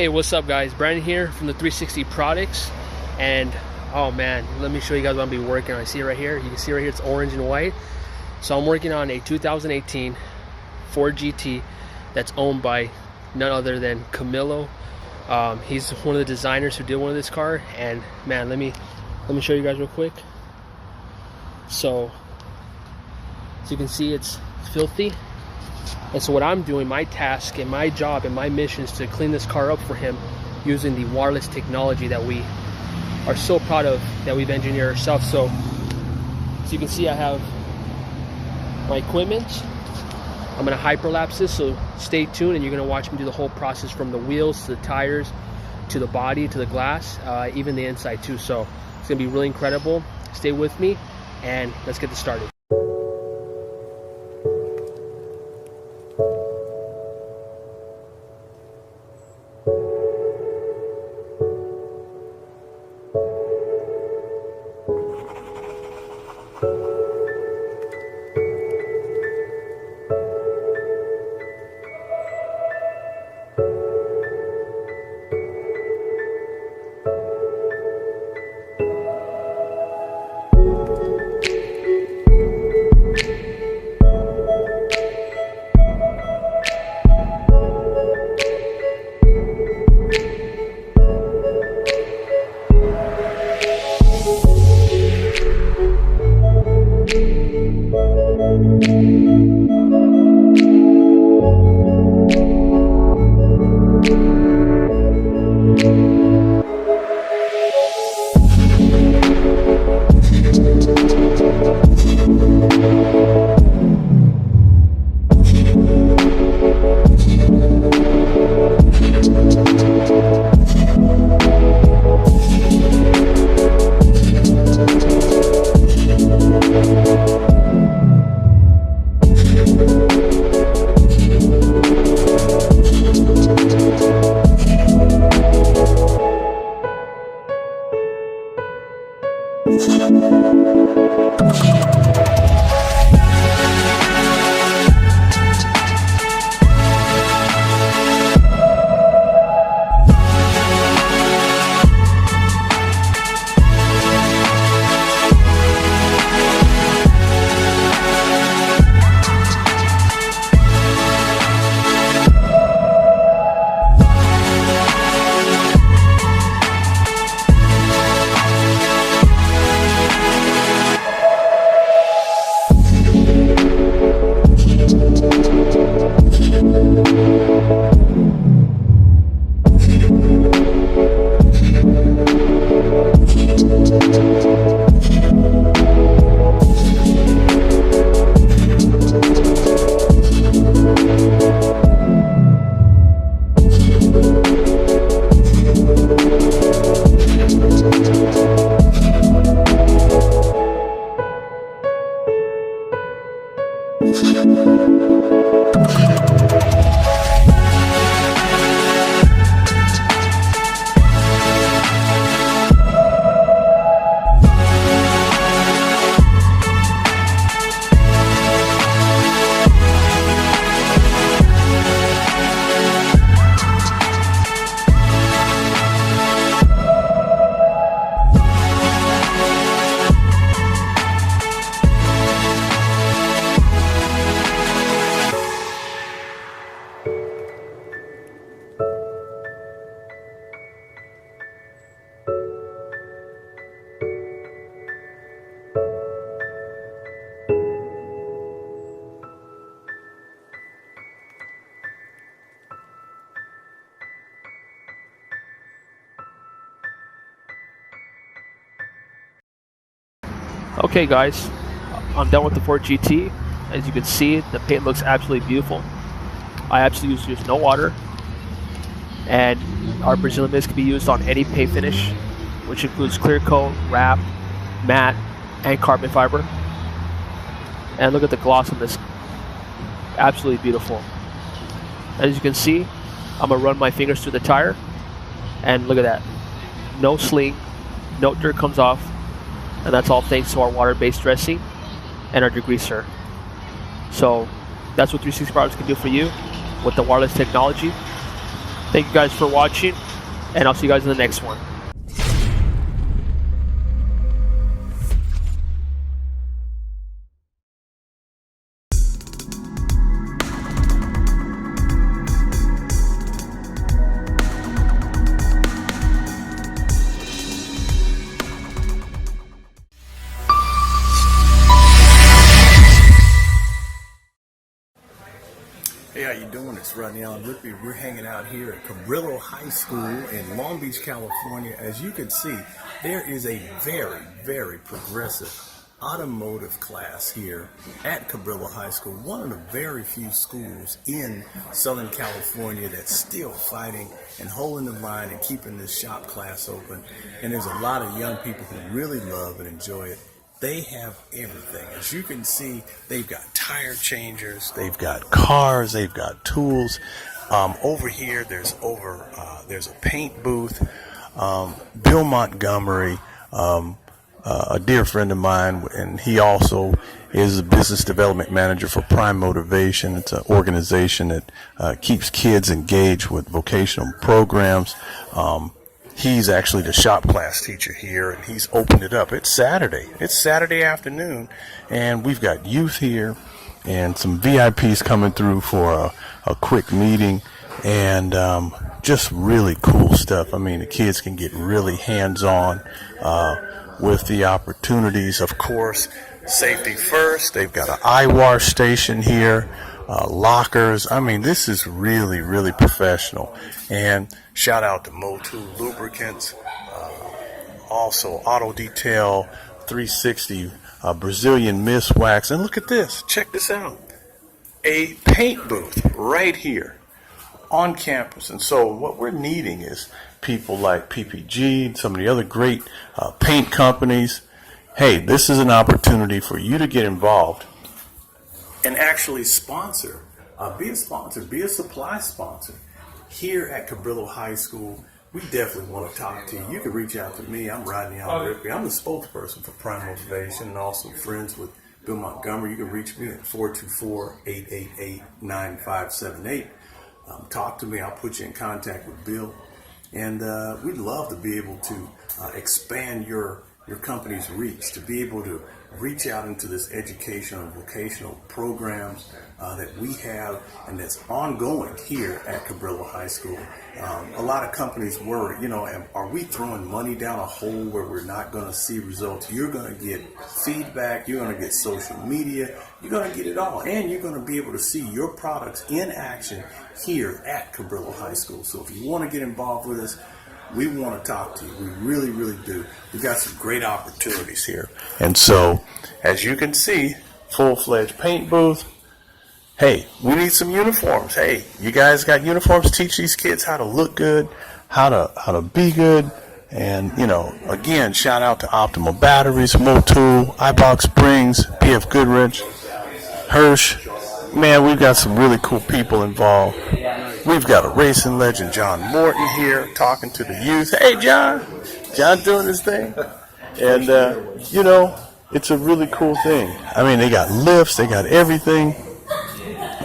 Hey, what's up guys? Brandon here from the 360 Products, and oh man, let me show you guys what I'm gonna be working on. I see it right here. You can see right here it's orange and white. So I'm working on a 2018 Ford GT that's owned by none other than Camilo. He's one of the designers who did one of this car, and man, let me show you guys real quick. So as you can see, it's filthy. And so what I'm doing, my task and my job and my mission is to clean this car up for him using the wireless technology that we are so proud of, that we've engineered ourselves. So as you can see, I have my equipment. I'm gonna hyperlapse this, so stay tuned and you're gonna watch me do the whole process from the wheels to the tires to the body to the glass, even the inside too. So it's gonna be really incredible. Stay with me and let's get this started. Okay guys, I'm done with the Ford GT. As you can see, the paint looks absolutely beautiful. I absolutely use no water, and our Brazilian mist can be used on any paint finish, which includes clear coat, wrap, matte, and carbon fiber. And look at the gloss on this, absolutely beautiful. As you can see, I'm gonna run my fingers through the tire, and look at that, no sling, no dirt comes off. And that's all thanks to our water-based dressing and our degreaser. So that's what 360 Products can do for you with the wireless technology. Thank you guys for watching, and I'll see you guys in the next one. Hey, how you doing? It's Rodney Allen Whitby. We're hanging out here at Cabrillo High School in Long Beach, California. As you can see, there is a very, very progressive automotive class here at Cabrillo High School. One of the very few schools in Southern California that's still fighting and holding the line and keeping this shop class open. And there's a lot of young people who really love and enjoy it. They have everything. As you can see, they've got tire changers, they've got cars, they've got tools. Over here, there's a paint booth. Bill Montgomery, a dear friend of mine, and he also is a business development manager for Prime Motivation. It's an organization that keeps kids engaged with vocational programs. He's actually the shop class teacher here, and he's opened it up. It's Saturday. It's Saturday afternoon, and we've got youth here and some VIPs coming through for a quick meeting, and just really cool stuff. I mean, the kids can get really hands-on with the opportunities. Of course, safety first. They've got an eye wash station here. Lockers. I mean, this is really, really professional. And shout out to Motul Lubricants, also Auto Detail 360, Brazilian Mist Wax. And look at this. Check this out. A paint booth right here on campus. And so what we're needing is people like PPG and some of the other great paint companies. Hey, this is an opportunity for you to get involved and actually sponsor, be a sponsor, be a supply sponsor. Here at Cabrillo High School, we definitely want to talk to you. You can reach out to me. I'm Rodney Allen Whitby. I'm the spokesperson for Prime Motivation and also friends with Bill Montgomery. You can reach me at 424-888-9578. Talk to me. I'll put you in contact with Bill. And we'd love to be able to expand your company's reach, to be able to reach out into this educational and vocational programs that we have and that's ongoing here at Cabrillo High School. A lot of companies worry, are we throwing money down a hole where we're not going to see results? You're going to get feedback, you're going to get social media, you're going to get it all, and you're going to be able to see your products in action here at Cabrillo High School. So if you want to get involved with us, we want to talk to you. We really, really do. We've got some great opportunities here. And so, as you can see, full-fledged paint booth. Hey, we need some uniforms. Hey, you guys got uniforms? Teach these kids how to look good, how to be good. And, again, shout out to Optimal Batteries, Motul, iBox Springs, PF Goodrich, Hirsch. Man, we've got some really cool people involved. We've got a racing legend, John Morton, here talking to the youth. Hey, John. John doing his thing. And, it's a really cool thing. I mean, they got lifts. They got everything.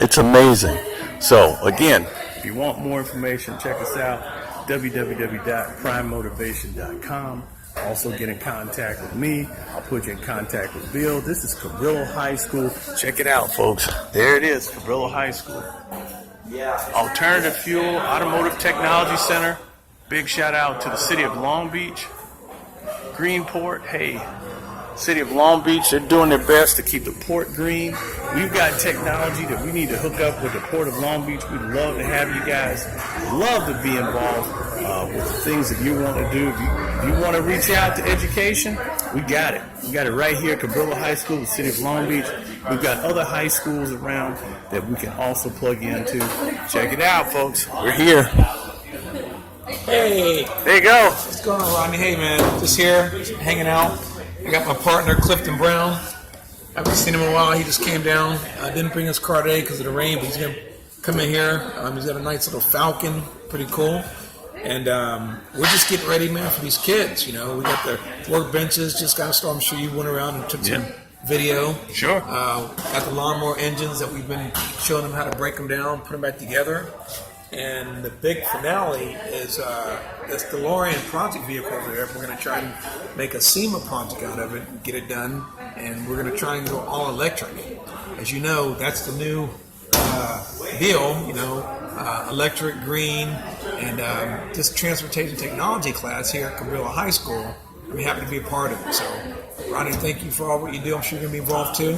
It's amazing. So, again, if you want more information, check us out, www.primemotivation.com. Also get in contact with me. I'll put you in contact with Bill. This is Cabrillo High School. Check it out, folks. There it is, Cabrillo High School. Alternative Fuel Automotive Technology Center. Big shout out to the city of Long Beach. Greenport. Hey, city of Long Beach, they're doing their best to keep the port green. We've got technology that we need to hook up with the Port of Long Beach. We'd love to have you guys. Love to be involved with the things that you want to do. If you want to reach out to education, we got it. We got it right here at Cabrillo High School, the city of Long Beach. We've got other high schools around that we can also plug into. Check it out, folks. We're here. Hey. There you go. What's going on, Rodney? Hey, man. Just here, just hanging out. I got my partner, Clifton Brown. I haven't seen him in a while. He just came down. I didn't bring his car today because of the rain, but he's going to come in here. He's got a nice little Falcon. Pretty cool. And we're just getting ready, man, for these kids. We got the work benches. Just got to start. I'm sure you went around and took some video. Sure. Got the lawnmower engines that we've been showing them how to break them down, put them back together. And the big finale is this DeLorean project vehicle over there. We're going to try and make a SEMA project out of it and get it done. And we're going to try and go all electric. As you know, that's the new deal, electric, green, and this transportation technology class here at Cabrillo High School. I'm happy to be a part of it. So, Ronnie, thank you for all what you do. I'm sure you're going to be involved too.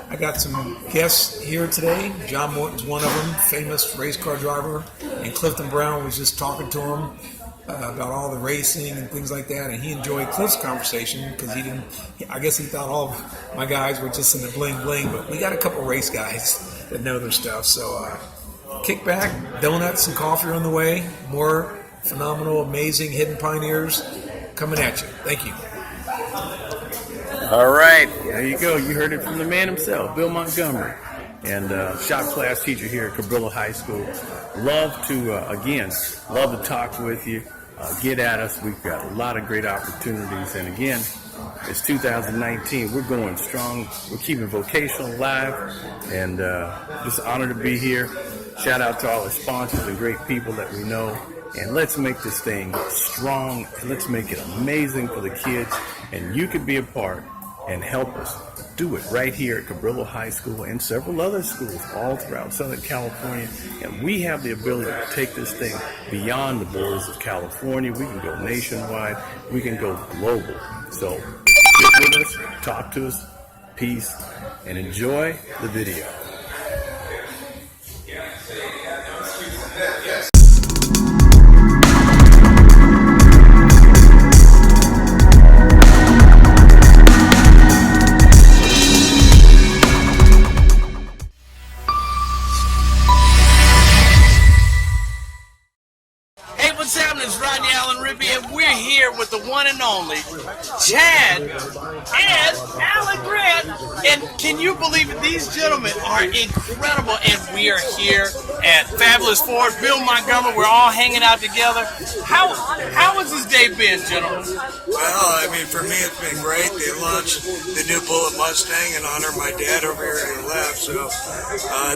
I got some guests here today. John Morton's one of them, famous race car driver, and Clifton Brown was just talking to him about all the racing and things like that, and he enjoyed Cliff's conversation because I guess he thought all of my guys were just in the bling bling, but we got a couple race guys that know their stuff. So kick back, donuts and coffee are on the way. More phenomenal, amazing hidden pioneers coming at you. Thank you. All right, there you go. You heard it from the man himself, Bill Montgomery, and shop class teacher here at Cabrillo High School. Love to talk with you. Get at us. We've got a lot of great opportunities. And again, it's 2019. We're going strong. We're keeping vocational alive, and just honored to be here. Shout out to all the sponsors and great people that we know. And let's make this thing strong, and let's make it amazing for the kids. And you could be a part and help us do it right here at Cabrillo High School and several other schools all throughout Southern California. And we have the ability to take this thing beyond the borders of California. We can go nationwide. We can go global. So get with us, talk to us, peace, and enjoy the video. What's happening? It's Rodney Allen Rippey, and we're here with the one and only Chad and Alan Grant. And can you believe it? These gentlemen are incredible, and we are here at Fabulous Ford. Bill Montgomery, we're all hanging out together. How has this day been, gentlemen? Well, I mean, for me, it's been great. They launched the new Bullet Mustang in honor of my dad over here to the left. So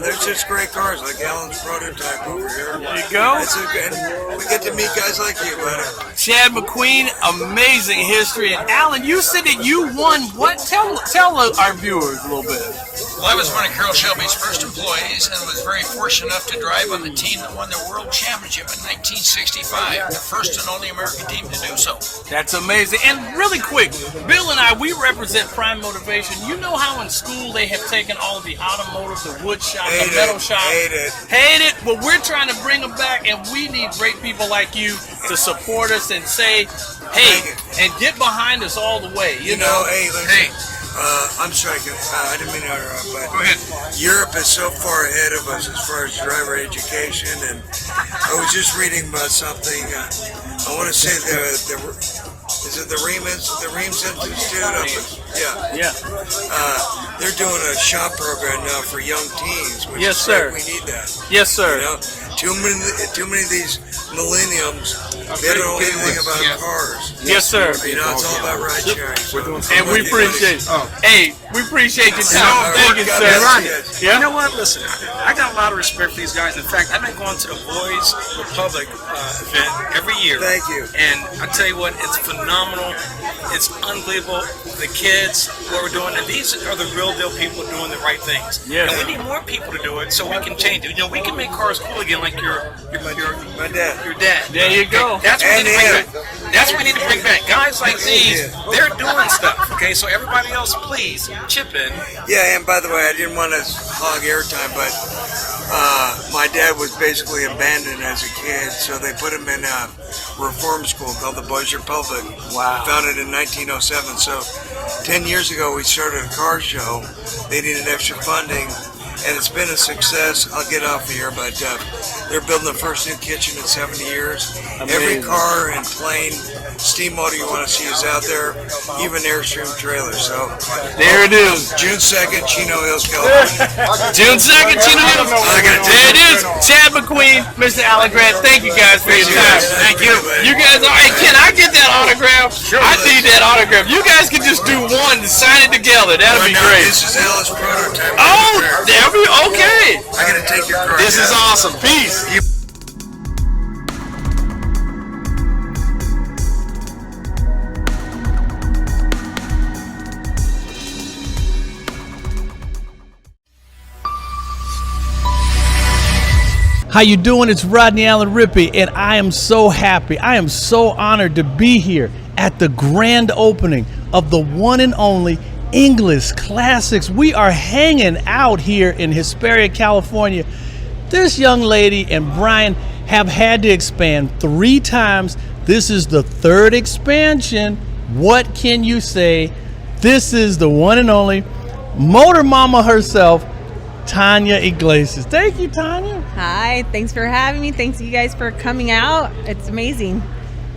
there's just great cars like Alan's prototype over here. There you go. And we get to meet guys like you, buddy. Chad McQueen, amazing history. And Alan, you said that you won what? Tell our viewers a little bit. Well, I was one of Carroll Shelby's first employees and was very fortunate enough to drive on the team that won the World Championship in 1965, the first and only American team to do so. That's amazing. And really quick, Bill and I, we represent Prime Motivation. You know how in school they have taken all of the automotive, the wood shop, the metal shop. Hate it. Well, we're trying to bring them back, and we need great people like you to support us and say, hey, and get behind us all the way. You know? Hey, listen. I'm sorry, I didn't mean to interrupt, but Go ahead. Europe is so far ahead of us as far as driver education, and I was just reading about something. I want to say is it the Reims Institute? Yeah. They're doing a shop program now for young teens. Which Yes, is sir. Great. We need that. Yes, sir. You know, too many of these millenniums, they don't know anything about cars. Yes, sir. You know, it's all about ride sharing. And we appreciate it. Hey, we appreciate your time. Thank you, sir. Yes. Yeah. You know what? Listen, I got a lot of respect for these guys. In fact, I've been going to the Boys Republic event every year. Thank you. And I tell you what, it's phenomenal. It's unbelievable. The kids, what we're doing, and these are the real deal people doing the right things. Yes. And we need more people to do it so we can change it. You know, we can make cars cool again, like My dad. your dad. There you go. That's what we And need to bring him. back. That's what we need to bring back. Guys like these, they're doing stuff. Okay, so everybody else, please chip in. Yeah, and by the way, I didn't want to hog airtime, but my dad was basically abandoned as a kid, so they put him in a reform school called the Boys Republic. Wow. Founded in 1907. So 10 years ago, we started a car show. They needed extra funding, and it's been a success. I'll get off of here, but they're building the first new kitchen in 70 years. Every car and plane, steam motor you want to see is out there, even Airstream trailers. So There it is. June 2nd, Chino Hills, California. June 2nd, Chino Hills. There it is. Chad McQueen, Mr. Alan Grant, thank you guys for your time. Thank you. You guys are, hey, can I get that autograph? I need that autograph. You guys can just do one and sign it together. That'd be No, great. this is Alice prototype. Oh, there we okay. I'm gonna take your car. This is awesome. Peace. How you doing? It's Rodney Allen Rippey, and I am so happy. I am so honored to be here at the grand opening of the one and only English Classics. We are hanging out here in Hesperia, California. This young lady and Brian have had to expand 3 times. This is the 3rd expansion. What can you say? This is the one and only Motor Mama herself, Tanya Iglesias. Thank you, Tanya. Hi, thanks for having me. Thanks you guys for coming out. It's amazing.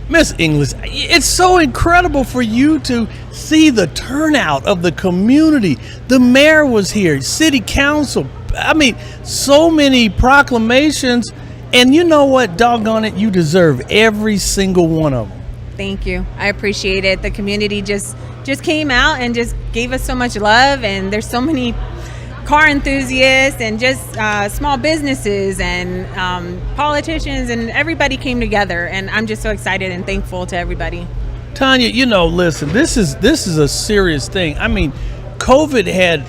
Miss English, it's so incredible for you to see the turnout of the community. The mayor was here, city council. I mean, so many proclamations. And you know what? Doggone it, you deserve every single one of them. Thank you. I appreciate it. The community just came out and just gave us so much love. And there's so many car enthusiasts and just small businesses and politicians, and everybody came together, and I'm just so excited and thankful to everybody. Tanya, listen, this is a serious thing. I mean, COVID had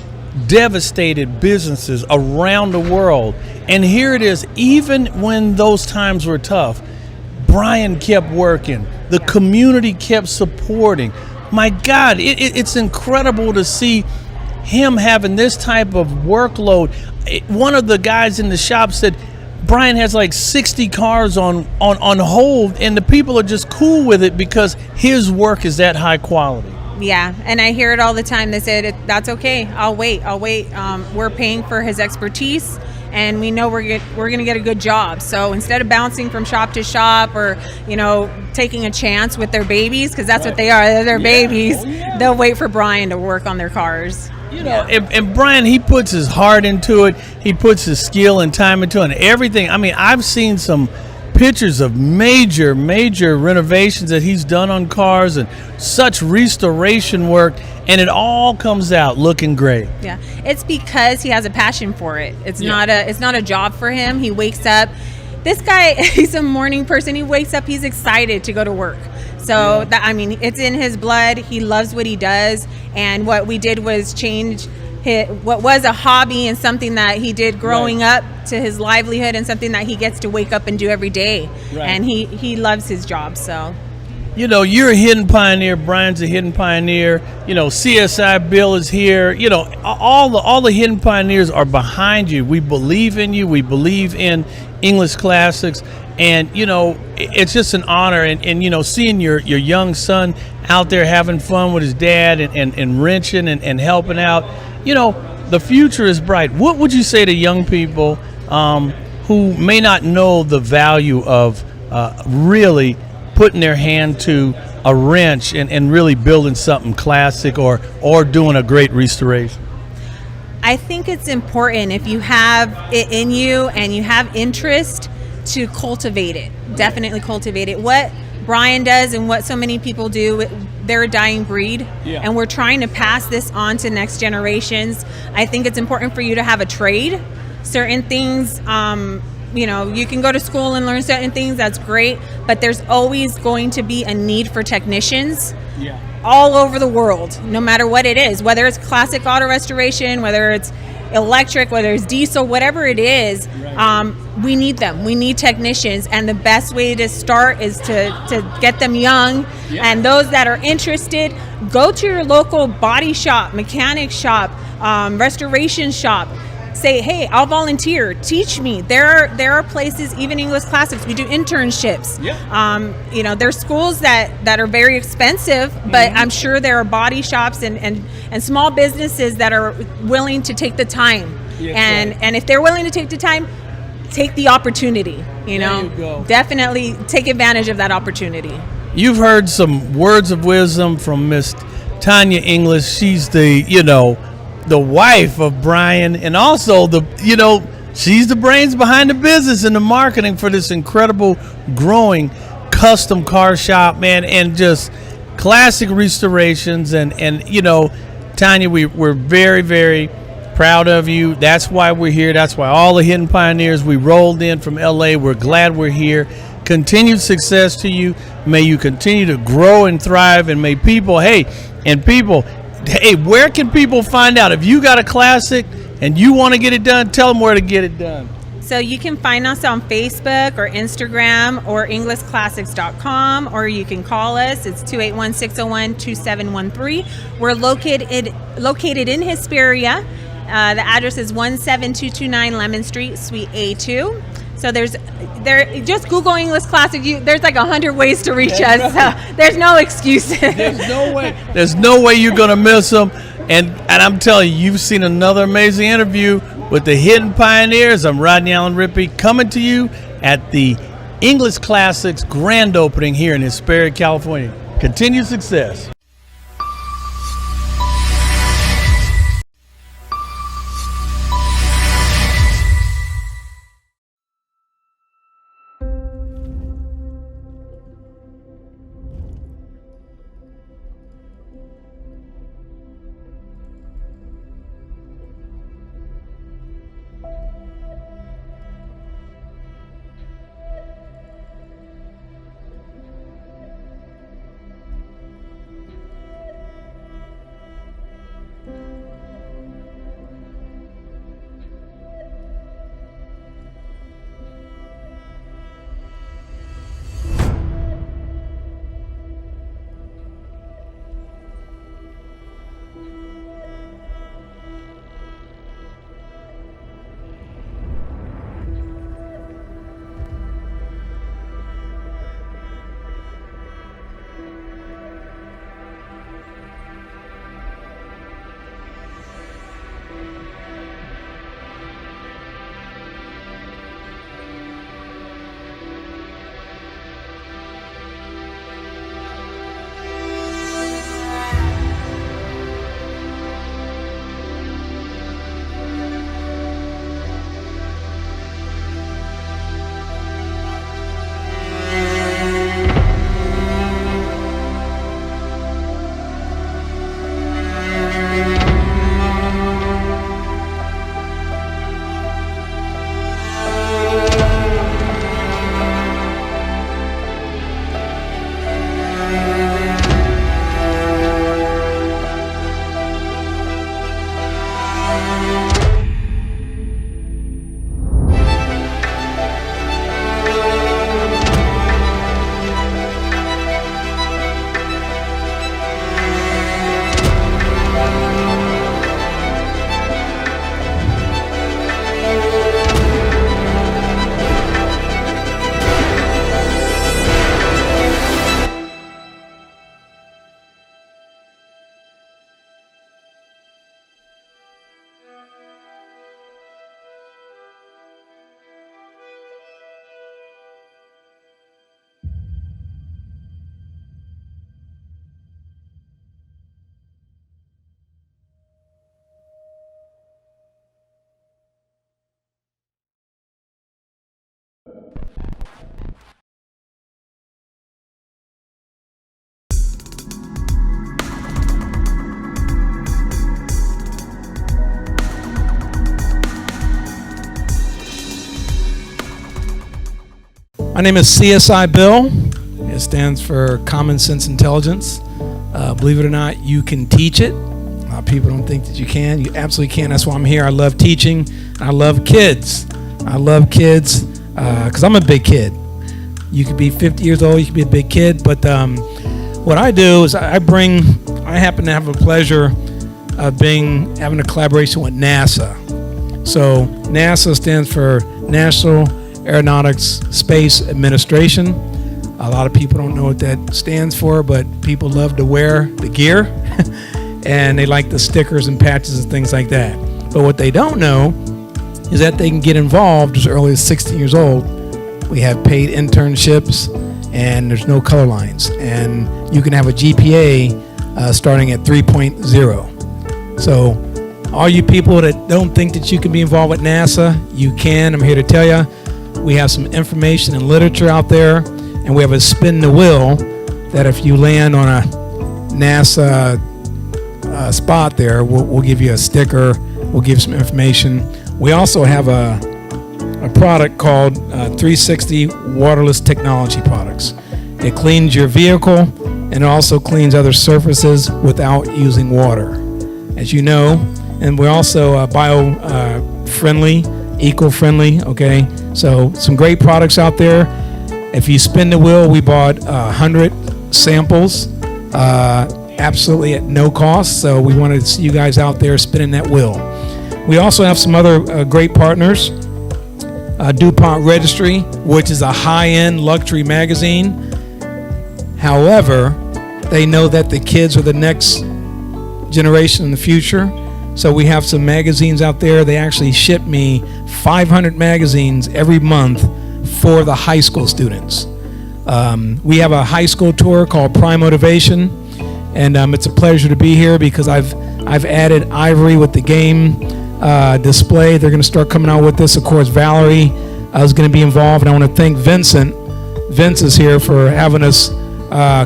devastated businesses around the world, and here it is. Even when those times were tough, Brian kept working. The community kept supporting. My God, it's incredible to see him having this type of workload. One of the guys in the shop said Brian has like 60 cars on hold, and the people are just cool with it because his work is that high quality. Yeah, and I hear it all the time. They said, that's okay, I'll wait. We're paying for his expertise, and we know we're going to get a good job. So instead of bouncing from shop to shop or, taking a chance with their babies, because that's what they are, they're their babies, they'll wait for Brian to work on their cars. And Brian, he puts his heart into it. He puts his skill and time into it and everything. I mean, I've seen some pictures of major renovations that he's done on cars and such restoration work, and it all comes out looking great. Yeah, it's because he has a passion for it. It's not a job for him. He wakes up. This guy, he's a morning person. He wakes up, he's excited to go to work. So it's in his blood. He loves what he does, and what we did was change what was a hobby and something that he did growing up to his livelihood and something that he gets to wake up and do every day. Right. And he loves his job. So, you're a hidden pioneer. Brian's a hidden pioneer. CSI Bill is here. All the hidden pioneers are behind you. We believe in you. We believe in English Classics. And, it's just an honor. And seeing your young son out there having fun with his dad and wrenching and helping out, the future is bright. What would you say to young people who may not know the value of really putting their hand to a wrench and really building something classic or doing a great restoration? I think it's important, if you have it in you and you have interest, to cultivate it. Definitely cultivate it. What Brian does and what so many people do, they're a dying breed, and we're trying to pass this on to next generations. I think it's important for you to have a trade. Certain things, you can go to school and learn certain things, that's great, but there's always going to be a need for technicians all over the world, no matter what it is, whether it's classic auto restoration, whether it's electric, whether it's diesel, whatever it is. We need them. We need technicians, and the best way to start is to get them young. And those that are interested, go to your local body shop, mechanic shop, restoration shop. Say, hey, I'll volunteer. Teach me. There are places, even English Classics, we do internships. There's schools that are very expensive, but I'm sure there are body shops and small businesses that are willing to take the time. And if they're willing to take the time, take the opportunity. There you go. Definitely take advantage of that opportunity. You've heard some words of wisdom from Miss Tanya English. She's the wife of Brian, and also she's the brains behind the business and the marketing for this incredible growing custom car shop, man, and just classic restorations. And Tanya, we're very, very proud of you. That's why we're here. That's why all the hidden pioneers, we rolled in from LA. We're glad we're here. Continued success to you. May you continue to grow and thrive, and may people, hey, where can people find out if you got a classic and you want to get it done? Tell them where to get it done. So you can find us on Facebook or Instagram or EnglishClassics.com, or you can call us. It's 281-601-2713. We're located in Hesperia. The address is 17229 Lemon Street, Suite A2. So just Google English Classic. There's like 100 ways to reach us. So there's no excuses. There's no way you're gonna miss them. And I'm telling you, you've seen another amazing interview with the Hidden Pioneers. I'm Rodney Allen Rippey, coming to you at the English Classics grand opening here in Hesperia, California. Continued success. My name is CSI Bill. It stands for Common Sense Intelligence. Believe it or not, you can teach it. A lot of people don't think that you can. You absolutely can. That's why I'm here. I love teaching. I love kids. I love kids because I'm a big kid. You could be 50 years old. You could be a big kid. But what I do is I happen to have a pleasure of having a collaboration with NASA. So NASA stands for National Aeronautics Space Administration. A lot of people don't know what that stands for, but people love to wear the gear and they like the stickers and patches and things like that. But what they don't know is that they can get involved as early as 16 years old. We have paid internships and there's no color lines. And you can have a GPA starting at 3.0. So all you people that don't think that you can be involved with NASA, you can. I'm here to tell you. We have some information and literature out there, and we have a spin the wheel that if you land on a NASA spot there, we'll give you a sticker, we'll give you some information. We also have a product called 360 Waterless Technology Products. It cleans your vehicle and it also cleans other surfaces without using water, as you know. And we're also bio-friendly, eco-friendly. Okay, so some great products out there. If you spin the wheel, we bought 100 samples, absolutely at no cost. So we wanted to see you guys out there spinning that wheel. We also have some other great partners. DuPont Registry, which is a high-end luxury magazine. However, they know that the kids are the next generation in the future. So we have some magazines out there. They actually ship me 500 magazines every month for the high school students. We have a high school tour called Prime Motivation, and it's a pleasure to be here because I've added Ivory with the game display. They're going to start coming out with this. Of course, Valerie is going to be involved, and I want to thank Vincent. Vince is here for having us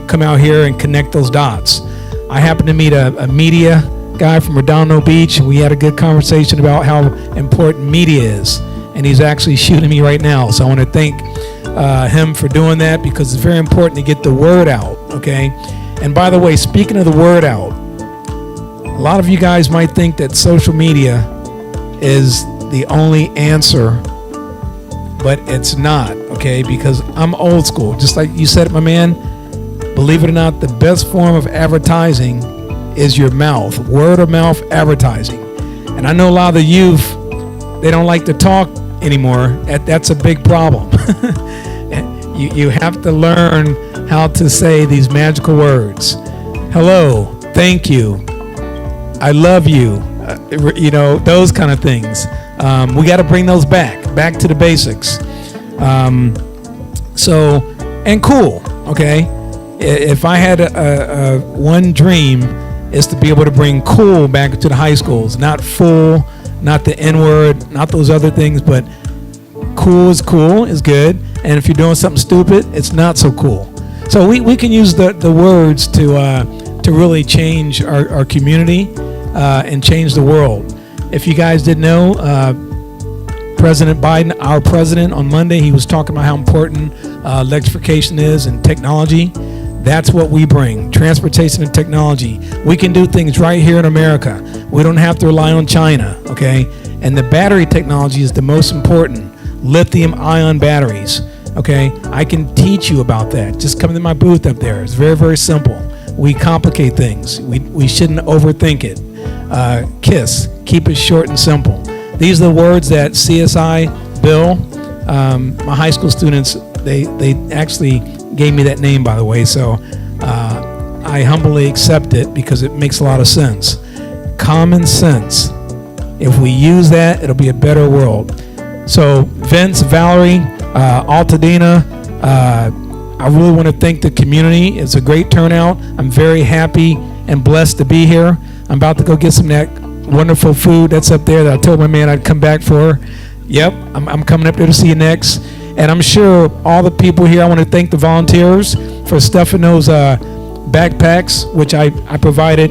come out here and connect those dots. I happened to meet a media guy from Redondo Beach, and we had a good conversation about how important media is, and he's actually shooting me right now. So I want to thank him for doing that because it's very important to get the word out, okay? And by the way, speaking of the word out, a lot of you guys might think that social media is the only answer, but it's not, okay? Because I'm old school. Just like you said, my man, believe it or not, the best form of advertising is your mouth, word of mouth advertising. And I know a lot of the youth, they don't like to talk anymore. That's a big problem. You have to learn how to say these magical words. Hello, thank you, I love you, those kind of things. We got to bring those back to the basics. And cool, okay? If I had a one dream, is to be able to bring cool back to the high schools. Not full, not the N-word, not those other things, but cool is good. And if you're doing something stupid, it's not so cool. So we can use the words to really change our community and change the world. If you guys didn't know, President Biden, our president, on Monday, he was talking about how important electrification is and technology. That's what we bring, transportation and technology. We can do things right here in America. We don't have to rely on China, okay? And the battery technology is the most important, lithium-ion batteries, okay? I can teach you about that. Just come to my booth up there. It's very, very simple. We complicate things. We shouldn't overthink it. KISS, keep it short and simple. These are the words that CSI, Bill, my high school students, they actually gave me that name, by the way, so I humbly accept it because it makes a lot of sense. Common sense. If we use that, it'll be a better world. So Vince, Valerie, Altadena, I really want to thank the community. It's a great turnout. I'm very happy and blessed to be here. I'm about to go get some of that wonderful food that's up there that I told my man I'd come back for. Yep, I'm coming up there to see you next. And I'm sure all the people here, I want to thank the volunteers for stuffing those backpacks, which I provided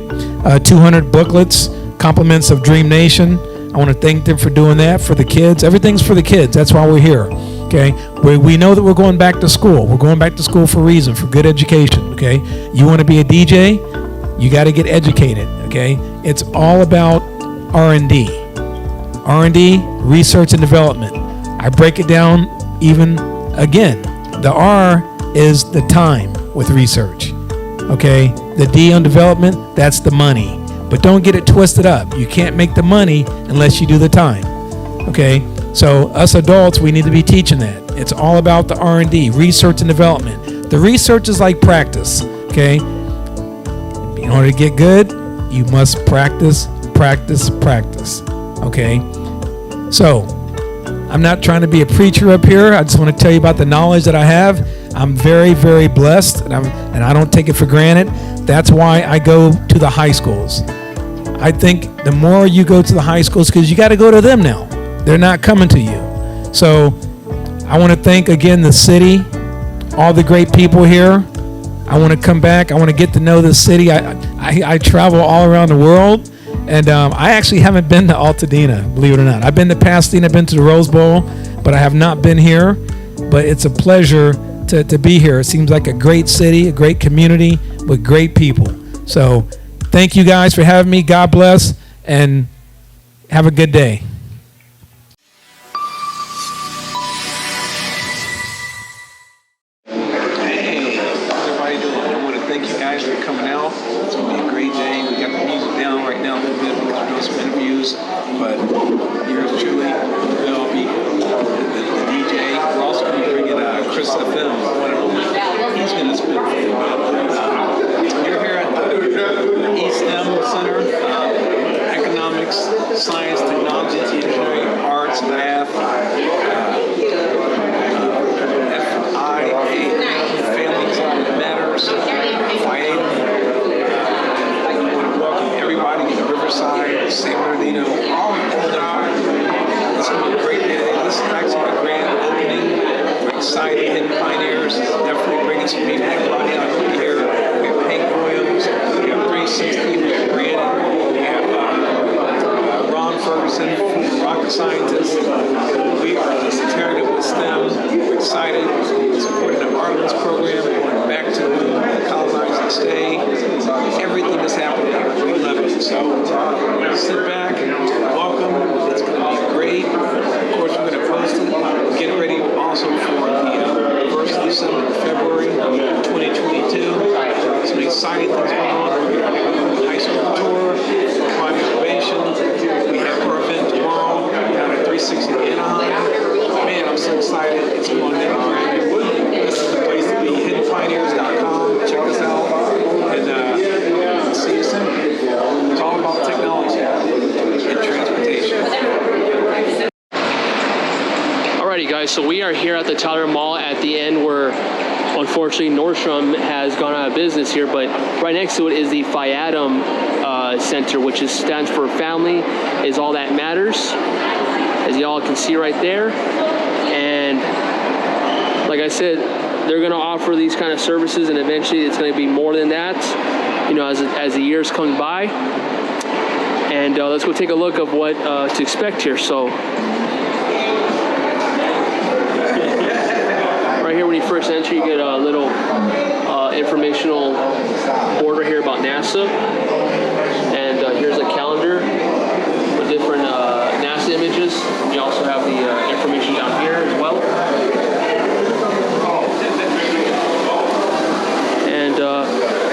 200 booklets, compliments of Dream Nation. I want to thank them for doing that for the kids. Everything's for the kids. That's why we're here. Okay, we know that we're going back to school. We're going back to school for a reason, for good education. Okay, you want to be a DJ, you got to get educated. Okay, it's all about R&D, research and development. I break it down even again. The R is the time with research. Okay, the D on development, that's the money. But don't get it twisted up. You can't make the money unless you do the time. Okay, so us adults, we need to be teaching that. It's all about the R&D, research and development. The research is like practice. Okay, in order to get good, you must practice. Okay, so I'm not trying to be a preacher up here. I just want to tell you about the knowledge that I have. I'm very, very blessed, and I don't take it for granted. That's why I go to the high schools. I think the more you go to the high schools, because you got to go to them now. They're not coming to you. So I want to thank again the city, all the great people here. I want to come back. I want to get to know this city. I travel all around the world, and I actually haven't been to Altadena, believe it or not. I've been to Pasadena, I've been to the Rose Bowl, but I have not been here. But it's a pleasure to be here. It seems like a great city, a great community with great people. So thank you guys for having me. God bless, and have a good day. shows, but yours truly will be the DJ. We're also going to bring in Chris FM, one of them. He's going to spin for you. You're here at the ESTEM Center, economics, science, technology, engineering, arts, math, Families Matters, FIATM. I want to welcome everybody in Riverside, San Bernardino, all of them. It's going to be a great day. This is actually a grand opening. We're excited. Hidden Pioneers definitely bringing some people like Ronnie out here. We have Hank Williams. We have 360. We have Brandon. We have Ron Ferguson, rocket scientist. We are just tearing it with STEM. We're excited. Supporting the Arlen's program, going back to the colonize and stay. Everything is happening here. We love it. So sit back, welcome. It's going to be great. Of course, we're going to post it. Get ready also for the first December, February 2022. Some exciting things going on. We're going to do a high school tour, prime probation. We have our event tomorrow down at 360 Anaheim. Man, I'm so excited. It's going down. This is the place to be. HiddenPioneers.com. Check us out. And see you soon. It's all about technology and transportation. Alrighty, guys. So we are here at the Tyler Mall at the end where, unfortunately, Nordstrom has gone out of business here. But right next to it is the FIATM Center, which stands for Family is All That Matters, as y'all can see right there. And like I said, they're going to offer these kind of services, and eventually it's going to be more than that, you know, as the years come by. And let's go take a look of what to expect here. So right here, when you first enter, you get a little informational board right here about NASA. And here's a calendar with different NASA images. You also have the information down here as well.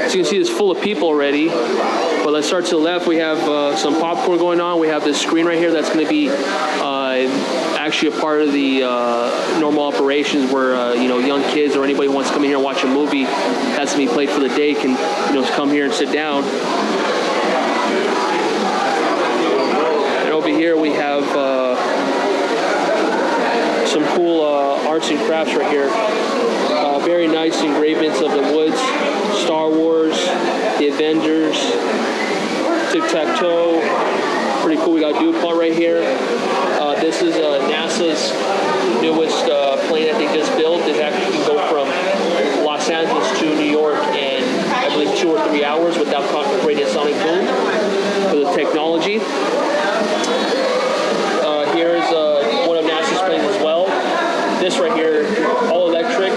As you can see, it's full of people already. But let's start to the left. We have some popcorn going on. We have this screen right here that's going to be actually a part of the normal operations where you know, young kids or anybody who wants to come in here and watch a movie that's going to be played for the day can, you know, come here and sit down. And over here we have some cool arts and crafts right here. Very nice engravings of the woods, Star Wars, the Avengers, tic-tac-toe. Pretty cool. We got DuPont right here. This is NASA's newest plane that they just built. It actually can go from Los Angeles to New York in, I believe, 2 or 3 hours without creating a sonic boom for the technology. Here's one of NASA's planes as well. This right here, all electric.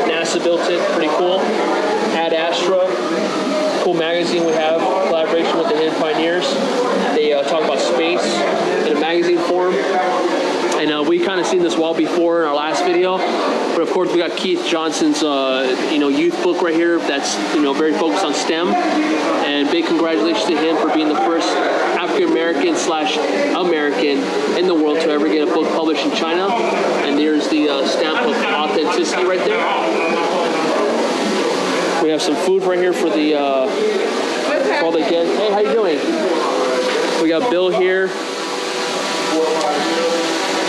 NASA built it. Pretty cool. Ad Astra. Cool magazine we have. Collaboration with the Hidden Pioneers. They talk about space in a magazine form. And we kind of seen this wall before in our last video. But of course, we got Keith Johnson's you know, youth book right here that's, you know, very focused on STEM. And big congratulations to him for being the first African-American / American in the world to ever get a book published in China. And there's the stamp of authenticity right there. We have some food right here for the for all the guests. Hey, how you doing? We got Bill here.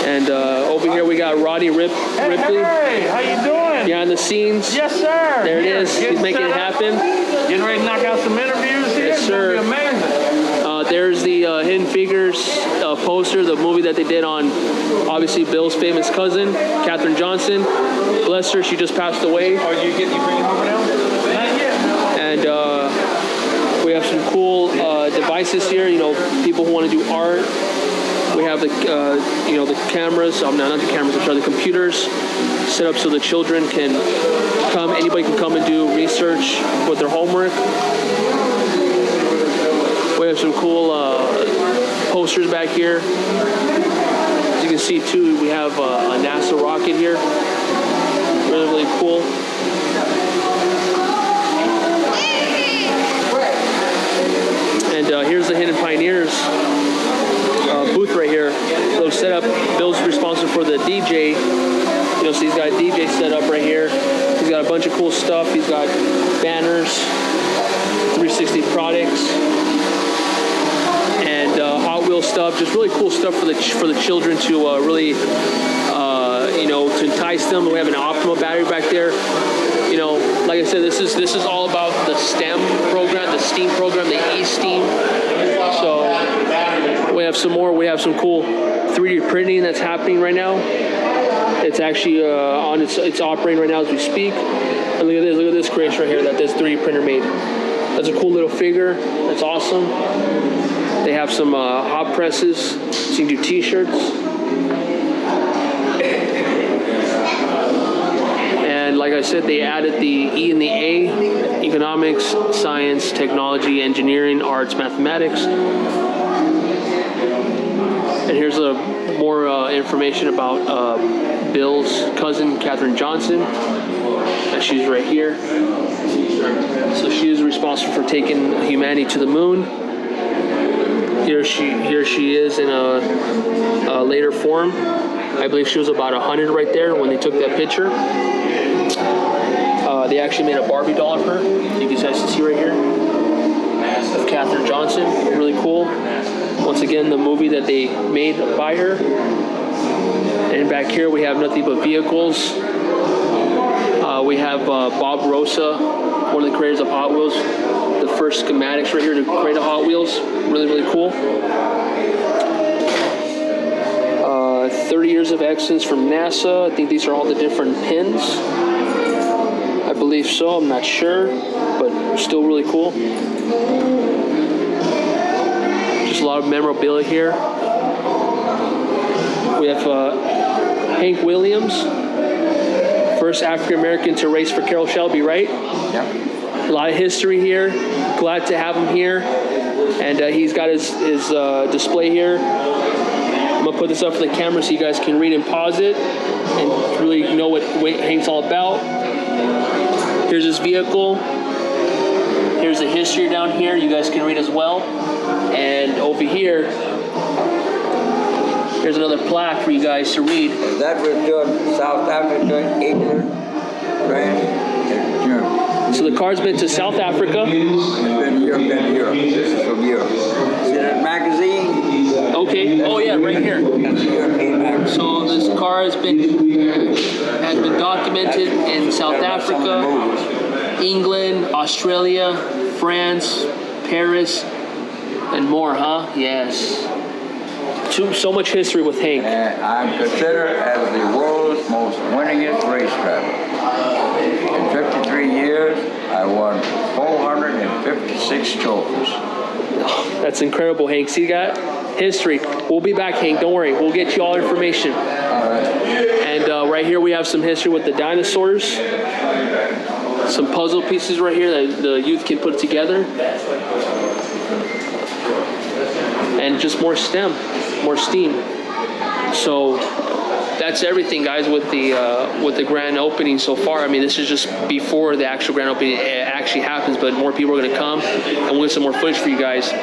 And over here we got Roddy Ripley. Hey, how you doing? Behind the scenes. Yes, sir. There it is. He's making it happen. Getting ready to knock out some interviews here. Yes, sir. It's gonna be amazing. There's the Hidden Figures poster, the movie that they did on, obviously, Bill's famous cousin, Katherine Johnson. Bless her, she just passed away. Oh, you bring him over now? Not yet. And we have some cool devices here, you know, people who want to do art. We have the, you know, the cameras, not the cameras, I'm sorry, the computers set up so the children can come, anybody can come and do research with their homework. We have some cool posters back here. As you can see too, we have a NASA rocket here. Really, really cool. And here's the Hidden Pioneers. Bill's setup. Bill's responsible for the DJ. You know, so he's got a DJ set up right here. He's got a bunch of cool stuff. He's got banners, 360 products, and Hot Wheels stuff. Just really cool stuff for the children to really, you know, to entice them. We have an Optimal battery back there. You know, like I said, this is all about the STEM program, the STEAM program, the E-STEAM. So we have some more. We have some cool 3D printing that's happening right now. It's actually it's operating right now as we speak. And look at this creation right here that this 3D printer made. That's a cool little figure. That's awesome. They have some hot presses, so you can do T-shirts. And like I said, they added the E and the A: economics, science, technology, engineering, arts, mathematics. And here's more information about Bill's cousin, Katherine Johnson. And she's right here. So she is responsible for taking humanity to the moon. Here she is in a later form. I believe she was about 100 right there when they took that picture. They actually made a Barbie doll of her. You guys can see right here. Of Katherine Johnson. Really cool. Once again, the movie that they made by her. And back here we have nothing but vehicles. We have Bob Rosa, one of the creators of Hot Wheels. The first schematics right here to create a Hot Wheels. Really, really cool. 30 years of excellence from NASA. I think these are all the different pins. I believe so. I'm not sure, but still really cool. Just a lot of memorabilia here. We have Hank Williams, first African American to race for Carroll Shelby, right? Yeah. A lot of history here. Glad to have him here. And he's got his display here. I'm going to put this up for the camera so you guys can read and pause it and really know what Hank's all about. Here's his vehicle. Here's the history down here. You guys can read as well. And over here, here's another plaque for you guys to read. That was done South Africa, England, France, and Germany. So the car's been to South Africa. It's been Europe. This is from Europe. See that magazine? Okay. Oh yeah, right here. That's a European magazine. So this car has been documented in South Africa, England, Australia, France, Paris, and more, huh? Yes. So much history with Hank. And I'm considered as the world's most winningest race driver. In 53 years, I won 456 trophies. Oh, that's incredible, Hank. See that? History. We'll be back, Hank. Don't worry. We'll get you all information. All right. And right here we have some history with the dinosaurs. Some puzzle pieces right here that the youth can put together. And just more STEM, more STEAM. So that's everything, guys, with the grand opening so far. I mean, this is just before the actual grand opening actually happens, but more people are going to come, and we'll get some more footage for you guys.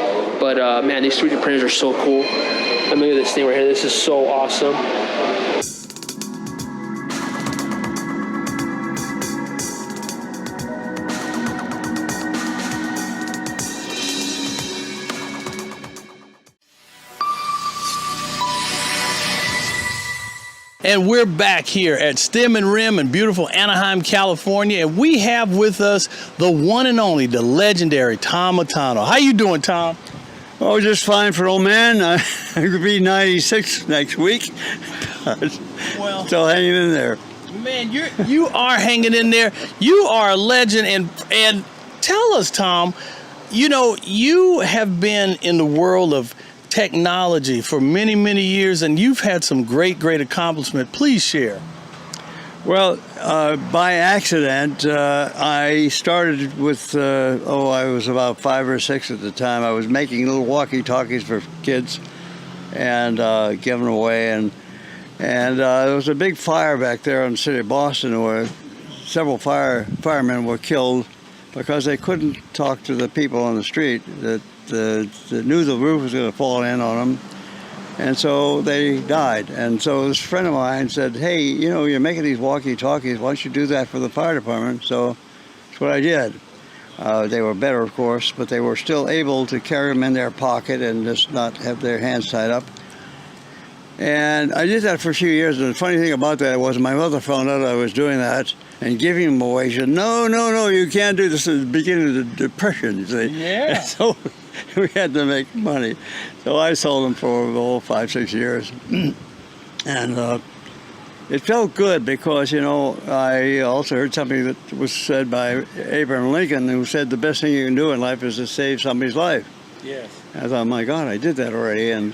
But man, these 3D printers are so cool. I mean, look at this thing right here. This is so awesome. And we're back here at Stem and Rim in beautiful Anaheim, California, and we have with us the one and only, the legendary Tom Matano. How you doing, Tom? Oh, just fine for old man. I could be 96 next week. Well, still hanging in there. Man, you are hanging in there. You are a legend, and tell us, Tom. You know, you have been in the world of technology for many, many years, and you've had some great accomplishment. Please share. Well, by accident, I started with, I was about 5 or 6 at the time. I was making little walkie-talkies for kids and giving them away. And there was a big fire back there in the city of Boston where several firemen were killed because they couldn't talk to the people on the street that knew the roof was going to fall in on them. And so they died. And so this friend of mine said, hey, you know, you're making these walkie-talkies. Why don't you do that for the fire department? So that's what I did. They were better, of course, but they were still able to carry them in their pocket and just not have their hands tied up. And I did that for a few years. And the funny thing about that was my mother found out I was doing that and giving them away. She said, no, you can't do this. At the beginning of the Depression, you see. Yeah. And so we had to make money. So I sold them for 5, 6 years. And it felt good because, you know, I also heard something that was said by Abraham Lincoln, who said the best thing you can do in life is to save somebody's life. Yes. And I thought, my God, I did that already, and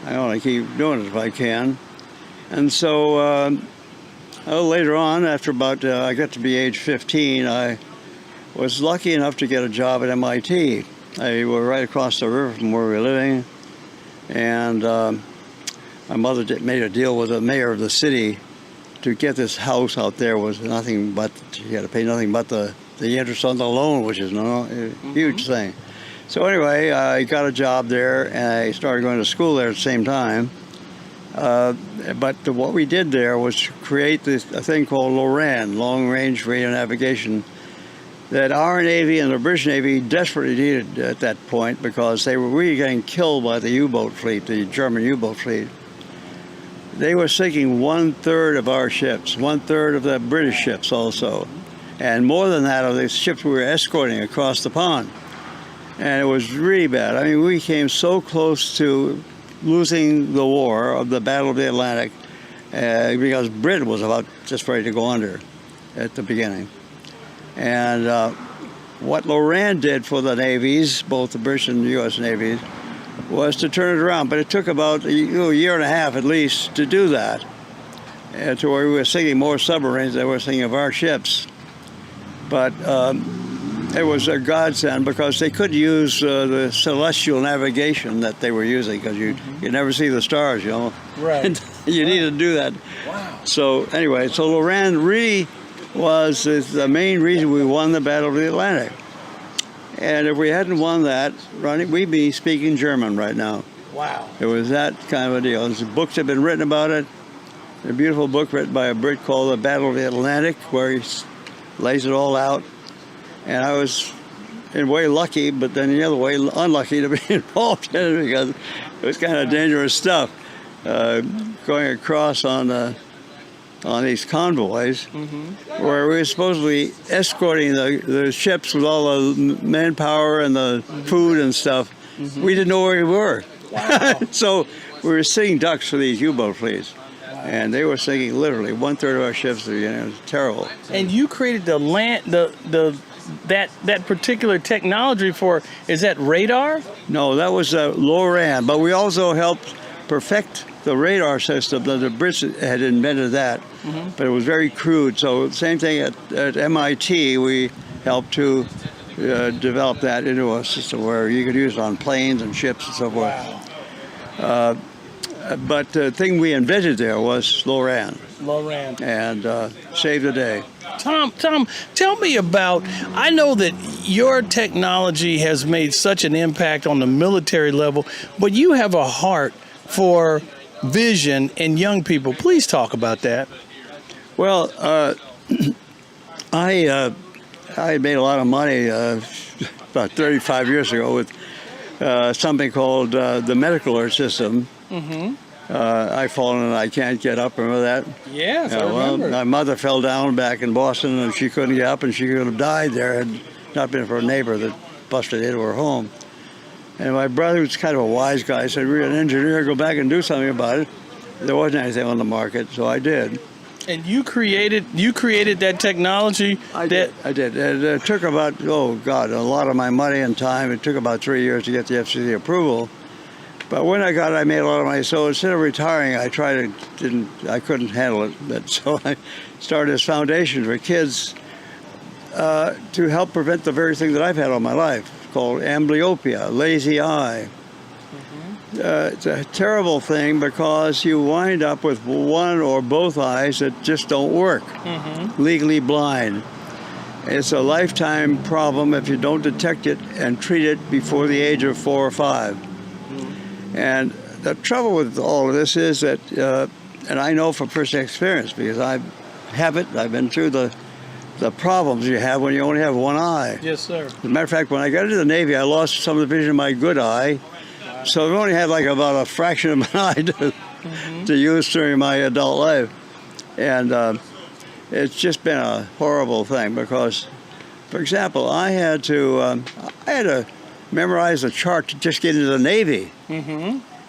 I want to keep doing it if I can. And so later on, after about I got to be age 15, I was lucky enough to get a job at MIT. I was right across the river from where we were living, and my mother made a deal with the mayor of the city to get this house out there. Was nothing but, you had to pay nothing but the interest on the loan, which is a huge thing. So anyway, I got a job there, and I started going to school there at the same time. But what we did there was create a thing called LORAN, Long Range Radio Navigation, that our Navy and the British Navy desperately needed at that point because they were really getting killed by the U-boat fleet, the German U-boat fleet. They were sinking 1/3 of our ships, 1/3 of the British ships also, and more than that of the ships we were escorting across the pond. And it was really bad. I mean, we came so close to losing the war of the Battle of the Atlantic because Britain was about just ready to go under at the beginning. And what LORAN did for the navies, both the British and the U.S. navies, was to turn it around. But it took about a year and a half at least to do that, to where we were sinking more submarines than we were sinking of our ships. But it was a godsend because they could use the celestial navigation that they were using because you never see the stars, you know. Right. You need to do that. Wow. So anyway, so LORAN really was the main reason we won the Battle of the Atlantic. And if we hadn't won that, Ronnie, we'd be speaking German right now. Wow. It was that kind of a deal. There's books have been written about it. A beautiful book written by a Brit called The Battle of the Atlantic, where he lays it all out. And I was, in a way, lucky, but then the other way, unlucky to be involved in it because it was kind of dangerous stuff. Going across on these convoys, where we were supposedly escorting the ships with all the manpower and the food and stuff. We didn't know where we were. Wow. So we were seeing ducks for these U-boat fleets. And they were sinking literally 1/3 of our ships. You know, it was terrible. And you created that particular technology for, is that radar? No, that was LORAN, but we also helped perfect the radar system. The Brits had invented that, but it was very crude. So same thing at MIT, we helped to develop that into a system where you could use it on planes and ships and so forth. Wow. But the thing we invented there was LORAN. LORAN. And saved the day. Tom, tell me about, I know that your technology has made such an impact on the military level, but you have a heart for vision in young people. Please talk about that. Well, I made a lot of money about 35 years ago with something called the medical alert system. I've fallen and I can't get up. Remember that? Yes, I remember. Well, my mother fell down back in Boston and she couldn't get up and she could have died there had not been for a neighbor that busted into her home. And my brother, who's kind of a wise guy, said, "We're an engineer, go back and do something about it." There wasn't anything on the market, so I did. And you created that technology? I did. It took about, a lot of my money and time. It took about 3 years to get the FCC approval. But when I got it, I made a lot of money. So instead of retiring, I couldn't handle it. So I started this foundation for kids to help prevent the very thing that I've had all my life, called amblyopia, lazy eye. It's a terrible thing because you wind up with one or both eyes that just don't work, legally blind. It's a lifetime problem if you don't detect it and treat it before the age of 4 or 5. And the trouble with all of this is that, and I know from personal experience because I have it. I've been through the problems you have when you only have one eye. Yes, sir. As a matter of fact, when I got into the Navy, I lost some of the vision of my good eye. So I've only had like about a fraction of an eye to use during my adult life. And it's just been a horrible thing because, for example, I had to memorize a chart to just get into the Navy.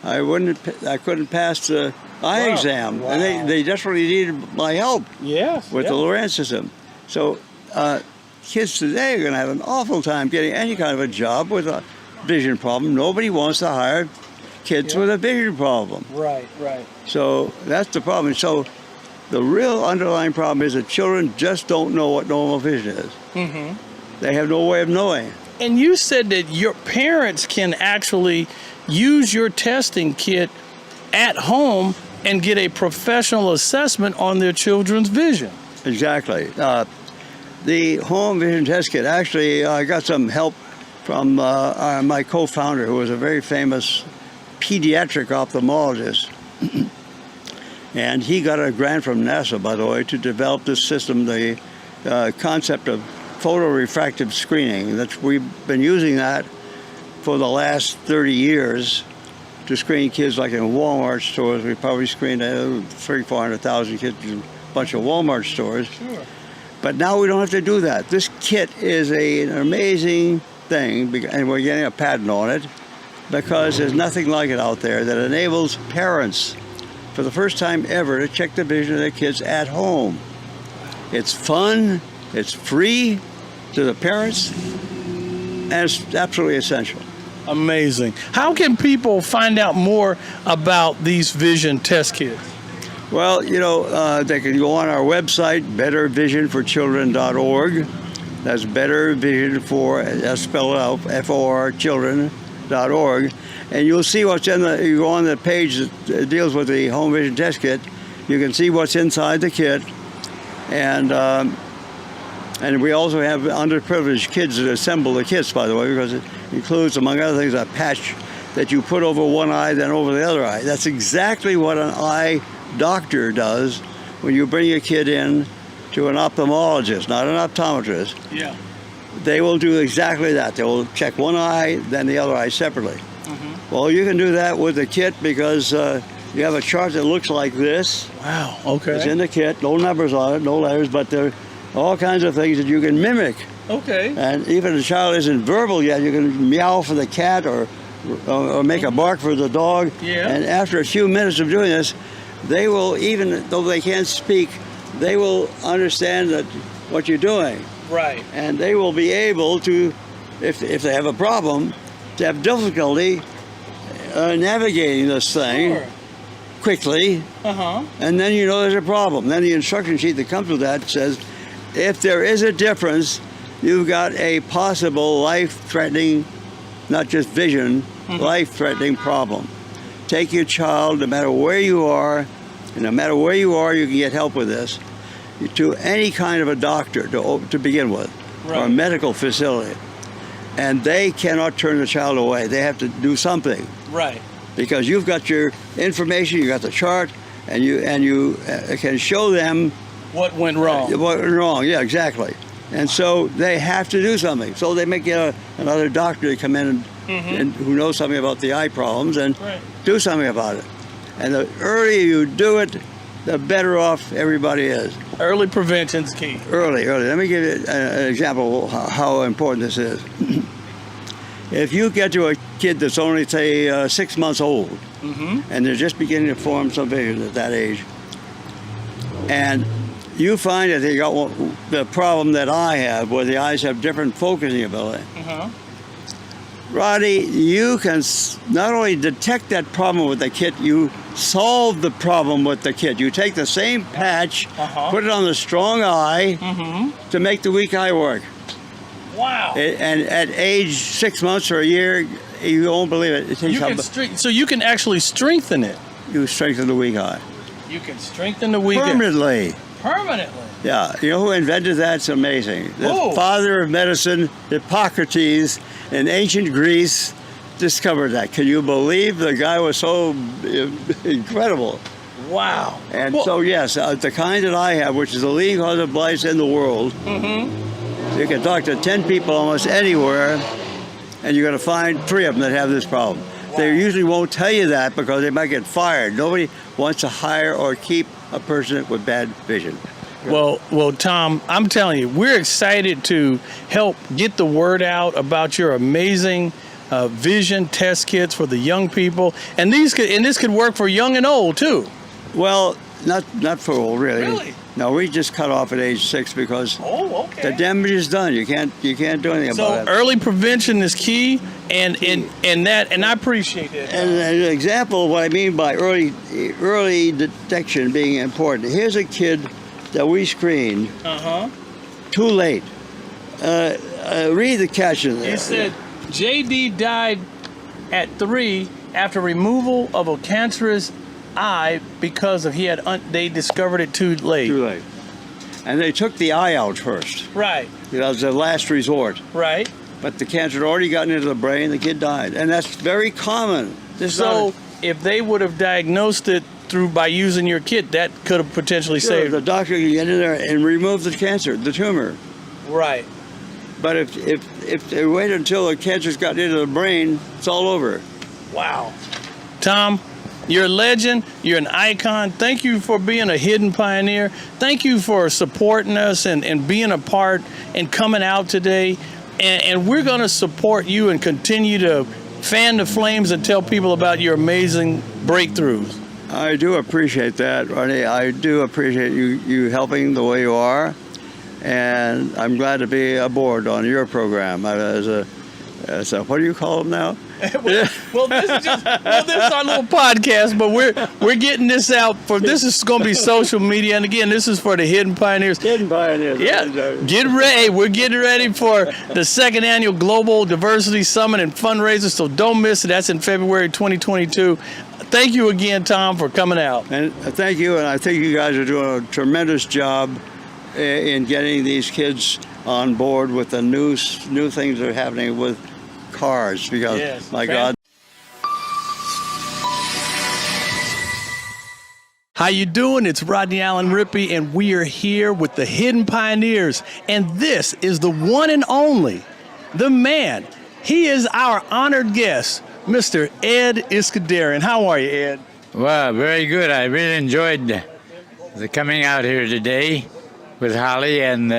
I couldn't pass the eye exam. Wow. And they desperately needed my help with the Lorentz system. So kids today are going to have an awful time getting any kind of a job with a vision problem. Nobody wants to hire kids with a vision problem. Right. So that's the problem. So the real underlying problem is that children just don't know what normal vision is. They have no way of knowing. And you said that your parents can actually use your testing kit at home and get a professional assessment on their children's vision. Exactly. The home vision test kit, actually, I got some help from my co-founder, who was a very famous pediatric ophthalmologist. And he got a grant from NASA, by the way, to develop this system, the concept of photorefractive screening. We've been using that for the last 30 years to screen kids, like in Walmart stores. We probably screened 300,000-400,000 kids in a bunch of Walmart stores. Sure. But now we don't have to do that. This kit is an amazing thing, and we're getting a patent on it because there's nothing like it out there that enables parents, for the first time ever, to check the vision of their kids at home. It's fun, it's free to the parents, and it's absolutely essential. Amazing. How can people find out more about these vision test kits? Well, they can go on our website, bettervisionforchildren.org. That's spell it out, F-O-R, children.org. And you'll see what's you go on the page that deals with the home vision test kit. You can see what's inside the kit. And we also have underprivileged kids that assemble the kits, by the way, because it includes, among other things, a patch that you put over one eye, then over the other eye. That's exactly what an eye doctor does when you bring a kid in to an ophthalmologist, not an optometrist. Yeah. They will do exactly that. They will check one eye, then the other eye separately. Well, you can do that with the kit because you have a chart that looks like this. Wow, okay. It's in the kit, no numbers on it, no letters, but there are all kinds of things that you can mimic. Okay. And even if the child isn't verbal yet, you can meow for the cat or make a bark for the dog. Yeah. And after a few minutes of doing this, they will, even though they can't speak, they will understand that what you're doing. Right. And they will be able to, if they have a problem, to have difficulty navigating this thing quickly. And then you know there's a problem. Then the instruction sheet that comes with that says, if there is a difference, you've got a possible life-threatening, not just vision, life-threatening problem. Take your child, no matter where you are, and no matter where you are, you can get help with this, to any kind of a doctor to begin with, or a medical facility. And they cannot turn the child away. They have to do something. Right. Because you've got your information, you got the chart, and you can show them what went wrong. What went wrong, yeah, exactly. And so they have to do something. So they may get another doctor to come in and who knows something about the eye problems and do something about it. And the earlier you do it, the better off everybody is. Early prevention's key. Early. Let me give you an example of how important this is. If you get to a kid that's only, say, 6 months old, and they're just beginning to form some vision at that age, and you find that they got the problem that I have, where the eyes have different focusing ability. Roddy, you can not only detect that problem with the kit, you solve the problem with the kit. You take the same patch, put it on the strong eye to make the weak eye work. Wow. And at age 6 months or a year, you won't believe it. So you can actually strengthen it. You strengthen the weak eye. You can strengthen the weak eye. Permanently. Permanently. Yeah. You know who invented that? It's amazing. The father of medicine, Hippocrates, in ancient Greece, discovered that. Can you believe the guy was so incredible? Wow. And so, yes, the kind that I have, which is the leading cause of blights in the world, you can talk to 10 people almost anywhere, and you're going to find 3 of them that have this problem. They usually won't tell you that because they might get fired. Nobody wants to hire or keep a person with bad vision. Well, Tom, I'm telling you, we're excited to help get the word out about your amazing vision test kits for the young people, and this could work for young and old too. Well, not for old, really. Really? No, we just cut off at age 6 because the damage is done. You can't do anything about it. So early prevention is key, and I appreciate that. And an example of what I mean by early detection being important. Here's a kid that we screened. Too late. Read the caption there. It said JD died at 3 after removal of a cancerous eye because of they discovered it too late. Too late. And they took the eye out first. Right. That was the last resort. Right. But the cancer had already gotten into the brain, the kid died. And that's very common. If they would have diagnosed it by using your kit, that could have potentially saved. The doctor can get in there and remove the cancer, the tumor. Right. But if they wait until the cancer's gotten into the brain, it's all over. Wow. Tom, you're a legend. You're an icon. Thank you for being a hidden pioneer. Thank you for supporting us and being a part and coming out today. And we're going to support you and continue to fan the flames and tell people about your amazing breakthroughs. I do appreciate that, Ronnie. I do appreciate you helping the way you are. And I'm glad to be aboard on your program as a what do you call them now? well, this is our little podcast, but we're getting this out this is going to be social media, and again, this is for the Hidden Pioneers. Hidden Pioneers. Yeah, get ready. We're getting ready for the 2nd annual Global Diversity Summit and fundraiser, so don't miss it. That's in February 2022. Thank you again, Tom, for coming out. And thank you, and I think you guys are doing a tremendous job in getting these kids on board with the new things that are happening with cars, because my God. How you doing? It's Rodney Allen Rippey, and we are here with the Hidden Pioneers, and this is the one and only, the man. He is our honored guest, Mr. Ed Iskandarian. How are you, Ed? Well, very good. I really enjoyed the coming out here today with Holly, and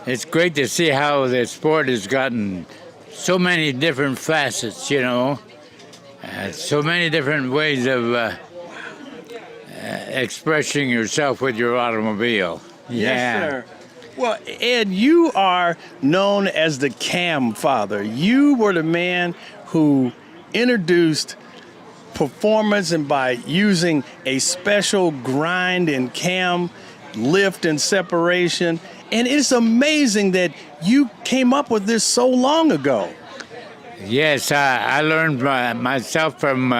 it's great to see how the sport has gotten so many different facets, so many different ways of expressing yourself with your automobile. Yes, sir. Well, Ed, you are known as the cam father. You were the man who introduced performance, and by using a special grind and cam lift and separation. And it's amazing that you came up with this so long ago. Yes, I learned myself from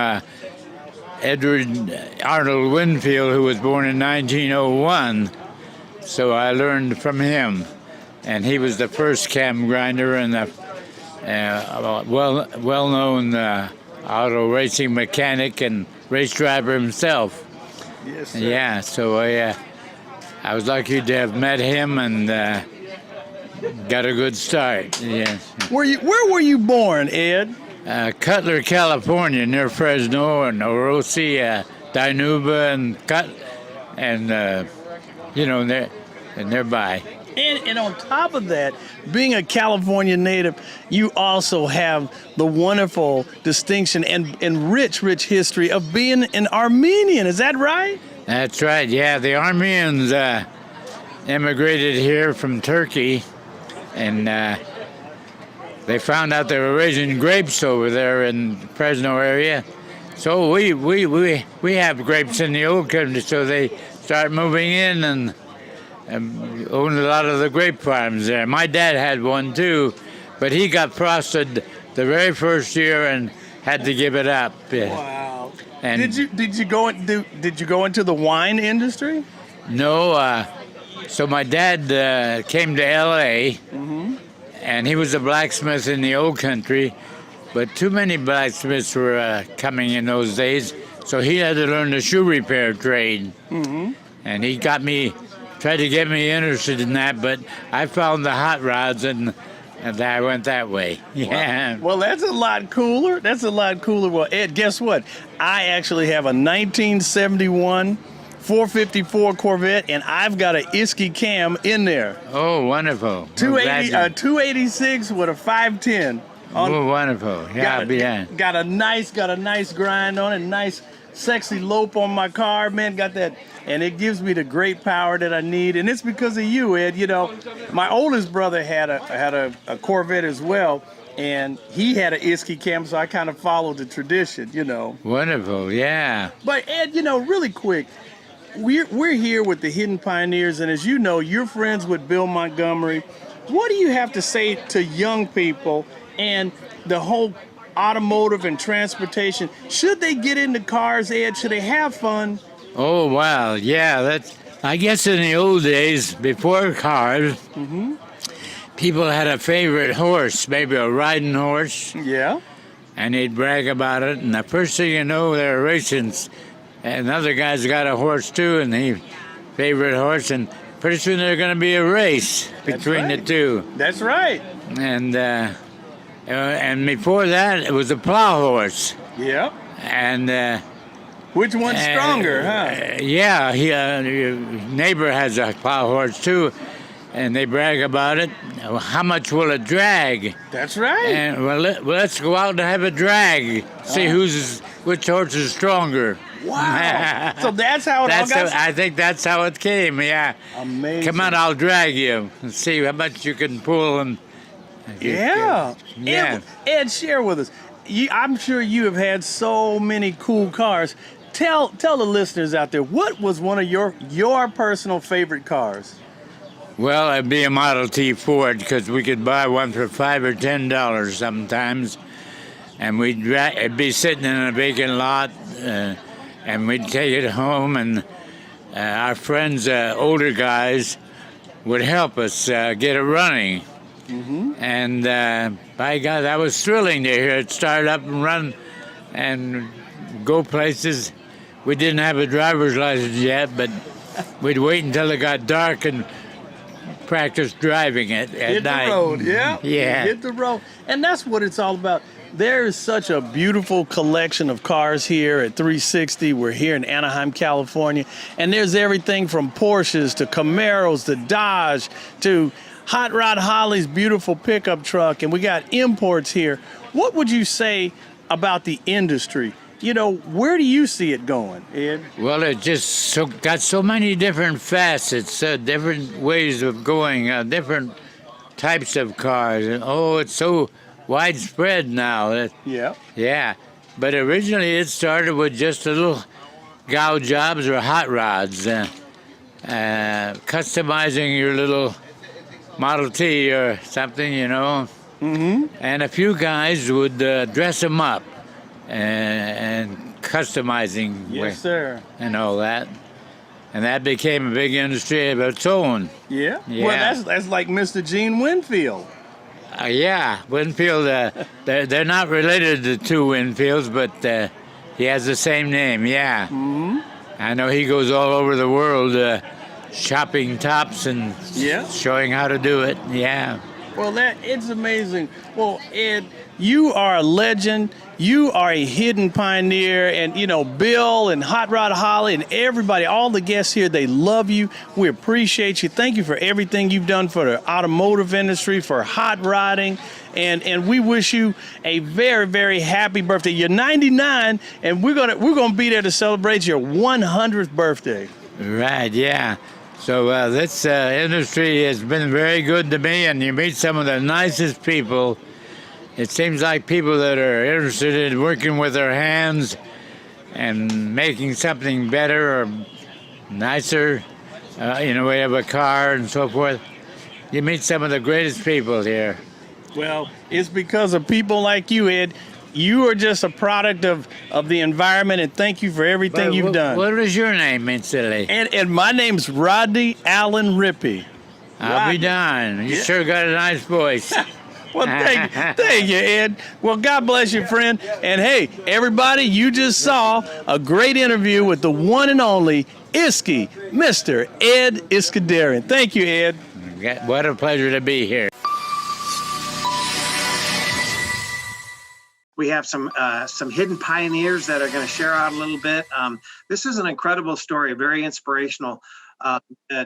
Edward Arnold Winfield, who was born in 1901. So I learned from him. And he was the first cam grinder and a well-known auto racing mechanic and race driver himself. Yes, sir. Yeah, so I was lucky to have met him and got a good start. Yes. Where were you born, Ed? Cutler, California, near Fresno, and Orosi, Dinuba, and nearby. And on top of that, being a California native, you also have the wonderful distinction and rich history of being an Armenian. Is that right? That's right, yeah. The Armenians immigrated here from Turkey, and they found out they were raising grapes over there in the Fresno area. So we have grapes in the old country, so they start moving in and owned a lot of the grape farms there. My dad had one too, but he got frosted the very first year and had to give it up. Wow. And did you go into the wine industry? No. So my dad came to L.A. and he was a blacksmith in the old country, but too many blacksmiths were coming in those days, so he had to learn the shoe repair trade. Mm-hmm. And he tried to get me interested in that, but I found the hot rods and I went that way. Yeah. Well, that's a lot cooler. Well, Ed, guess what? I actually have a 1971 454 Corvette, and I've got a Isky cam in there. Oh, wonderful. 286 with a 510. Oh, wonderful. Yeah, got a nice grind on it, nice sexy lope on my car, man. Got that, and it gives me the great power that I need, and it's because of you, Ed. You know, my oldest brother had a Corvette as well, and he had an Isky cam, so I kind of followed the tradition, you know. Wonderful, yeah. But Ed, you know, really quick, we're here with the Hidden Pioneers, and as you know, you're friends with Bill Montgomery. What do you have to say to young people and the whole automotive and transportation? Should they get into cars, Ed? Should they have fun? Oh, wow, yeah. I guess in the old days, before cars, people had a favorite horse, maybe a riding horse. Yeah. And they'd brag about it, and the first thing you know, they're racing. Another guy's got a horse too, and he favorite horse, and pretty soon there's going to be a race between the two. That's right. And before that, it was a plow horse. Yep. And which one's stronger, huh? Yeah, your neighbor has a plow horse too, and they brag about it. How much will it drag? That's right. And let's go out and have a drag. See which horse is stronger. Wow. So that's how it all got. I think that's how it came. Yeah. Amazing. Come on, I'll drag you and see how much you can pull and. Yeah. Ed, share with us. I'm sure you have had so many cool cars. Tell the listeners out there, what was one of your personal favorite cars? Well, it'd be a Model T Ford, because we could buy one for $5 or $10 sometimes, and it'd be sitting in a vacant lot, and we'd take it home, and our friends, older guys, would help us get it running. Mm-hmm. And by God, that was thrilling to hear it start up and run and go places. We didn't have a driver's license yet, but we'd wait until it got dark and practice driving it at night. Hit the road, yeah. Yeah. Hit the road. And that's what it's all about. There is such a beautiful collection of cars here at 360. We're here in Anaheim, California. And there's everything from Porsches to Camaros to Dodge to Hot Rod Holly's beautiful pickup truck. And we got imports here. What would you say about the industry? You know, where do you see it going, Ed? Well, it just got so many different facets, different ways of going, different types of cars. And, it's so widespread now. Yeah. Yeah. But originally it started with just little gow jobs or hot rods, customizing your little Model T or something, you know. Mm-hmm. And a few guys would dress them up. And customizing, yes, sir, and all that, and that became a big industry of its own. Yeah. Well, that's like Mr. Gene Winfield. Yeah, Winfield. They're not related to two Winfields, but he has the same name. Yeah. Mm-hmm. I know he goes all over the world shopping tops and showing how to do it. Yeah. Well, it's amazing. Well, Ed, you are a legend. You are a hidden pioneer, and you know, Bill and Hot Rod Holly and everybody, all the guests here, they love you. We appreciate you. Thank you for everything you've done for the automotive industry, for hot rodding, and we wish you a very, very happy birthday. You're 99, and we're gonna be there to celebrate your 100th birthday. Right, yeah. So this industry has been very good to me, and you meet some of the nicest people. It seems like people that are interested in working with their hands and making something better or nicer in a way of a car and so forth. You meet some of the greatest people here. Well, it's because of people like you, Ed. You are just a product of the environment, and thank you for everything you've done. What is your name, incidentally? And my name's Rodney Allen Rippey. I'll be darned. You sure got a nice voice. Well, thank you, Ed. Well, God bless you, friend. And hey, everybody, you just saw a great interview with the one and only Iski, Mr. Ed Iskandarian. Thank you, Ed. What a pleasure to be here. We have some hidden pioneers that are going to share out a little bit. This is an incredible story, very inspirational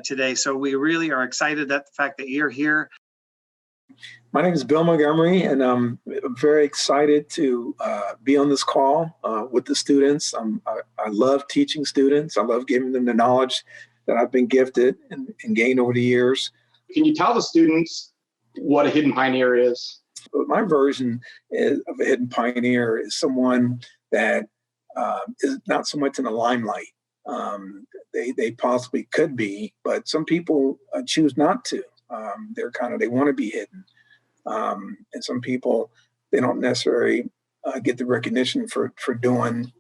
today. So we really are excited at the fact that you're here. My name is Bill Montgomery, and I'm very excited to be on this call with the students. I love teaching students. I love giving them the knowledge that I've been gifted and gained over the years. Can you tell the students what a hidden pioneer is? My version of a hidden pioneer is someone that is not so much in the limelight. They possibly could be, but some people choose not to. They want to be hidden. And some people, they don't necessarily get the recognition for doing,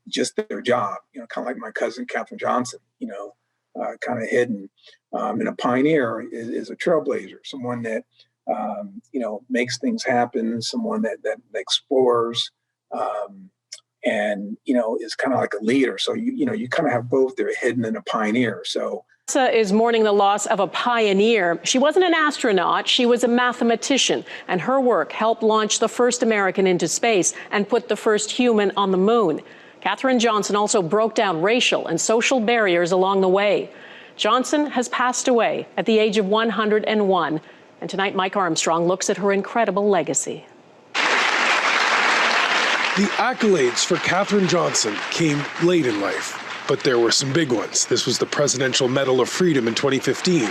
just their job, kind of like my cousin, Katherine Johnson, kind of hidden. And a pioneer is a trailblazer, someone that, makes things happen, someone that explores, and, is kind of like a leader. So, you kind of have both. They're hidden and a pioneer. So NASA is mourning the loss of a pioneer. She wasn't an astronaut, she was a mathematician, and her work helped launch the first American into space and put the first human on the moon. Katherine Johnson also broke down racial and social barriers along the way. Johnson has passed away at the age of 101, and tonight Mike Armstrong looks at her incredible legacy. The accolades for Katherine Johnson came late in life. But there were some big ones. This was the Presidential Medal of Freedom in 2015.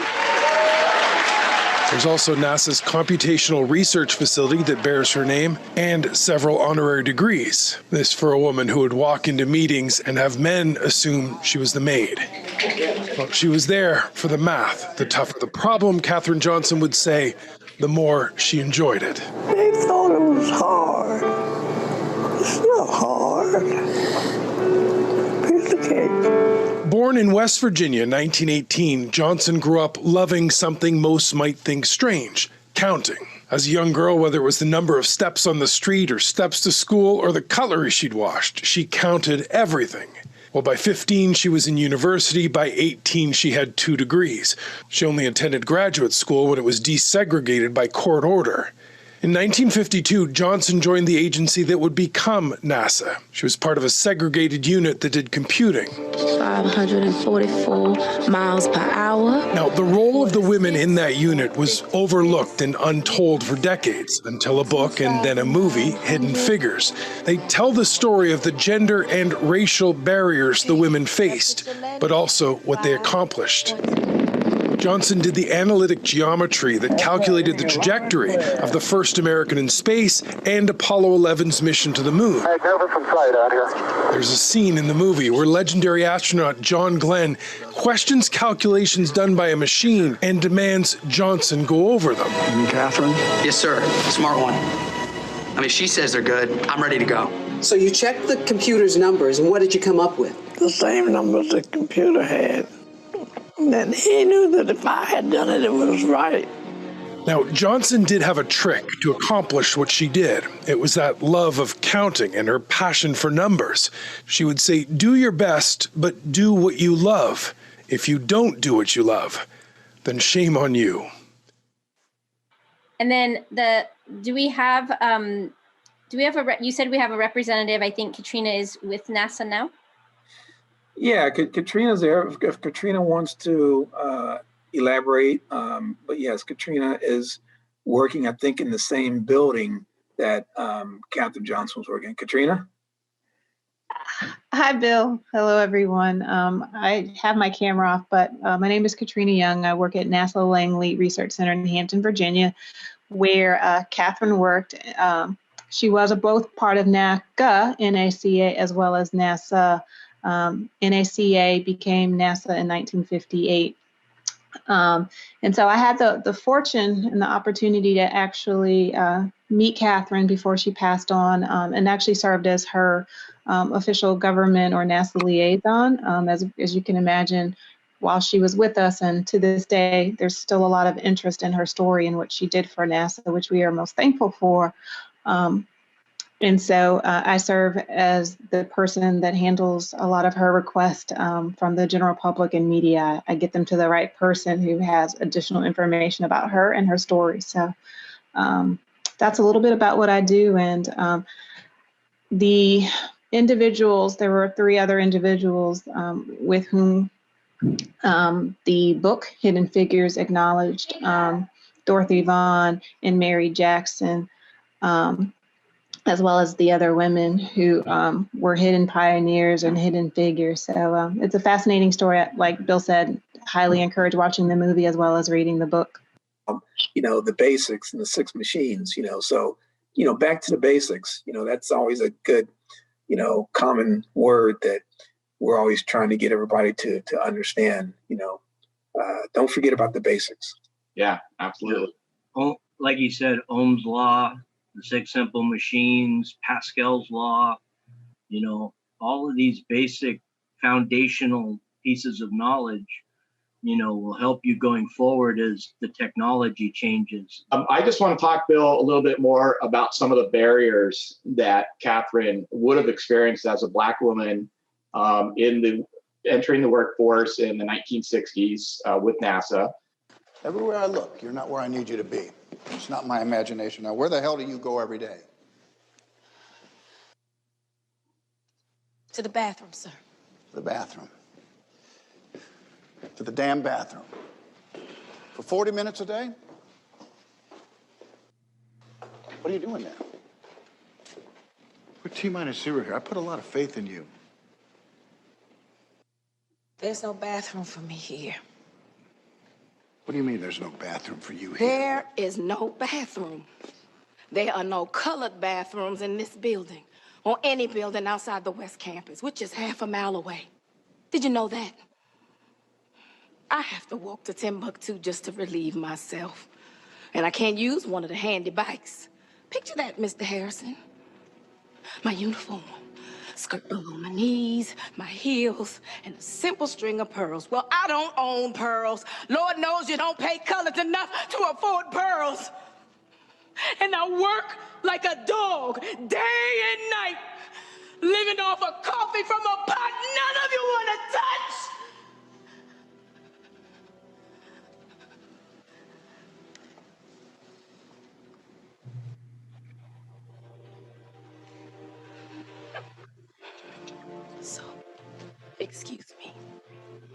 There's also NASA's computational research facility that bears her name and several honorary degrees. This for a woman who would walk into meetings and have men assume she was the maid. Well, she was there for the math. The tougher the problem, Katherine Johnson would say, the more she enjoyed it. They thought it was hard. It's not hard. Born in West Virginia in 1918, Johnson grew up loving something most might think strange, counting. As a young girl, whether it was the number of steps on the street or steps to school or the cutlery she'd washed, she counted everything. Well, by 15, she was in university. By 18, she had 2 degrees. She only attended graduate school when it was desegregated by court order. In 1952, Johnson joined the agency that would become NASA. She was part of a segregated unit that did computing. 544 miles per hour. Now, the role of the women in that unit was overlooked and untold for decades, until a book and then a movie, Hidden Figures. They tell the story of the gender and racial barriers the women faced, but also what they accomplished. Johnson did the analytic geometry that calculated the trajectory of the first American in space and Apollo 11's mission to the moon. There's a scene in the movie where legendary astronaut John Glenn questions calculations done by a machine and demands Johnson go over them. Katherine? Yes, sir. Smart one. I mean, she says they're good. I'm ready to go. So you checked the computer's numbers, and what did you come up with? The same numbers the computer had. And he knew that if I had done it, it was right. Now, Johnson did have a trick to accomplish what she did. It was that love of counting and her passion for numbers. She would say, do your best, but do what you love. If you don't do what you love, then shame on you. And then you said we have a representative. I think Katrina is with NASA now. Yeah, Katrina's there. If Katrina wants to elaborate, but yes, Katrina is working, I think, in the same building that Katherine Johnson was working. Katrina? Hi, Bill. Hello, everyone. I have my camera off, but my name is Katrina Young. I work at NASA Langley Research Center in Hampton, Virginia, where Katherine worked. She was both part of NACA, NACA, as well as NASA. NACA became NASA in 1958. And so I had the fortune and the opportunity to actually meet Katherine before she passed on, and actually served as her official government or NASA liaison. As you can imagine, while she was with us. And to this day, there's still a lot of interest in her story and what she did for NASA, which we are most thankful for. And so I serve as the person that handles a lot of her requests from the general public and media. I get them to the right person who has additional information about her and her story. So that's a little bit about what I do. And the individuals, there were 3 other individuals with whom the book Hidden Figures acknowledged, Dorothy Vaughan and Mary Jackson, as well as the other women who were hidden pioneers and hidden figures. So it's a fascinating story. Like Bill said, highly encourage watching the movie as well as reading the book. The basics and the 6 machines, so, back to the basics, that's always a good, common word that we're always trying to get everybody to understand, don't forget about the basics. Yeah, absolutely. Like you said, Ohm's law, the 6 simple machines, Pascal's law, all of these basic foundational pieces of knowledge, will help you going forward as the technology changes. I just want to talk, Bill, a little bit more about some of the barriers that Catherine would have experienced as a Black woman entering the workforce in the 1960s with NASA. Everywhere I look, you're not where I need you to be. It's not my imagination. Now, where the hell do you go every day? To the bathroom, sir. To the bathroom. To the damn bathroom. For 40 minutes a day? What are you doing there? We're T-minus 0 here. I put a lot of faith in you. There's no bathroom for me here. What do you mean there's no bathroom for you here? There is no bathroom. There are no colored bathrooms in this building or any building outside the West Campus, which is half a mile away. Did you know that? I have to walk to Timbuktu just to relieve myself. And I can't use one of the handy bikes. Picture that, Mr. Harrison. My uniform, skirt below my knees, my heels, and a simple string of pearls. Well, I don't own pearls. Lord knows you don't pay colors enough to afford pearls. And I work like a dog, day and night, living off of coffee from a pot none of you want to touch. So, excuse me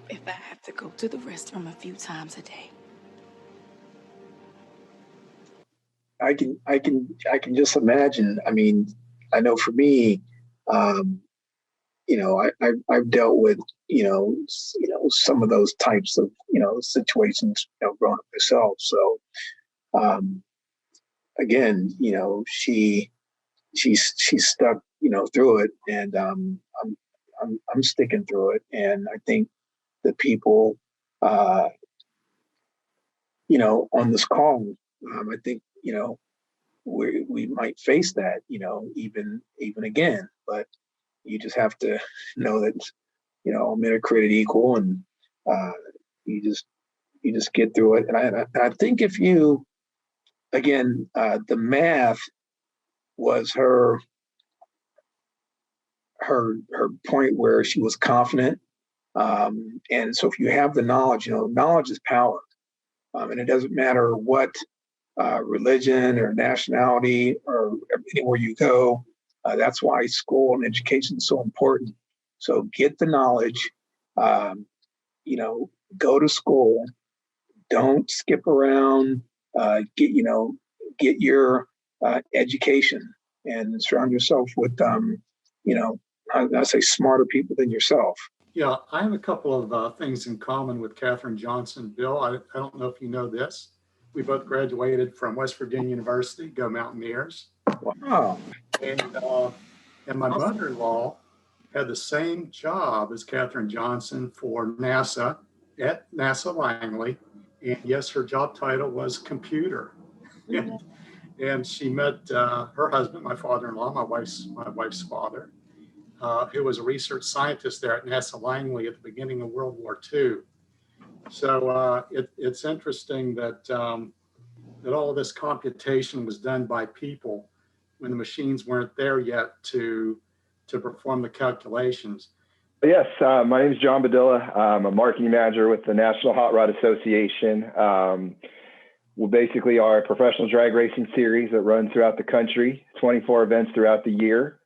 if I have to go to the restroom a few times a day. I can just imagine. I mean, I know for me, I've dealt with, some of those types of, situations, growing up myself. So, again, she stuck, through it, and I'm sticking through it. And I think the people, on this call, I think, we might face that, even again, but you just have to know that, all men are created equal, and you just get through it. And I think if you, again, the math was her point where she was confident. And so if you have the knowledge, knowledge is power. And it doesn't matter what religion or nationality or anywhere you go. That's why school and education is so important. So get the knowledge, go to school, don't skip around, get your education, and surround yourself with, I say smarter people than yourself. Yeah, I have a couple of things in common with Katherine Johnson. Bill, I don't know if you know this. We both graduated from West Virginia University, go Mountaineers. Wow. And my mother-in-law had the same job as Katherine Johnson for NASA at NASA Langley. And yes, her job title was computer. And she met her husband, my father-in-law, my wife's father, who was a research scientist there at NASA Langley at the beginning of World War II. So it's interesting that that all this computation was done by people when the machines weren't there yet to perform the calculations. Yes, my name is John Badilla. I'm a marketing manager with the National Hot Rod Association. We basically are a professional drag racing series that runs throughout the country, 24 events throughout the year.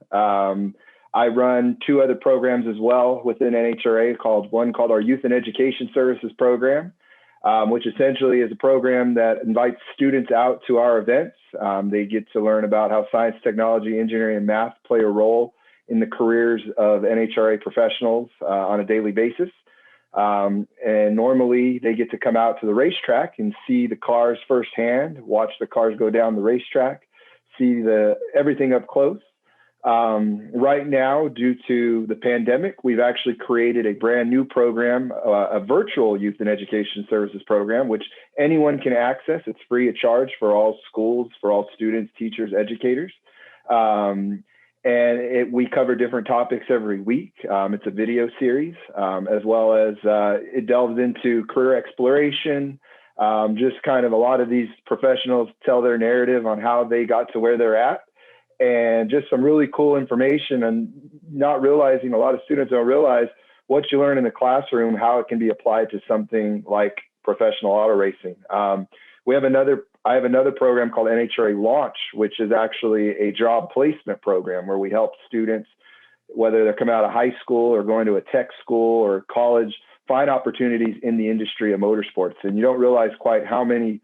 I run 2 other programs as well within NHRA, one called our Youth and Education Services Program, which essentially is a program that invites students out to our events. They get to learn about how science, technology, engineering, and math play a role in the careers of NHRA professionals on a daily basis. And normally they get to come out to the racetrack and see the cars firsthand, watch the cars go down the racetrack, see everything up close. Right now, due to the pandemic, we've actually created a brand new program, a virtual youth and education services program, which anyone can access. It's free of charge for all schools, for all students, teachers, educators. And we cover different topics every week. It's a video series, as well as it delves into career exploration. Just kind of a lot of these professionals tell their narrative on how they got to where they're at, and just some really cool information, and not realizing, a lot of students don't realize what you learn in the classroom, how it can be applied to something like professional auto racing. I have another program called NHRA Launch, which is actually a job placement program where we help students, whether they're coming out of high school or going to a tech school or college, find opportunities in the industry of motorsports. And you don't realize quite how many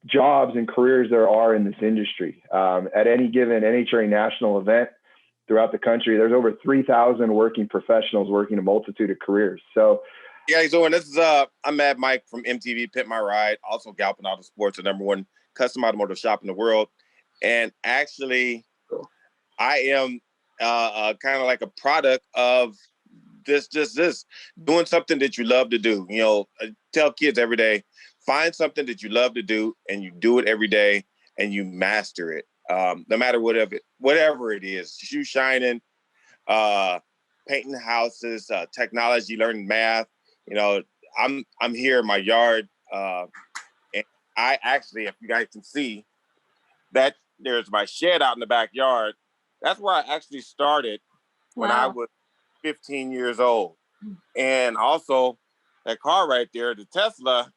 jobs and careers there are in this industry. At any given NHRA national event throughout the country, there's over 3,000 working professionals working a multitude of careers. So, yeah, how you doing? This is I'm Mad Mike from MTV Pit My Ride, also Galpin Auto Sports, the #1 custom automotive shop in the world. And actually, I am kind of like a product of this, doing something that you love to do. You know, I tell kids every day, find something that you love to do and you do it every day and you master it. No matter whatever it is, shoe shining, painting houses, technology, learning math. You know, I'm here in my yard, and I actually, if you guys can see, that there's my shed out in the backyard. That's where I actually started when I was 15 years old. And also, that car right there, the Tesla,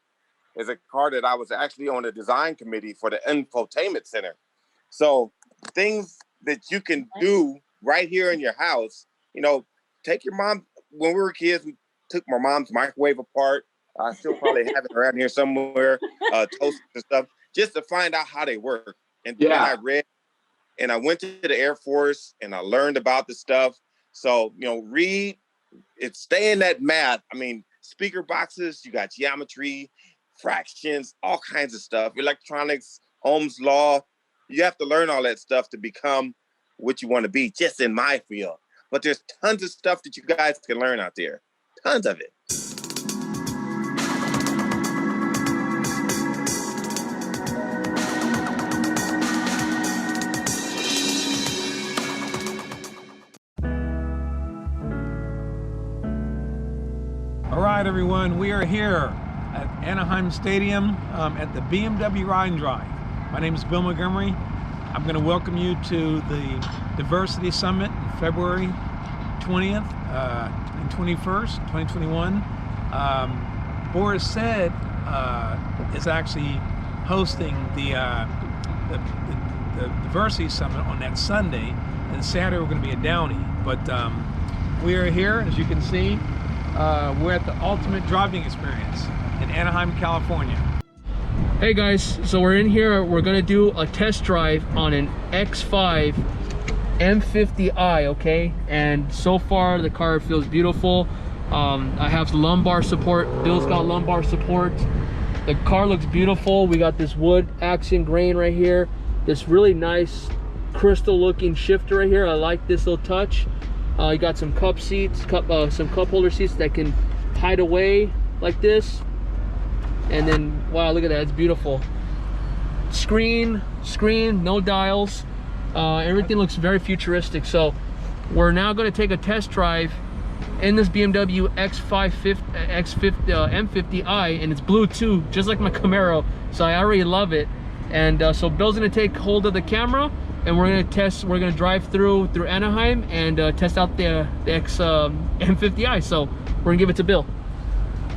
is a car that I was actually on the design committee for the infotainment center. So things that you can do right here in your house, you know, take your mom. When we were kids, we took my mom's microwave apart. I still probably have it around here somewhere, toasters and stuff, just to find out how they work. And then I read, and I went to the Air Force, and I learned about the stuff. So, you know, read, stay in that math. I mean, speaker boxes, you got geometry, fractions, all kinds of stuff, electronics, Ohm's law. You have to learn all that stuff to become what you want to be, just in my field. But there's tons of stuff that you guys can learn out there. Tons of it. All right, everyone, we are here at Anaheim Stadium at the BMW Ride and Drive. My name is Bill Montgomery. I'm going to welcome you to the Diversity Summit on February 20th and 21st, 2021. Boris Said is actually hosting the Diversity Summit on that Sunday, and Saturday we're going to be at Downey. But we are here, as you can see. We're at the Ultimate Driving Experience in Anaheim, California. Hey guys, so we're in here. We're gonna do a test drive on an X5 M50i, okay? And so far the car feels beautiful. I have lumbar support. Bill's got lumbar support. The car looks beautiful. We got this wood accent grain right here. This really nice crystal looking shifter right here. I like this little touch. You got some cup seats, some cup holder seats that can hide away like this. And then, wow, look at that, it's beautiful. Screen, no dials. Everything looks very futuristic. So we're now gonna take a test drive in this BMW M50i, and it's blue too, just like my Camaro. So I already love it. And so Bill's gonna take hold of the camera, and we're gonna drive through Anaheim and test out the M50i. So we're gonna give it to Bill.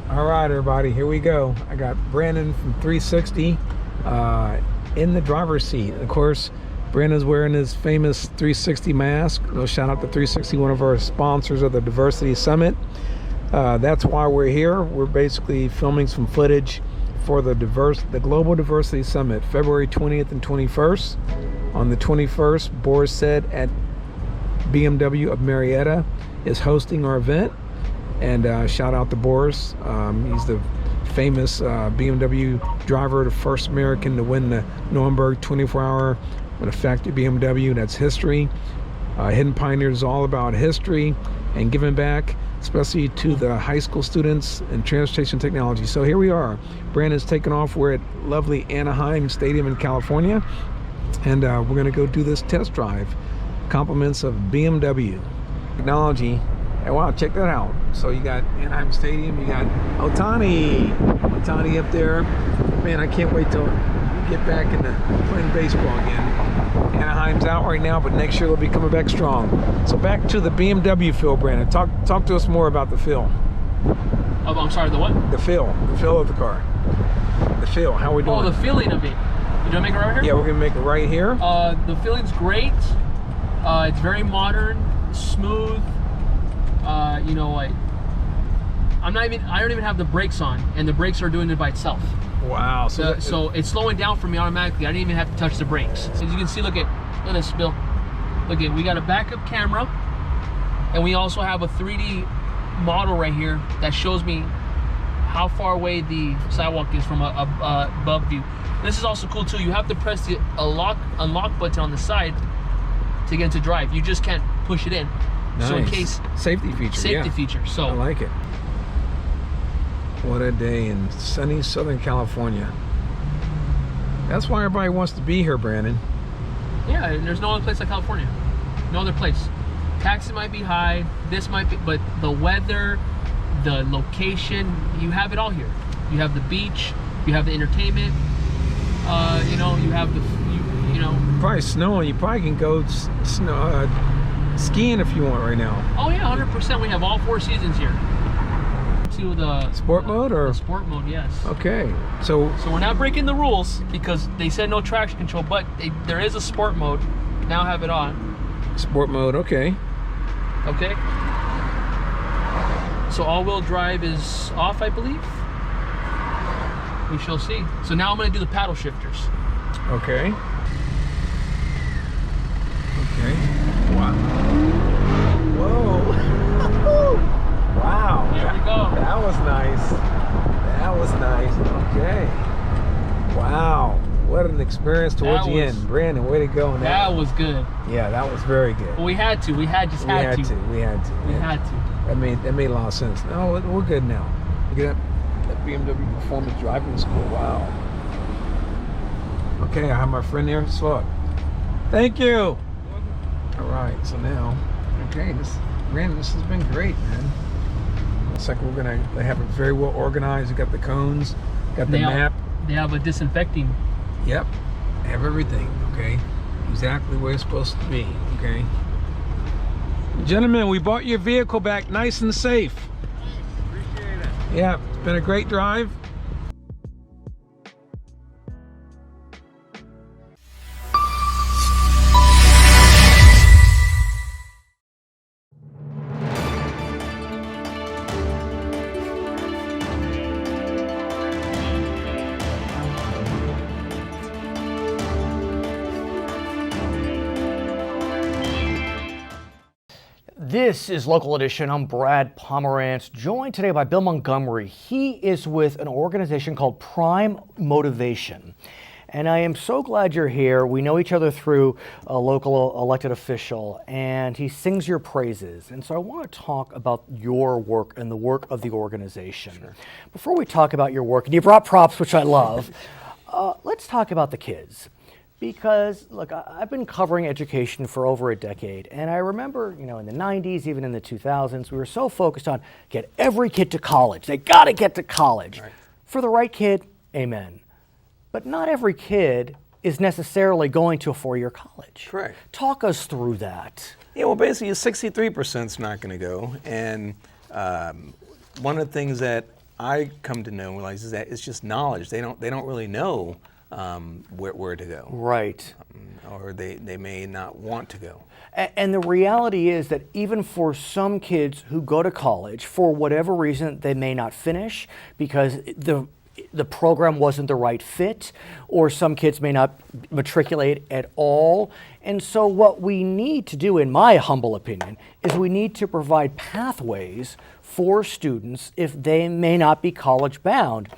All right, everybody, here we go. I got Brandon from 360 in the driver's seat. Of course, Brandon's wearing his famous 360 mask. So shout out to 360, one of our sponsors of the Diversity Summit. That's why we're here. We're basically filming some footage for the Global Diversity Summit, February 20th and 21st. On the 21st, Boris said at BMW of Marietta is hosting our event. And shout out to Boris. He's the famous BMW driver, the first American to win the Nuremberg 24-hour with a factory BMW. That's history. Hidden Pioneers is all about history and giving back, especially to the high school students in transportation technology. So here we are. Brandon's taking off. We're at lovely Anaheim Stadium in California, and we're going to go do this test drive. Compliments of BMW technology. And wow, check that out. So you got Anaheim Stadium, you got Otani up there. Man, I can't wait till we get back into playing baseball again. Anaheim's out right now, but next year they'll be coming back strong. So back to the BMW feel, Brandon. Talk to us more about the feel. Oh, I'm sorry, the what? The feel of the car. The feel, how are we doing? Oh, the feeling of it. You gonna make it right here? Yeah, we're gonna make it right here. The feeling's great. It's very modern, smooth. You know, I don't even have the brakes on, and the brakes are doing it by itself. Wow. So it's slowing down for me automatically. I didn't even have to touch the brakes. As you can see, look at this, Bill. Look at, we got a backup camera, and we also have a 3D model right here that shows me how far away the sidewalk is from above view. This is also cool too. You have to press the unlock button on the side to get into drive. You just can't push it in. Nice. So in case safety feature. So I like it. What a day in sunny Southern California. That's why everybody wants to be here, Brandon. Yeah, and there's no other place like California. No other place. Taxes might be high, this might be, but the weather, the location, you have it all here. You have the beach, you have the entertainment, you know, you have the, you know. Probably snowing. You probably can go skiing if you want right now. Oh yeah, 100%. We have all 4 seasons here. To the sport mode or the sport mode, yes. Okay, so we're not breaking the rules because they said no traction control, but there is a sport mode. Now have it on. Sport mode, okay. Okay. So all-wheel drive is off, I believe. We shall see. So now I'm going to do the paddle shifters. Okay. Okay. Wow. Whoa. Wow. Here we go. That was nice. That was nice. Okay. Wow. What an experience towards the end. Brandon, way to go. That was good. Yeah, that was very good. Well, we had to. We had to. We had to. That made a lot of sense. No, we're good now. Look at that BMW Performance Driving School. Wow. Okay, I have my friend there. Slow up. Thank you. All right, so now, okay, Brandon, this has been great, man. Looks like they have it very well organized. You got the cones, got the map. They have a disinfecting. Yep, they have everything, okay? Exactly where it's supposed to be, okay? Gentlemen, we brought your vehicle back nice and safe. Appreciate it. Yeah, it's been a great drive. This is Local Edition. I'm Brad Pomerantz, joined today by Bill Montgomery. He is with an organization called Prime Motivation. And I am so glad you're here. We know each other through a local elected official, and he sings your praises. And so I want to talk about your work and the work of the organization. Sure. Before we talk about your work, and you brought props, which I love, let's talk about the kids. Because, look, I've been covering education for over a decade, and I remember, in the 90s, even in the 2000s, we were so focused on get every kid to college. They got to get to college. Right. For the right kid, amen. But not every kid is necessarily going to a four-year college. Correct. Talk us through that. Yeah, well, basically, 63% is not going to go, and one of the things that I come to know and realize is that it's just knowledge. They don't really know where to go. Right. Or they may not want to go. And the reality is that even for some kids who go to college, for whatever reason, they may not finish because the program wasn't the right fit, or some kids may not matriculate at all. And so what we need to do, in my humble opinion, is we need to provide pathways for students if they may not be college bound.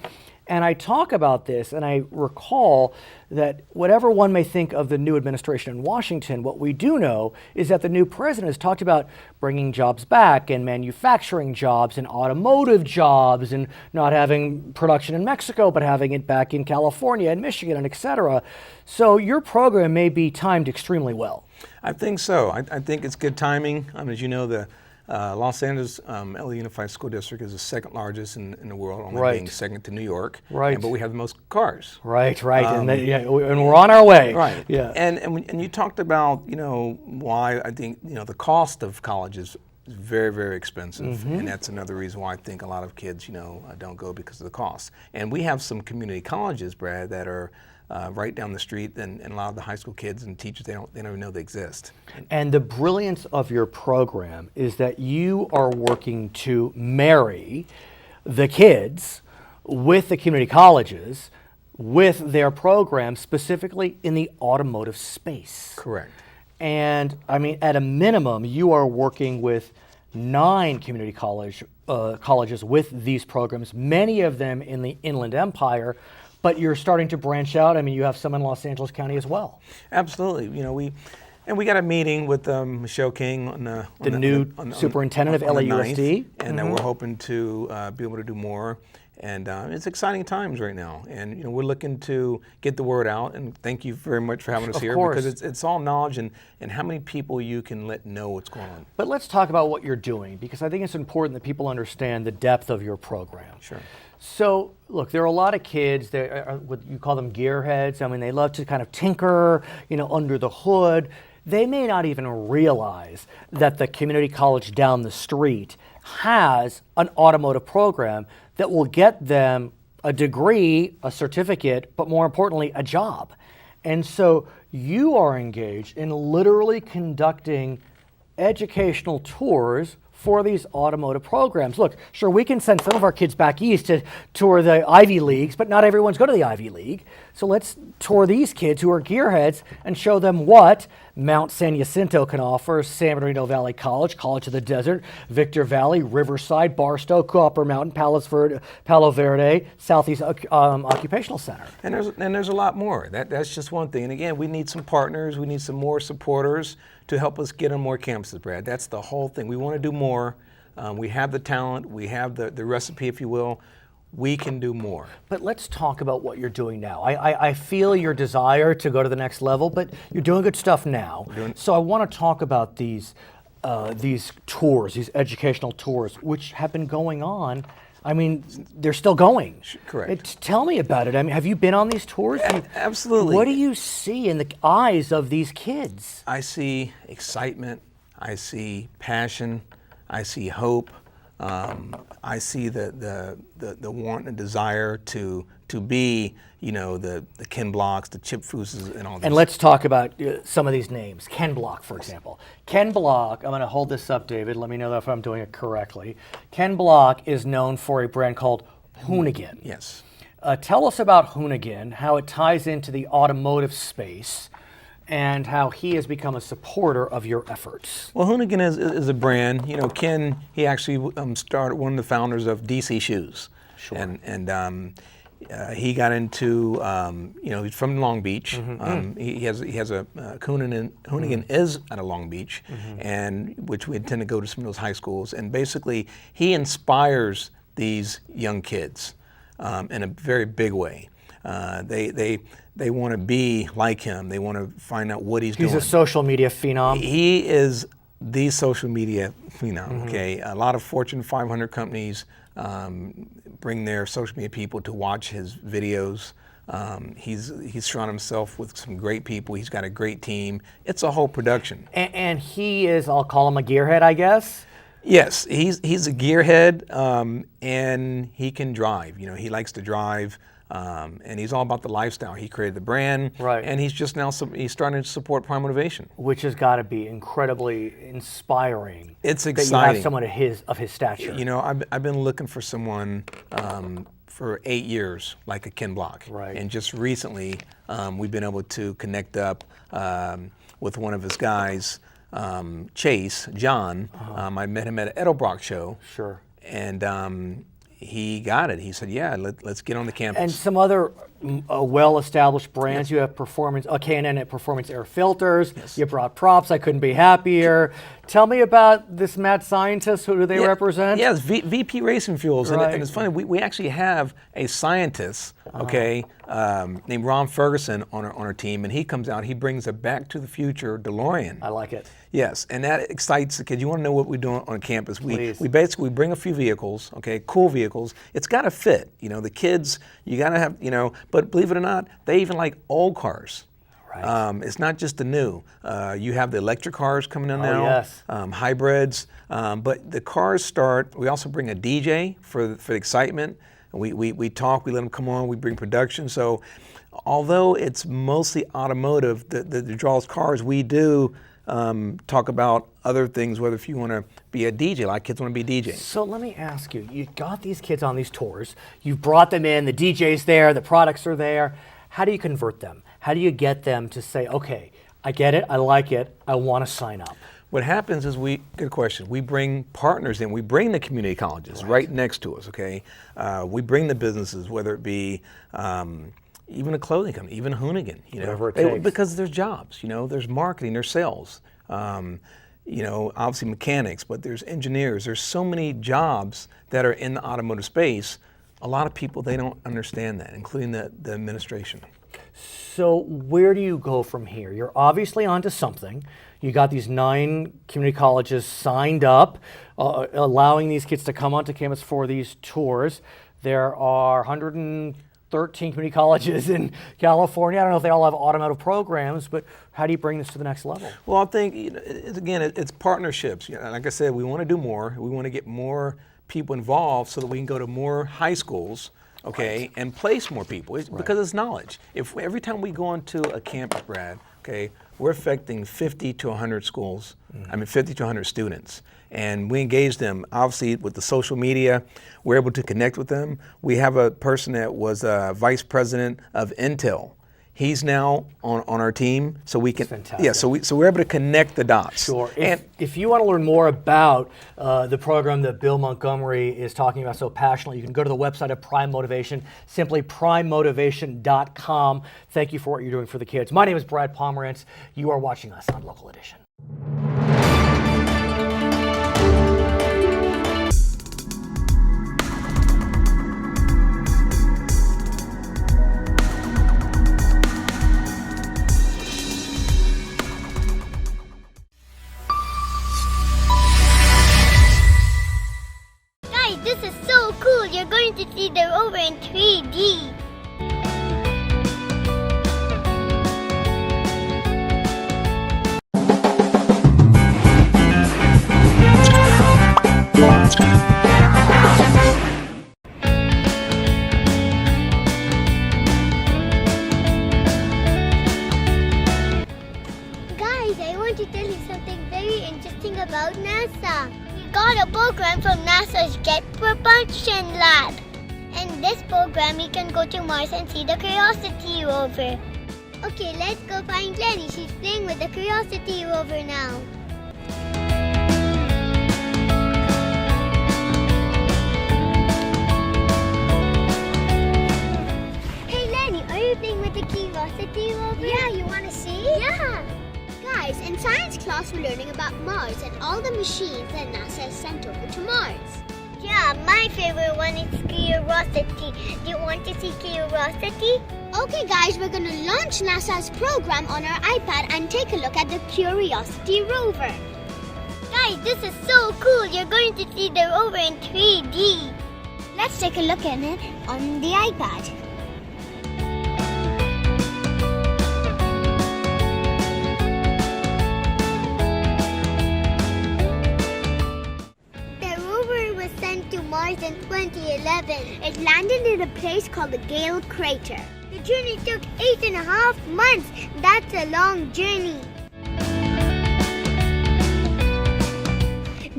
And I talk about this, and I recall that whatever one may think of the new administration in Washington, what we do know is that the new president has talked about bringing jobs back and manufacturing jobs and automotive jobs and not having production in Mexico, but having it back in California and Michigan and et cetera. So your program may be timed extremely well. I think so. I think it's good timing. As you know, the Los Angeles LA Unified School District is the second largest in the world, only being second to New York. Right. But we have the most cars. Right. And we're on our way. Right. Yeah. And you talked about why I think the cost of college is very, very expensive, and that's another reason why I think a lot of kids don't go because of the cost. And we have some community colleges, Brad, that are right down the street, and a lot of the high school kids and teachers, they don't even know they exist. And the brilliance of your program is that you are working to marry the kids with the community colleges with their programs specifically in the automotive space. Correct. And I mean, at a minimum, you are working with 9 community colleges with these programs, many of them in the Inland Empire. But you're starting to branch out. I mean, you have some in Los Angeles County as well. Absolutely. We got a meeting with Michelle King on the new superintendent of LAUSD, and then we're hoping to be able to do more. And it's exciting times right now. And we're looking to get the word out. And thank you very much for having us here, because it's all knowledge and how many people you can let know what's going on. But let's talk about what you're doing, because I think it's important that people understand the depth of your program. Sure. So, look, there are a lot of kids, what you call them gearheads. I mean, they love to kind of tinker, under the hood. They may not even realize that the community college down the street has an automotive program that will get them a degree, a certificate, but more importantly, a job. And so you are engaged in literally conducting educational tours for these automotive programs. Look, sure, we can send some of our kids back east to tour the Ivy Leagues, but not everyone's going to the Ivy League. So let's tour these kids who are gearheads and show them what Mount San Jacinto can offer: San Bernardino Valley College, College of the Desert, Victor Valley, Riverside, Barstow, Copper Mountain, Palo Verde, Southeast Occupational Center. And there's a lot more. That's just one thing. And again, we need some partners. We need some more supporters to help us get on more campuses, Brad. That's the whole thing. We want to do more. We have the talent. We have the recipe, if you will. We can do more. But let's talk about what you're doing now. I feel your desire to go to the next level, but you're doing good stuff now. So I want to talk about these tours, these educational tours, which have been going on. I mean, they're still going. Correct. Tell me about it. I mean, have you been on these tours? Absolutely. What do you see in the eyes of these kids? I see excitement. I see passion. I see hope. I see the want and desire to be, the Ken Blocks, the Chip Fooses, and all this. And let's talk about some of these names. Ken Block, for example. Ken Block, I'm going to hold this up, David. Let me know if I'm doing it correctly. Ken Block is known for a brand called Hoonigan. Yes. Tell us about Hoonigan, how it ties into the automotive space, and how he has become a supporter of your efforts. Well, Hoonigan is a brand. Ken, he actually started one of the founders of DC Shoes. Sure. And he got into, he's from Long Beach. He has a Hoonigan is out of Long Beach, and which we intend to go to some of those high schools. And basically, he inspires these young kids in a very big way. They want to be like him. They want to find out what he's doing. He's a social media phenom. He is the social media phenom. Okay, a lot of Fortune 500 companies bring their social media people to watch his videos. He's surrounded himself with some great people. He's got a great team. It's a whole production. And he is, I'll call him a gearhead, I guess. Yes, he's a gearhead, and he can drive. You know, he likes to drive, and he's all about the lifestyle. He created the brand, right? And he's just now he's starting to support Prime Motivation, which has got to be incredibly inspiring. It's exciting that you have someone of his stature. You know, I've been looking for someone for 8 years, like a Ken Block, right? And just recently, we've been able to connect up with one of his guys. Chase, John, I met him at an Edelbrock show. Sure. And he got it. He said, yeah, let's get on the campus. And some other well-established brands. Yes. You have Performance, K&N at Performance Air Filters. Yes. You brought props. I couldn't be happier. Tell me about this mad scientist. Who do they represent? Yes, VP Racing Fuels. Right. And it's funny, we actually have a scientist, named Ron Ferguson on our team, and he comes out, he brings a Back to the Future DeLorean. I like it. Yes, and that excites the kids. You want to know what we're doing on campus. We basically bring a few vehicles, cool vehicles. It's got to fit. You know, the kids, you got to have, but believe it or not, they even like old cars. Right. It's not just the new. You have the electric cars coming in now, yes. Hybrids. But the cars start, we also bring a DJ for the excitement. We talk, we let them come on, we bring production. So although it's mostly automotive that draws cars, we do talk about other things, whether if you want to be a DJ, a lot of kids want to be DJs. So let me ask you, you got these kids on these tours, you've brought them in, the DJ's there, the products are there. How do you convert them? How do you get them to say, okay, I get it, I like it, I want to sign up? What happens is good question, we bring partners in, we bring the community colleges right next to us, we bring the businesses, whether it be even a clothing company, even Hoonigan, whatever it takes. Because there's jobs, there's marketing, there's sales, obviously mechanics, but there's engineers. There's so many jobs that are in the automotive space. A lot of people, they don't understand that, including the administration. So where do you go from here? You're obviously onto something. You got these 9 community colleges signed up, allowing these kids to come onto campus for these tours. There are 113 community colleges in California. I don't know if they all have automotive programs, but how do you bring this to the next level? Well, I think, it's partnerships. Like I said, we want to do more. We want to get more people involved so that we can go to more high schools, and place more people, because it's knowledge. If every time we go onto a campus, Brad, we're affecting 50 to 100 schools, 50 to 100 students. And we engage them, obviously, with the social media. We're able to connect with them. We have a person that was vice president of Intel. He's now on our team, so we can. Fantastic. Yeah, so we're able to connect the dots. Sure. If you want to learn more about the program that Bill Montgomery is talking about so passionately, you can go to the website of Prime Motivation, simply primemotivation.com. Thank you for what you're doing for the kids. My name is Brad Pomerantz. You are watching us on Local Edition. This is so cool. You're going to see them over in 3D. Guys, I want to tell you something very interesting about NASA. Got a program from NASA's Jet Propulsion Lab. In this program, we can go to Mars and see the Curiosity rover. Okay, let's go find Lenny. She's playing with the Curiosity rover now. Hey Lenny, are you playing with the Curiosity rover? Yeah, you want to see? Yeah. Guys, in science class we're learning about Mars and all the machines that NASA has sent over to Mars. Yeah, my favorite one is Curiosity. Do you want to see Curiosity? Okay guys, we're gonna launch NASA's program on our iPad and take a look at the Curiosity rover. Guys, this is so cool. You're going to see the rover in 3D. Let's take a look at it on the iPad. To Mars in 2011. It landed in a place called the Gale Crater. The journey took 8.5 months. That's a long journey.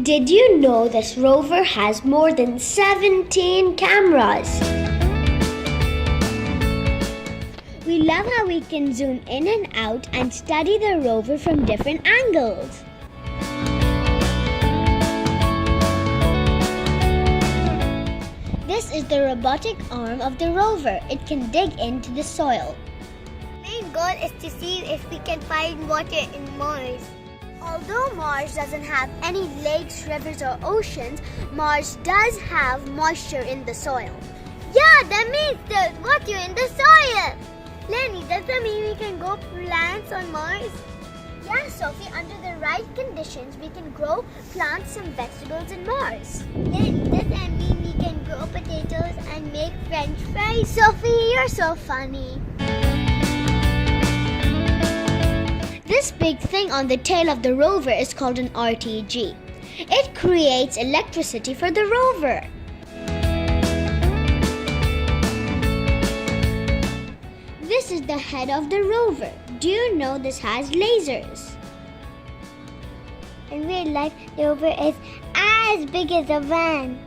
Did you know this rover has more than 17 cameras? We love how we can zoom in and out and study the rover from different angles. This is the robotic arm of the rover. It can dig into the soil. The main goal is to see if we can find water in Mars. Although Mars doesn't have any lakes, rivers, or oceans, Mars does have moisture in the soil. Yeah, that means there's water in the soil. Lenny, does that mean we can grow plants on Mars? Yeah, Sophie, under the right conditions, we can grow plants and vegetables in Mars. Then, does that mean we can grow potatoes and make French fries? Sophie, you're so funny. This big thing on the tail of the rover is called an RTG. It creates electricity for the rover. This is the head of the rover. Do you know this has lasers? In real life, the rover is as big as a van.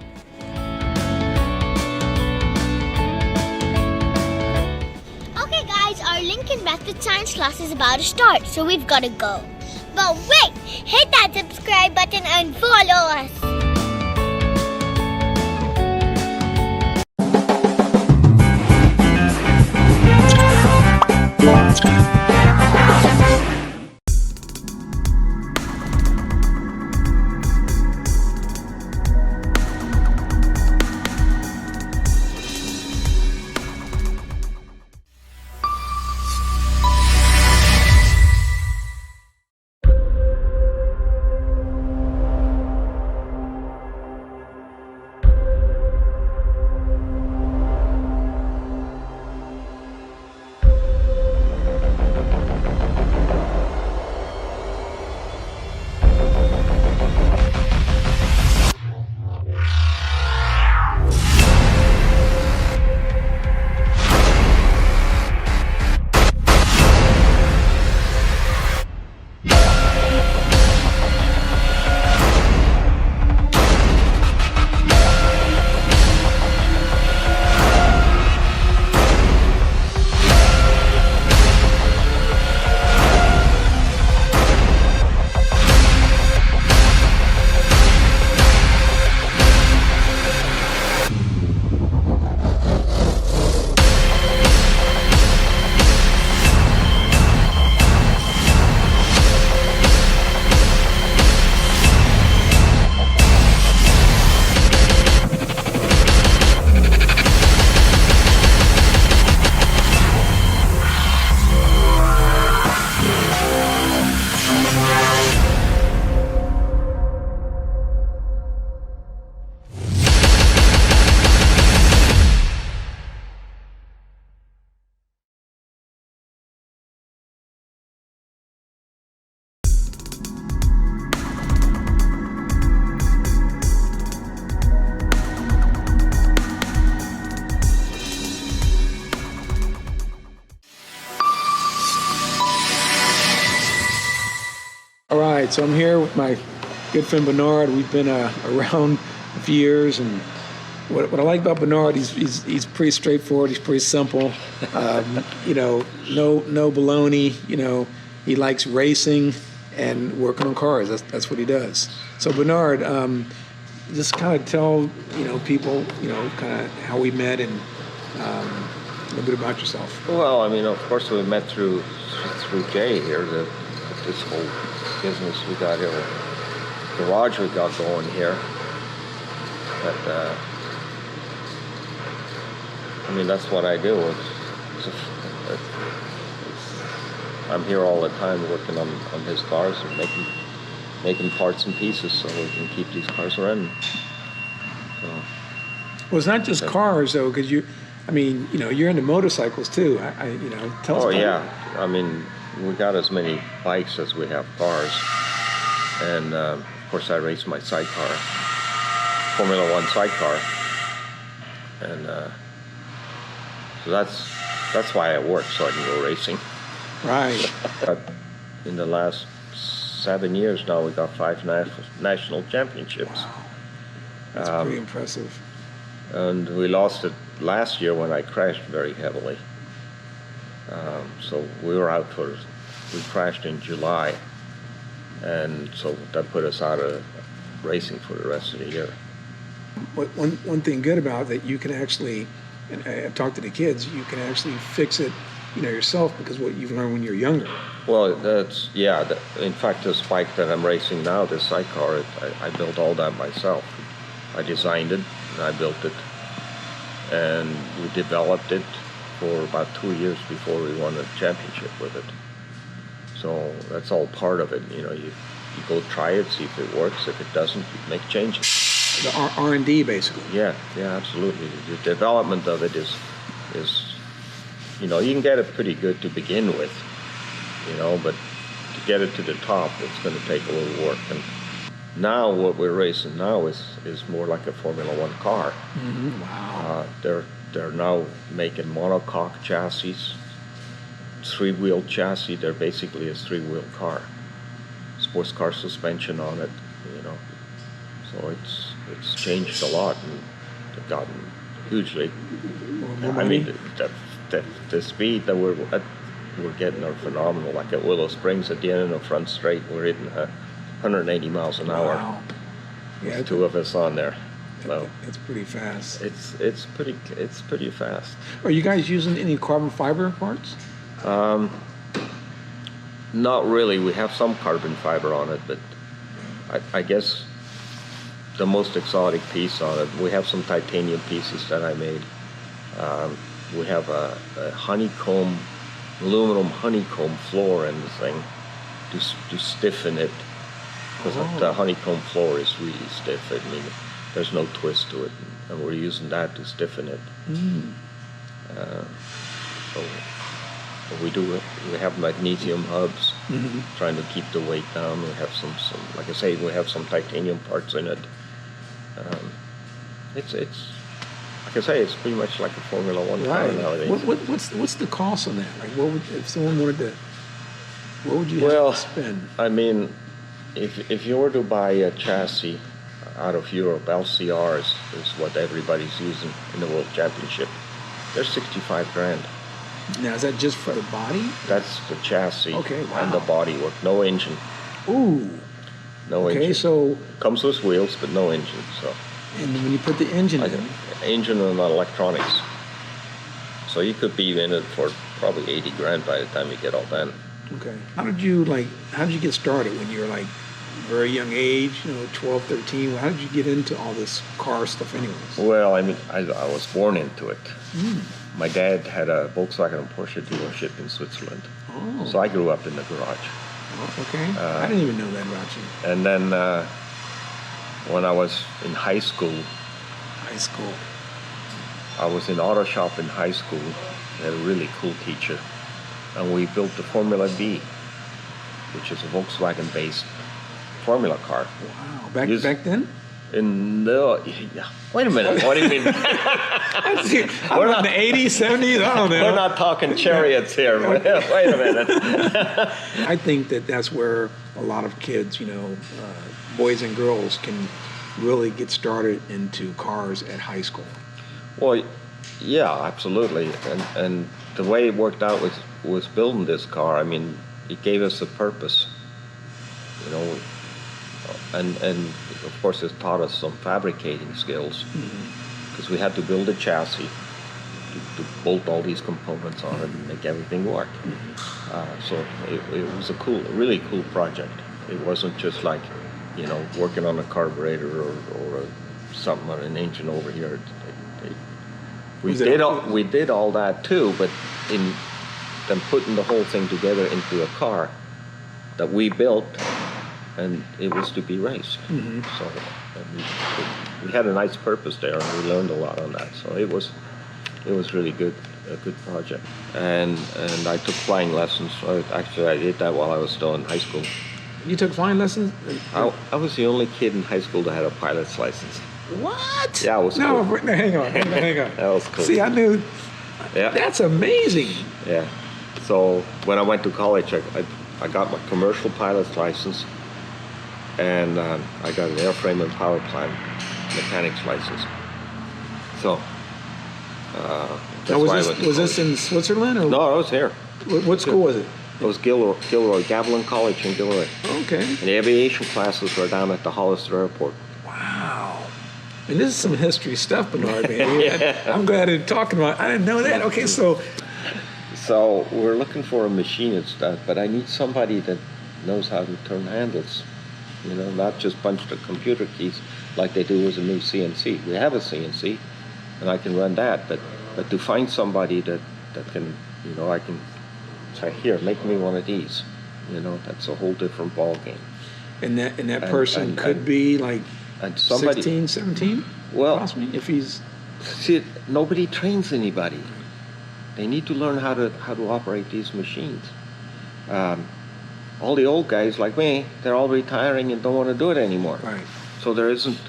Okay guys, our Lincoln Method science class is about to start, so we've got to go. But wait, hit that subscribe button and follow us. All right, so I'm here with my good friend Bernard. We've been around a few years, and what I like about Bernard, he's pretty straightforward. He's pretty simple. You know, no baloney. You know, he likes racing and working on cars. That's what he does. So Bernard, just kind of tell people kind of how we met and a little bit about yourself. Well, I mean, of course, we met through Jay here. This whole business we got here, garage we got going here, But I mean, that's what I do. I'm here all the time working on his cars and making parts and pieces so we can keep these cars running. So, well, it's not just cars though, because you're into motorcycles too. Tell us about yeah. I mean, we got as many bikes as we have cars, and of course I race my sidecar, Formula One sidecar, and so that's why I work, so I can go racing. Right. In the last 7 years now, we got 5 national championships. Wow. That's pretty impressive. And we lost it last year when I crashed very heavily. So we crashed in July, and so that put us out of racing for the rest of the year. One thing good about that, you can actually, and I've talked to the kids, you can actually fix it, yourself, because what you've learned when you're younger. Well, in fact, this bike that I'm racing now, this sidecar, I built all that myself. I designed it, and I built it, and we developed it for about 2 years before we won a championship with it. So that's all part of it. You go try it, see if it works. If it doesn't, you make changes. The R&D, basically. Yeah, absolutely. The development of it is you can get it pretty good to begin with, but to get it to the top, it's going to take a little work. And now what we're racing now is more like a Formula One car. Mm-hmm. Wow. They're now making monocoque chassis, 3-wheel chassis. They're basically a 3-wheel car, sports car suspension on it, So it's changed a lot, and they've gotten hugely. I mean, the speed that we're getting are phenomenal. Like at Willow Springs, at the end of the front straight, we're hitting 180 miles an hour. Wow. Yeah, With 2 of us on there. So it's pretty fast. It's pretty fast. Are you guys using any carbon fiber parts? Not really. We have some carbon fiber on it, but I guess the most exotic piece on it, we have some titanium pieces that I made. We have a aluminum honeycomb floor in the thing to stiffen it, because the honeycomb floor is really stiff. I mean, there's no twist to it, and we're using that to stiffen it. So we have magnesium hubs, trying to keep the weight down. We have some like I say, we have some titanium parts in it. It's like I say, it's pretty much like a Formula One car nowadays. What's the cost on that? Like, if someone wanted to, what would you have to spend? I mean, if you were to buy a chassis out of Europe, LCR is what everybody's using in the World Championship. They're $65,000. Now, is that just for the body? That's the chassis and the Wow. bodywork. No engine. Ooh. No engine. Okay, so comes with wheels, but no engine. So. And when you put the engine in, engine and electronics. So you could be in it for probably $80,000 by the time you get all done. Okay. How did you get started when you were like very young age, 12, 13? How did you get into all this car stuff anyways? Well, I mean, I was born into it. My dad had a Volkswagen and Porsche dealership in Switzerland. Oh. So I grew up in the garage. Oh, okay. I didn't even know that about you. And then when I was in high school, I was in auto shop in high school. I had a really cool teacher. And we built the Formula B, which is a Volkswagen-based Formula car. Wow. Back then? Wait a minute. What do you mean? We're not in the 80s, 70s. I don't know. We're not talking chariots here. Wait a minute. I think that's where a lot of kids, boys and girls, can really get started into cars at high school. Well, yeah, absolutely. And the way it worked out was building this car. I mean, it gave us a purpose, and of course it taught us some fabricating skills, because we had to build a chassis to bolt all these components on it and make everything work. So it was a really cool project. It wasn't just like, working on a carburetor or a something on an engine over here. We did all that too, but in them putting the whole thing together into a car that we built, and it was to be raced. Mm-hmm. So we had a nice purpose there, and we learned a lot on that. So it was really good, a good project. And I took flying lessons. Actually, I did that while I was still in high school. You took flying lessons? I was the only kid in high school that had a pilot's license. What? Yeah, it was no, cool. Hang on. That was cool. See, I knew. Yeah. That's amazing. Yeah. So when I went to college, I got my commercial pilot's license, and I got an airframe and power plant mechanics license. So now, was this in Switzerland? Or? No, I was here. What school was it? It was Gilroy, Gavilan College in Gilroy. Okay. And the aviation classes were down at the Hollister Airport. Wow. And this is some history stuff, Bernard, man. Yeah. I'm glad you're talking about. I didn't know that. Okay, so we're looking for a machinist, but I need somebody that knows how to turn handles. You know, not just punch the computer keys like they do with a new CNC. We have a CNC, and I can run that, but to find somebody that can, you know, I can say, here, make me one of these. You know, that's a whole different ball game. And that person could be like 16, 17? Well, possibly, if he's... See, nobody trains anybody. They need to learn how to operate these machines. All the old guys like me, they're all retiring and don't want to do it anymore. Right. So there isn't.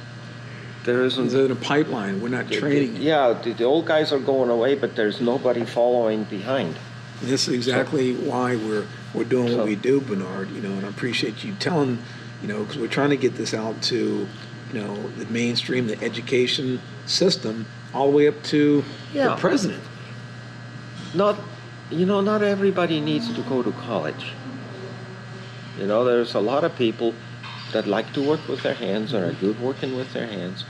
Is it a pipeline? We're not training. The old guys are going away, but there's nobody following behind. And this is exactly why we're doing what we do, Bernard. You know, and I appreciate you telling. You know, because we're trying to get this out to, you know, the mainstream, the education system, all the way up to the president. Not everybody needs to go to college. You know, there's a lot of people that like to work with their hands or are good working with their hands.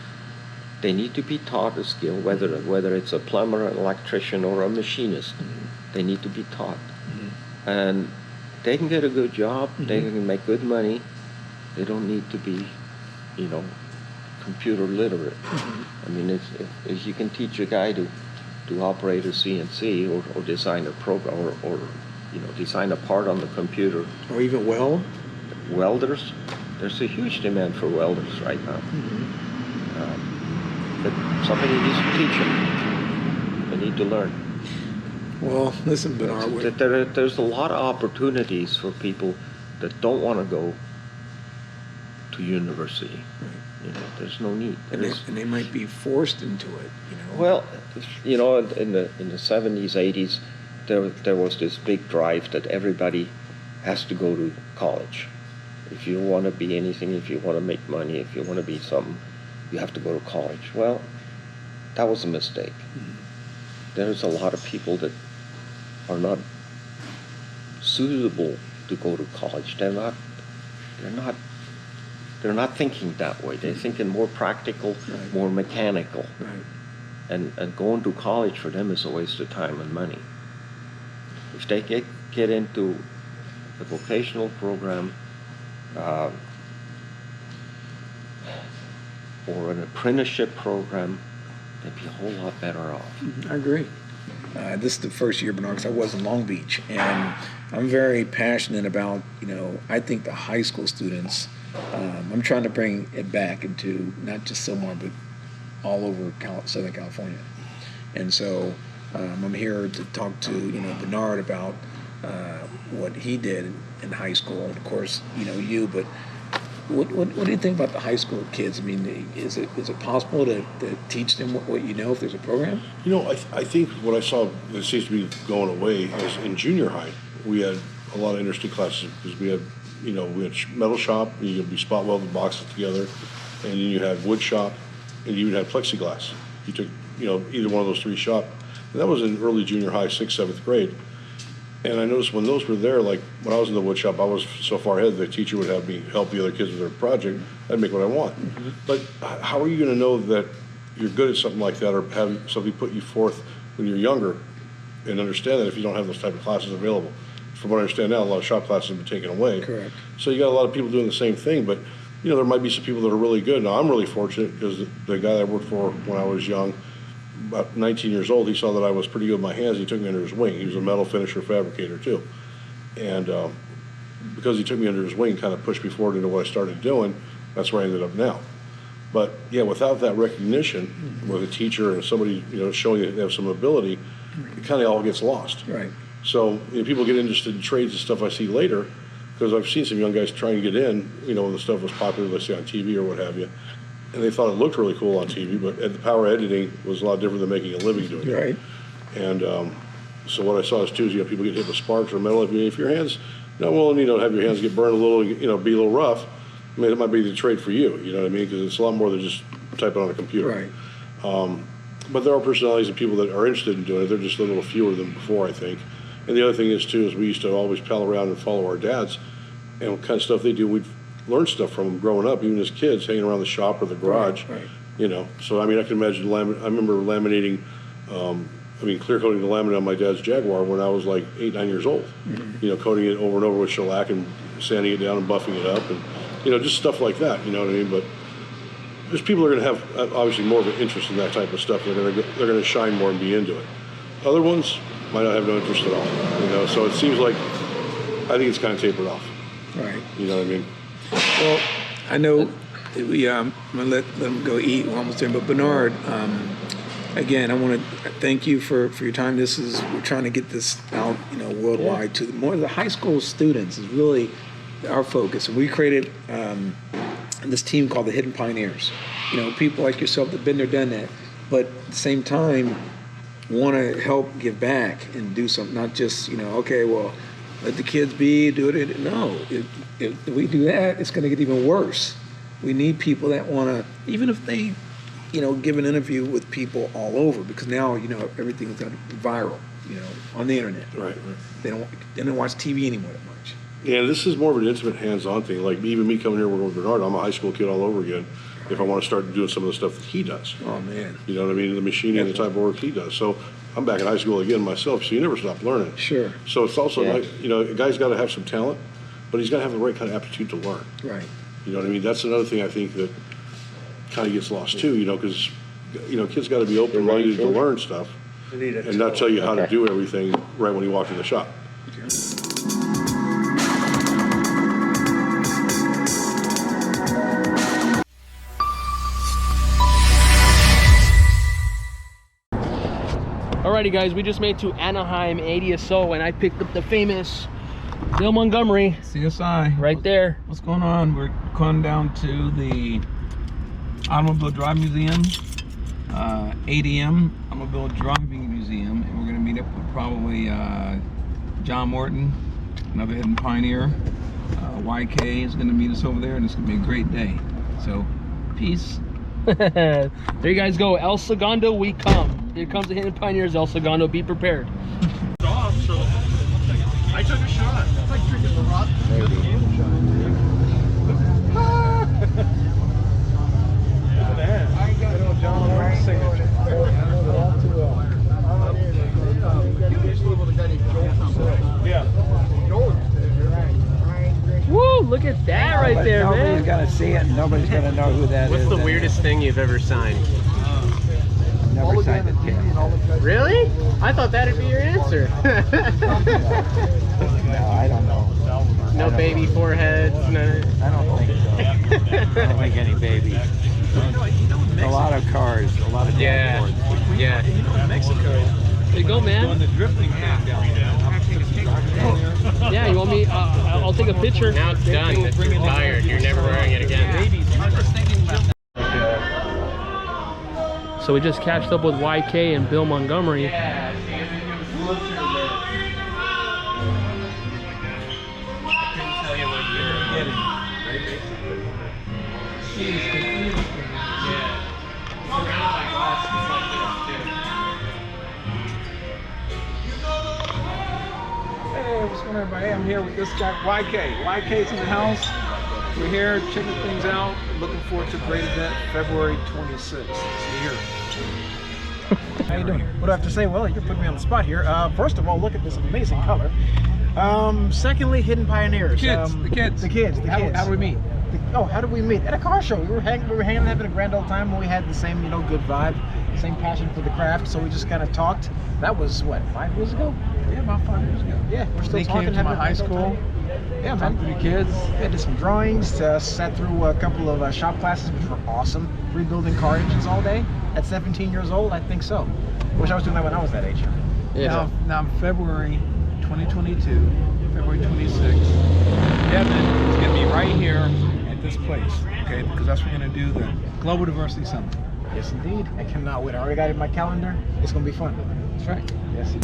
They need to be taught a skill, whether it's a plumber, an electrician, or a machinist. Mm-hmm. They need to be taught. Mm-hmm. And they can get a good job. Mm-hmm. They can make good money. They don't need to be, you know, computer literate. Mm-hmm. I mean, if you can teach a guy to operate a CNC or design a program or you know, design a part on the computer. Or even welders. There's a huge demand for welders right now. Mm-hmm. But somebody needs to teach them. They need to learn. Well, listen, Bernard. There's a lot of opportunities for people that don't want to go to university. Right. You know, there's no need. And they might be forced into it. You know. Well, you know, in the 70s, 80s, there was this big drive that everybody has to go to college. If you want to be anything, if you want to make money, if you want to be something, you have to go to college. Well, that was a mistake. Mm-hmm. There's a lot of people that are not suitable to go to college. They're not thinking that way. They're thinking more practical, right. More mechanical. Right. And going to college for them is a waste of time and money. If they get into a vocational program or an apprenticeship program, they'd be a whole lot better off. I agree. This is the first year, Bernard, because I was in Long Beach, and I'm very passionate about, you know, I think the high school students, I'm trying to bring it back into not just Sylmar, but all over Southern California. And so I'm here to talk to, you know, Bernard about what he did in high school, and of course, you know, but what do you think about the high school kids? I mean, is it possible to teach them what you know if there's a program? You know, I think what I saw that seems to be going away is in junior high, we had a lot of interesting classes because we had metal shop, you could be spot welding boxes together, and then you had wood shop, and you even had plexiglass. You took, you know, either one of those three shop. And that was in early junior high, 6th, 7th grade. And I noticed when those were there, like when I was in the wood shop, I was so far ahead, the teacher would have me help the other kids with their project. I'd make what I want. Mm-hmm. But how are you going to know that you're good at something like that, or have somebody put you forth when you're younger and understand that if you don't have those type of classes available? From what I understand now, a lot of shop classes have been taken away. Correct. So you got a lot of people doing the same thing, but you know, there might be some people that are really good. Now, I'm really fortunate because the guy that I worked for when I was young, about 19 years old, he saw that I was pretty good with my hands. He took me under his wing. He was a metal finisher fabricator too. And because he took me under his wing, kind of pushed me forward into what I started doing, that's where I ended up now. But yeah, without that recognition with a teacher and somebody, you know, showing that they have some ability, it kind of all gets lost. Right. So, you know, people get interested in trades and stuff I see later, because I've seen some young guys trying to get in, you know, when the stuff was popular, let's say on TV or what have you, and they thought it looked really cool on TV, but the power editing was a lot different than making a living doing it. Right. And so what I saw is too, is, you know, people get hit with sparks or metal. If your hands not willing, you know, have your hands get burned a little, you know, be a little rough, I mean, it might be the trade for you, you know what I mean? Because it's a lot more than just typing on a computer. Right. But there are personalities and people that are interested in doing it. They're just a little fewer than before, I think. And the other thing is too, is we used to always pal around and follow our dads, and what kind of stuff they do, we'd learn stuff from them growing up, even as kids, hanging around the shop or the garage. Right. You know, so I mean, I can imagine. I remember laminating, clear coating the laminate on my dad's Jaguar when I was like 8, 9 years old. Mm-hmm. You know, coating it over and over with shellac and sanding it down and buffing it up, and you know, just stuff like that. You know what I mean? But there's people that are going to have obviously more of an interest in that type of stuff. They're going to shine more and be into it. Other ones might not have no interest at all. You know, so it seems like I think it's kind of tapered off. Right. You know what I mean? Well, I know we I'm gonna let them go eat. We're almost there. But Bernard, again, I want to thank you for your time. We're trying to get this out, you know, worldwide to more of the high school students is really our focus. And we created this team called the Hidden Pioneers. You know, people like yourself that've been there, done that, but at the same time want to help give back and do something, not just, you know, okay, well, let the kids be, do it. No, if we do that, it's going to get even worse. We need people that want to, even if they, you know, give an interview with people all over, because now, you know, everything's viral, you know, on the internet. Right. They don't watch TV anymore that much. Yeah, this is more of an intimate, hands-on thing. Like even me coming here working with Bernard, I'm a high school kid all over again. If I want to start doing some of the stuff that he does. Oh man. You know what I mean? The machining and the type of work he does. So I'm back in high school again myself, so you never stop learning. Sure. So it's also like, you know, a guy's got to have some talent, but he's got to have the right kind of aptitude to learn. Right. You know what I mean? That's another thing I think that kind of gets lost too, you know, because, you know, kids got to be open-minded to learn stuff and not tell you how to do everything right when you walk in the shop. Okay. Alrighty guys, we just made to Anaheim ADSO and I picked up the famous Bill Montgomery. CSI. Right there. What's going on? We're going down to the Automobile Driving Museum, ADM, Automobile Driving Museum, and we're going to meet up with probably John Morton, another hidden pioneer. YK is going to meet us over there, and it's going to be a great day. So, peace. There you guys go. El Segundo, we come. Here comes the Hidden Pioneers. El Segundo, be prepared. Off, so I took a shot. It's like drinking the rock. Woo, look at that right there, man. Nobody's gonna see it and nobody's gonna know who that is. What's the weirdest thing you've ever signed? Never signed a ticket. Really? I thought that'd be your answer. No, I don't know. No baby foreheads, no. I don't think so. I don't think any babies. A lot of cars, a lot of dashboards. Yeah. You know, in Mexico, there you go, man. doing the drifting thing down there. Yeah, you want me? I'll take a picture. Now it's done. It's retired. You're never wearing it again. I was thinking about that. So we just catched up with YK and Bill Montgomery. Yeah, see, if you get closer to there. I couldn't tell you what you were getting. Yeah. Around my glasses like this, too. Hey, what's going on, everybody? I'm here with this guy, YK. YK's in the house. We're here checking things out. Looking forward to a great event, February 26th. See you here. How you doing? What do I have to say? Well, you're putting me on the spot here. First of all, look at this amazing color. Secondly, Hidden Pioneers. The kids. The kids. How do we meet? how did we meet? At a car show. We were hanging, having a grand old time, and we had the same, good vibe, same passion for the craft. So we just kind of talked. That was what, 5 years ago? Yeah, about 5 years ago. Yeah, we're still They talking. came to my high school. Yeah, man. Talked to the kids. Yeah, did some drawings. Sat through a couple of shop classes, which were awesome. Rebuilding car engines all day. At 17 years old, I think so. Wish I was doing that when I was that age. Yeah. Now February 2022, February 26th, Devin is going to be right here at this place, okay? Because that's where we're going to do the Global Diversity Summit. Yes, indeed. I cannot wait. I already got it in my calendar. It's going to be fun. That's right. Yes.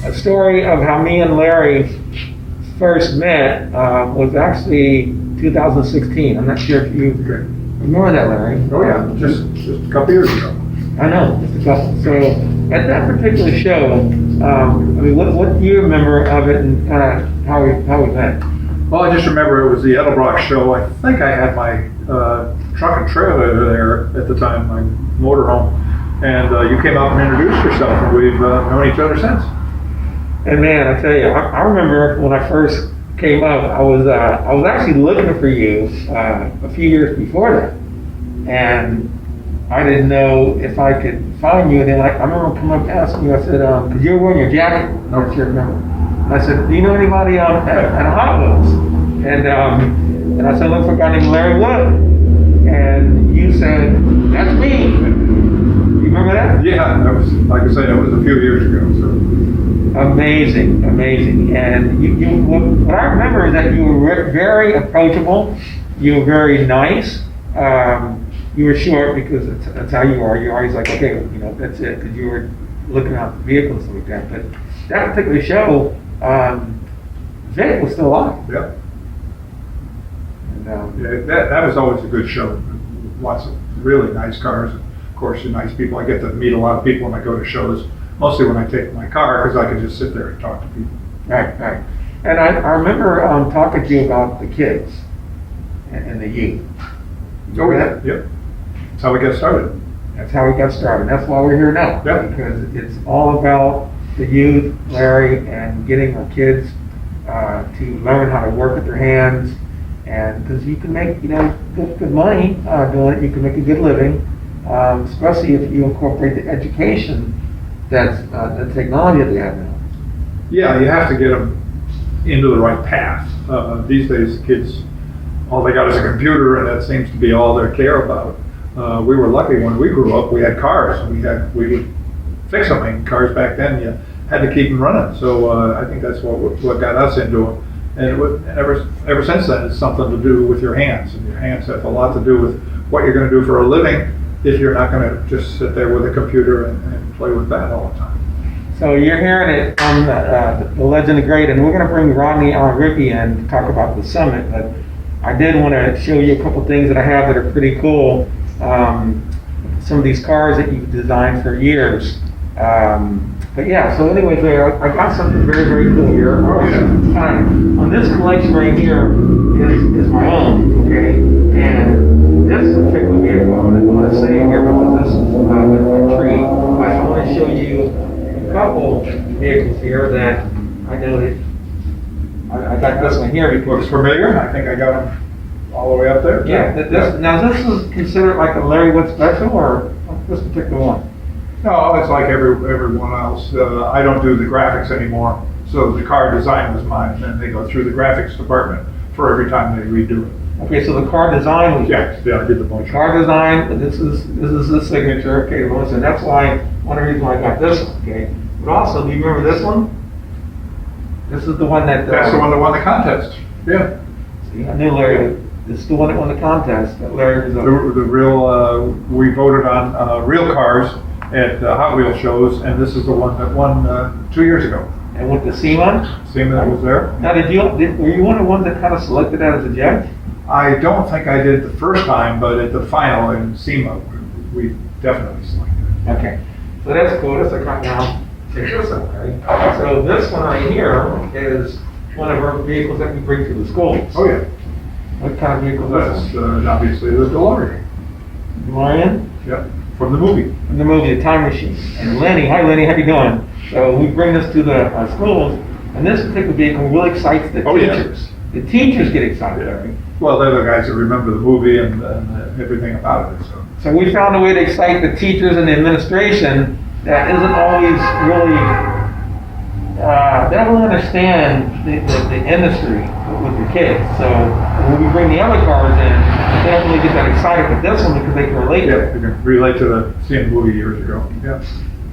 A story of how me and Larry first met was actually 2016. I'm not sure if you remember that, Larry. Oh yeah, just a couple years ago. I know, just a couple. So at that particular show, what do you remember of it and kind of how we met? Well, I just remember it was the Edelbrock show. I think I had my truck and trailer there at the time, my motorhome, and you came out and introduced yourself, and we've known each other since. And man, I tell you, I remember when I first came up, I was actually looking for you a few years before that, and I didn't know if I could find you. And then I remember coming up asking you. I said, because you were wearing your jacket. I don't know if you remember. And I said, do you know anybody at Hot Wheels? And I said, look for a guy named Larry Wood. And you said, that's me. You remember that? Yeah, that was, like I say, that was a few years ago. So. Amazing. And you what I remember is that you were very approachable. You were very nice. You were short because that's how you are. You're always like, okay, that's it, because you were looking out the vehicles like that. But that particular show, Vic was still alive. Yeah. And, that was always a good show. Lots of really nice cars. Of course, nice people. I get to meet a lot of people when I go to shows. Mostly when I take my car, because I can just sit there and talk to people. Right. And I remember talking to you about the kids and the youth. Oh yeah, yep. That's how we got started. That's how we got started. That's why we're here now. Yeah. Because it's all about the youth, Larry, and getting our kids to learn how to work with their hands, and because you can make good money doing it. You can make a good living, especially if you incorporate the education that's the technology that they have now. Yeah, you have to get them into the right path. These days, kids, all they got is a computer, and that seems to be all they care about. We were lucky when we grew up. We had cars. We would fix them. And cars back then, you had to keep them running. So I think that's what got us into them. And ever since then, it's something to do with your hands, and your hands have a lot to do with what you're going to do for a living. If you're not going to just sit there with a computer and play with that all the time. So you're hearing it from the legend, the great, and we're going to bring Rodney Rippey in to talk about the summit. But I did want to show you a couple things that I have that are pretty cool. Some of these cars that you've designed for years. But yeah, so anyways, I got something very, very cool here. On this collection right here is my own, okay? And this particular vehicle, I'm going to say here because this is with my tree. I want to show you a couple vehicles here that I know that I got this one here before. Looks familiar. I think I got them all the way up there. Yeah. Now this is considered like a Larry Wood special, or this particular one? No, it's like everyone else. I don't do the graphics anymore, so the car design was mine, and then they go through the graphics department for every time they redo it. Okay, so the car design was yeah, I did the bunch. Car design, but this is the signature. Okay, well, listen, that's why one of the reasons why I got this one. Okay, but also, do you remember this one? This is the one that. That's the one that won the contest. Yeah. See, I knew Larry. This is the one that won the contest. That Larry was the real. We voted on real cars at Hot Wheels shows, and this is the one that won 2 years ago. And with the SEMA? SEMA was there. Now, were you one of the ones that kind of selected that as a judge? I don't think I did the first time, but at the final in SEMA, we definitely selected it. Okay, so that's cool. That's a cut now. Check this out, right? So this one right here is one of our vehicles that we bring to the schools. Oh yeah. What kind of vehicle is That's this? obviously the DeLorean. DeLorean? Yep, from the movie. From the movie, The Time Machine. And Lenny, hi Lenny, how you doing? So we bring this to the schools, and this particular vehicle really excites the teachers. The teachers get excited. Yeah. Well, they're the guys that remember the movie and everything about it. So we found a way to excite the teachers and the administration that isn't always really, they don't really understand the industry with the kids. So when we bring the other cars in, they don't really get that excited with this one because they can relate to it. They can relate to seeing the movie years ago. Yeah.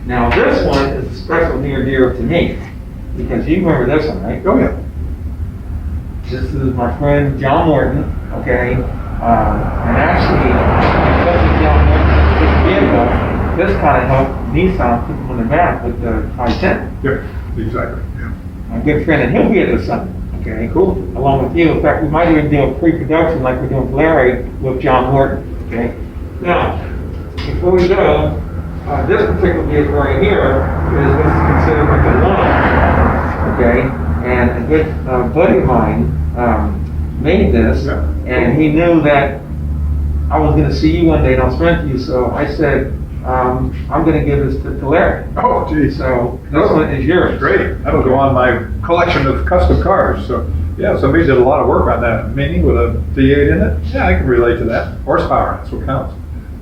Now this one is special near and dear to me because you remember this one, right? Oh yeah. This is my friend John Morton, okay? And actually, because of John Morton's vehicle, this kind of helped Nissan put them on the map with the I-10. Yeah, exactly. Yeah. My good friend, and he'll be at the summit, okay? Cool. Along with you. In fact, we might even do a pre-production like we're doing for Larry with John Morton, okay? Now, before we go, this particular vehicle right here is what's considered like a loan, okay? And a good buddy of mine made this, and he knew that I was going to see you one day in Australia, so I said, I'm going to give this to Larry. Oh, geez. So this one is yours. Great. That'll go on my collection of custom cars. So, yeah, somebody did a lot of work on that Mini with a V8 in it. Yeah, I can relate to that. Horsepower, that's what counts.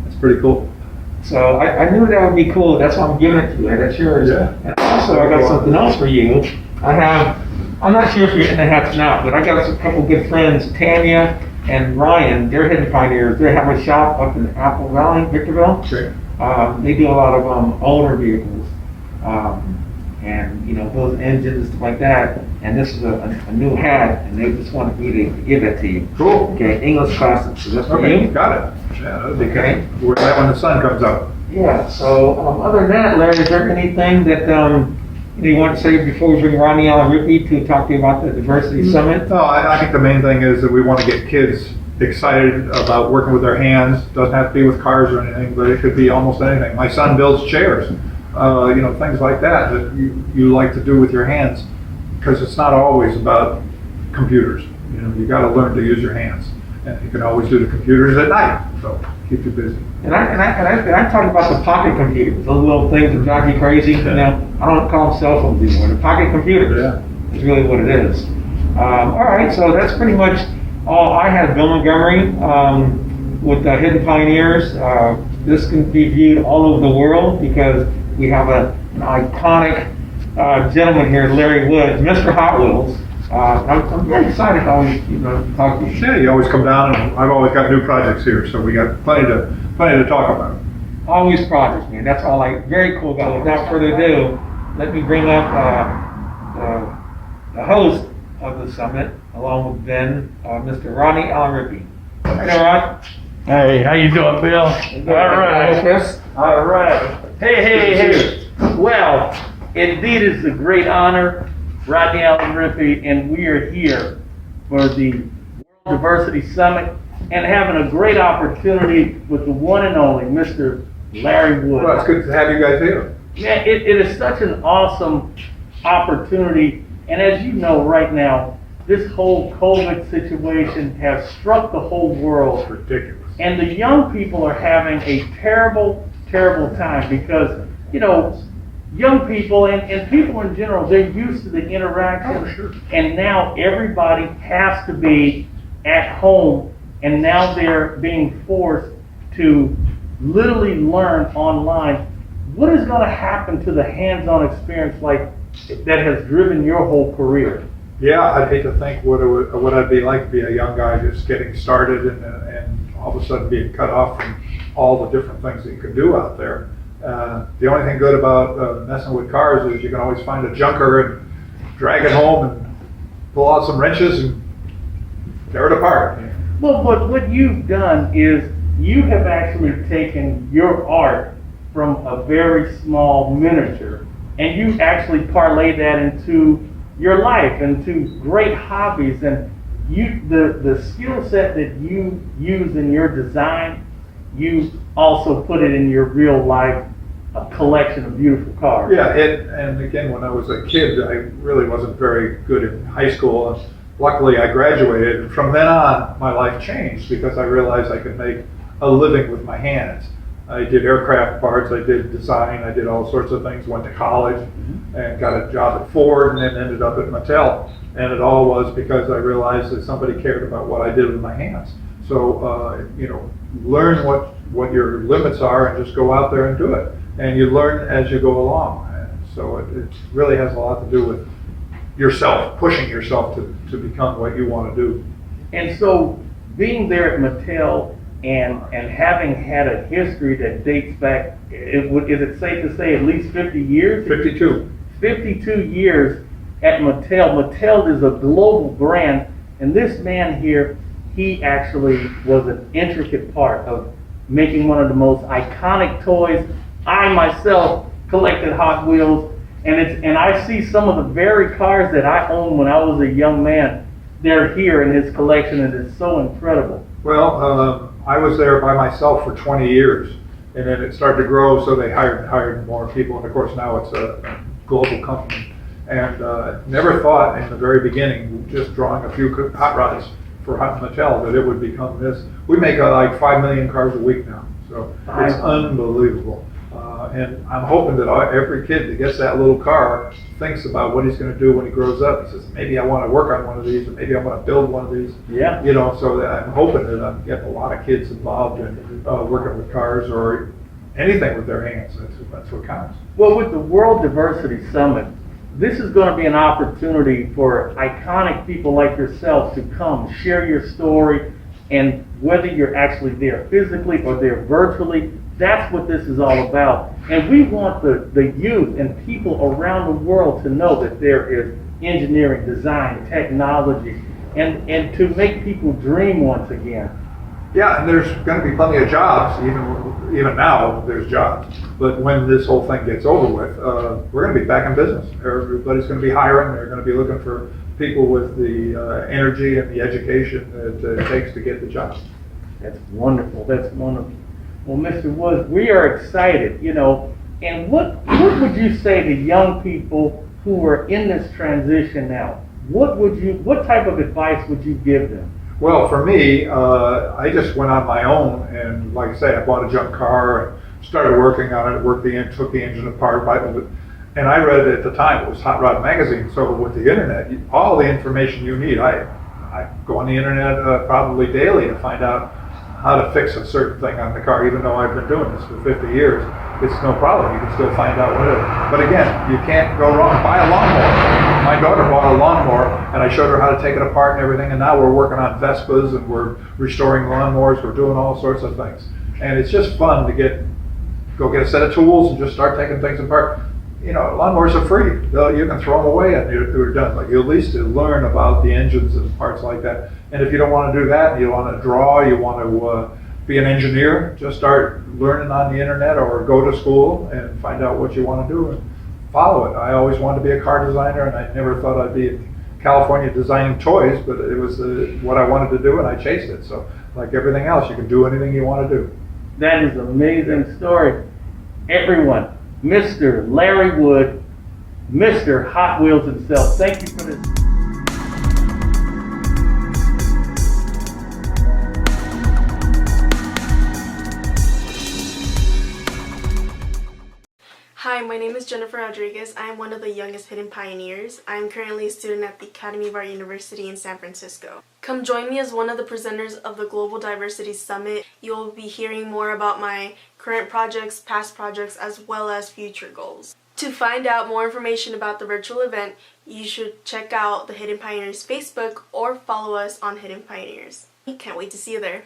That's pretty cool. So I knew that would be cool. That's why I'm giving it to you. That's yours. Yeah. And also, I got something else for you. I'm not sure if you're in the hats now, but I got a couple good friends, Tanya and Ryan. They're hidden pioneers. They have a shop up in Apple Valley, Victorville. Okay. They do a lot of older vehicles, and build engines and stuff like that. And this is a new hat, and they just wanted me to give it to you. Cool. Okay, English Classics. Is this for Okay, you? got it. Yeah, that'll be Okay. good. Wear that when the sun comes up. Yeah. So other than that, Larry, is there anything that you want to say before we bring Ronnie Allen Rippey to talk to you about the Diversity Summit? No, I think the main thing is that we want to get kids excited about working with their hands. Doesn't have to be with cars or anything, but it could be almost anything. My son builds chairs, things like that you like to do with your hands, because it's not always about computers. You got to learn to use your hands, and you can always do the computers at night. So keep you busy. And I talk about the pocket computers, those little things that drive you crazy. I don't call them cell phones anymore. The pocket computers is really what it is. All right, so that's pretty much all I had. Bill Montgomery with Hidden Pioneers. This can be viewed all over the world because we have an iconic gentleman here, Larry Woods, Mr. Hot Wheels. I'm very excited to always talk to you. Yeah, you always come down, and I've always got new projects here, so we got plenty to talk about. Always projects, man. That's all very cool guy. Without further ado, let me bring up the host of the summit, along with Ben, Mr. Ronnie Allen Rippey. Hey there, Ron. Hey, how you doing, Bill? All right. Chris. All right. Hey. Well, indeed, it's a great honor, Rodney Allen Rippey, and we are here for the World Diversity Summit and having a great opportunity with the one and only Mr. Larry Woods. Well, it's good to have you guys here. Yeah, it is such an awesome opportunity, and as you know right now, this whole COVID situation has struck the whole world. It's ridiculous. And the young people are having a terrible, terrible time because, young people and people in general, they're used to the interaction. Oh, sure. And now everybody has to be at home, and now they're being forced to literally learn online. What is going to happen to the hands-on experience like that has driven your whole career? Yeah, I'd hate to think what I'd be like to be a young guy just getting started and all of a sudden being cut off from all the different things that you can do out there. The only thing good about messing with cars is you can always find a junker and drag it home and pull out some wrenches and tear it apart. Well, but what you've done is you have actually taken your art from a very small miniature and you actually parlay that into your life, into great hobbies, and the skill set that you use in your design, you also put it in your real life collection of beautiful cars. Yeah, and again, when I was a kid, I really wasn't very good in high school. luckily I graduated, and from then on my life changed because I realized I could make a living with my hands. I did aircraft parts, I did design, I did all sorts of things, went to college and got a job at Ford and then ended up at Mattel. And it all was because I realized that somebody cared about what I did with my hands. So, learn what your limits are and just go out there and do it. And you learn as you go along. So it really has a lot to do with yourself, pushing yourself to become what you want to do. And so being there at Mattel and having had a history that dates back, is it safe to say at least 50 years? 52. 52 years at Mattel. Mattel is a global brand, and this man here, he actually was an intricate part of making one of the most iconic toys. I myself collected Hot Wheels, and I see some of the very cars that I owned when I was a young man. They're here in his collection, and it's so incredible. Well, I was there by myself for 20 years, and then it started to grow, so they hired more people, and of course now it's a global company. And never thought in the very beginning, just drawing a few hot rods for Mattel, that it would become this. We make like 5 million cars a week now, so it's unbelievable. And I'm hoping that every kid that gets that little car thinks about what he's going to do when he grows up. He says, maybe I want to work on one of these, or maybe I want to build one of these. Yeah. So that I'm hoping that I'm getting a lot of kids involved in working with cars or anything with their hands. That's what counts. Well, with the World Diversity Summit, this is going to be an opportunity for iconic people like yourself to come, share your story, and whether you're actually there physically or there virtually, that's what this is all about. And we want the youth and people around the world to know that there is engineering, design, technology, and to make people dream once again. Yeah, and there's going to be plenty of jobs, even now there's jobs. But when this whole thing gets over with, we're going to be back in business. Everybody's going to be hiring. They're going to be looking for people with the energy and the education that it takes to get the job. That's wonderful. That's wonderful. Well, Mr. Woods, we are excited, and what would you say to young people who are in this transition now? What type of advice would you give them? Well, for me, I just went on my own, and like I say, I bought a junk car and started working on it, took the engine apart, and I read at the time, it was Hot Rod Magazine, so with the internet, all the information you need, I go on the internet probably daily to find out how to fix a certain thing on the car. Even though I've been doing this for 50 years, it's no problem. You can still find out what it is. But again, you can't go wrong. Buy a lawnmower. My daughter bought a lawnmower, and I showed her how to take it apart and everything, and now we're working on Vespas, and we're restoring lawnmowers. We're doing all sorts of things. And it's just fun to go get a set of tools and just start taking things apart. Lawnmowers are free. You can throw them away and they're done. But you at least learn about the engines and parts like that. And if you don't want to do that, you want to draw, you want to be an engineer, just start learning on the internet or go to school and find out what you want to do and follow it. I always wanted to be a car designer, and I never thought I'd be in California designing toys, but it was what I wanted to do, and I chased it. So like everything else, you can do anything you want to do. That is an amazing story. Everyone, Mr. Larry Wood, Mr. Hot Wheels himself, thank you for this. Hi, my name is Jennifer Rodriguez. I am one of the youngest hidden pioneers. I am currently a student at the Academy of Art University in San Francisco. Come join me as one of the presenters of the Global Diversity Summit. You'll be hearing more about my current projects, past projects, as well as future goals. To find out more information about the virtual event, you should check out the Hidden Pioneers Facebook or follow us on Hidden Pioneers. Can't wait to see you there.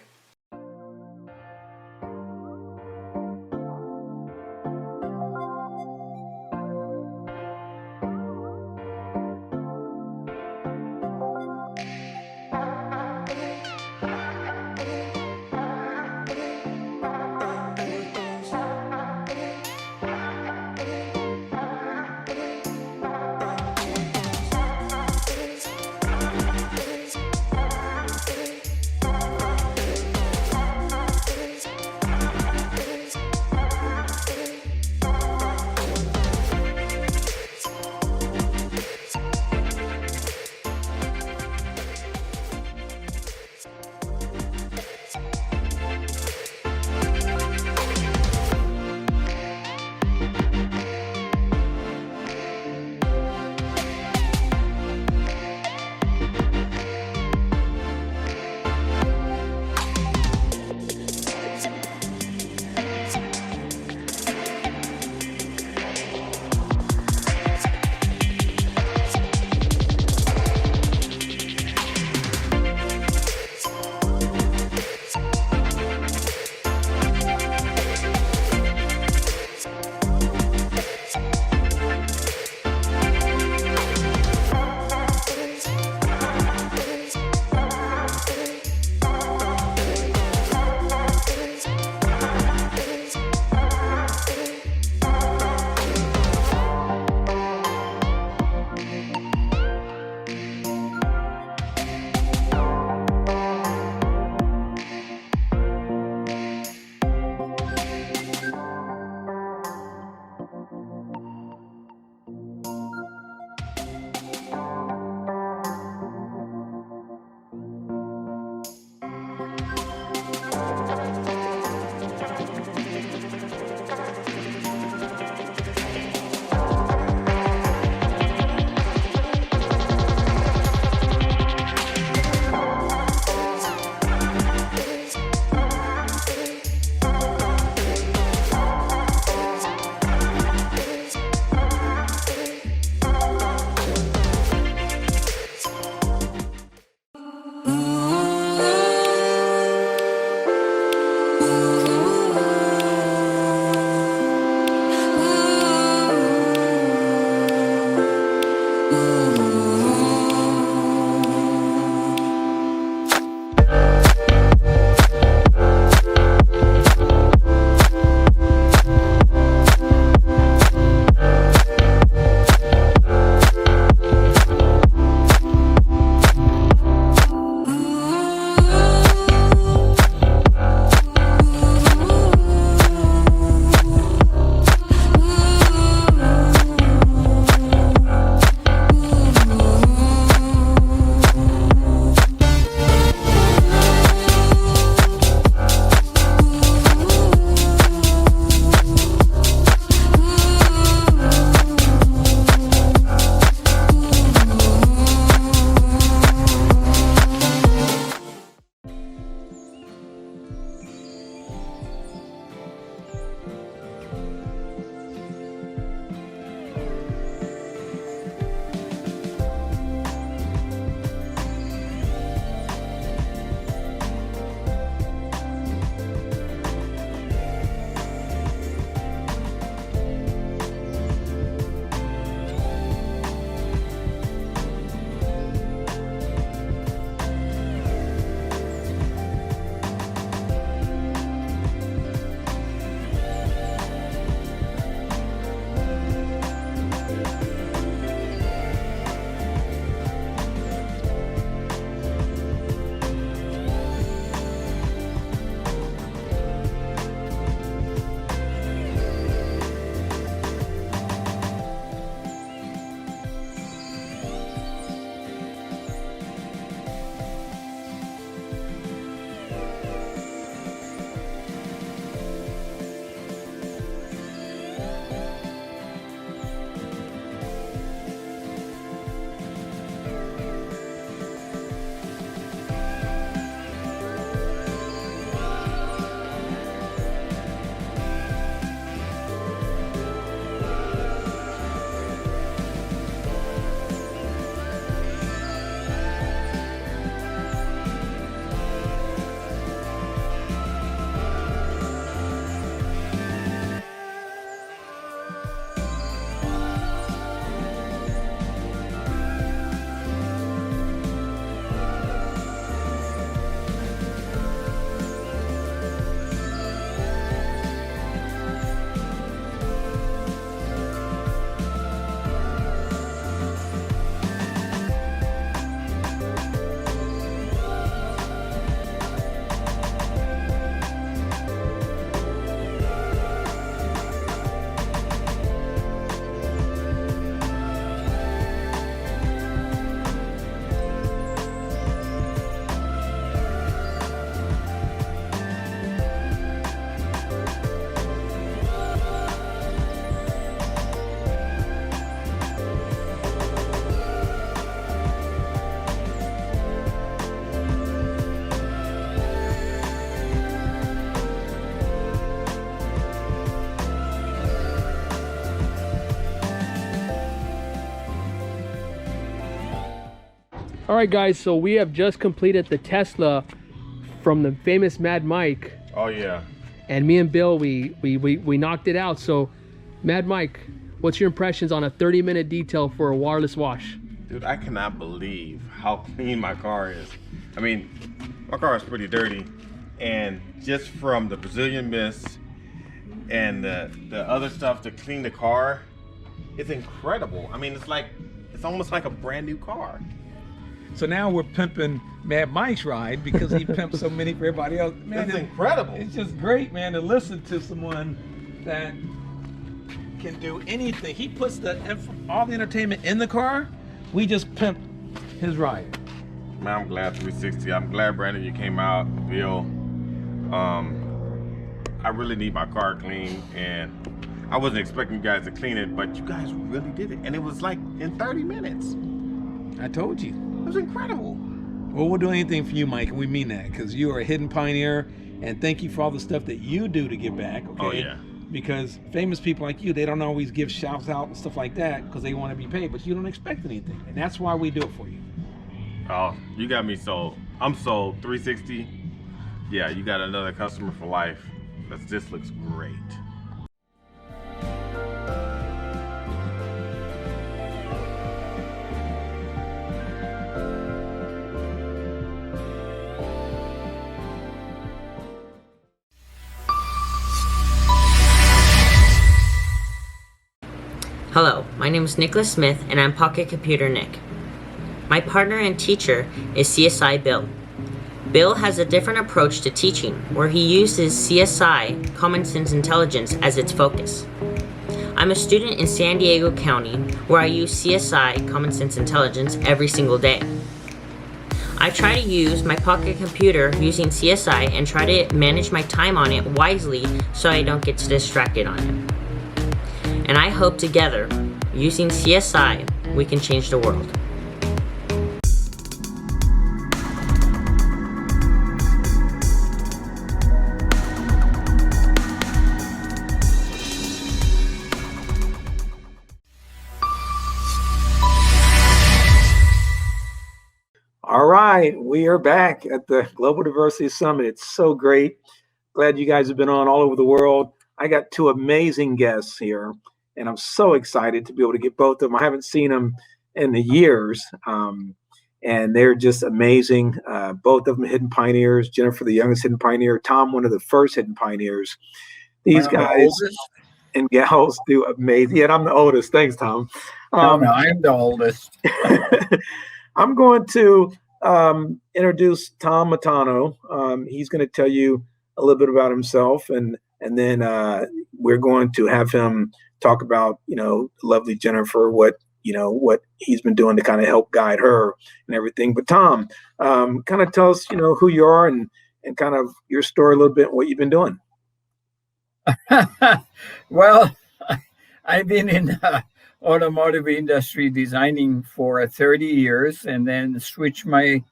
All right, guys, so we have just completed the Tesla from the famous Mad Mike. Oh yeah. And me and Bill, we knocked it out. So, Mad Mike, what's your impressions on a 30-minute detail for a wireless wash? Dude, I cannot believe how clean my car is. I mean, my car is pretty dirty, and just from the Brazilian mist and the other stuff to clean the car, it's incredible. I mean, it's almost like a brand new car. So now we're pimping Mad Mike's ride because he pimps so many for everybody else. Man, It's incredible. It's just great, man, to listen to someone that can do anything. He puts all the entertainment in the car. We just pimp his ride. Man, I'm glad 360. I'm glad, Brandon, you came out. Bill, I really need my car clean, and I wasn't expecting you guys to clean it, but you guys really did it, and it was like in 30 minutes. I told you. It was incredible. Well, we'll do anything for you, Mike, and we mean that because you are a hidden pioneer, and thank you for all the stuff that you do to give back, okay? Oh, yeah. Because famous people like you, they don't always give shouts out and stuff like that because they want to be paid, but you don't expect anything, and that's why we do it for you. Oh, you got me sold. I'm sold. 360. Yeah, you got another customer for life. This looks great. Hello, my name is Nicholas Smith and I'm Pocket Computer Nick. My partner and teacher is CSI Bill. Bill has a different approach to teaching where he uses CSI, Common Sense Intelligence, as its focus. I'm a student in San Diego County where I use CSI, Common Sense Intelligence, every single day. I try to use my pocket computer using CSI and try to manage my time on it wisely so I don't get distracted on it. And I hope together, using CSI, we can change the world. All right, we are back at the Global Diversity Summit. It's so great. Glad you guys have been on all over the world. I got two amazing guests here, and I'm so excited to be able to get both of them. I haven't seen them in the years, and they're just amazing. Both of them hidden pioneers. Jennifer, the youngest hidden pioneer. Tom, one of the first hidden pioneers. These guys and gals do amazing. Yeah, I'm the oldest. Thanks, Tom. No, I'm the oldest. I'm going to introduce Tom Matano. He's going to tell you a little bit about himself, and then we're going to have him talk about, lovely Jennifer, what he's been doing to kind of help guide her and everything. But Tom, kind of tell us, who you are and kind of your story a little bit, what you've been doing. Well, I've been in the automotive industry designing for 30 years and then switched my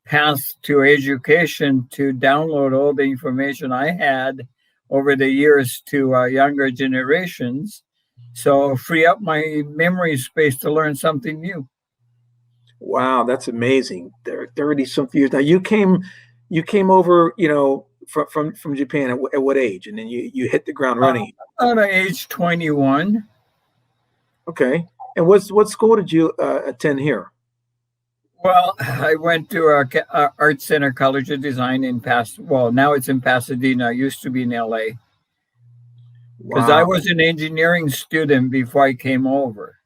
path to education to download all the information I had over the years to younger generations. So free up my memory space to learn something new. Wow, that's amazing. There are 30 something years. Now you came over, from Japan at what age? And then you hit the ground running. At age 21. Okay. And what school did you attend here? Well, I went to Art Center College of Design now it's in Pasadena. It used to be in LA. Because I was an engineering student before I came over.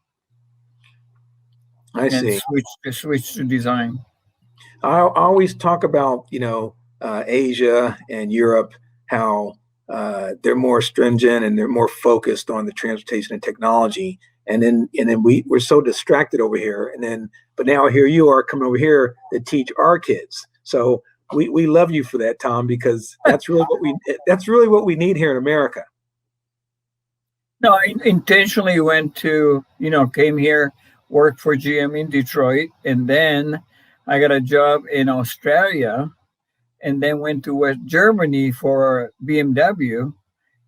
I see. Switched to design. I always talk about, Asia and Europe, how they're more stringent and they're more focused on the transportation and technology. And then we're so distracted over here. But now here you are coming over here to teach our kids. So we love you for that, Tom, because that's really what we need here in America. No, I intentionally went to, came here, worked for GM in Detroit, and then I got a job in Australia, and then went to West Germany for BMW,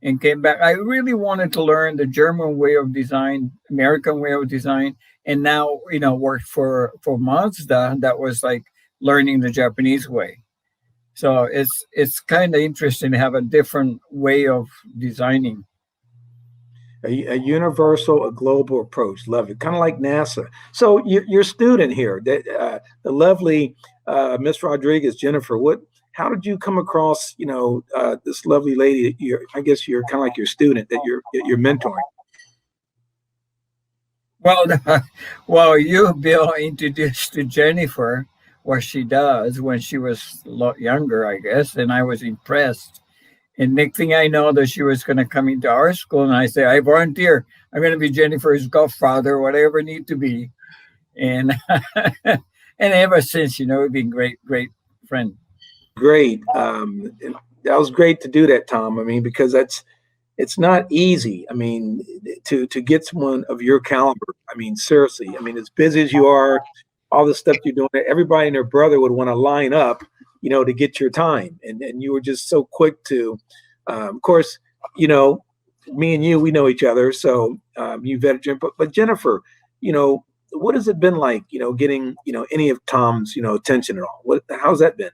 and came back. I really wanted to learn the German way of design, American way of design, and now worked for Mazda. That was like learning the Japanese way. So it's kind of interesting to have a different way of designing. A universal, a global approach. Love it. Kind of like NASA. So your student here, the lovely Miss Rodriguez, Jennifer. How did you come across, this lovely lady? I guess you're kind of like your student that you're mentoring. Well, you, Bill, introduced to Jennifer what she does when she was a lot younger, I guess, and I was impressed. And next thing I know, that she was going to come into our school, and I say, I volunteer. I'm going to be Jennifer's godfather, whatever need to be. And and ever since, we've been great friends. Great. That was great to do that, Tom. I mean, because it's not easy. I mean, to get someone of your caliber. I mean, seriously. I mean, as busy as you are, all the stuff you're doing, everybody and their brother would want to line up, to get your time. And you were just so quick to, of course, me and you, we know each other. So you vetted Jennifer. But Jennifer, what has it been like, getting, any of Tom's, attention at all? How's that been?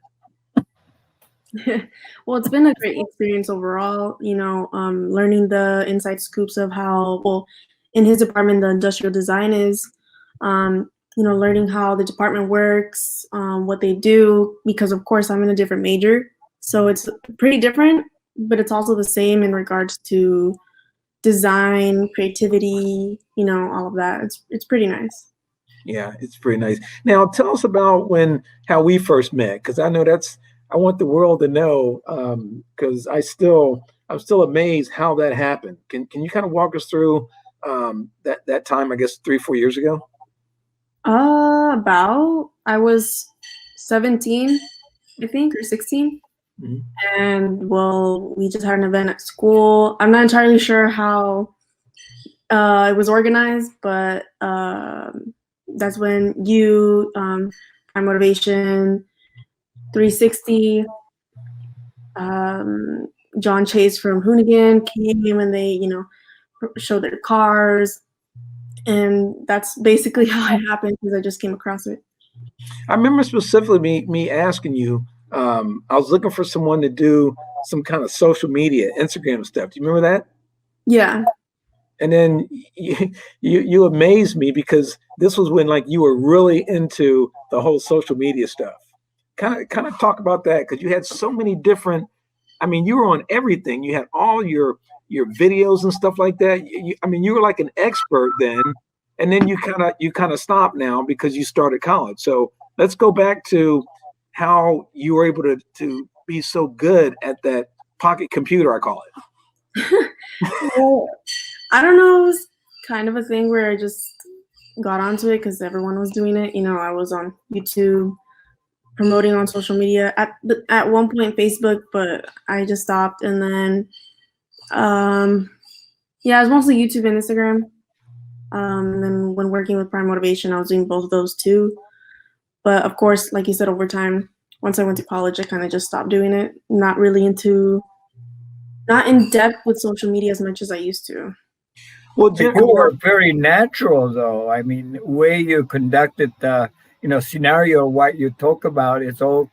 Well, it's been a great experience overall, learning the inside scoops of how, well, in his department, the industrial design is, learning how the department works, what they do, because of course I'm in a different major. So it's pretty different, but it's also the same in regards to design, creativity, all of that. It's pretty nice. Yeah, it's pretty nice. Now tell us about how we first met, because I know I want the world to know, because I'm still amazed how that happened. Can you kind of walk us through that time, I guess 3-4 years ago? I was 17, I think, or 16. Mm-hmm. And well, we just had an event at school. I'm not entirely sure how it was organized, but that's when you, Prime Motivation, 360, John Chase from Hoonigan came, and they, showed their cars. And that's basically how it happened, because I just came across it. I remember specifically me asking you, I was looking for someone to do some kind of social media, Instagram stuff. Do you remember that? Yeah. And then you amazed me, because this was when you were really into the whole social media stuff. Kind of talk about that, because you had so many different. I mean, you were on everything. You had all your videos and stuff like that. You were like an expert then, and then you kind of stopped now because you started college. So let's go back to how you were able to be so good at that pocket computer, I call it. Well, I don't know. It was kind of a thing where I just got onto it because everyone was doing it. I was on YouTube, promoting on social media at one point Facebook, but I just stopped. And then it was mostly YouTube and Instagram. And then when working with Prime Motivation, I was doing both of those too. But of course, like you said, over time, once I went to college, I kind of just stopped doing it. Not in depth with social media as much as I used to. Well, you were very natural, though. I mean, the way you conducted the, scenario, what you talk about, it's all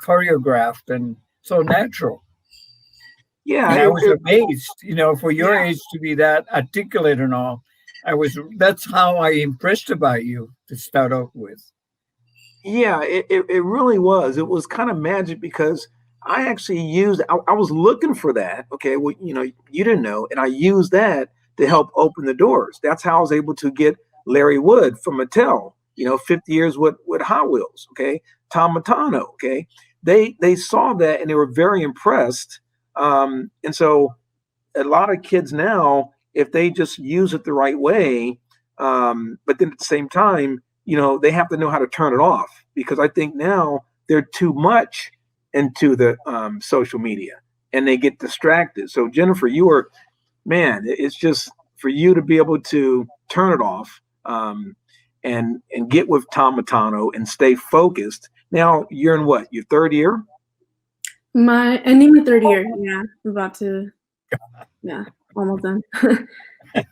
choreographed and so natural. Yeah, and I was amazed, for your age to be that articulate and all. That's how I impressed about you to start off with. Yeah, it really was. It was kind of magic, because I actually I was looking for that. Okay, well, you didn't know, and I used that to help open the doors. That's how I was able to get Larry Wood from Mattel, 50 years with Hot Wheels. Okay, Tom Matano. Okay, they saw that and they were very impressed. And so a lot of kids now, if they just use it the right way, but then at the same time, they have to know how to turn it off, because I think now they're too much into the social media and they get distracted. So Jennifer, it's just for you to be able to turn it off and get with Tom Matano and stay focused. Now you're in what? Your third year? Ending my third year. Yeah, I'm about to Yeah, almost done.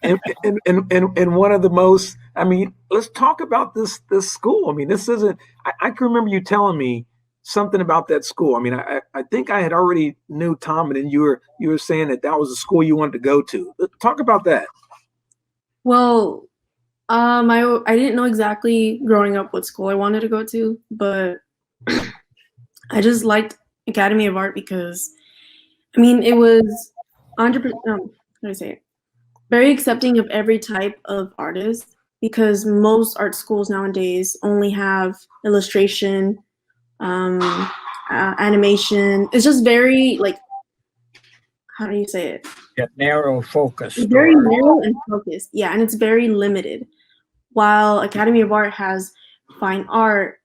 and one of the most, I mean, let's talk about this school. I mean, this isn't, I can remember you telling me something about that school. I mean, I think I had already knew Tom, and then you were saying that that was a school you wanted to go to. Talk about that. Well, I didn't know exactly growing up what school I wanted to go to, but I just liked Academy of Art because, I mean, it was 100%, how do I say it? Very accepting of every type of artist because most art schools nowadays only have illustration, animation. It's just very, like, how do you say it? Yeah, narrow focused Very or narrow and focused. Yeah, and it's very limited. While Academy of Art has fine art,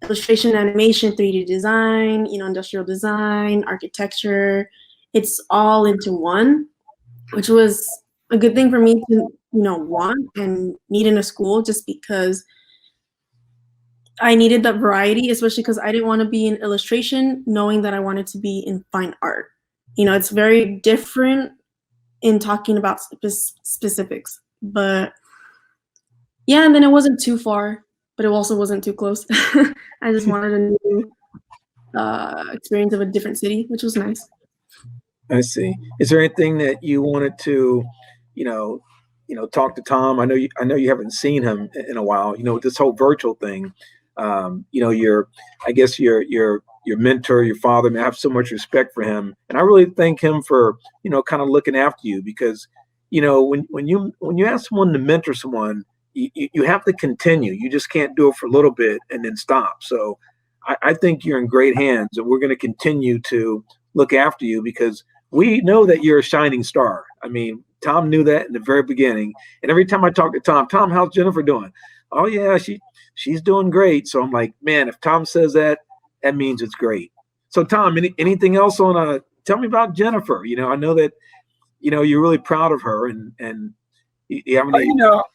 illustration, animation, 3D design, industrial design, architecture. It's all into one, which was a good thing for me to, want and need in a school just because I needed that variety, especially because I didn't want to be in illustration knowing that I wanted to be in fine art. It's very different in talking about specifics. But yeah, and then it wasn't too far, but it also wasn't too close. I just wanted a new experience of a different city, which was nice. I see. Is there anything that you wanted to, talk to Tom? I know you haven't seen him in a while. This whole virtual thing. I guess your mentor, your father. I have so much respect for him, and I really thank him for kind of looking after you because when you ask someone to mentor someone, you have to continue. You just can't do it for a little bit and then stop. So I think you're in great hands, and we're going to continue to look after you because we know that you're a shining star. I mean, Tom knew that in the very beginning. And every time I talk to Tom, how's Jennifer doing? Oh yeah, she's doing great. So I'm like, man, if Tom says that, that means it's great. So Tom, anything else on tell me about Jennifer? I know that you're really proud of her and you have any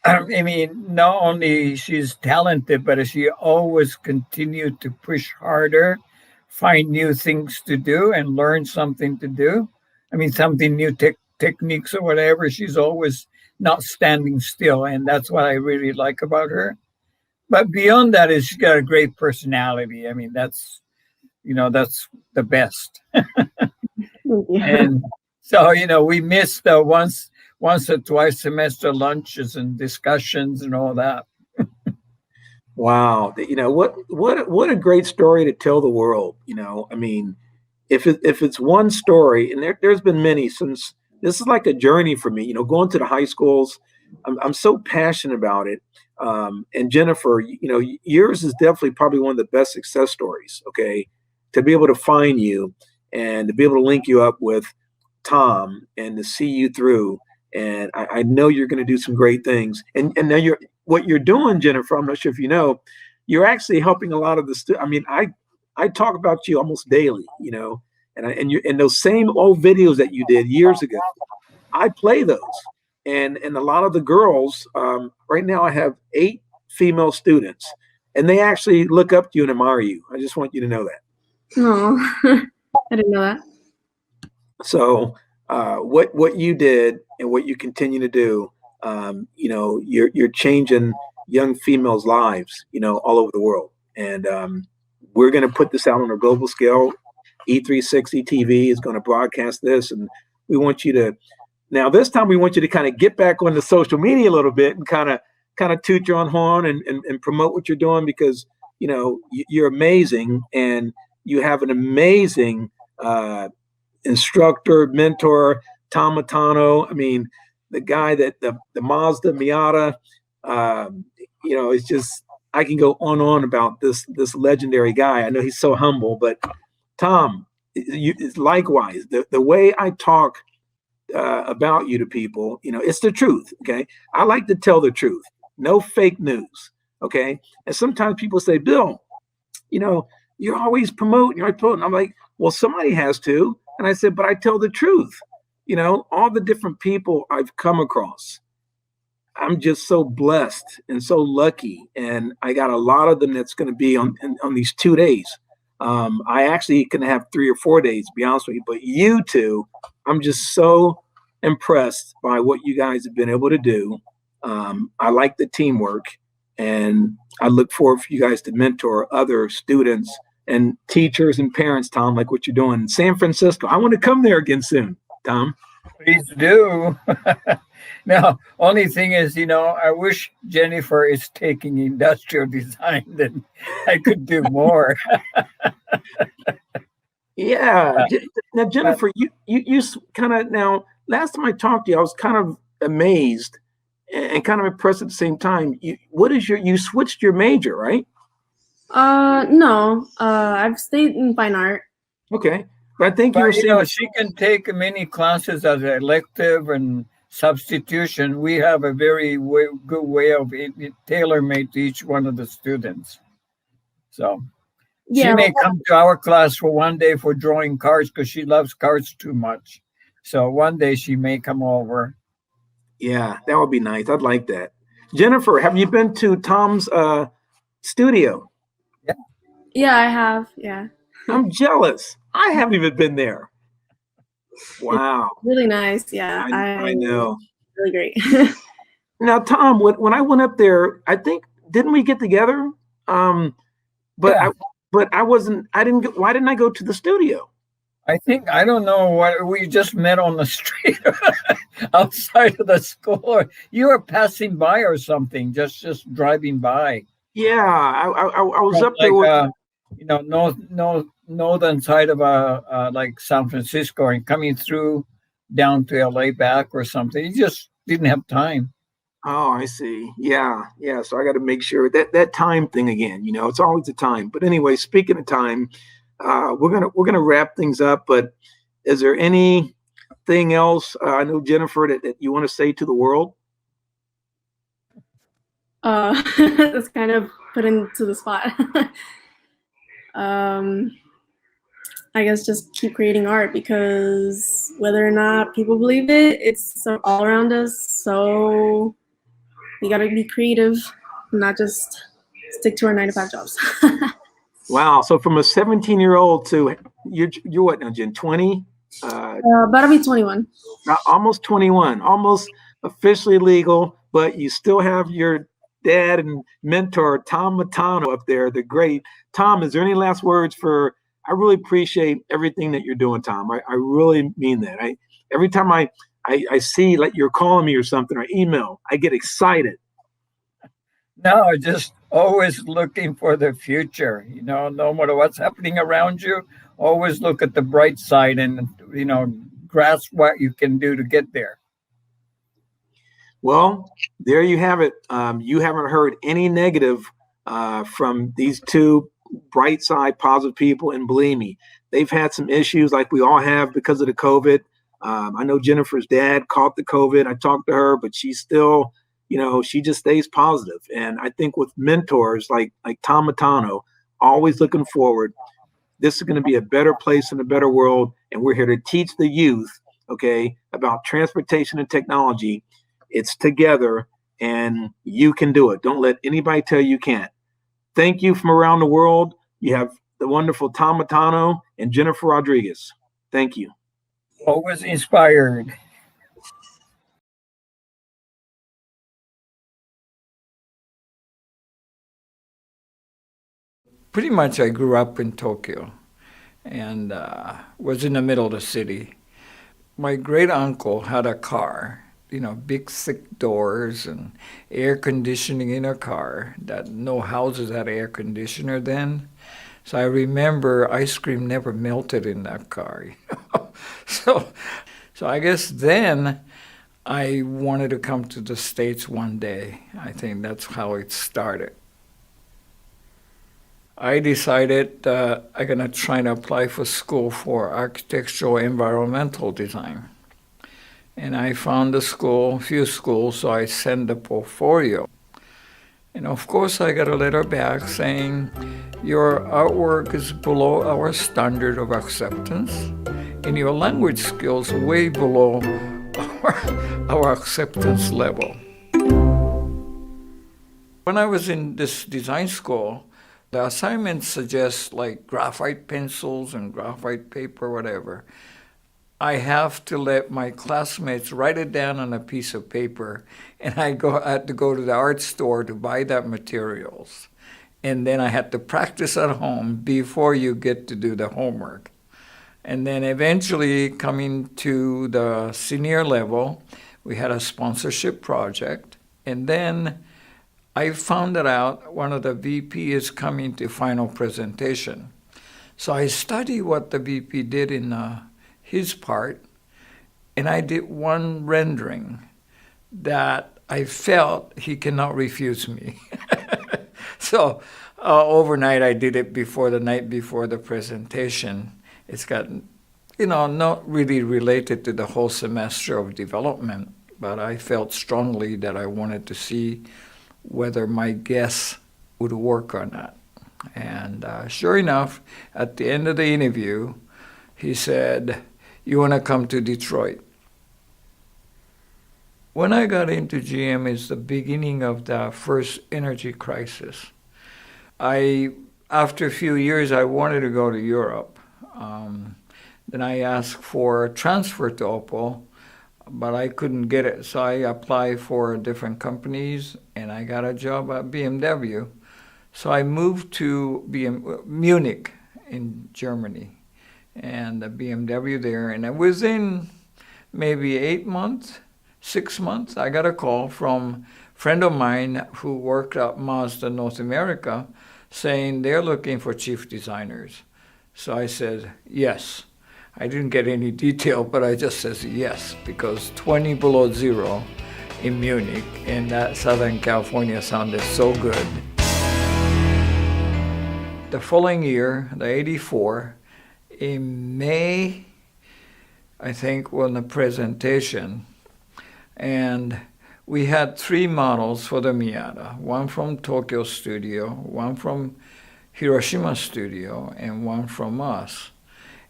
I mean, not only she's talented, but she always continued to push harder, find new things to do, and learn something to do. I mean, something new techniques or whatever. She's always not standing still, and that's what I really like about her. But beyond that, is she got a great personality. I mean, that's the best. And so we missed once or twice semester lunches and discussions and all that. Wow, what a great story to tell the world. I mean, if it's one story, and there's been many since this is like a journey for me. Going to the high schools, I'm so passionate about it. And Jennifer, yours is definitely probably one of the best success stories. Okay, to be able to find you and to be able to link you up with Tom and to see you through. And I know you're going to do some great things. And now what you're doing, Jennifer, I'm not sure if you know, you're actually helping a lot of the I mean, I talk about you almost daily, and those same old videos that you did years ago, I play those. And a lot of the girls, right now I have 8 female students, and they actually look up to you and admire you. I just want you to know that. Oh, I didn't know that. So what you did and what you continue to do, you're changing young females' lives, all over the world. And we're going to put this out on a global scale. E360 TV is going to broadcast this, and we want you to. Now this time we want you to kind of get back on the social media a little bit and kind of toot your own horn and promote what you're doing because you're amazing and you have an amazing instructor, mentor, Tom Matano. I mean, the guy that the Mazda Miata, it's just I can go on about this legendary guy. I know he's so humble, but Tom, likewise, the way I talk about you to people, it's the truth. Okay, I like to tell the truth, no fake news. Okay, and sometimes people say, Bill, you're always promoting, you're always promoting. I'm like, well, somebody has to. And I said, but I tell the truth. All the different people I've come across, I'm just so blessed and so lucky. And I got a lot of them that's going to be on these 2 days. I actually can have 3 or 4 days, to be honest with you. But you two, I'm just so impressed by what you guys have been able to do. I like the teamwork, and I look forward for you guys to mentor other students and teachers and parents, Tom, like what you're doing in San Francisco. I want to come there again soon, Tom. Please do. Now, only thing is, I wish Jennifer is taking industrial design, then I could do more. Yeah. Now, Jennifer, you kind of, now, last time I talked to you, I was kind of amazed and kind of impressed at the same time. You switched your major, right? No. I've stayed in fine art. Okay. But I think you were saying she can take many classes as an elective and substitution. We have a very good way of tailor-made to each one of the students. So she may come to our class for one day for drawing cards because she loves cards too much. So one day she may come over. Yeah, that would be nice. I'd like that. Jennifer, have you been to Tom's studio? Yeah, I have. Yeah. I'm jealous. I haven't even been there. Wow. It's really nice. Yeah. I know. Really great. Now, Tom, when I went up there, I think, didn't we get together? But yeah. Why didn't I go to the studio? I don't know what, we just met on the street outside of the school. You were passing by or something, just driving by. Yeah, I was up there. Northern side of like San Francisco and coming through down to LA back or something. You just didn't have time. Oh, I see. Yeah. So I got to make sure that time thing again. It's always a time. But anyway, speaking of time, we're gonna wrap things up. But is there anything else? I know, Jennifer, that you want to say to the world? It's kind of put into the spot. I guess just keep creating art, because whether or not people believe it, it's all around us. So we gotta be creative, not just stick to our 9-to-5 jobs. Wow. So from a 17-year-old to you're what now, Jen? 20? About to be 21. Almost 21. Almost officially legal, but you still have your dad and mentor Tom Matano up there, the great Tom. Is there any last words for? I really appreciate everything that you're doing, Tom. I really mean that. Every time I see like you're calling me or something or email, I get excited. No, just always looking for the future. No matter what's happening around you, always look at the bright side and grasp what you can do to get there. Well, there you have it. You haven't heard any negative from these two bright side positive people, and believe me, they've had some issues like we all have because of the COVID. I know Jennifer's dad caught the COVID. I talked to her, but she's still, she just stays positive. And I think with mentors like Tom Matano, always looking forward, this is going to be a better place and a better world. And we're here to teach the youth, about transportation and technology. It's together, and you can do it. Don't let anybody tell you can't. Thank you from around the world. You have the wonderful Tom Matano and Jennifer Rodriguez. Thank you. Always inspired. Pretty much I grew up in Tokyo and was in the middle of the city. My great uncle had a car, big thick doors and air conditioning in a car, that no houses had air conditioner then. So I remember ice cream never melted in that car. So I guess then I wanted to come to the States one day. I think that's how it started. I decided I'm going to try to apply for school for architectural environmental design. And I found a few schools, so I sent a portfolio. And of course, I got a letter back saying, your artwork is below our standard of acceptance, and your language skills are way below our acceptance level. When I was in this design school, The assignment suggests like graphite pencils and graphite paper, whatever. I have to let my classmates write it down on a piece of paper, and I had to go to the art store to buy that materials. And then I had to practice at home before you get to do the homework. And then eventually coming to the senior level, we had a sponsorship project. And then I found it out one of the VP is coming to final presentation. So I studied what the VP did in his part, and I did one rendering that I felt he cannot refuse me. So overnight I did it before the night before the presentation. It's got, not really related to the whole semester of development, but I felt strongly that I wanted to see whether my guess would work or not. And sure enough, at the end of the interview, he said, "You want to come to Detroit?" When I got into GM is the beginning of the first energy crisis. After a few years, I wanted to go to Europe. Then I asked for a transfer to Opel, but I couldn't get it. So I applied for different companies, and I got a job at BMW. So I moved to Munich in Germany, and the BMW there. And within maybe 6 months, I got a call from a friend of mine who worked at Mazda North America saying they're looking for chief designers. So I said, yes. I didn't get any detail, but I just said yes, because 20 below zero in Munich and that Southern California sounded so good. The following year, the 84, in May, I think, was the presentation. And we had 3 models for the Miata, one from Tokyo studio, one from Hiroshima studio, and one from us.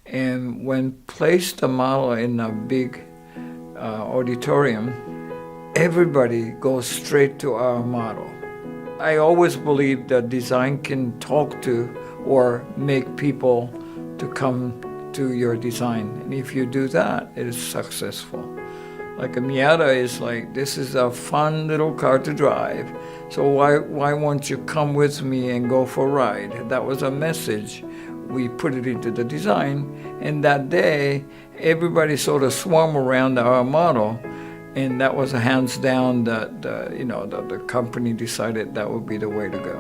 And when placed the model in a big auditorium, everybody goes straight to our model. I always believe that design can talk to or make people to come to your design. And if you do that, it is successful. Like a Miata is like, this is a fun little car to drive, so why won't you come with me and go for a ride? That was a message. We put it into the design, and that day, everybody sort of swarmed around our model, and that was a hands down that the company decided that would be the way to go.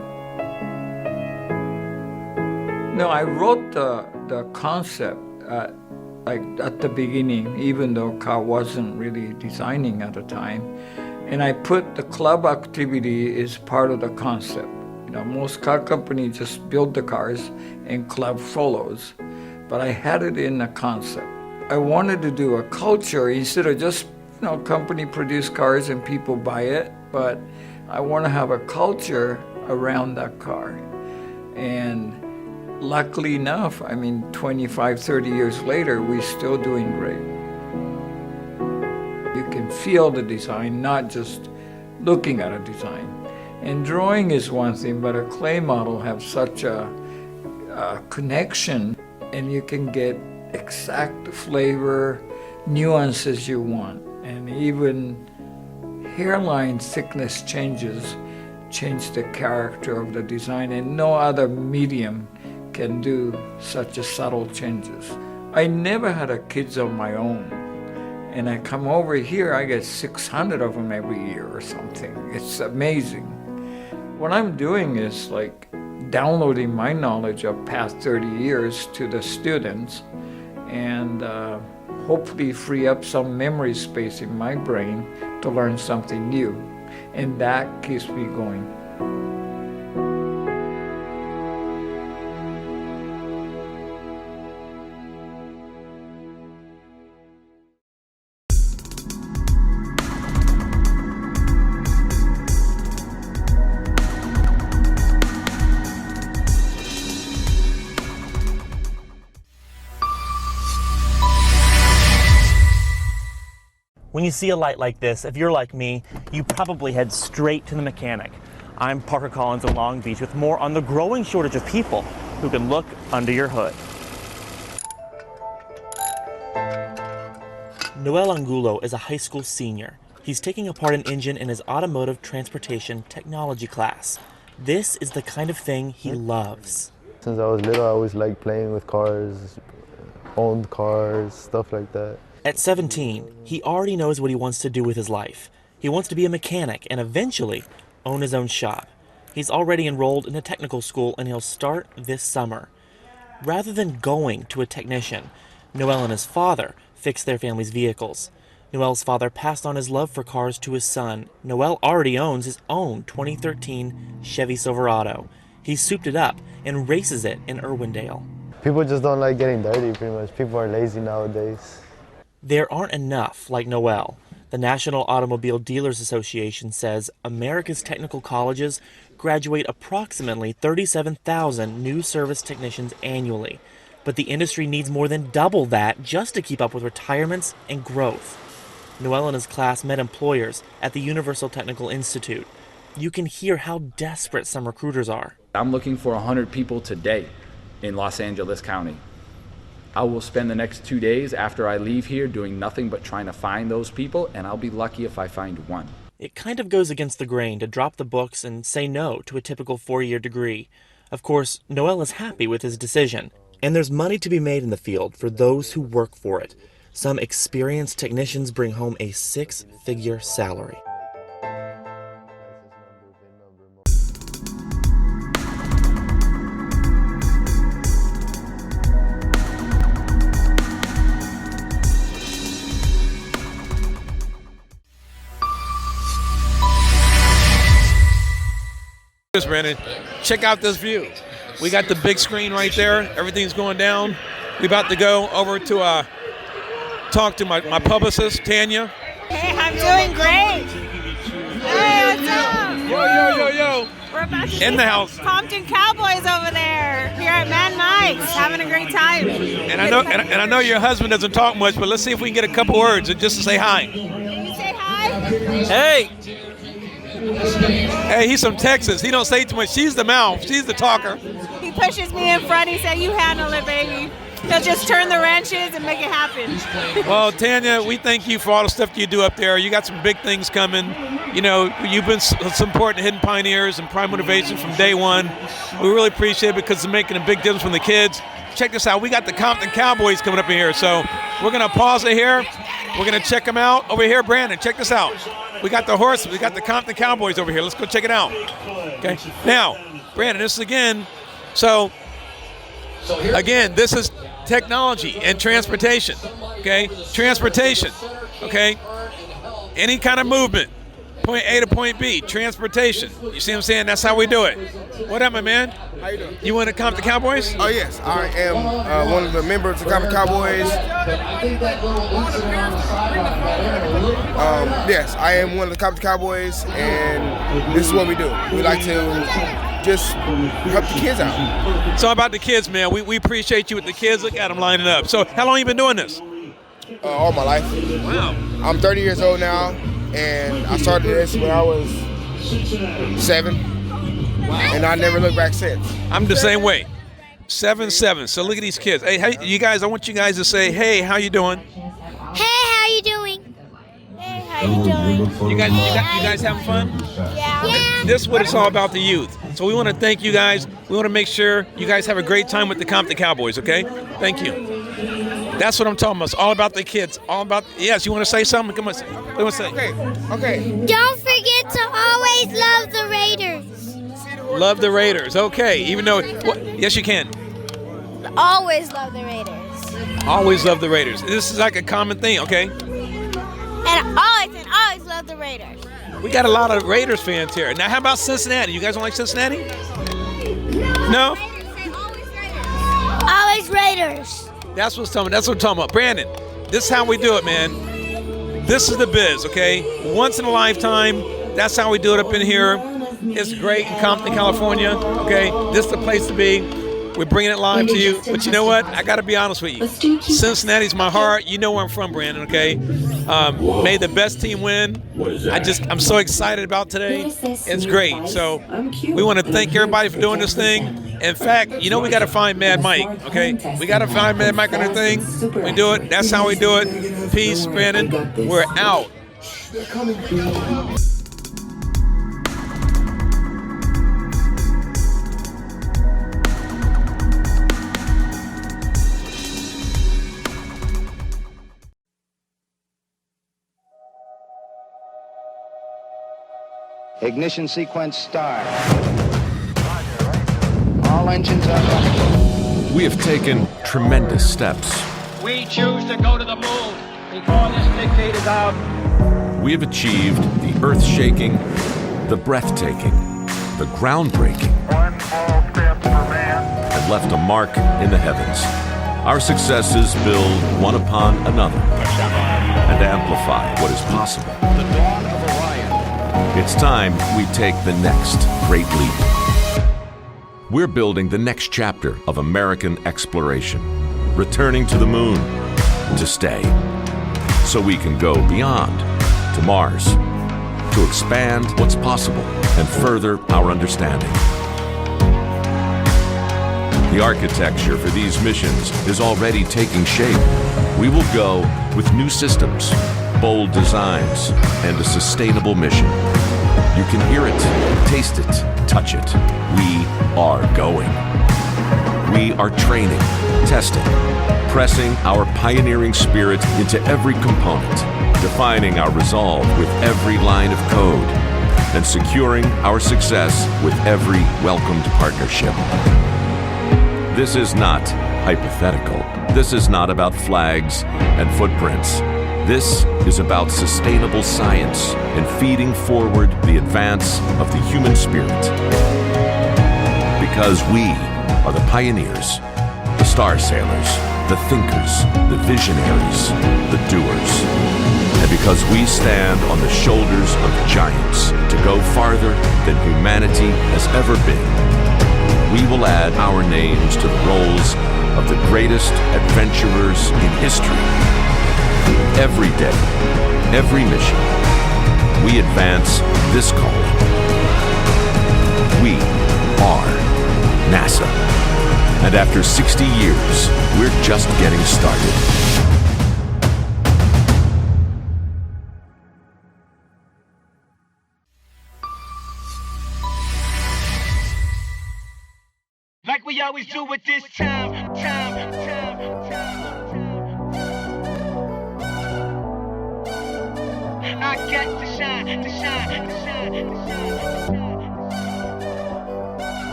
No, I wrote the concept at the beginning, even though car wasn't really designing at the time. And I put the club activity as part of the concept. Most car companies just build the cars and club follows. But I had it in the concept. I wanted to do a culture instead of just, company produce cars and people buy it, but I want to have a culture around that car. And luckily enough, 25, 30 years later, we're still doing great. You can feel the design, not just looking at a design. And drawing is one thing, but a clay model has such a connection, and you can get exact flavor, nuances you want. And even hairline thickness change the character of the design, and no other medium can do such a subtle changes. I never had a kids of my own, and I come over here, I get 600 of them every year or something. It's amazing. What I'm doing is like downloading my knowledge of past 30 years to the students, and hopefully free up some memory space in my brain to learn something new, and that keeps me going. When you see a light like this, if you're like me, you probably head straight to the mechanic. I'm Parker Collins in Long Beach with more on the growing shortage of people who can look under your hood. Noel Angulo is a high school senior. He's taking apart an engine in his automotive transportation technology class. This is the kind of thing he loves. Since I was little, I always liked playing with cars, owned cars, stuff like that. At 17, he already knows what he wants to do with his life. He wants to be a mechanic and eventually own his own shop. He's already enrolled in a technical school and he'll start this summer. Rather than going to a technician, Noel and his father fixed their family's vehicles. Noel's father passed on his love for cars to his son. Noel already owns his own 2013 Chevy Silverado. He souped it up and races it in Irwindale. People just don't like getting dirty, pretty much. People are lazy nowadays. There aren't enough like Noel. The National Automobile Dealers Association says America's technical colleges graduate approximately 37,000 new service technicians annually. But the industry needs more than double that just to keep up with retirements and growth. Noel and his class met employers at the Universal Technical Institute. You can hear how desperate some recruiters are. I'm looking for 100 people today in Los Angeles County. I will spend the next 2 days after I leave here doing nothing but trying to find those people, and I'll be lucky if I find one. It kind of goes against the grain to drop the books and say no to a typical 4-year degree. Of course, Noel is happy with his decision, and there's money to be made in the field for those who work for it. Some experienced technicians bring home a 6-figure salary. Brandon, check out this view. We got the big screen right there. Everything's going down. We about to go over to talk to my publicist, Tanya. Hey, I'm doing great. Hey, what's up? Yo. We're about to in the house. Compton Cowboys over there. Here at Man Mike's, having a great time. And I know your husband doesn't talk much, but let's see if we can get a couple words just to say hi. Can you say hi? Hey. Hey, he's from Texas. He don't say too much. She's the mouth. She's the talker. He pushes me in front. He said, "You handle it, baby." He'll just turn the wrenches and make it happen. Well, Tanya, we thank you for all the stuff you do up there. You got some big things coming. You know, you've been supporting Hidden Pioneers and Prime Motivation from day one. We really appreciate it because it's making a big difference from the kids. Check this out. We got the Compton Cowboys coming up in here. So we're going to pause it here. We're going to check them out. Over here, Brandon, check this out. We got the horses. We got the Compton Cowboys over here. Let's go check it out. Okay. Now, Brandon, this is again. So, again, this is technology and transportation. Okay. Transportation. Okay. Any kind of movement. Point A to point B. Transportation. You see what I'm saying? That's how we do it. What up, my man? How you doing? You want to Compton Cowboys? Oh, yes. I am one of the members of the Compton Cowboys. Yes, I am one of the Compton Cowboys, and this is what we do. We like to just help the kids out. So about the kids, man, we appreciate you with the kids. Look at them lining up. So how long you been doing this? All my life. Wow. I'm 30 years old now, and I started this when I was 7. Wow. And I never looked back since. I'm the same way. 7. So look at these kids. Hey, you guys, I want you guys to say, hey, how you doing? Hey, how you doing? Hey, how you doing? You guys having fun? Yeah. This is what it's all about, the youth. So we want to thank you guys. We want to make sure you guys have a great time with the Compton Cowboys, okay? Thank you. That's what I'm talking about. It's all about the kids. All about, yes, you want to say something? Come on, what do you want to say? Okay. Don't forget to always love the Raiders. Love the Raiders. Okay, even though, yes, you can. Always love the Raiders. Always love the Raiders. This is like a common thing, okay? And always love the Raiders. We got a lot of Raiders fans here. Now, how about Cincinnati? You guys don't like Cincinnati? No? Always Raiders. That's what I'm talking about. Brandon, this is how we do it, man. This is the biz, okay? Once in a lifetime, that's how we do it up in here. It's great in Compton, California, okay? This is the place to be. We're bringing it live to you. But you know what? I got to be honest with you. Cincinnati's my heart. You know where I'm from, Brandon, okay? May the best team win. I'm so excited about today. It's great. So we want to thank everybody for doing this thing. In fact, you know we got to find Mad Mike, okay? We got to find Mad Mike on the thing. We do it. That's how we do it. Peace, Brandon. We're out. Ignition sequence start. All engines are running. We have taken tremendous steps. We choose to go to the moon before this decade is out. We have achieved the earth-shaking, the breathtaking, the groundbreaking, and left a mark in the heavens. Our successes build one upon another and amplify what is possible. It's time we take the next great leap. We're building the next chapter of American exploration, returning to the moon to stay, so we can go beyond to Mars, to expand what's possible and further our understanding. The architecture for these missions is already taking shape. We will go with new systems, bold designs, and a sustainable mission. You can hear it, taste it, touch it. We are going. We are training, testing, pressing our pioneering spirit into every component, defining our resolve with every line of code, and securing our success with every welcomed partnership. This is not hypothetical. This is not about flags and footprints. This is about sustainable science and feeding forward the advance of the human spirit. Because we are the pioneers, the star sailors, the thinkers, the visionaries, the doers. And because we stand on the shoulders of giants to go farther than humanity has ever been, we will add our names to the rolls of the greatest adventurers in history. Every day, every mission, we advance this calling. We are NASA. And after 60 years, we're just getting started. Like we always do with this time. I got to shine.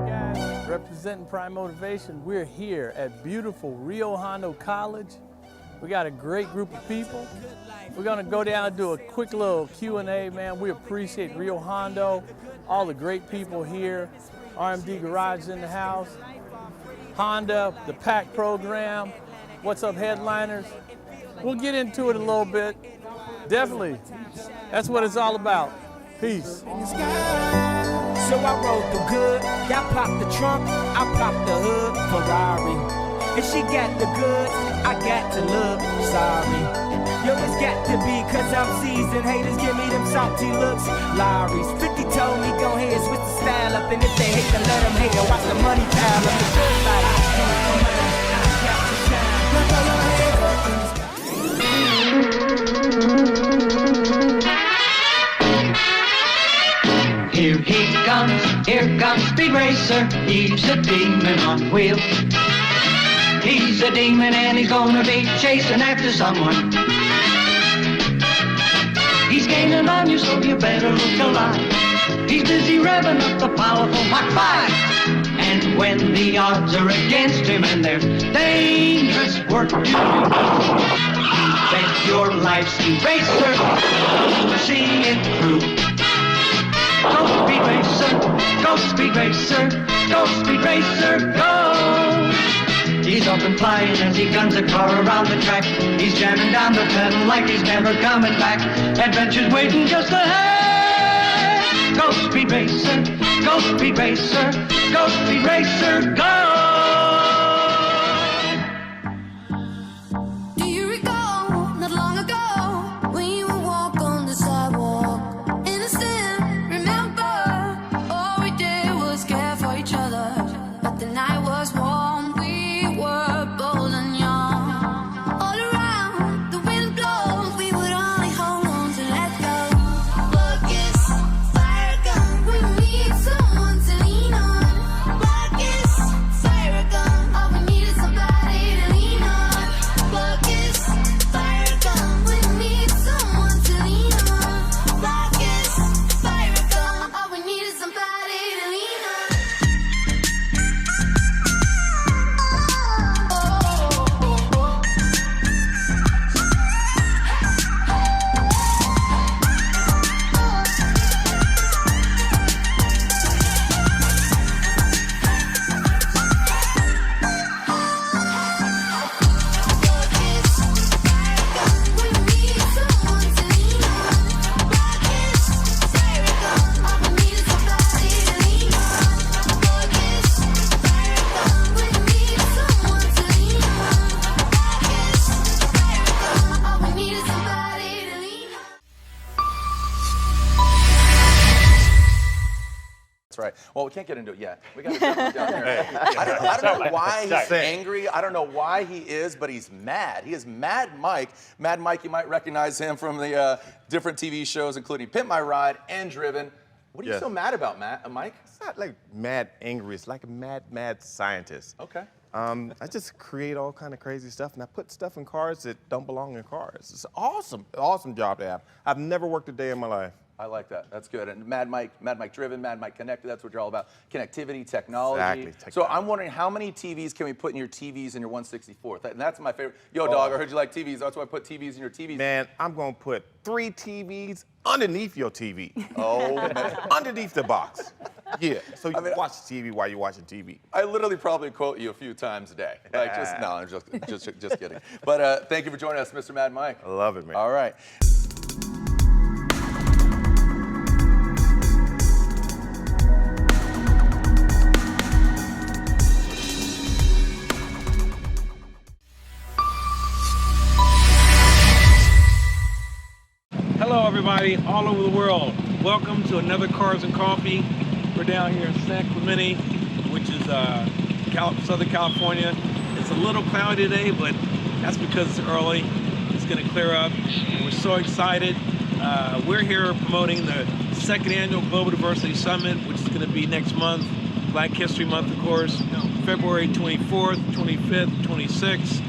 Guys, representing Prime Motivation, we're here at beautiful Rio Hondo College. We got a great group of people. We're gonna go down and do a quick little Q&A, man. We appreciate Rio Hondo, all the great people here. RMD Garage in the house, Honda, the PAC program, What's Up Headliners. We'll get into it a little bit. Definitely, that's what it's all about. Peace. So I rode the good, y'all pop the trunk, I pop the hood, Ferrari. If she got the goods, I got to look sorry. Yo, it's got to be cause I'm seasoned. Haters give me them salty looks. Lowry's 50 told me go ahead, switch the style up. And if they hate, then let them hate or watch the money pile up. The good life. Here comes Speed Racer. He's a demon on wheels. He's a demon and he's gonna be chasing after someone. He's gaining on you, so you better look alive. He's busy revving up the powerful Mach 5. And when the odds are against him and there's dangerous work to do, bet your life, Speed Racer, see it through. Go Speed Racer, go Speed Racer, go Speed Racer, go! He's up and flying as he guns a car around the track. He's jamming down the pedal like he's never coming back. Adventure's waiting just ahead. Go Speed Racer, go Speed Racer, go Speed Racer, go! That's right. Well, we can't get into it yet. We got to jump down there. I don't know why he's angry. I don't know why he is, but he's mad. He is Mad Mike. Mad Mike, you might recognize him from the different TV shows, including Pimp My Ride and Driven. What are you so mad about, Mike? It's not like mad angry. It's like a mad scientist. Okay. I just create all kind of crazy stuff, and I put stuff in cars that don't belong in cars. It's awesome job to have. I've never worked a day in my life. I like that. That's good. And Mad Mike Driven, Mad Mike Connected, that's what you're all about. Connectivity, technology. Exactly. So I'm wondering, how many TVs can we put in your TVs in your 164th? And that's my favorite. Yo, dog, I heard you like TVs. That's why I put TVs in your TVs. Man, I'm going to put 3 TVs underneath your TV. Oh, man. Underneath the box. Yeah, so you can watch TV while you're watching TV. I literally probably quote you a few times a day. Like, I'm just kidding. But thank you for joining us, Mr. Mad Mike. I love it, man. All right. Hello, everybody, all over the world. Welcome to another Cars and Coffee. We're down here in San Clemente, which is Southern California. It's a little cloudy today, but that's because it's early. It's going to clear up. We're so excited. We're here promoting the 2nd Annual Global Diversity Summit, which is going to be next month, Black History Month, of course, February 24th, 25th, 26th.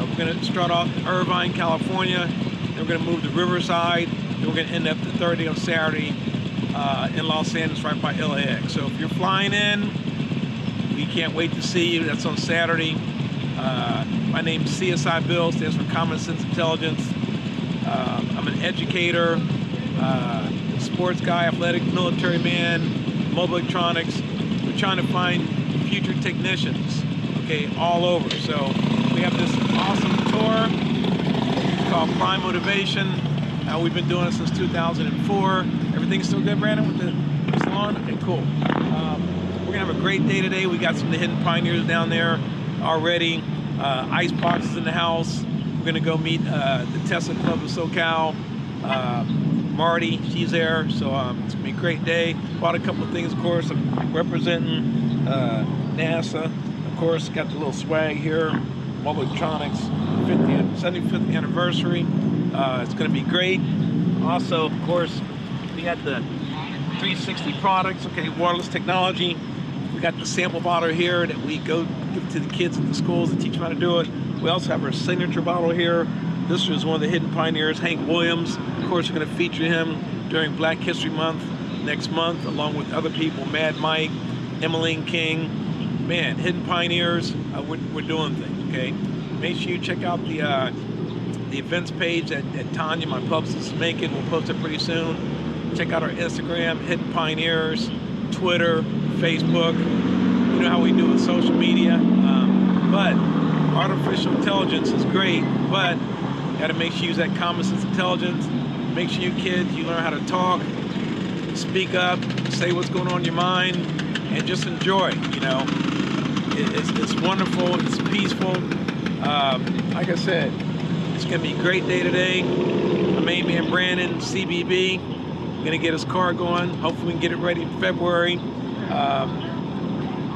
We're going to start off in Irvine, California. Then we're going to move to Riverside. Then we're going to end up the 3rd day on Saturday in Los Angeles, right by LAX. So if you're flying in, we can't wait to see you. That's on Saturday. My name is CSI Bill, stands for Common Sense Intelligence. I'm an educator, sports guy, athletic, military man, mobile electronics. We're trying to find future technicians, okay, all over. So we have this awesome tour. It's called Prime Motivation. We've been doing it since 2004. Everything's still good, Brandon, with the salon? Okay, cool. We're gonna have a great day today. We got some of the hidden pioneers down there already. Icebox is in the house. We're gonna go meet the Tesla Club of SoCal. Marty, she's there, so it's gonna be a great day. Bought a couple of things, of course. I'm representing NASA. Of course, got the little swag here. Mobile Electronics 75th anniversary. It's going to be great. Also, of course, we got the 360 products, okay, wireless technology. We got the sample bottle here that we go give to the kids at the schools and teach them how to do it. We also have our signature bottle here. This is one of the hidden pioneers, Hank Williams. Of course, we're going to feature him during Black History Month next month, along with other people, Mad Mike, Emmeline King. Man, hidden pioneers, we're doing things, okay? Make sure you check out the events page that Tanya, my publicist, is making. We'll post it pretty soon. Check out our Instagram, Hidden Pioneers, Twitter, Facebook. You know how we do with social media. But artificial intelligence is great, but you gotta make sure you use that common sense intelligence. Make sure you kids, you learn how to talk, speak up, say what's going on in your mind, and just enjoy, you know. It's wonderful, it's peaceful. Like I said, it's gonna be a great day today. My main man Brandon, CBB, gonna get his car going. Hopefully we can get it ready in February.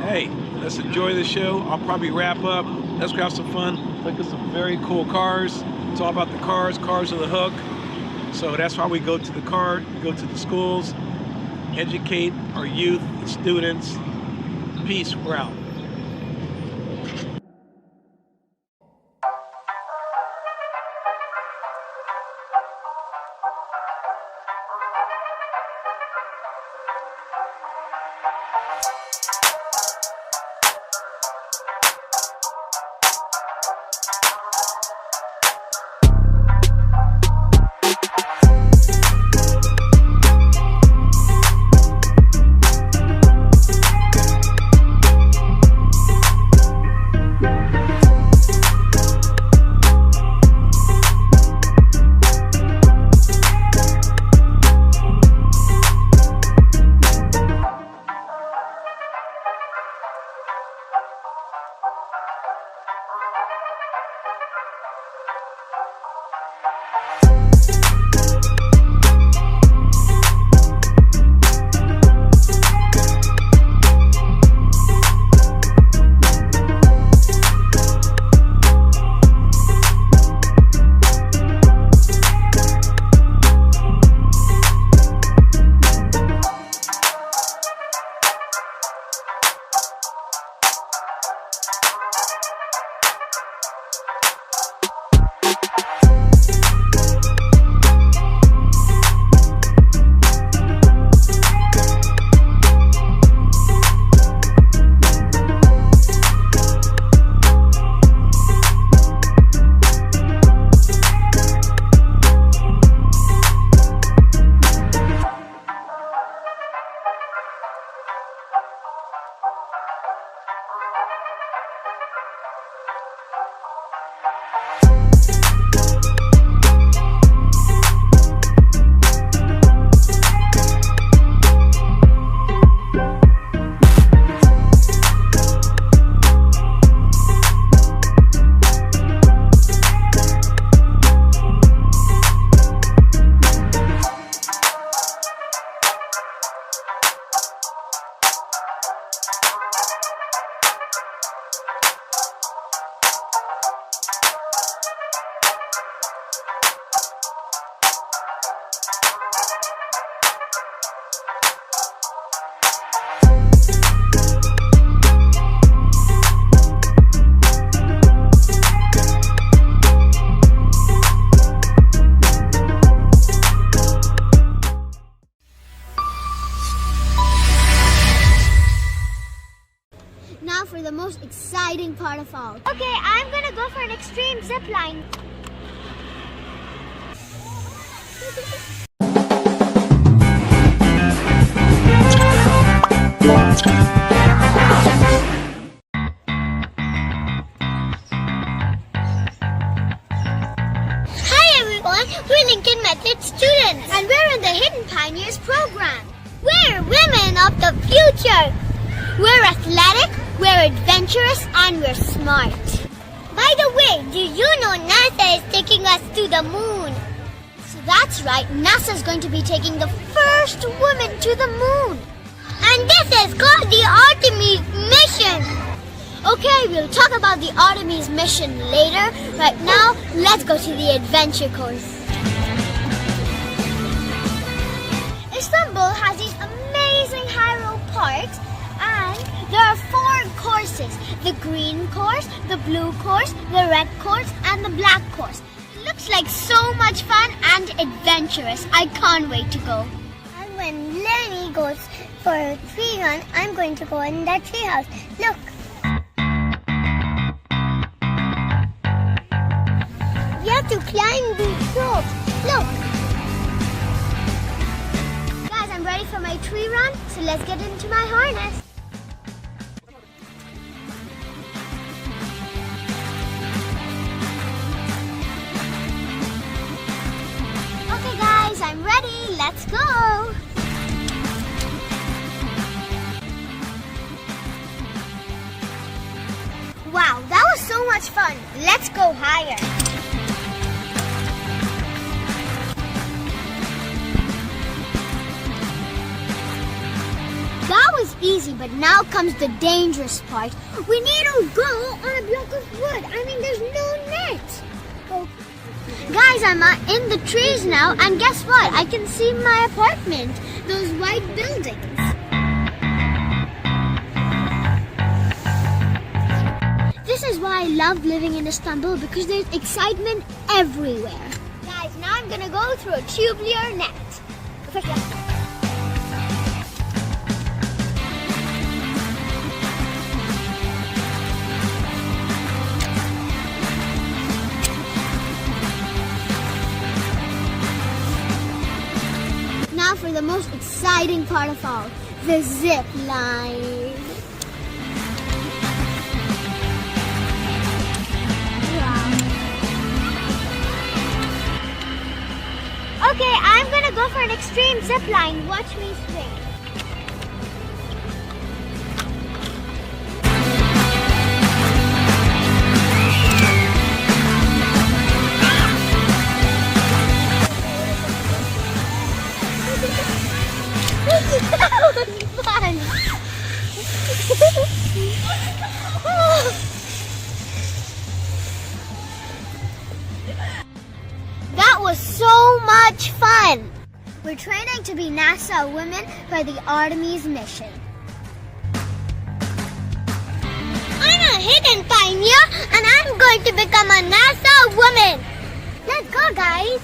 Hey, let's enjoy the show. I'll probably wrap up. Let's go have some fun. Look at some very cool cars. It's all about the cars. Cars are the hook. So that's why we go to the car, go to the schools, educate our youth, the students. Peace, we're out. for the most exciting part of all. Okay, I'm gonna go for an extreme zip line. Hi everyone, we're Lincoln Method students and we're in the Hidden Pioneers program. We're women of the future. We're athletic, we're adventurous, and we're smart. By the way, do you know NASA is taking us to the moon? So that's right, NASA's going to be taking the first woman to the moon. And this is called the Artemis mission. Okay, we'll talk about the Artemis mission later. Right now, let's go to the adventure course. Istanbul has these amazing high-road parks, and there are 4 courses: the green course, the blue course, the red course, and the black course. It looks like so much fun and adventurous. I can't wait to go. And when Lenny goes for a tree run, I'm going to go in that tree house. Look. You have to climb these ropes. Look. Guys, I'm ready for my tree run, so let's get into my harness. Okay guys, I'm ready. Let's go. Wow, that was so much fun. Let's go higher. That was easy, but now comes the dangerous part. We need to go on a block of wood. I mean, there's no net. Oh. Guys, I'm in the trees now, and guess what? I can see my apartment, those white buildings. This is why I love living in Istanbul, because there's excitement everywhere. Guys, now I'm gonna go through a tubular net. Now for the most exciting part of all, the zip line. Okay, I'm gonna go for an extreme zip line. Watch me swing. That was fun. That was so much fun. We're training to be NASA women for the Artemis mission. I'm a hidden pioneer and I'm going to become a NASA woman. Let's go, guys.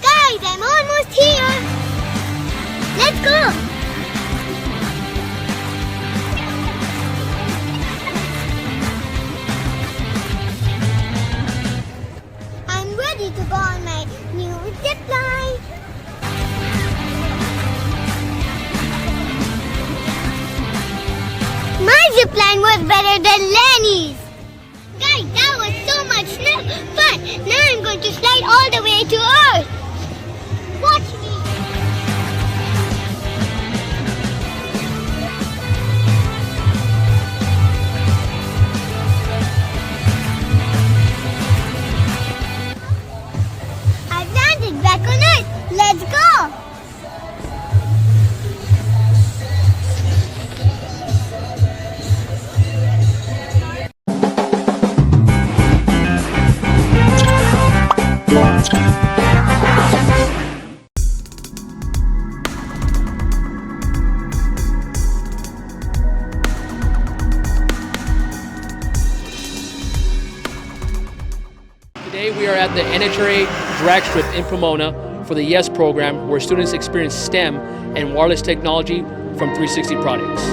Guys, I'm almost here. Let's go! I'm ready to go on my new zip line. My zip line was better than Lenny's. Guys, that was so much fun. Now I'm going to slide all the way to Earth. Watch me. Back on Earth. Let's go! Today we are at the NHRA drag strip in Pomona for the YES program, where students experience STEM and wireless technology from 360 Products. So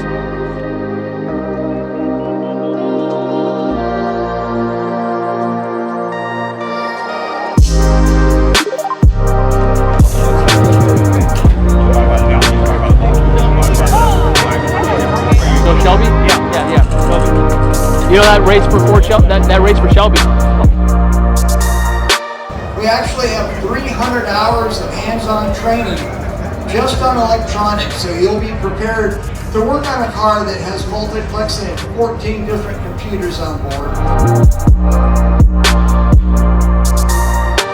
Shelby? Yeah. You know that race for that race for Shelby? We actually have 300 hours of hands-on training just on electronics, so you'll be prepared to work on a car that has multiplexing and 14 different computers on board.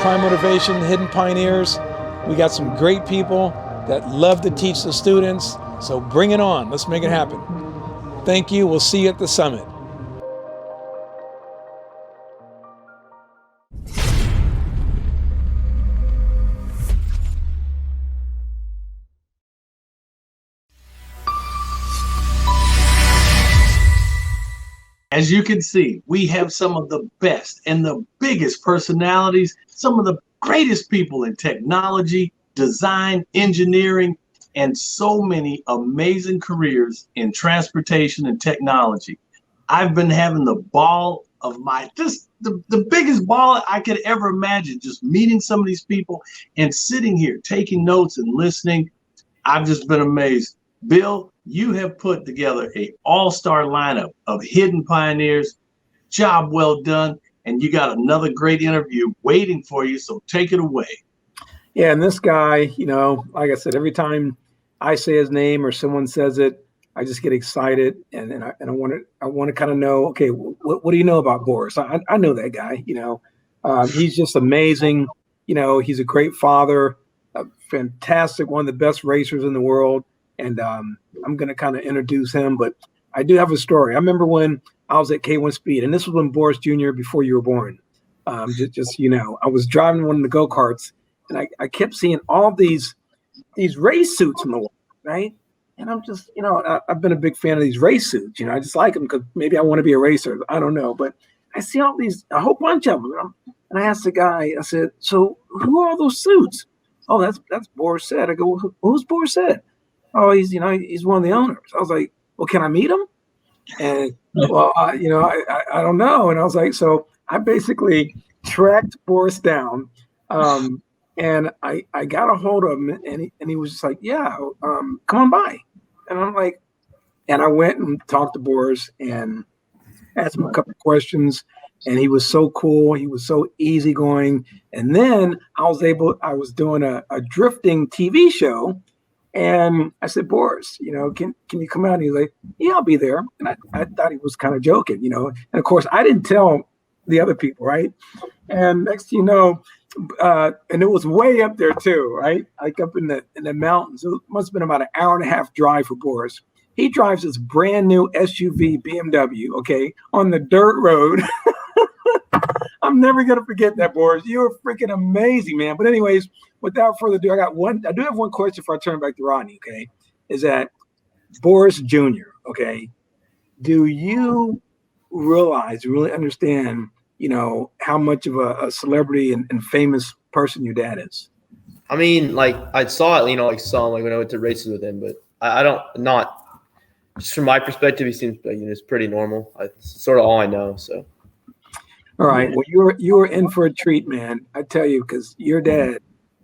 Prime Motivation, Hidden Pioneers. We got some great people that love to teach the students, so bring it on. Let's make it happen. Thank you. We'll see you at the summit. As you can see, we have some of the best and the biggest personalities, some of the greatest people in technology, design, engineering, and so many amazing careers in transportation and technology. I've been having the ball of the biggest ball I could ever imagine, just meeting some of these people and sitting here taking notes and listening. I've just been amazed. Bill, you have put together an all-star lineup of hidden pioneers. Job well done. And you got another great interview waiting for you, so take it away. Yeah, and this guy, like I said, every time I say his name or someone says it, I just get excited, and I want to kind of know, okay, what do you know about Boris? I know that guy. He's just amazing. He's a great father, a fantastic, one of the best racers in the world. And I'm going to kind of introduce him, but I do have a story. I remember when I was at K1 Speed, and this was when Boris Jr., before you were born. I was driving one of the go-karts, and I kept seeing all these race suits in the wall, right? And I'm just, I've been a big fan of these race suits. I just like them because maybe I want to be a racer. I don't know, but I see a whole bunch of them. And I asked the guy, I said, so who are all those suits? Oh, that's Boris Said. I go, who's Boris Said? Oh, he's one of the owners. I was like, well, can I meet him? And well, I don't know. And I was like, so I basically tracked Boris down, and I got a hold of him, and he was just like, yeah, come on by. And I'm like, and I went and talked to Boris and asked him a couple of questions, and he was so cool. He was so easygoing. And then I was doing a drifting TV show. And I said, Boris, can you come out? And he's like, yeah, I'll be there. And I thought he was kind of joking, And of course, I didn't tell the other people, right? And next thing you know, and it was way up there too, right? Like up in the mountains. It must have been about an hour and a half drive for Boris. He drives this brand new SUV BMW, okay, on the dirt road. I'm never going to forget that, Boris. You were freaking amazing, man. But anyways, without further ado, I do have one question before I turn back to Rodney, okay? Is that Boris Jr., okay? Do you really understand, how much of a celebrity and famous person your dad is? I mean, like, I saw it, saw him when I went to races with him, but just from my perspective, he seems like, it's pretty normal. It's sort of all I know, so. All right. Well, you were in for a treat, man. I tell you, because your dad,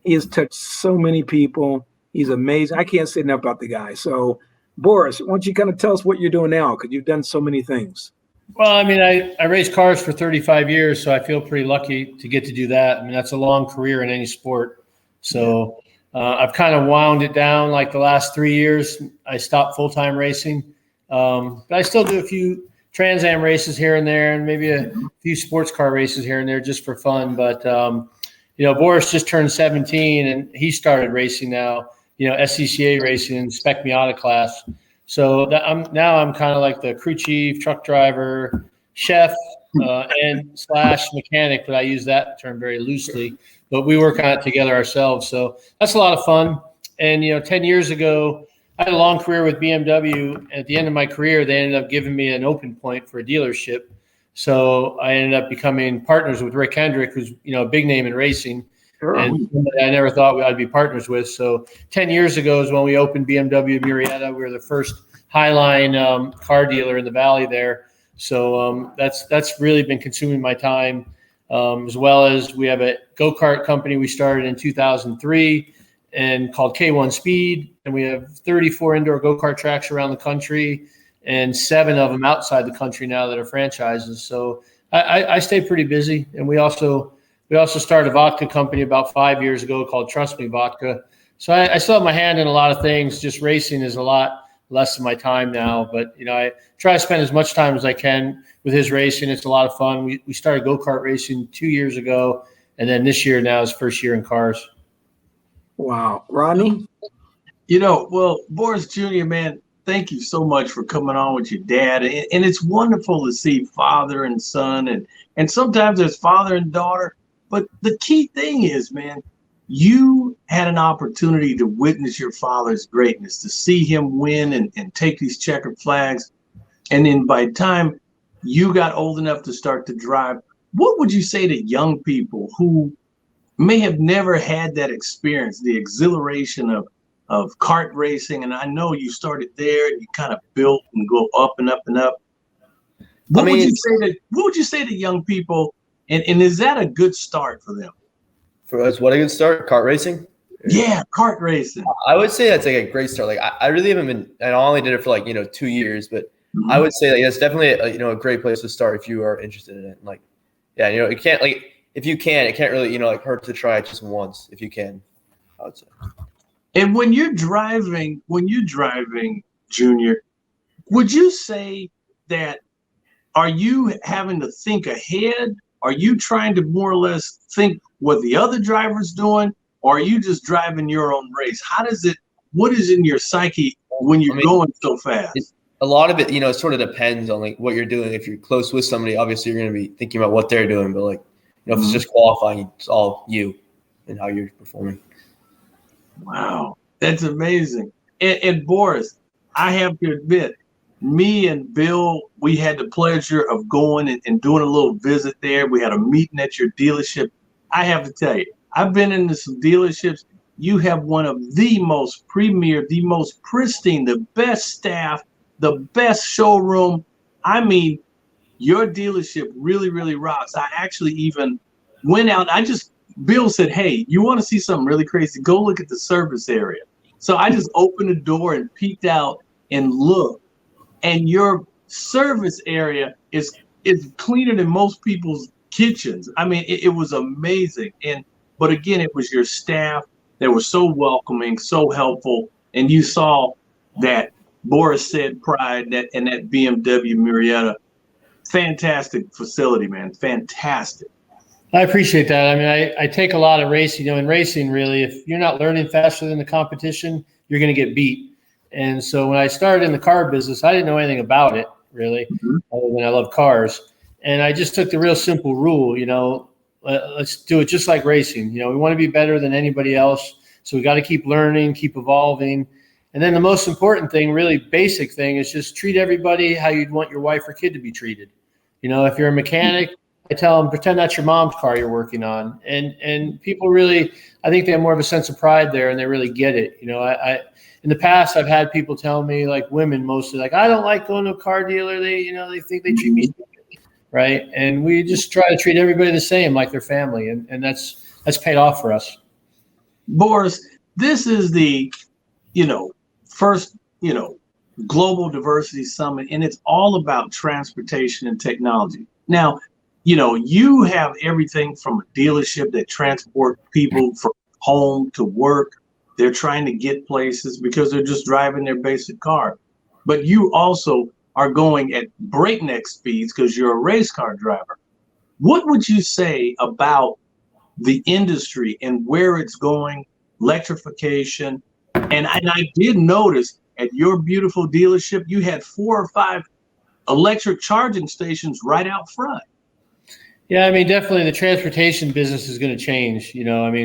he has touched so many people. He's amazing. I can't say enough about the guy. So, Boris, why don't you kind of tell us what you're doing now? Because you've done so many things. Well, I mean, I raced cars for 35 years, so I feel pretty lucky to get to do that. I mean, that's a long career in any sport. So I've kind of wound it down. Like the last 3 years, I stopped full-time racing. But I still do a few Trans Am races here and there, and maybe a few sports car races here and there just for fun. But, Boris just turned 17, and he started racing now, SCCA racing in Spec Miata class. So I'm kind of like the crew chief, truck driver, chef, and / mechanic, but I use that term very loosely. But we work on it together ourselves. So that's a lot of fun. And, 10 years ago, I had a long career with BMW. At the end of my career, they ended up giving me an open point for a dealership. So I ended up becoming partners with Rick Hendrick, who's, a big name in racing. Sure. And somebody I never thought I'd be partners with. So 10 years ago is when we opened BMW Murrieta. We were the first Highline car dealer in the Valley there. So that's really been consuming my time, as well as we have a go-kart company we started in 2003 and called K1 Speed. And we have 34 indoor go-kart tracks around the country and 7 of them outside the country now that are franchises. So I stay pretty busy. And we also started a vodka company about 5 years ago called Trust Me Vodka. So I still have my hand in a lot of things. Just racing is a lot less of my time now. But, I try to spend as much time as I can with his racing. It's a lot of fun. We started go-kart racing 2 years ago. And then this year now is first year in cars. Wow. Rodney? Well, Boris Jr., man, thank you so much for coming on with your dad. And it's wonderful to see father and son, and sometimes there's father and daughter. But the key thing is, man, you had an opportunity to witness your father's greatness, to see him win and take these checkered flags. And then by the time you got old enough to start to drive, what would you say to young people who may have never had that experience, the exhilaration of kart racing? And I know you started there and you kind of built and go up and up and up. What would you say to young people? And is that a good start for them? For us, what a good start? Kart racing? Yeah, kart racing. I would say that's like a great start. Like I really haven't been, and I only did it for 2 years, but I would say that's definitely a great place to start if you are interested in it. Like, yeah, it can't if you can, it can't really hurt to try it just once if you can, I would say. And when you're driving, Junior, would you say that are you having to think ahead? Are you trying to more or less think what the other driver's doing? Or are you just driving your own race? What is in your psyche when you're going so fast? A lot of it, it sort of depends on what you're doing. If you're close with somebody, obviously you're going to be thinking about what they're doing. But if it's just qualifying, it's all you and how you're performing. Wow, that's amazing. And Boris, I have to admit, me and Bill, we had the pleasure of going and doing a little visit there. We had a meeting at your dealership. I have to tell you, I've been into some dealerships. You have one of the most premier, the most pristine, the best staff, the best showroom. I mean, your dealership really, really rocks. I actually even went out. Bill said, hey, you want to see something really crazy? Go look at the service area. So I just opened the door and peeked out and looked. And your service area is cleaner than most people's kitchens. I mean, it was amazing. But again, it was your staff that were so welcoming, so helpful. And you saw that Boris said pride and that BMW Murrieta. Fantastic facility, man. Fantastic. I appreciate that. I mean, I take a lot of racing. In racing, really, if you're not learning faster than the competition, you're going to get beat. And so when I started in the car business, I didn't know anything about it, really, other than I love cars. And I just took the real simple rule, let's do it just like racing. We want to be better than anybody else. So we got to keep learning, keep evolving. And then the most important thing, really basic thing, is just treat everybody how you'd want your wife or kid to be treated. If you're a mechanic, I tell them, pretend that's your mom's car you're working on. And people really, I think they have more of a sense of pride there and they really get it. In the past, I've had people tell me, women mostly, I don't like going to a car dealer. They think they treat me stupid, right? And we just try to treat everybody the same, like their family. And that's paid off for us. Boris, this is the, first, Global Diversity Summit, and it's all about transportation and technology. Now, you have everything from a dealership that transport people from home to work. They're trying to get places because they're just driving their basic car. But you also are going at breakneck speeds because you're a race car driver. What would you say about the industry and where it's going, electrification? And I did notice at your beautiful dealership, you had 4 or 5 electric charging stations right out front. Yeah, I mean, definitely the transportation business is going to change.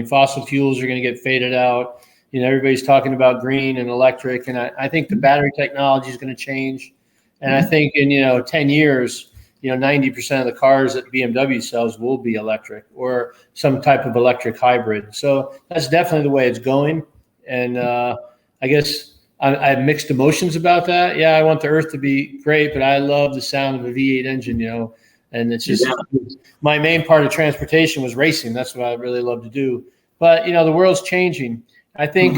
Fossil fuels are going to get faded out. Everybody's talking about green and electric, and I think the battery technology is going to change. And I think in 10 years, 90% of the cars that BMW sells will be electric or some type of electric hybrid. So that's definitely the way it's going. And I guess I have mixed emotions about that. Yeah, I want the Earth to be great, but I love the sound of a V8 engine, and it's just my main part of transportation was racing. That's what I really love to do. But, the world's changing. I think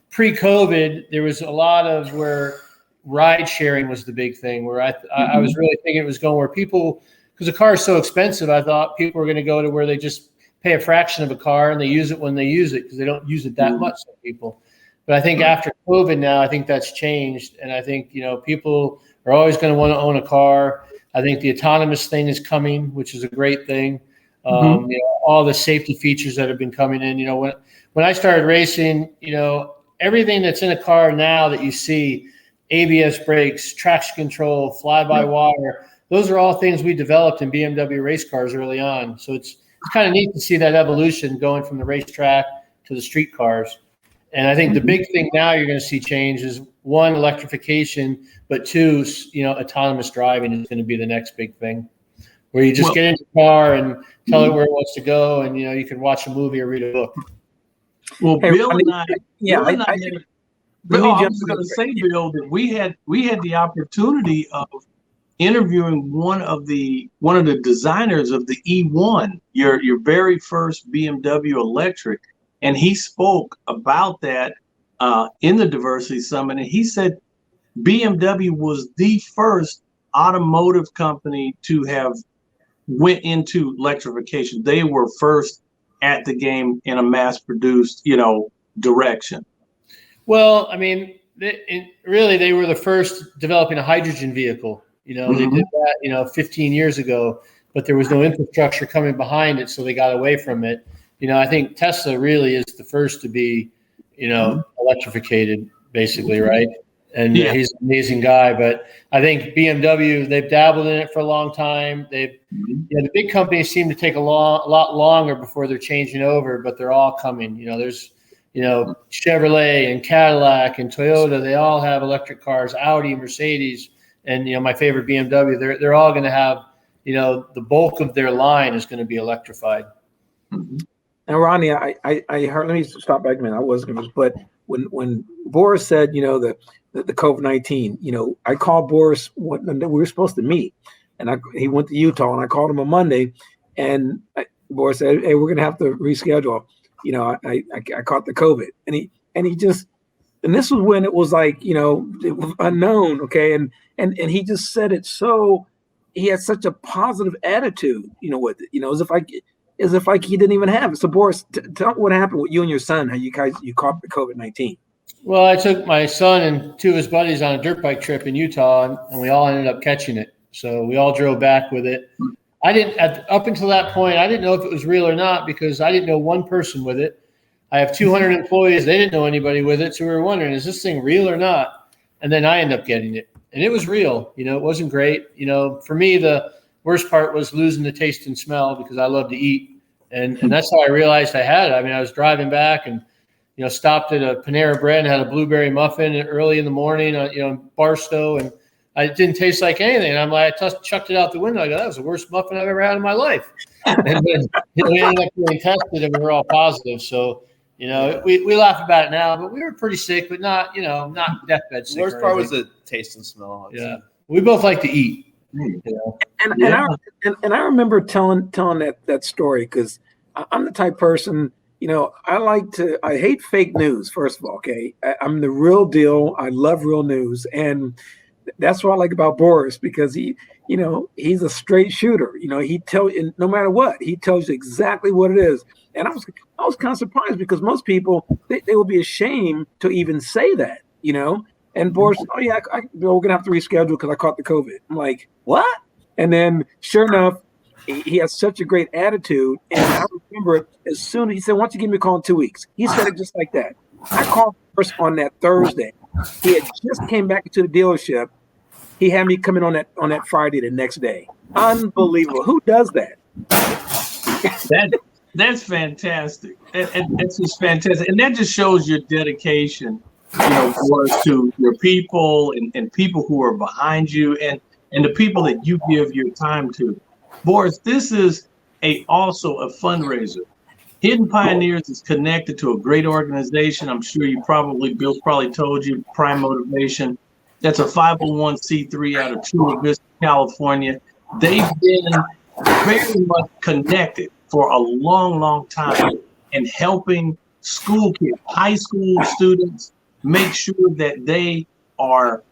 pre-COVID, there was a lot of where ride sharing was the big thing, where I was really thinking it was going where people, because a car is so expensive, I thought people were going to go to where they just pay a fraction of a car and they use it when they use it because they don't use it that much, some people. But I think after COVID now, I think that's changed. And I think, people are always going to want to own a car. I think the autonomous thing is coming, which is a great thing. All the safety features that have been coming in, when I started racing, everything that's in a car now that you see, ABS brakes, traction control, fly-by-wire, those are all things we developed in BMW race cars early on. So it's kind of neat to see that evolution going from the racetrack to the street cars. And I think the big thing now you're going to see change is, one, electrification, but two, autonomous driving is going to be the next big thing, where you just get in the car and tell it where it wants to go, and you can watch a movie or read a book. Well, Hey, Bill I and mean, I, yeah, Bill and I I was going to say, Bill, that we had the opportunity of interviewing one of the designers of the E1, your very first BMW electric, and he spoke about that in the Diversity Summit, and he said BMW was the first automotive company to have went into electrification. They were first at the game in a mass-produced, direction. Well, I mean, they were the first developing a hydrogen vehicle. They did that, 15 years ago, but there was no infrastructure coming behind it, so they got away from it. I think Tesla really is the first to be, electrificated, basically, right? And he's an amazing guy. But I think BMW, they've dabbled in it for a long time. The big companies seem to take a lot longer before they're changing over, but they're all coming. There's Chevrolet and Cadillac and Toyota. They all have electric cars. Audi, Mercedes, and my favorite BMW. They're all going to have the bulk of their line is going to be electrified. And Ronnie, I heard. Let me stop back a minute. I wasn't going to, but when Boris said, the COVID-19, I called Boris when we were supposed to meet, and he went to Utah, and I called him on Monday, and Boris said, "Hey, we're going to have to reschedule." I caught the COVID, and he just, and this was when it was like, it was unknown, okay, and he just said it so, he had such a positive attitude, with it, as if he didn't even have it. So Boris, tell what happened with you and your son, how you caught the COVID-19. Well, I took my son and two of his buddies on a dirt bike trip in Utah, and we all ended up catching it. So we all drove back with it. Up until that point, I didn't know if it was real or not because I didn't know one person with it. I have 200 employees. They didn't know anybody with it. So we were wondering, is this thing real or not? And then I ended up getting it. And it was real. It wasn't great. For me, the worst part was losing the taste and smell because I love to eat. And that's how I realized I had it. I mean, I was driving back and, stopped at a Panera Bread and had a blueberry muffin early in the morning, in Barstow, and it didn't taste like anything. And I'm like, I chucked it out the window. I go, that was the worst muffin I've ever had in my life. And then we ended up getting tested and we were all positive. So, we laugh about it now, but we were pretty sick, but not, not deathbed sick. The worst part was the taste and smell. Yeah. We both like to eat. And I remember telling that story because I'm the type person, I hate fake news, first of all, okay? I'm the real deal. I love real news. And that's what I like about Boris because he's a straight shooter. He no matter what, he tells you exactly what it is. And I was kind of surprised because most people, they would be ashamed to even say that, And Boris, we're going to have to reschedule because I caught the COVID. I'm like, what? And then sure enough, he has such a great attitude. And I remember as soon as he said, why don't you give me a call in 2 weeks? He said it just like that. I called first on that Thursday. He had just came back into the dealership. He had me come in on that Friday the next day. Unbelievable. Who does that? That's fantastic. That's just fantastic. And that just shows your dedication, to your people and people who are behind you. And and the people that you give your time to. Boris, this is also a fundraiser. Hidden Pioneers is connected to a great organization. I'm sure Bill's probably told you, Prime Motivation. That's a 501c3 out of Chula Vista, California. They've been very much connected for a long, long time in helping school kids, high school students, make sure that they are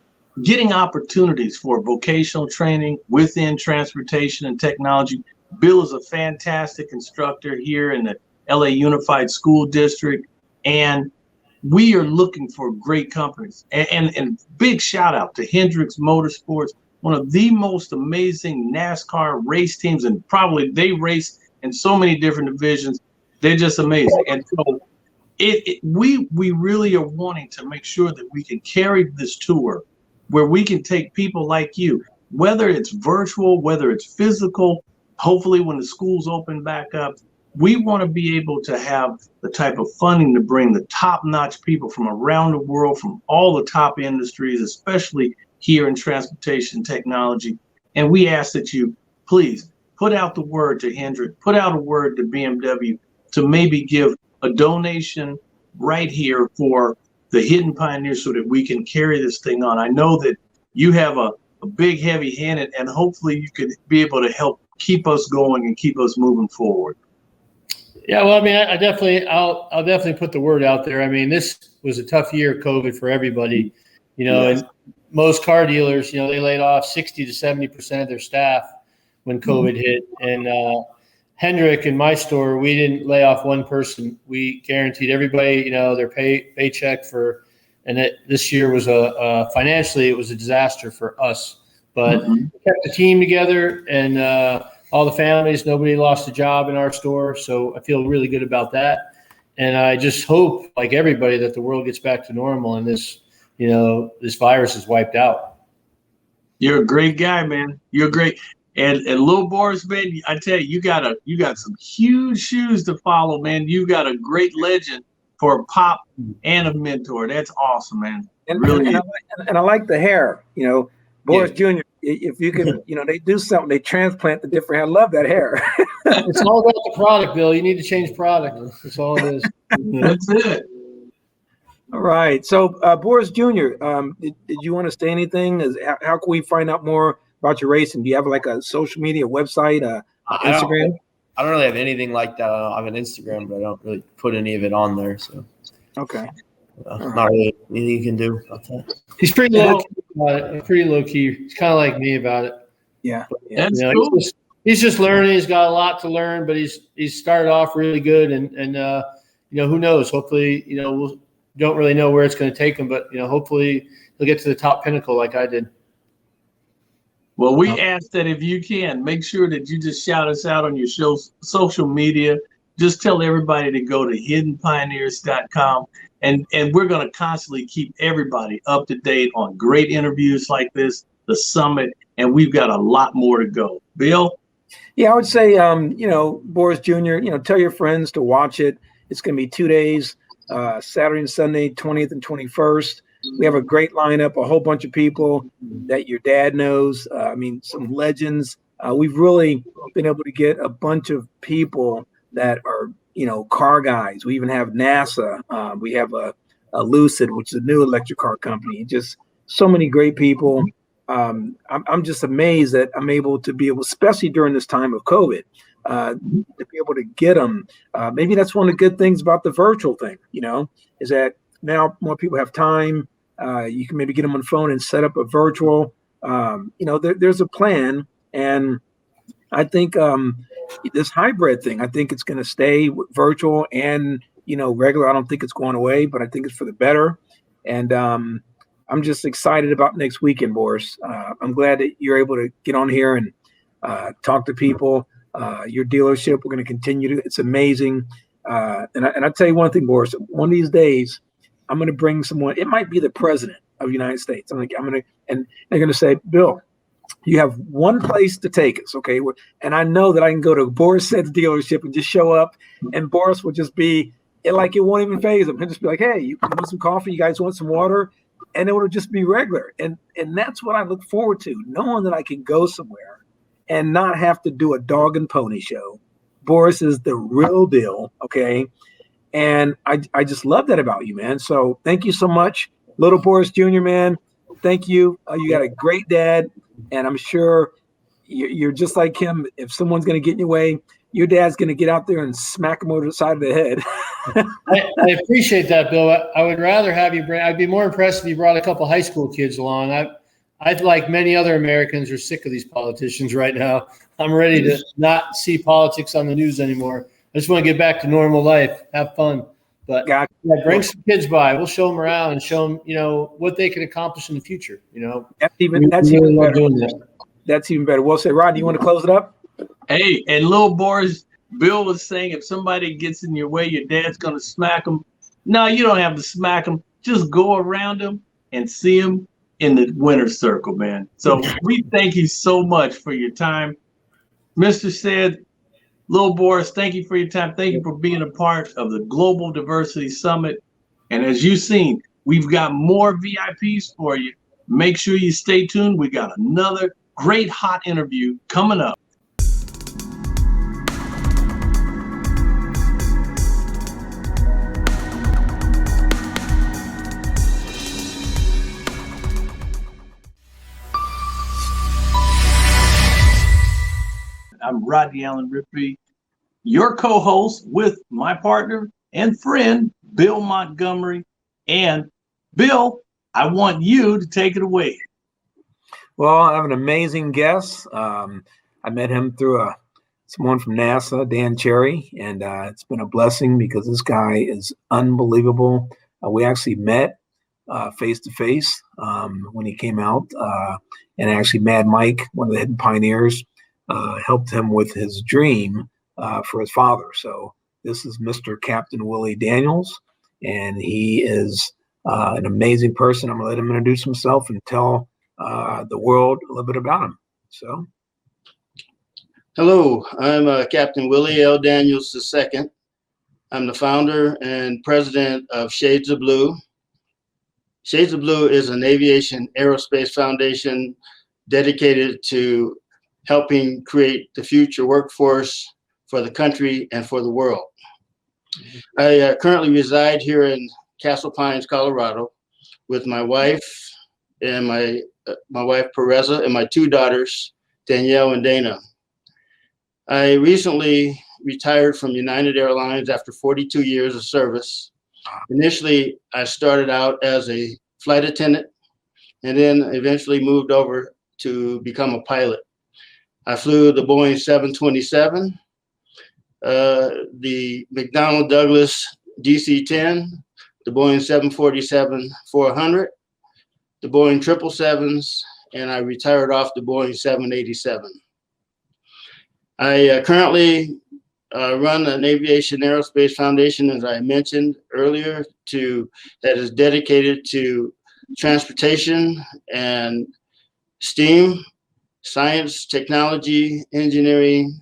getting opportunities for vocational training within transportation and technology. Bill is a fantastic instructor here in the LA Unified School District, and we are looking for great companies. And big shout out to Hendricks Motorsports, one of the most amazing NASCAR race teams, and probably they race in so many different divisions. They're just amazing. And so we really are wanting to make sure that we can carry this tour where we can take people like you, whether it's virtual, whether it's physical, hopefully when the schools open back up. We want to be able to have the type of funding to bring the top-notch people from around the world, from all the top industries, especially here in transportation technology. And we ask that you please put out the word to Hendrick, put out a word to BMW to maybe give a donation right here for the Hidden Pioneers so that we can carry this thing on. I know that you have a big, heavy hand, and hopefully you can be able to help keep us going and keep us moving forward. Yeah, well, I mean, I'll definitely put the word out there. I mean, this was a tough year, COVID, for everybody, Yes. And most car dealers, they laid off 60 to 70% of their staff when COVID hit. And Hendrick in my store, we didn't lay off one person. We guaranteed everybody, their paycheck this year was financially, it was a disaster for us, but we kept the team together, and all the families, nobody lost a job in our store. So I feel really good about that. And I just hope, like everybody, that the world gets back to normal and this virus is wiped out. You're a great guy, man. You're great. And little Boris, man, I tell you, you got some huge shoes to follow, man. You got a great legend for a pop and a mentor. That's awesome, man. And really. And I like the hair, Boris Jr., if you can, they do something, they transplant the different hair. I love that hair. It's all about the product, Bill. You need to change product. That's all it is. That's it. All right. So, Boris Jr., did you want to say anything? How can we find out more about your racing? Do you have like a social media website, Instagram? I don't really have anything like that. I have an Instagram, but I don't really put any of it on there. So, okay. Not really anything you can do about that. He's pretty low key about it. Pretty low key. He's kind of like me about it. Yeah. That's cool. He's just learning. He's got a lot to learn, but he's started off really good, and who knows? Hopefully, we don't really know where it's going to take him, but hopefully he'll get to the top pinnacle like I did. Well, we ask that if you can, make sure that you just shout us out on your social media. Just tell everybody to go to hiddenpioneers.com. And we're going to constantly keep everybody up to date on great interviews like this, the summit, and we've got a lot more to go. Bill? Yeah, I would say, Boris Jr., tell your friends to watch it. It's going to be 2 days, Saturday and Sunday, 20th and 21st. We have a great lineup, a whole bunch of people that your dad knows. Some legends. We've really been able to get a bunch of people that are, car guys. We even have NASA. We have a Lucid, which is a new electric car company. Just so many great people. I'm just amazed that I'm able, especially during this time of COVID, to be able to get them. Maybe that's one of the good things about the virtual thing, is that now more people have time. You can maybe get them on the phone and set up a virtual. There's a plan, and I think this hybrid thing, I think it's going to stay virtual and regular. I don't think it's going away, but I think it's for the better. And I'm just excited about next weekend, Boris. I'm glad that you're able to get on here and talk to people. Your dealership, we're going to continue to. It's amazing. And I tell you one thing, Boris. One of these days, I'm going to bring someone. It might be the president of the United States. And they're going to say, Bill, you have one place to take us, okay? And I know that I can go to Boris Said's dealership and just show up, and Boris will just be like, it won't even faze him. He'll just be like, hey, you want some coffee? You guys want some water? and it would just be regular. And that's what I look forward to, knowing that I can go somewhere and not have to do a dog and pony show. Boris is the real deal, okay? And I just love that about you, man. So thank you so much, little Boris Jr., man. Thank you. You got a great dad, and I'm sure you're just like him. If someone's going to get in your way, your dad's going to get out there and smack him over the side of the head. I appreciate that, Bill. I would rather have you bring. I'd be more impressed if you brought a couple high school kids along. I'd like many other Americans are sick of these politicians right now. I'm ready to not see politics on the news anymore. I just want to get back to normal life, have fun. But yeah, bring some kids by. We'll show them around and show them, what they can accomplish in the future. That's even better. That's even better. Well said, Rod. Do you want to close it up? Hey, and little Boris, Bill was saying if somebody gets in your way, your dad's going to smack them. No, you don't have to smack them. Just go around them and see them in the winner's circle, man. So we thank you so much for your time. Mr. Said, little Boris, thank you for your time. Thank you for being a part of the Global Diversity Summit. And as you've seen, we've got more VIPs for you. Make sure you stay tuned. We got another great hot interview coming up. I'm Rodney Allen Rippey, your co-host with my partner and friend, Bill Montgomery. And Bill, I want you to take it away. Well, I have an amazing guest. I met him through someone from NASA, Dan Cherry, and it's been a blessing because this guy is unbelievable. We actually met face to face when he came out, and actually Mad Mike, one of the hidden pioneers, helped him with his dream for his father. So this is Mr. Captain Willie Daniels, and he is an amazing person. I'm going to let him introduce himself and tell the world a little bit about him. So, hello, I'm Captain Willie L. Daniels II. I'm the founder and president of Shades of Blue. Shades of Blue is an aviation aerospace foundation dedicated to helping create the future workforce for the country and for the world. I currently reside here in Castle Pines, Colorado, with my wife and my wife Pereza and my two daughters, Danielle and Dana. I recently retired from United Airlines after 42 years of service. Initially, I started out as a flight attendant and then eventually moved over to become a pilot. I flew the Boeing 727, the McDonnell Douglas DC-10, the Boeing 747-400, the Boeing 777s, and I retired off the Boeing 787. I currently run an aviation aerospace foundation, as I mentioned earlier, that is dedicated to transportation and STEAM, science, technology, engineering,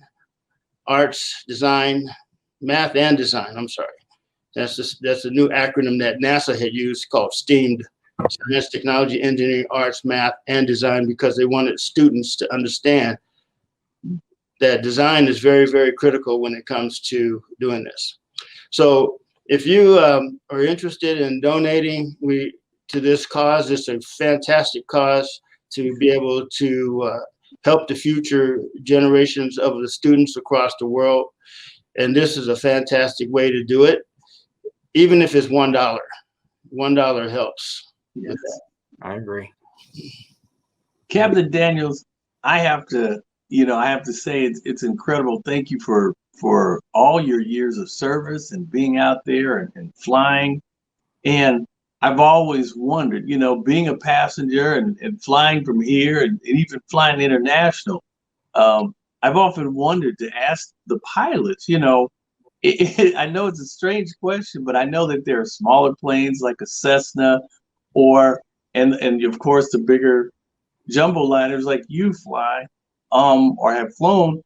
arts, design, math and design. I'm sorry. That's a new acronym that NASA had used called STEAMed, science, technology, engineering, arts, math, and design, because they wanted students to understand that design is very, very critical when it comes to doing this. So if you are interested in donating to this cause, it's a fantastic cause to be able to help the future generations of the students across the world. And this is a fantastic way to do it, even if it's $1. $1 helps. Yes, I agree. Captain Daniels, I have to say it's incredible. Thank you for all your years of service and being out there and flying. And I've always wondered, being a passenger and flying from here and even flying international, I've often wondered to ask the pilots, I know it's a strange question, but I know that there are smaller planes like a Cessna and of course the bigger jumbo liners like you fly or have flown.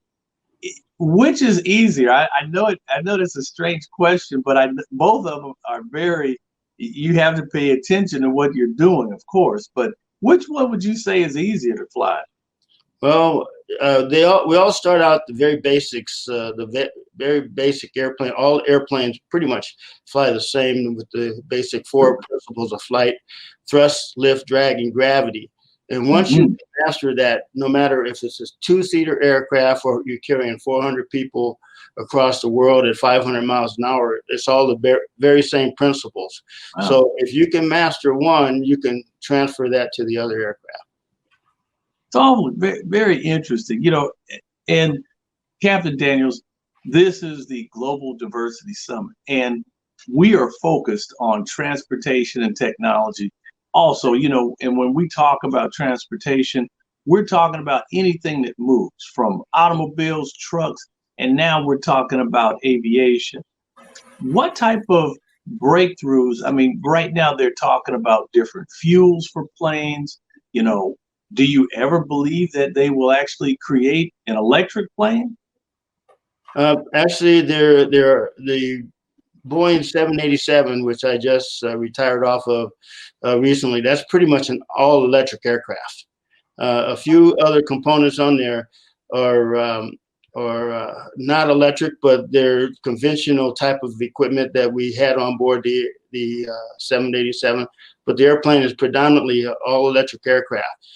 Which is easier? I know that's a strange question, but both of them are very you have to pay attention to what you're doing, of course. But which one would you say is easier to fly? Well, we all start out the very basics, very basic airplane. All airplanes pretty much fly the same with the basic four principles of flight: thrust, lift, drag, and gravity. And once you master that, no matter if it's a two-seater aircraft or you're carrying 400 people across the world at 500 miles an hour, it's all the very same principles. Wow. So if you can master one, you can transfer that to the other aircraft. It's all very interesting, you know. And Captain Daniels, this is the Global Diversity Summit, and we are focused on transportation and technology. Also, you know, and when we talk about transportation, we're talking about anything that moves, from automobiles, trucks, and now we're talking about aviation. What type of breakthroughs? I mean, right now they're talking about different fuels for planes. You know, do you ever believe that they will actually create an electric plane? Actually, the Boeing 787, which I just retired off of recently, that's pretty much an all-electric aircraft. A few other components on there are not electric, but they're conventional type of equipment that we had on board the 787. But the airplane is predominantly an all-electric aircraft.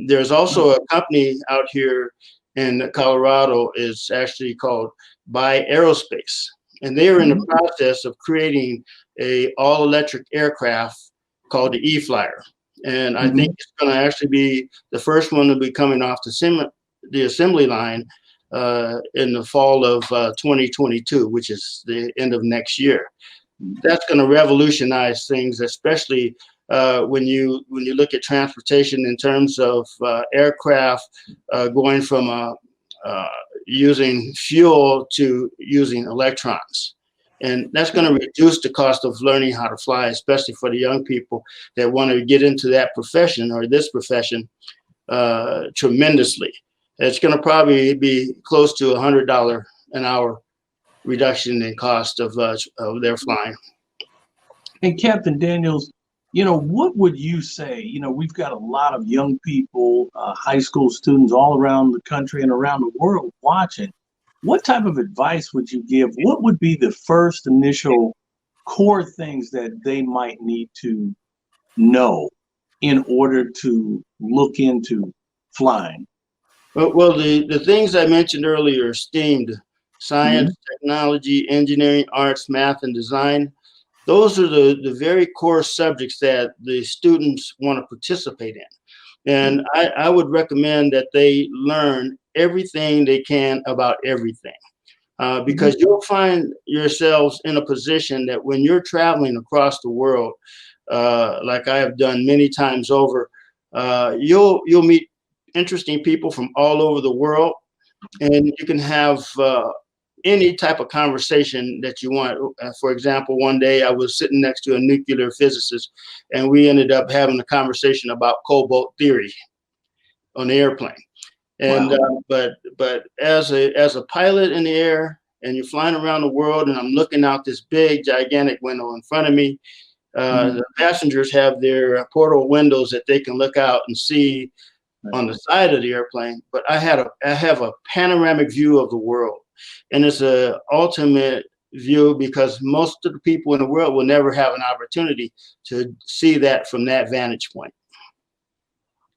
There's also a company out here in Colorado, is actually called By Aerospace. And they are in the process of creating a all-electric aircraft called the E-Flyer. And I think it's going to actually be the first one to be coming off the assembly line in the fall of 2022, which is the end of next year. That's going to revolutionize things, especially when you look at transportation in terms of aircraft going from using fuel to using electrons. And that's going to reduce the cost of learning how to fly, especially for the young people that want to get into that profession or this profession tremendously. It's going to probably be close to $100 an hour reduction in cost of their flying. And Captain Daniels, you know, what would you say? You know, we've got a lot of young people, high school students all around the country and around the world watching. What type of advice would you give? What would be the first initial core things that they might need to know in order to look into flying? Well, the things I mentioned earlier, STEAM, science, technology, engineering, arts, math, and design. Those are the very core subjects that the students want to participate in. And I would recommend that they learn everything they can about everything. Because you'll find yourselves in a position that when you're traveling across the world, like I have done many times over, you'll meet interesting people from all over the world, and you can have any type of conversation that you want. For example, one day I was sitting next to a nuclear physicist, and we ended up having a conversation about cobalt theory on the airplane. And but as a pilot in the air, and you're flying around the world, and I'm looking out this big, gigantic window in front of me. The passengers have their portal windows that they can look out and see on the side of the airplane. But I have a panoramic view of the world, and it's an ultimate view because most of the people in the world will never have an opportunity to see that from that vantage point.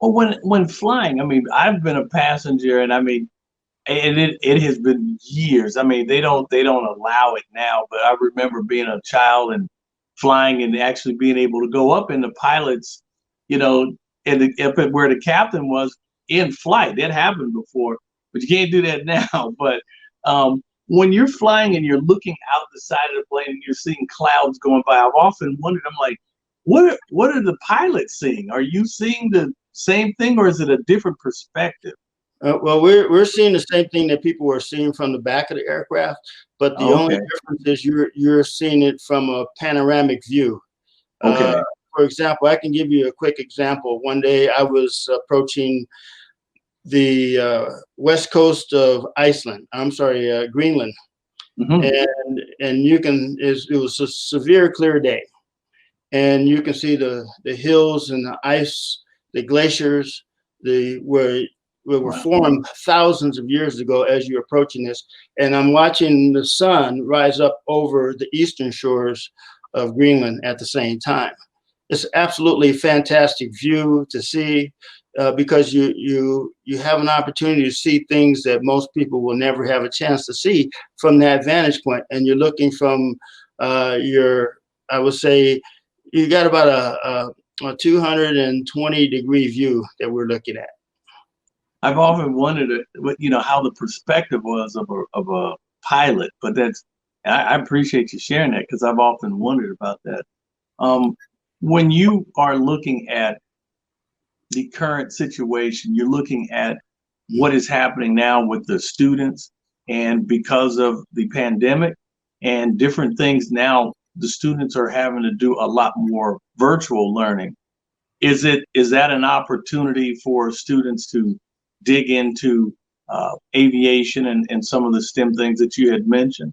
Well, when flying, I mean, I've been a passenger, and I mean, and it has been years. I mean, they don't allow it now, but I remember being a child and flying and actually being able to go up in the pilots, you know, and up at where the captain was in flight. That happened before, but you can't do that now. But when you're flying and you're looking out the side of the plane and you're seeing clouds going by, I've often wondered, I'm like, what are the pilots seeing? Are you seeing the same thing, or is it a different perspective? Well, we're seeing the same thing that people were seeing from the back of the aircraft, but the only difference is you're seeing it from a panoramic view. Okay. For example, I can give you a quick example. One day I was approaching the west coast of Greenland, and it was a severe clear day, and you can see the hills and the ice, the glaciers, where were formed thousands of years ago as you're approaching this. And I'm watching the sun rise up over the eastern shores of Greenland at the same time. It's absolutely fantastic view to see, because you have an opportunity to see things that most people will never have a chance to see from that vantage point. And you're looking from I would say, you got about a 220-degree view that we're looking at. I've often wondered, how the perspective was of a pilot, but I appreciate you sharing that, because I've often wondered about that. When you are looking at the current situation, you're looking at what is happening now with the students, and because of the pandemic and different things now, the students are having to do a lot more virtual learning. Is that an opportunity for students to dig into aviation and some of the STEM things that you had mentioned?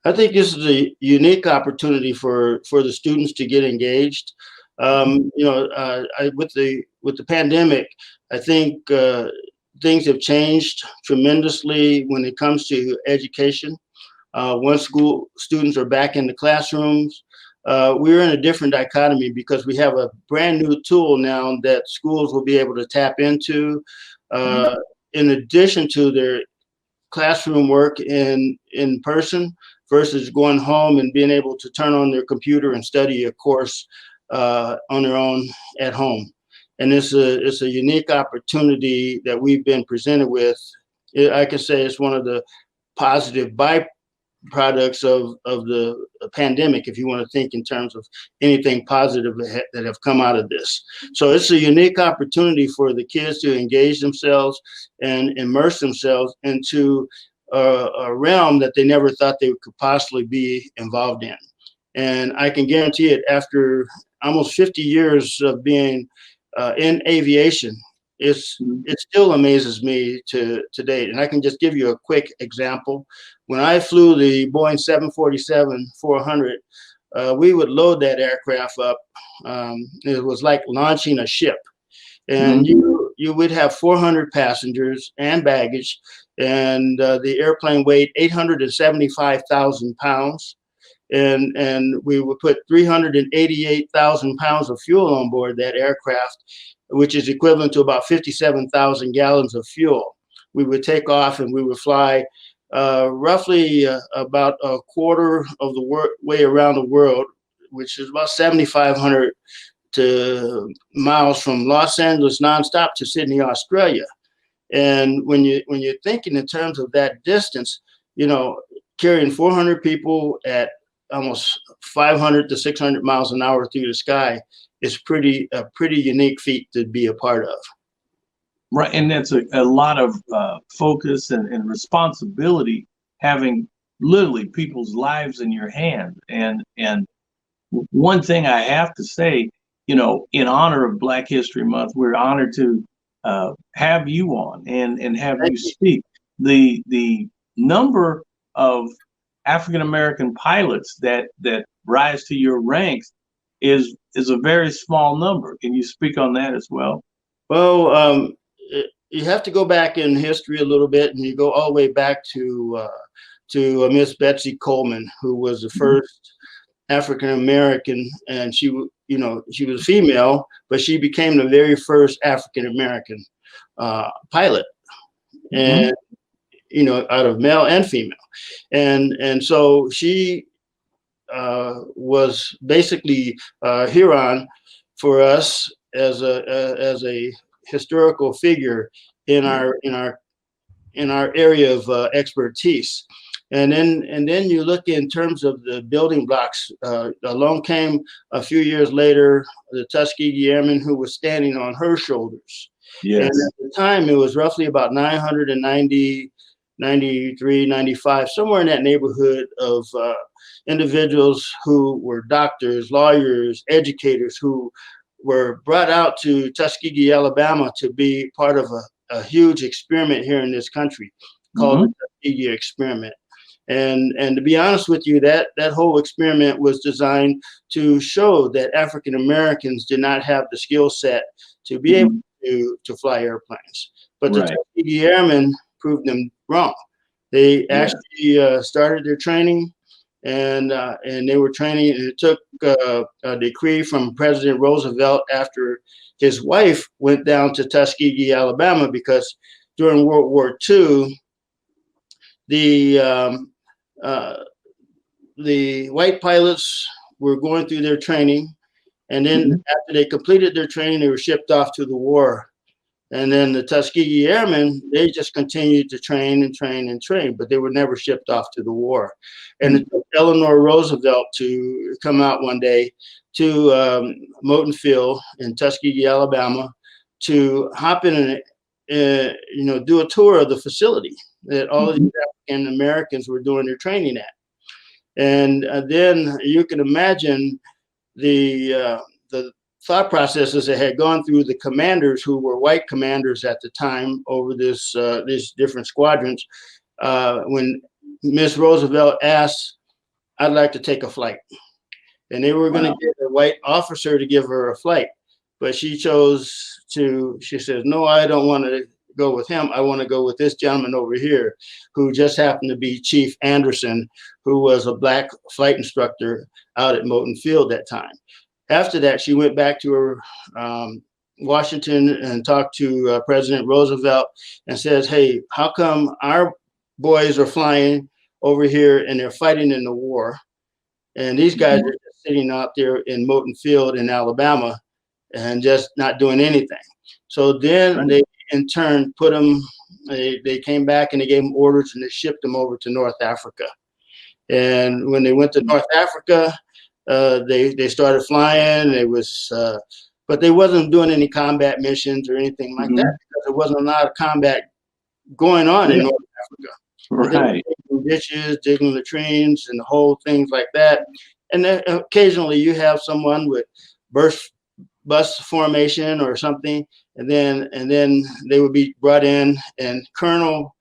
I think this is a unique opportunity for the students to get engaged. With the pandemic, I think things have changed tremendously when it comes to education. Once school students are back in the classrooms, we're in a different dichotomy, because we have a brand new tool now that schools will be able to tap into, in addition to their classroom work in person, versus going home and being able to turn on their computer and study a course on their own at home. And it's a unique opportunity that we've been presented with. I can say it's one of the positive byproducts of the pandemic, if you want to think in terms of anything positive that have come out of this. So it's a unique opportunity for the kids to engage themselves and immerse themselves into a realm that they never thought they could possibly be involved in. And I can guarantee it, after almost 50 years of being in aviation, it still amazes me to date. And I can just give you a quick example. When I flew the Boeing 747-400, we would load that aircraft up. It was like launching a ship. And you would have 400 passengers and baggage, and the airplane weighed 875,000 pounds. And we would put 388,000 pounds of fuel on board that aircraft, which is equivalent to about 57,000 gallons of fuel. We would take off and we would fly roughly about a quarter of the way around the world, which is about 7,500 miles from Los Angeles nonstop to Sydney, Australia. And when you're thinking in terms of that distance, carrying 400 people at almost 500 to 600 miles an hour through the sky is a pretty unique feat to be a part of. Right, and that's a lot of focus and responsibility, having literally people's lives in your hand. And one thing I have to say, in honor of Black History Month, we're honored to have you on and have you speak. The number of African American pilots that rise to your ranks is a very small number. Can you speak on that as well? Well, you have to go back in history a little bit, and you go all the way back to Miss Betsy Coleman, who was the first African American, and she was female, but she became the very first African American pilot, and out of male and female, and so she was basically Huron for us as a historical figure in our area of expertise. And then you look in terms of the building blocks. Along came a few years later the Tuskegee Airmen, who was standing on her shoulders. Yes. And at the time, it was roughly about 990, 93, 95, somewhere in that neighborhood of individuals who were doctors, lawyers, educators, who were brought out to Tuskegee, Alabama, to be part of a huge experiment here in this country called the Tuskegee Experiment. And to be honest with you, that whole experiment was designed to show that African Americans did not have the skill set to be able to fly airplanes. But the Tuskegee Airmen proved them wrong. They actually started their training, and they were training. And it took a decree from President Roosevelt after his wife went down to Tuskegee, Alabama, because during World War II, the white pilots were going through their training, and then after they completed their training, they were shipped off to the war. And then the Tuskegee Airmen, they just continued to train and train and train, but they were never shipped off to the war. And it took Eleanor Roosevelt to come out one day to Moton Field in Tuskegee, Alabama, to hop in and do a tour of the facility that all of these African Americans were doing their training at. And then you can imagine the thought processes that had gone through the commanders, who were white commanders at the time, over these different squadrons. When Miss Roosevelt asked, "I'd like to take a flight," and they were going to get a white officer to give her a flight, but she chose to. She says, "No, I don't want to go with him. I want to go with this gentleman over here, who just happened to be Chief Anderson, who was a black flight instructor out at Moton Field that time." After that, she went back to her Washington and talked to President Roosevelt and says, "Hey, how come our boys are flying over here and they're fighting in the war, and these guys are just sitting out there in Moton Field in Alabama and just not doing anything?" So then they in turn put them, they came back and they gave them orders and they shipped them over to North Africa. And when they went to North Africa, they started flying. But they wasn't doing any combat missions or anything like that, because there wasn't a lot of combat going on in North Africa. Right. Ditches, digging latrines, and the whole things like that. And then occasionally you have someone with bus formation or something, and then they would be brought in, and Colonel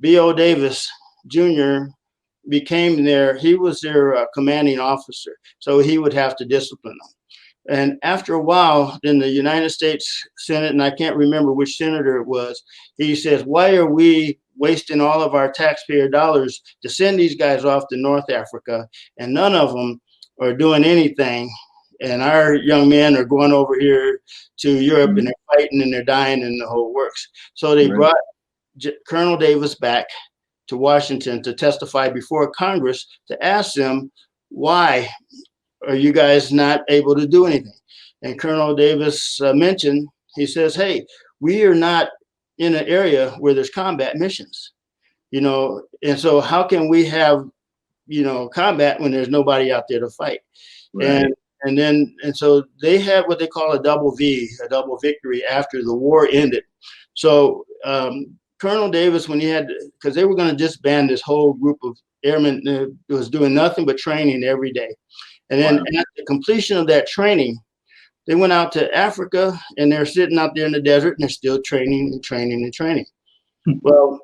B.O. Davis Jr. he was their commanding officer, so he would have to discipline them. And after a while, then the United States Senate, and I can't remember which senator it was, he says, "Why are we wasting all of our taxpayer dollars to send these guys off to North Africa, and none of them are doing anything, and our young men are going over here to Europe and they're fighting and they're dying and the whole works?" So they brought Colonel Davis back to Washington to testify before Congress, to ask them, "Why are you guys not able to do anything?" And Colonel Davis mentioned, he says, "Hey, we are not in an area where there's combat missions, and so how can we have, combat when there's nobody out there to fight?" Right. And so they had what they call a double victory after the war ended. So Colonel Davis, when because they were going to disband this whole group of airmen that was doing nothing but training every day. And then at the completion of that training, they went out to Africa, and they're sitting out there in the desert, and they're still training and training and training. Well,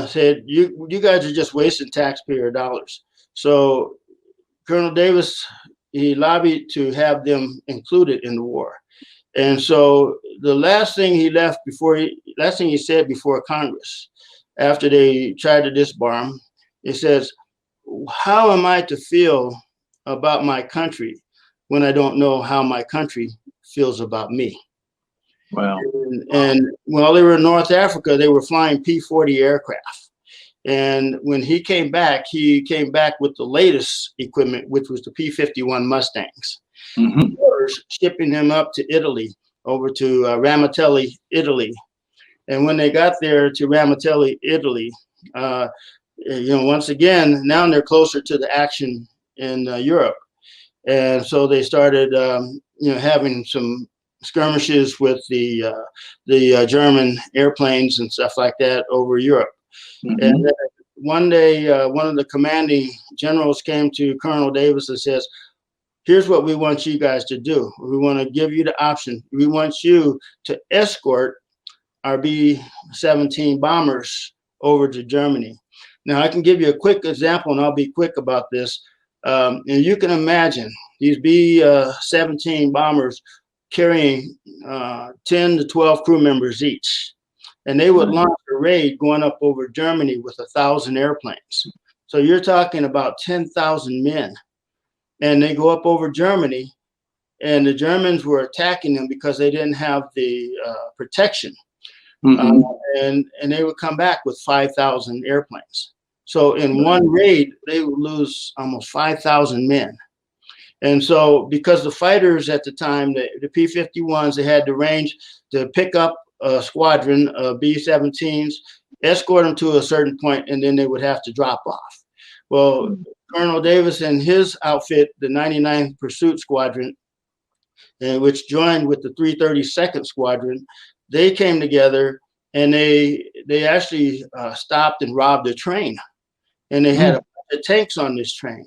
said, you guys are just wasting taxpayer dollars. So Colonel Davis, he lobbied to have them included in the war. And so the last thing he said before Congress, after they tried to disbar him, he says, "How am I to feel about my country when I don't know how my country feels about me?" Wow. And while they were in North Africa, they were flying P-40 aircraft. And when he came back with the latest equipment, which was the P-51 Mustangs. Shipping him up to Italy, over to Ramatelli, Italy. And when they got there to Ramatelli, Italy, once again, now they're closer to the action in Europe. And so they started, having some skirmishes with the German airplanes and stuff like that over Europe. And then one day, one of the commanding generals came to Colonel Davis and says, "Here's what we want you guys to do. We want to give you the option. We want you to escort our B-17 bombers over to Germany." Now, I can give you a quick example, and I'll be quick about this. And you can imagine these B-17 bombers carrying 10 to 12 crew members each. And they would launch a raid going up over Germany with 1,000 airplanes. So you're talking about 10,000 men. And they go up over Germany, and the Germans were attacking them because they didn't have the protection. And they would come back with 5,000 airplanes. So in one raid, they would lose almost 5,000 men. And so because the fighters at the time, the P-51s, they had the range to pick up a squadron of B-17s, escort them to a certain point, and then they would have to drop off. Well, Colonel Davis and his outfit, the 99th Pursuit Squadron, which joined with the 332nd Squadron, they came together and they actually stopped and robbed a train. And they had a bunch of tanks on this train.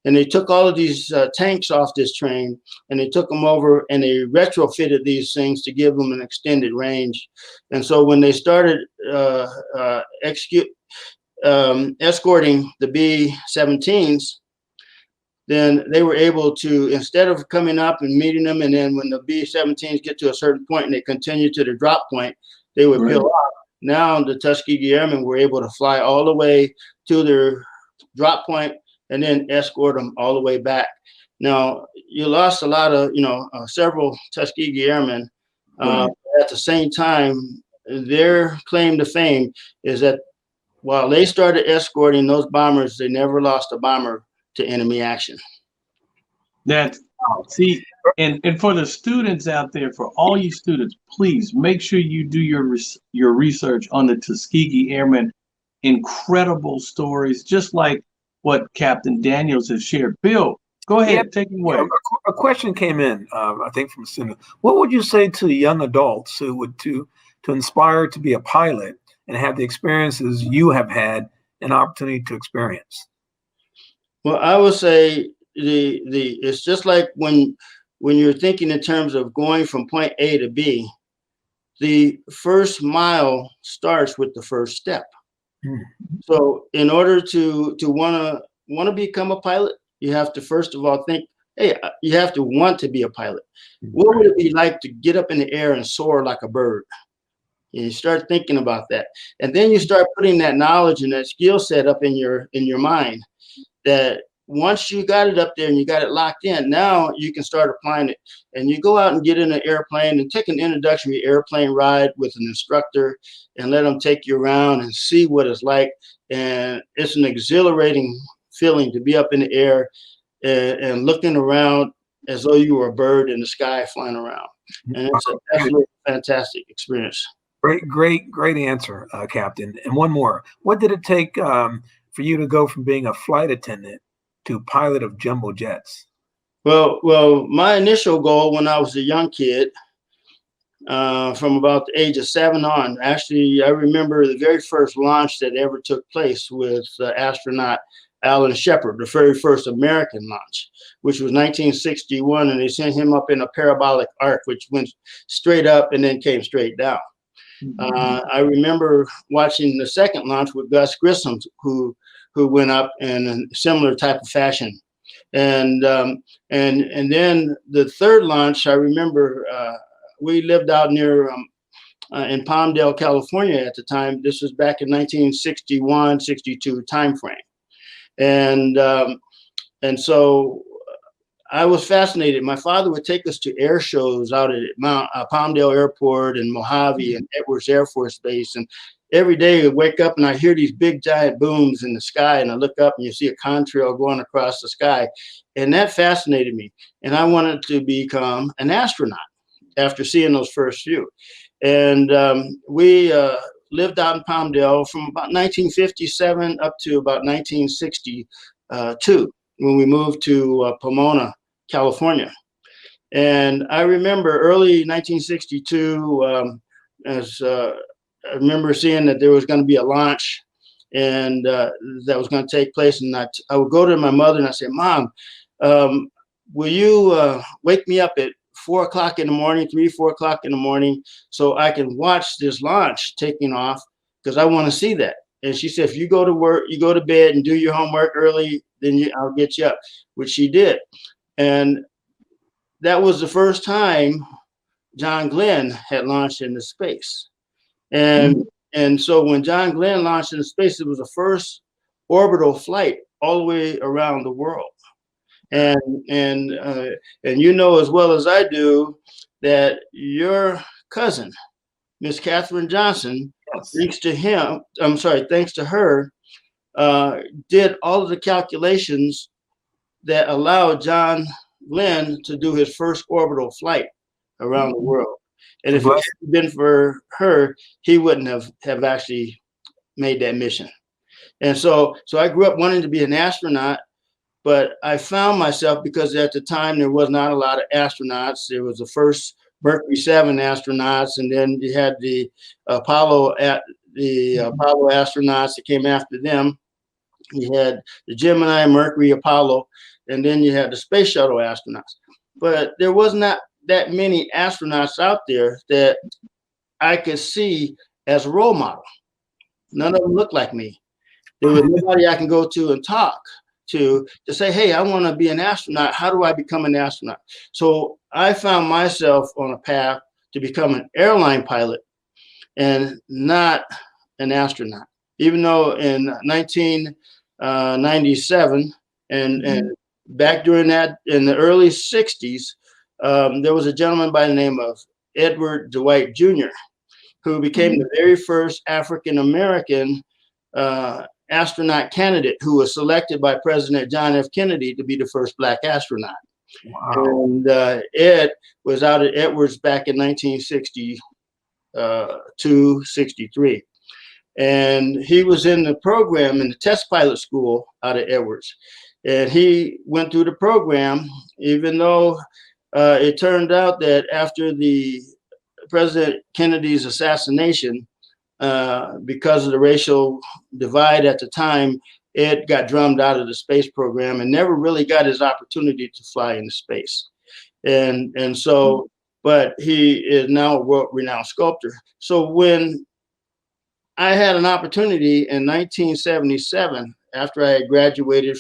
And they took all of these tanks off this train, and they took them over and they retrofitted these things to give them an extended range. And so when they started escorting the B-17s, then they were able to, instead of coming up and meeting them, and then when the B-17s get to a certain point and they continue to the drop point, they would peel off. Now the Tuskegee Airmen were able to fly all the way to their drop point and then escort them all the way back. Now, you lost a lot of, several Tuskegee Airmen. At the same time, their claim to fame is that while they started escorting those bombers, they never lost a bomber to enemy action. See, and for the students out there, for all you students, please make sure you do your research on the Tuskegee Airmen. Incredible stories, just like what Captain Daniels has shared. Bill, go ahead, take it away. A question came in, I think from a student. What would you say to young adults who would to inspire to be a pilot and have the experiences you have had an opportunity to experience? Well, I would say it's just like when you're thinking in terms of going from point A to B, the first mile starts with the first step. So in order to want to become a pilot, you have to first of all think, hey, you have to want to be a pilot. What would it be like to get up in the air and soar like a bird? And you start thinking about that. And then you start putting that knowledge and that skill set up in your mind, that once you got it up there and you got it locked in, now you can start applying it. And you go out and get in an airplane and take an introductory airplane ride with an instructor and let them take you around and see what it's like. And it's an exhilarating feeling to be up in the air and looking around as though you were a bird in the sky flying around. And it's an absolutely fantastic experience. Great answer, Captain. And one more. What did it take for you to go from being a flight attendant to pilot of jumbo jets? Well, my initial goal when I was a young kid, from about the age of 7 on, actually, I remember the very first launch that ever took place with astronaut Alan Shepard, the very first American launch, which was 1961, and they sent him up in a parabolic arc, which went straight up and then came straight down. I remember watching the second launch with Gus Grissom, who went up in a similar type of fashion. And then the third launch, I remember we lived out near in Palmdale, California at the time. This was back in 1961, 62 timeframe. And so I was fascinated. My father would take us to air shows out at Palmdale Airport and Mojave and Edwards Air Force Base. And every day I wake up and I hear these big giant booms in the sky, and I look up and you see a contrail going across the sky. And that fascinated me. And I wanted to become an astronaut after seeing those first few. And we lived out in Palmdale from about 1957 up to about 1962 when we moved to Pomona, California. And I remember early 1962, I remember seeing that there was going to be a launch and that was going to take place. And I would go to my mother and I say, Mom, will you wake me up at 4 o'clock in the morning, 4 o'clock in the morning, so I can watch this launch taking off, because I want to see that. And she said, if you go to work, you go to bed and do your homework early, then I'll get you up, which she did. And that was the first time John Glenn had launched into space. And so when John Glenn launched into space, it was the first orbital flight all the way around the world. And you know as well as I do that your cousin, Miss Katherine Johnson, thanks to her, did all of the calculations that allowed John Glenn to do his first orbital flight around the world. And if it hadn't been for her, he wouldn't have actually made that mission. And so I grew up wanting to be an astronaut, but I found myself, because at the time there was not a lot of astronauts. There was the first Mercury 7 astronauts, and then you had the Apollo astronauts that came after them. You had the Gemini, Mercury, Apollo, and then you had the space shuttle astronauts. But there was not that many astronauts out there that I could see as a role model. None of them looked like me. There was nobody I can go to and talk to say, hey, I want to be an astronaut. How do I become an astronaut? So I found myself on a path to become an airline pilot and not an astronaut. Even though in 1997 and back during that, in the early 60s, there was a gentleman by the name of Edward Dwight Jr., who became the very first African-American astronaut candidate who was selected by President John F. Kennedy to be the first Black astronaut. Wow. And Ed was out at Edwards back in 1962, 63. And he was in the program in the test pilot school out at Edwards. And he went through the program, even though it turned out that after the President Kennedy's assassination, because of the racial divide at the time, Ed got drummed out of the space program and never really got his opportunity to fly into space. And so, but he is now a world-renowned sculptor. So when I had an opportunity in 1977, after I had graduated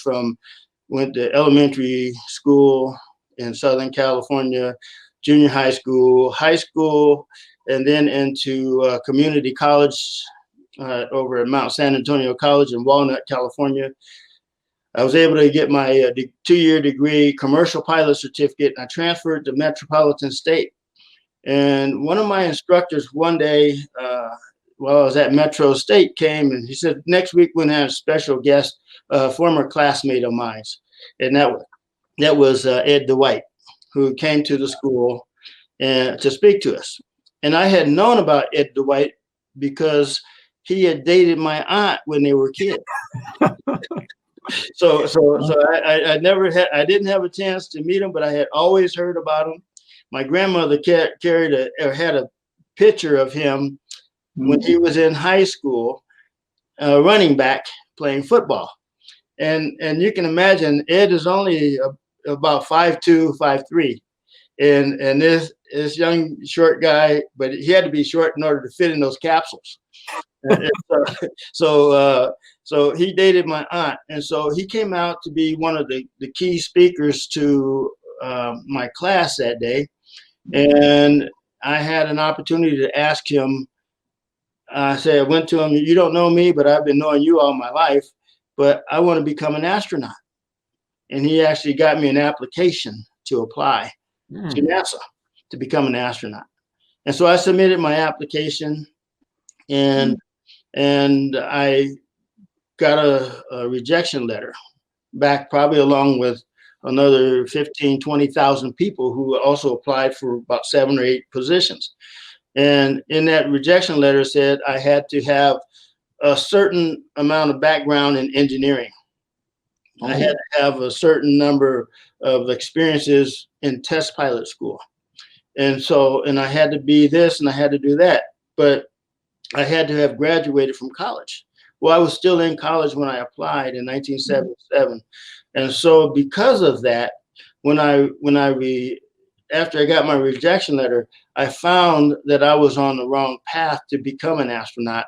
went to elementary school in Southern California, junior high school, and then into community college over at Mount San Antonio College in Walnut, California. I was able to get my 2-year degree, commercial pilot certificate, and I transferred to Metropolitan State. And one of my instructors one day, while I was at Metro State, came and he said, next week we're going to have a special guest, former classmate of mine. And that was Ed Dwight, who came to the school and to speak to us. And I had known about Ed Dwight because he had dated my aunt when they were kids. So I didn't have a chance to meet him, but I had always heard about him. My grandmother had a picture of him when he was in high school, running back playing football. And you can imagine Ed is only about 5'2", 5'3". And this young short guy, but he had to be short in order to fit in those capsules. So he dated my aunt, and so he came out to be one of the key speakers to my class that day. And I had an opportunity to ask him. I went to him, you don't know me, but I've been knowing you all my life, but I want to become an astronaut. And he actually got me an application to apply to NASA to become an astronaut. And so I submitted my application, and I got a rejection letter back, probably along with another 15, 20,000 people who also applied for about 7 or 8 positions. And in that rejection letter said I had to have a certain amount of background in engineering. I had to have a certain number of experiences in test pilot school. And I had to be this and I had to do that. But I had to have graduated from college. Well, I was still in college when I applied in 1977. And so because of that, after I got my rejection letter, I found that I was on the wrong path to become an astronaut.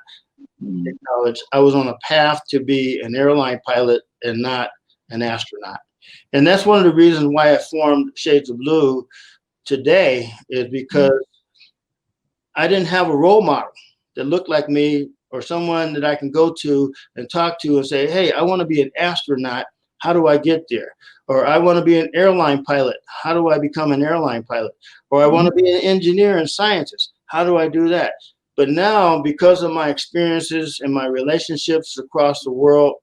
in college, I was on a path to be an airline pilot and not an astronaut. And that's one of the reasons why I formed Shades of Blue today, is because I didn't have a role model that looked like me, or someone that I can go to and talk to and say, hey, I want to be an astronaut. How do I get there? Or I want to be an airline pilot. How do I become an airline pilot? Or I want to be an engineer and scientist. How do I do that? But now, because of my experiences and my relationships across the world,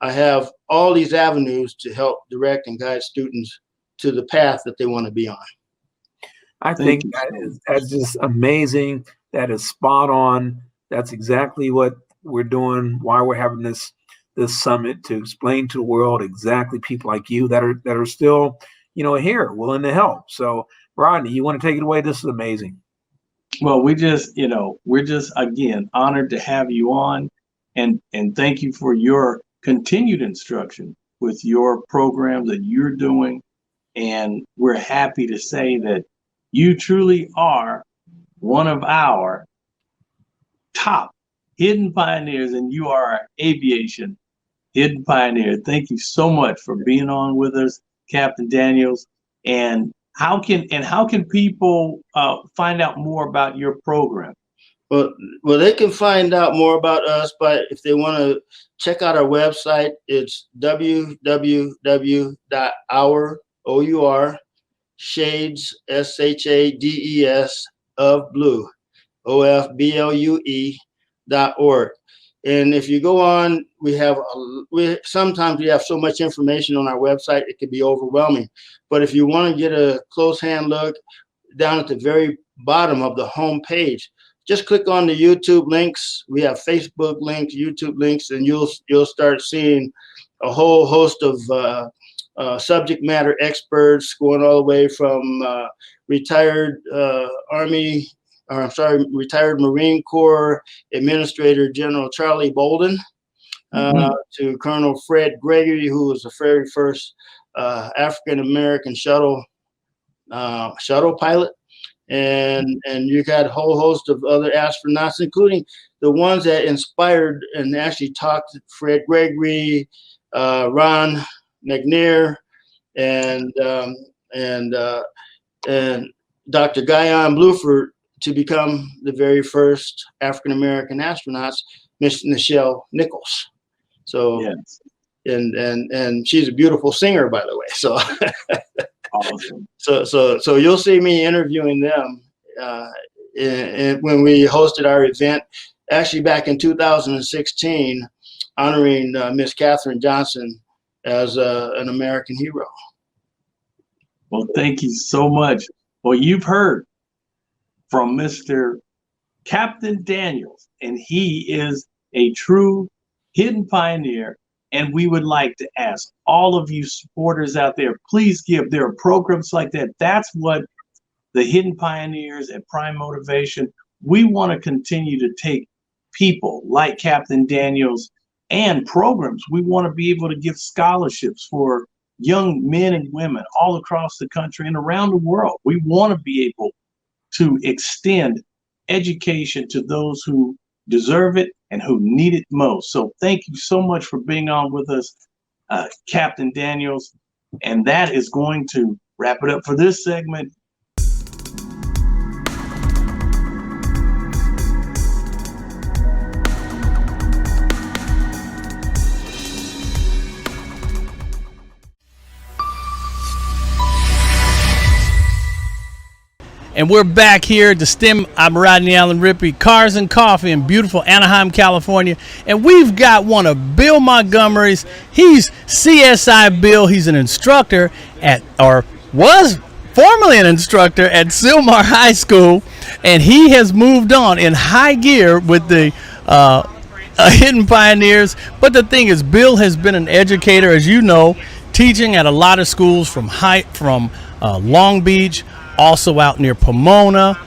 I have all these avenues to help direct and guide students to the path that they want to be on. I think that's just amazing. That is spot on. That's exactly what we're doing, why we're having this summit, to explain to the world exactly people like you that are still, here willing to help. So Rodney, you want to take it away? This is amazing. Well, we're just again honored to have you on, and thank you for your continued instruction with your program that you're doing. And we're happy to say that you truly are one of our top hidden pioneers, and you are our aviation hidden pioneer. Thank you so much for being on with us, Captain Daniels. And how can people find out more about your program? Well, they can find out more about us, but if they want to check out our website, it's www.shades, SHADES, of blue, OFBLUE.org. And if you go on, sometimes we have so much information on our website, it can be overwhelming. But if you want to get a close hand look, down at the very bottom of the home page, just click on the YouTube links. We have Facebook links, YouTube links, and you'll start seeing a whole host of subject matter experts, going all the way from retired Marine Corps Administrator General Charlie Bolden to Colonel Fred Gregory, who was the very first African-American shuttle pilot. And you got a whole host of other astronauts, including the ones that inspired and actually talked to Fred Gregory, Ron McNair, and Dr. Guyon Bluford to become the very first African-American astronauts, Miss Nichelle Nichols. So, yes. and she's a beautiful singer, by the way. So, awesome. So you'll see me interviewing them when we hosted our event, actually back in 2016, honoring Miss Katherine Johnson as an American hero. Well, thank you so much. Well, you've heard from Mr. Captain Daniels, and he is a true hidden pioneer. And we would like to ask all of you supporters out there, please give. There are programs like that. That's what the Hidden Pioneers at Prime Motivation, we want to continue to take people like Captain Daniels and programs. We want to be able to give scholarships for young men and women all across the country and around the world. We want to be able to extend education to those who deserve it and who need it most. So thank you so much for being on with us, Captain Daniels. And that is going to wrap it up for this segment. And we're back here at the STEM. I'm Rodney Allen Rippey, Cars and Coffee in beautiful Anaheim, California. And we've got one of Bill Montgomery's. He's CSI Bill. He's an instructor was formerly an instructor at Sylmar High School. And he has moved on in high gear with the Hidden Pioneers. But the thing is, Bill has been an educator, as you know, teaching at a lot of schools from Long Beach, also out near Pomona,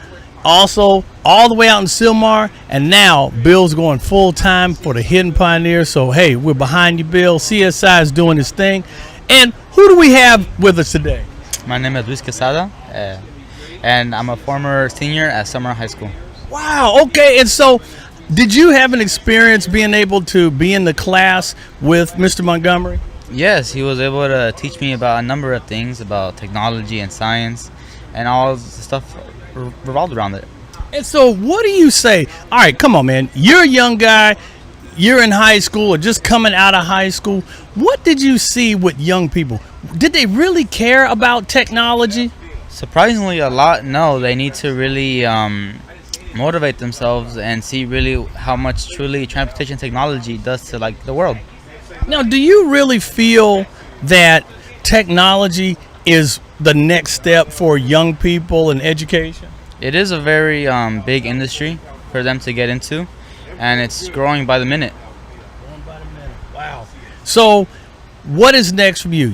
also all the way out in Sylmar, and now Bill's going full time for the Hidden Pioneers. So hey, we're behind you, Bill. CSI is doing his thing. And who do we have with us today? My name is Luis Quesada, and I'm a former senior at Sylmar High School. Wow, okay. And so Did you have an experience being able to be in the class with Mr. Montgomery? Yes, he was able to teach me about a number of things about technology and science, and all the stuff revolved around it. And so what do you say? All right, come on, man. You're a young guy. You're in high school or just coming out of high school. What did you see with young people? Did they really care about technology? Surprisingly, a lot. No, they need to really motivate themselves and see really how much truly transportation technology does to like the world. Now, do you really feel that technology is the next step for young people in education? It is a very big industry for them to get into, and it's growing by the minute. Wow. So what is next for you?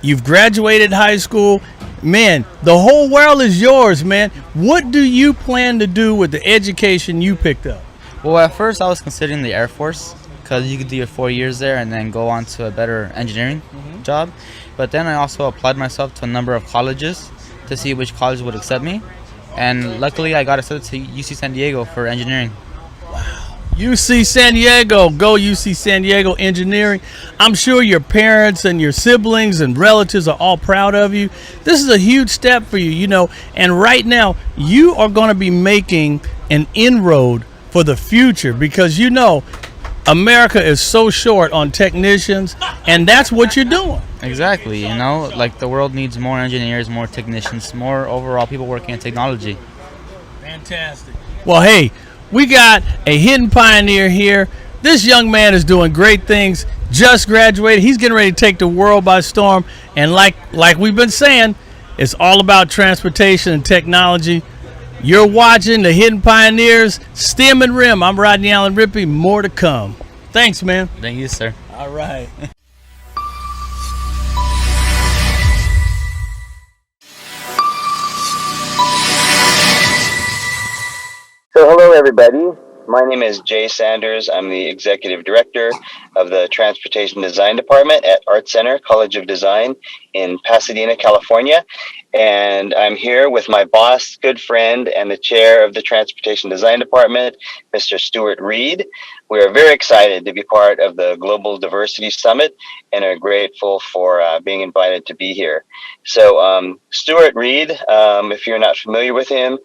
You've graduated high school. Man, the whole world is yours, man. What do you plan to do with the education you picked up? Well, at first I was considering the Air Force because you could do your 4 years there and then go on to a better engineering job. But then I also applied myself to a number of colleges to see which college would accept me. And luckily I got accepted to UC San Diego for engineering. UC San Diego, go UC San Diego Engineering. I'm sure your parents and your siblings and relatives are all proud of you. This is a huge step for you, you know, and right now you are going to be making an inroad for the future because you know America is so short on technicians, and that's what you're doing. Exactly, you know, like the world needs more engineers, more technicians, more overall people working in technology. Fantastic. Well, hey, we got a hidden pioneer here. This young man is doing great things, just graduated. He's getting ready to take the world by storm. And like we've been saying, it's all about transportation and technology. You're watching the Hidden Pioneers, Stem and Rim. I'm Rodney Allen Rippey. More to come. Thanks, man. Thank you, sir. All right. So hello everybody, my name is Jay Sanders. I'm the Executive Director of the Transportation Design Department at Art Center College of Design in Pasadena, California. And I'm here with my boss, good friend, and the chair of the Transportation Design Department, Mr. Stuart Reed. We are very excited to be part of the Global Diversity Summit and are grateful for being invited to be here. So Stuart Reed, if you're not familiar with him,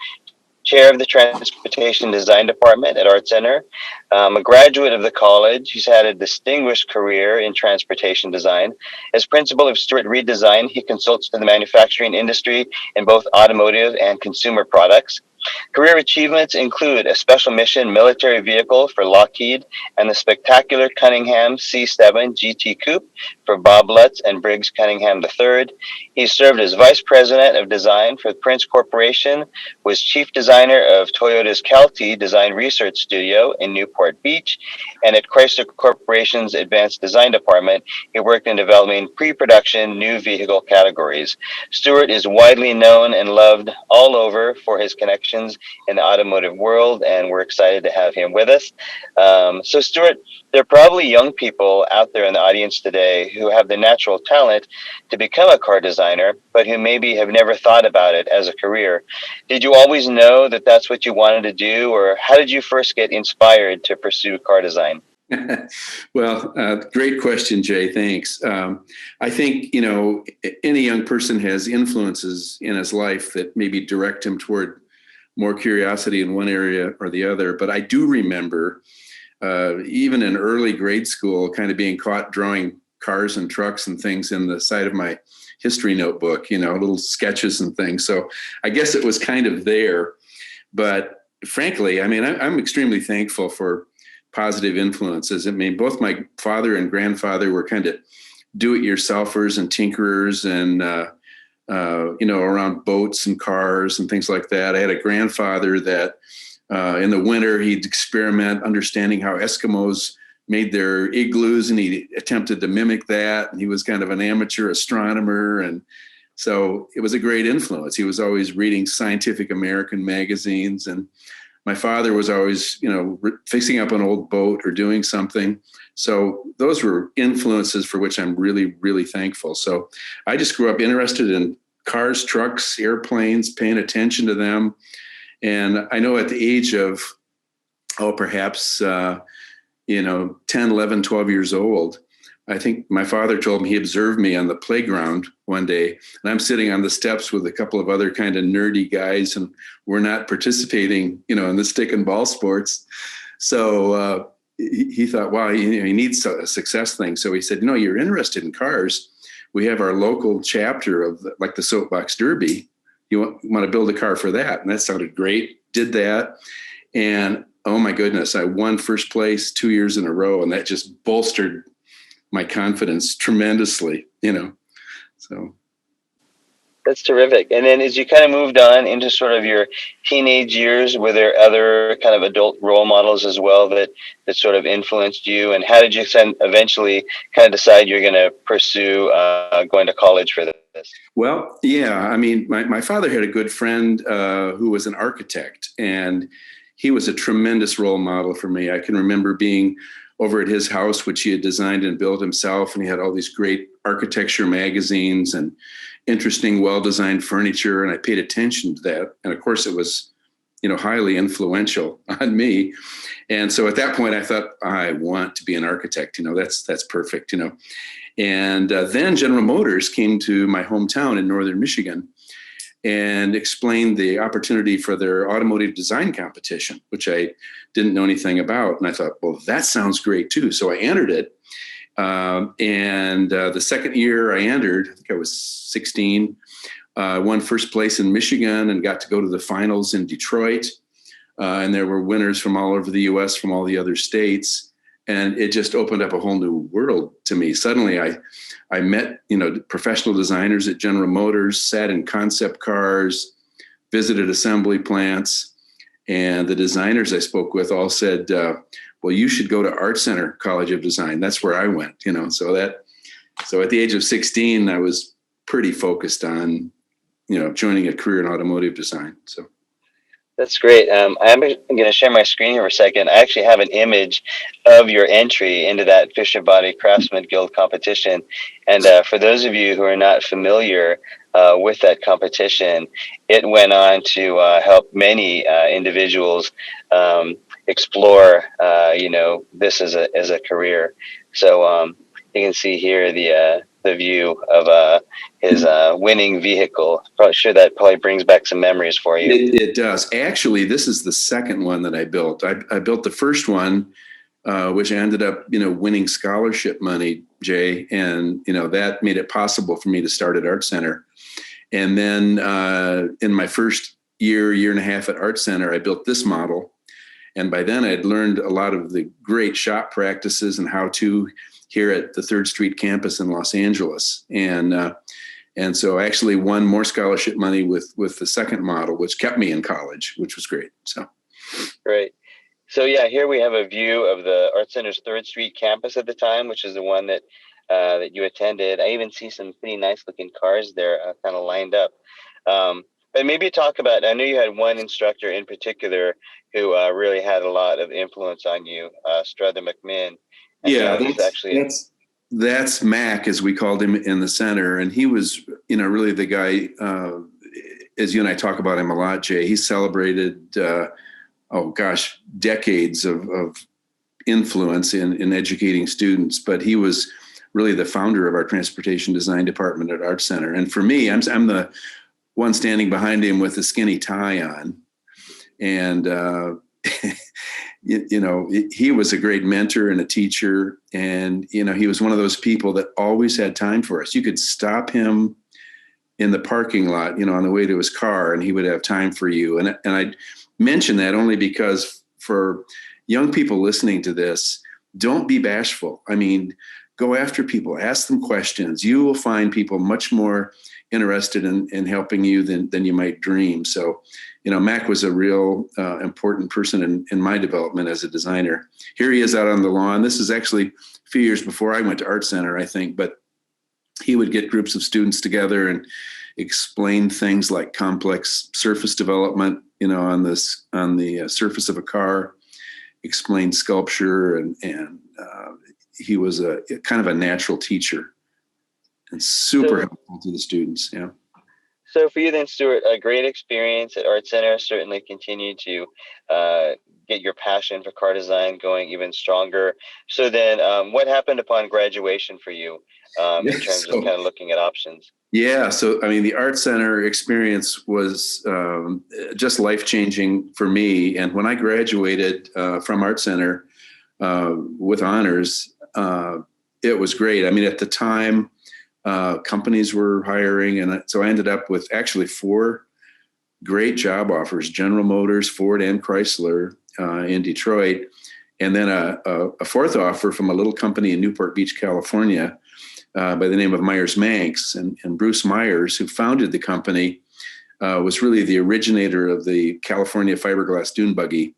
chair of the Transportation Design Department at Art Center, a graduate of the college. He's had a distinguished career in transportation design. As principal of Stuart Reed Design, he consults to the manufacturing industry in both automotive and consumer products. Career achievements include a special mission military vehicle for Lockheed and the spectacular Cunningham C7 GT Coupe for Bob Lutz and Briggs Cunningham III. He served as Vice President of Design for Prince Corporation, was Chief Designer of Toyota's Kelty Design Research Studio in Newport Beach, and at Chrysler Corporation's Advanced Design Department, he worked in developing pre-production new vehicle categories. Stuart is widely known and loved all over for his connections in the automotive world, and we're excited to have him with us. So Stuart, there are probably young people out there in the audience today who have the natural talent to become a car designer, but who maybe have never thought about it as a career. Did you always know that that's what you wanted to do, or how did you first get inspired to pursue car design? Well, great question, Jay. Thanks. I think, you know, any young person has influences in his life that maybe direct him toward more curiosity in one area or the other. But I do remember, even in early grade school, kind of being caught drawing cars and trucks and things in the side of my history notebook, you know, little sketches and things. So I guess it was kind of there. But frankly, I mean, I'm extremely thankful for positive influences. I mean, both my father and grandfather were kind of do-it-yourselfers and tinkerers and, you know, around boats and cars and things like that. I had a grandfather that in the winter, he'd experiment understanding how Eskimos made their igloos, and he attempted to mimic that. And he was kind of an amateur astronomer. And so it was a great influence. He was always reading Scientific American magazines. And my father was always, you know, fixing up an old boat or doing something. So those were influences for which I'm really, really thankful. So I just grew up interested in cars, trucks, airplanes, paying attention to them. And I know at the age of perhaps, 10, 11, 12 years old. I think my father told me he observed me on the playground one day, and I'm sitting on the steps with a couple of other kind of nerdy guys, and we're not participating, in the stick and ball sports. So he thought, wow, he needs a success thing. So he said, you're interested in cars. We have our local chapter of like the Soapbox Derby. You want to build a car for that? And that sounded great. Did that. And oh my goodness, I won first place 2 years in a row. And that just bolstered my confidence tremendously, so. That's terrific. And then as you kind of moved on into sort of your teenage years, were there other kind of adult role models as well that sort of influenced you? And how did you eventually kind of decide you're going to pursue going to college for this? Well, yeah, I mean, my father had a good friend who was an architect, and he was a tremendous role model for me. I can remember being over at his house, which he had designed and built himself, and he had all these great architecture magazines and interesting, well-designed furniture, and I paid attention to that. And of course, it was, highly influential on me. And so at that point, I thought, I want to be an architect. That's perfect. And then General Motors came to my hometown in northern Michigan and explained the opportunity for their automotive design competition, which I didn't know anything about. And I thought, well, that sounds great too. So I entered it. And the second year I entered, I think I was 16, won first place in Michigan and got to go to the finals in Detroit. And there were winners from all over the US, from all the other states. And it just opened up a whole new world to me. Suddenly I met, professional designers at General Motors, sat in concept cars, visited assembly plants, and the designers I spoke with all said, well, you should go to Art Center College of Design. That's where I went, so at the age of 16, I was pretty focused on, joining a career in automotive design. So. That's great. I'm going to share my screen here for a second. I actually have an image of your entry into that Fisher Body Craftsman Guild competition. And for those of you who are not familiar with that competition, it went on to help many individuals explore, this as a career. So you can see here the view of his winning vehicle. Probably sure that probably brings back some memories for you. It does. Actually, this is the second one that I built. I built the first one, which ended up, winning scholarship money, Jay, and that made it possible for me to start at Art Center. And then in my first year and a half at Art Center, I built this model. And by then I'd learned a lot of the great shop practices and how to here at the 3rd Street campus in Los Angeles. And so I actually won more scholarship money with the second model, which kept me in college, which was great. So. Great. So yeah, here we have a view of the Art Center's 3rd Street campus at the time, which is the one that you attended. I even see some pretty nice looking cars there kind of lined up. But maybe talk about, I know you had one instructor in particular who really had a lot of influence on you, Struther McMinn. Yeah, that's Mac, as we called him in the center. And he was, really the guy, as you and I talk about him a lot, Jay, he celebrated, decades of influence in educating students. But he was really the founder of our transportation design department at Art Center. And for me, I'm the one standing behind him with a skinny tie on. And, he was a great mentor and a teacher. And, he was one of those people that always had time for us. You could stop him in the parking lot, on the way to his car, and he would have time for you. And I mention that only because for young people listening to this, don't be bashful. I mean, go after people, ask them questions. You will find people much more interested in helping you than you might dream. So, Mac was a real important person in my development as a designer. Here he is out on the lawn. This is actually a few years before I went to Art Center, I think, but he would get groups of students together and explain things like complex surface development, on the surface of a car, explain sculpture, and he was a kind of a natural teacher and super helpful to the students. Yeah. So for you then, Stuart, a great experience at Art Center, certainly continued to get your passion for car design going even stronger. So then, what happened upon graduation for you in terms of kind of looking at options? Yeah, so I mean, the Art Center experience was just life-changing for me. And when I graduated from Art Center with honors, it was great. I mean, at the time, companies were hiring, and so I ended up with actually 4 great job offers: General Motors, Ford, and Chrysler in Detroit, and then a 4th offer from a little company in Newport Beach, California, by the name of Myers-Manx. And Bruce Myers, who founded the company, was really the originator of the California fiberglass dune buggy,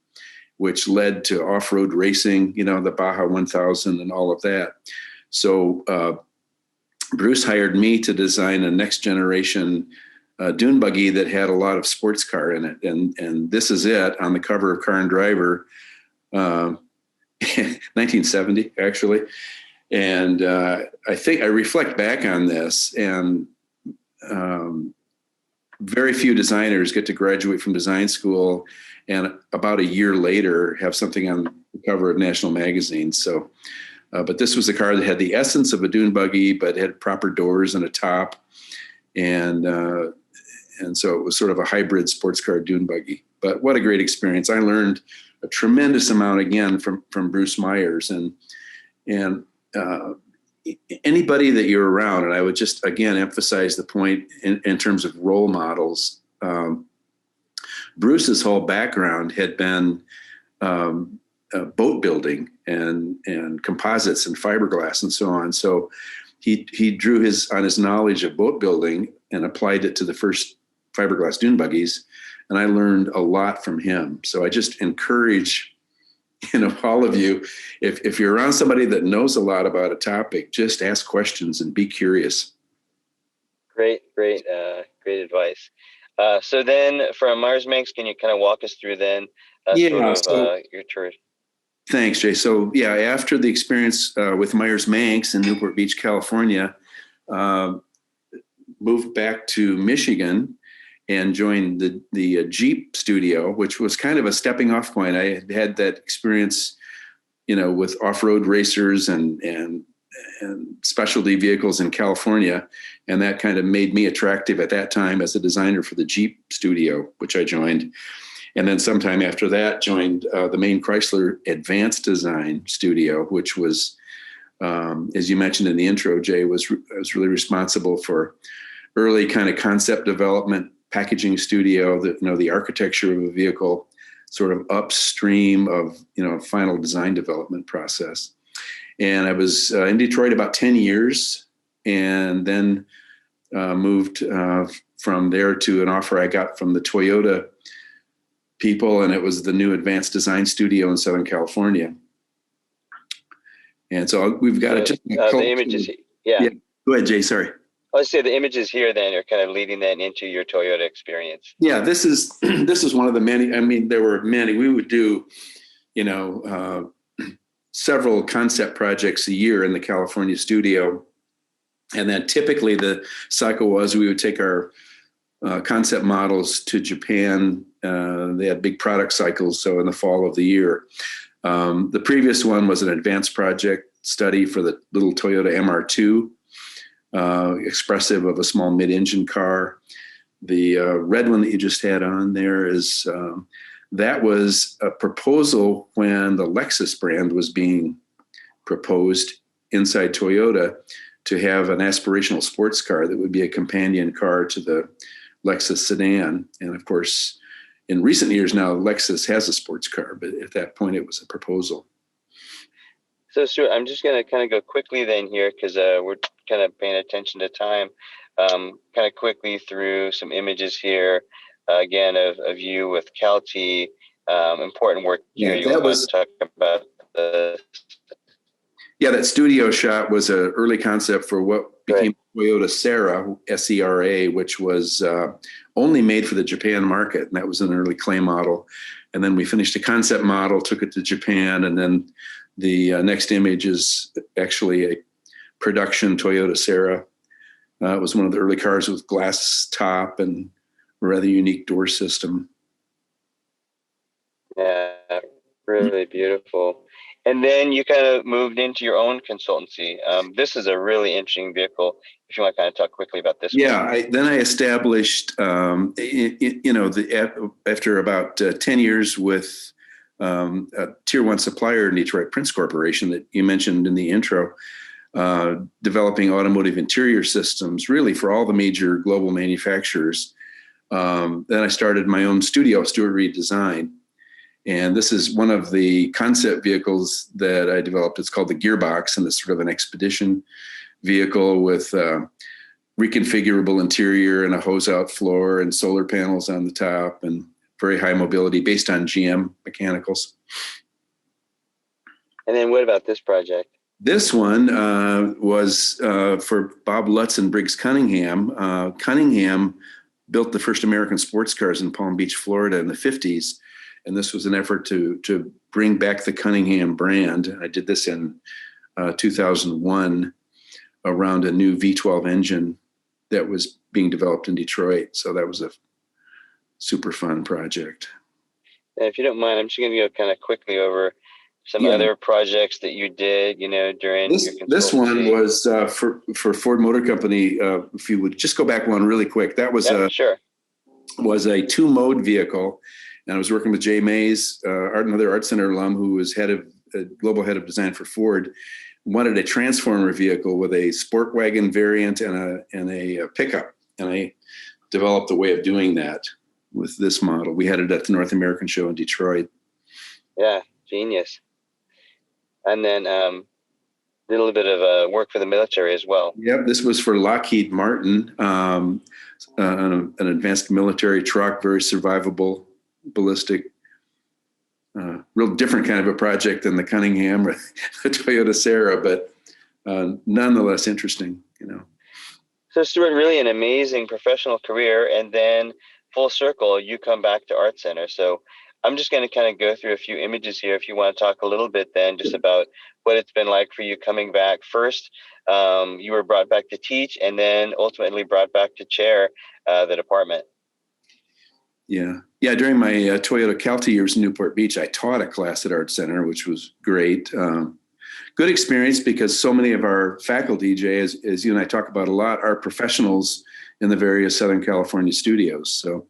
which led to off-road racing, you know, the Baja 1000 and all of that. So Bruce hired me to design a next generation dune buggy that had a lot of sports car in it. And this is it on the cover of Car and Driver, 1970, actually. And I think I reflect back on this, and very few designers get to graduate from design school and about a year later have something on the cover of national magazines. So, but this was a car that had the essence of a dune buggy, but had proper doors and a top. And so it was sort of a hybrid sports car dune buggy. But what a great experience. I learned a tremendous amount again from Bruce Myers, and anybody that you're around, and I would just again emphasize the point in terms of role models. Bruce's whole background had been boat building and composites and fiberglass and so on. So he drew on his knowledge of boat building and applied it to the first fiberglass dune buggies, and I learned a lot from him. So I just encourage, you know, all of you, if you're around somebody that knows a lot about a topic, just ask questions and be curious. Great advice. So then from Myers-Manx, can you kind of walk us through then your tour? Thanks, Jay. So yeah, after the experience with Myers-Manx in Newport Beach, California, moved back to Michigan and joined the Jeep studio, which was kind of a stepping off point. I had that experience, you know, with off-road racers and specialty vehicles in California. And that kind of made me attractive at that time as a designer for the Jeep studio, which I joined. And then sometime after that, joined the main Chrysler Advanced Design studio, which was, as you mentioned in the intro, Jay, was really responsible for early kind of concept development, packaging studio, the architecture of a vehicle, sort of upstream of, final design development process. And I was in Detroit about 10 years, and then moved from there to an offer I got from the Toyota people, and it was the new Advanced Design Studio in Southern California. And so we've got the images. Yeah. Go ahead, Jay. Sorry. I would say the images here then are kind of leading that into your Toyota experience. Yeah, this is one of the many. I mean, there were many. We would do, several concept projects a year in the California studio, and then typically the cycle was we would take our concept models to Japan. They had big product cycles, so in the fall of the year. The previous one was an advanced project study for the little Toyota MR2. Expressive of a small mid-engine car. The red one that you just had on there is that was a proposal when the Lexus brand was being proposed inside Toyota to have an aspirational sports car that would be a companion car to the Lexus sedan. And of course, in recent years now, Lexus has a sports car, but at that point it was a proposal. So, Stuart, I'm just going to kind of go quickly then here because we're kind of paying attention to time. Kind of quickly through some images here, again, of you with Calty. Important work here. Yeah, that was talk about the. Yeah, that studio shot was an early concept for what became Toyota Sera, S-E-R-A, which was only made for the Japan market. And that was an early clay model. And then we finished a concept model, took it to Japan, and then the next image is actually a production Toyota Sera. It was one of the early cars with glass top and a rather unique door system. Yeah, Really beautiful. And then you kind of moved into your own consultancy. This is a really interesting vehicle. If you want to kind of talk quickly about this Yeah, one. then I established, after about 10 years with a tier one supplier in Detroit, Prince Corporation, that you mentioned in the intro, developing automotive interior systems, really for all the major global manufacturers. Then I started my own studio, Stuart Reed Design. And this is one of the concept vehicles that I developed. It's called the Gearbox, and it's sort of an expedition vehicle with reconfigurable interior and a hose out floor and solar panels on the top and very high mobility based on GM mechanicals. And then what about this project? This one was for Bob Lutz and Briggs Cunningham. Cunningham built the first American sports cars in Palm Beach, Florida in the 50s. And this was an effort to bring back the Cunningham brand. I did this in 2001 around a new V12 engine that was being developed in Detroit. So that was a super fun project. And if you don't mind, I'm just going to go kind of quickly over some other projects that you did, during your consultancy. This one was for Ford Motor Company. If you would just go back one really quick, that was was a two-mode vehicle. And I was working with Jay Mays, another Art Center alum who was global head of design for Ford, wanted a transformer vehicle with a sport wagon variant and a pickup. And I developed a way of doing that with this model. We had it at the North American show in Detroit. Yeah, genius. And then a little bit of work for the military as well. Yep, this was for Lockheed Martin, an advanced military truck, very survivable, ballistic, real different kind of a project than the Cunningham or the Toyota Serra, but nonetheless interesting, So Stuart, really an amazing professional career, and then full circle, you come back to Art Center. So I'm just going to kind of go through a few images here. If you want to talk a little bit then just about what it's been like for you coming back. First, you were brought back to teach, and then ultimately brought back to chair the department. Yeah. During my Toyota Calty years in Newport Beach, I taught a class at Art Center, which was great. Good experience because so many of our faculty, Jay, as you and I talk about a lot, are professionals in the various Southern California studios. So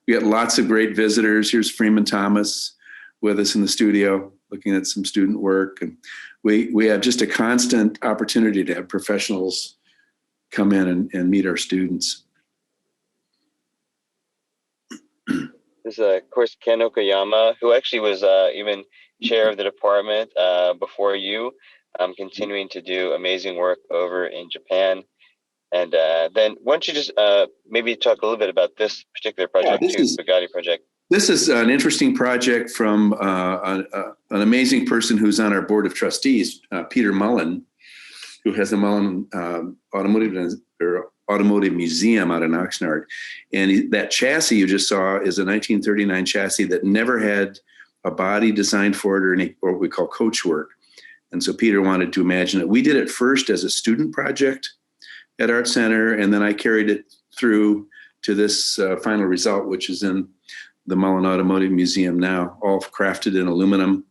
we had lots of great visitors. Here's Freeman Thomas with us in the studio, looking at some student work. And we have just a constant opportunity to have professionals come in and meet our students. This is, of course, Ken Okayama, who actually was even chair of the department before you, continuing to do amazing work over in Japan. And then why don't you just maybe talk a little bit about this particular project, the Bugatti project. This is an interesting project from an amazing person who's on our board of trustees, Peter Mullen, who has the Mullen Automotive Museum out in Oxnard. And that chassis you just saw is a 1939 chassis that never had a body designed for it or what we call coach work. And so Peter wanted to imagine it. We did it first as a student project at Art Center, and then I carried it through to this final result, which is in the Mullen Automotive Museum now, all crafted in aluminum.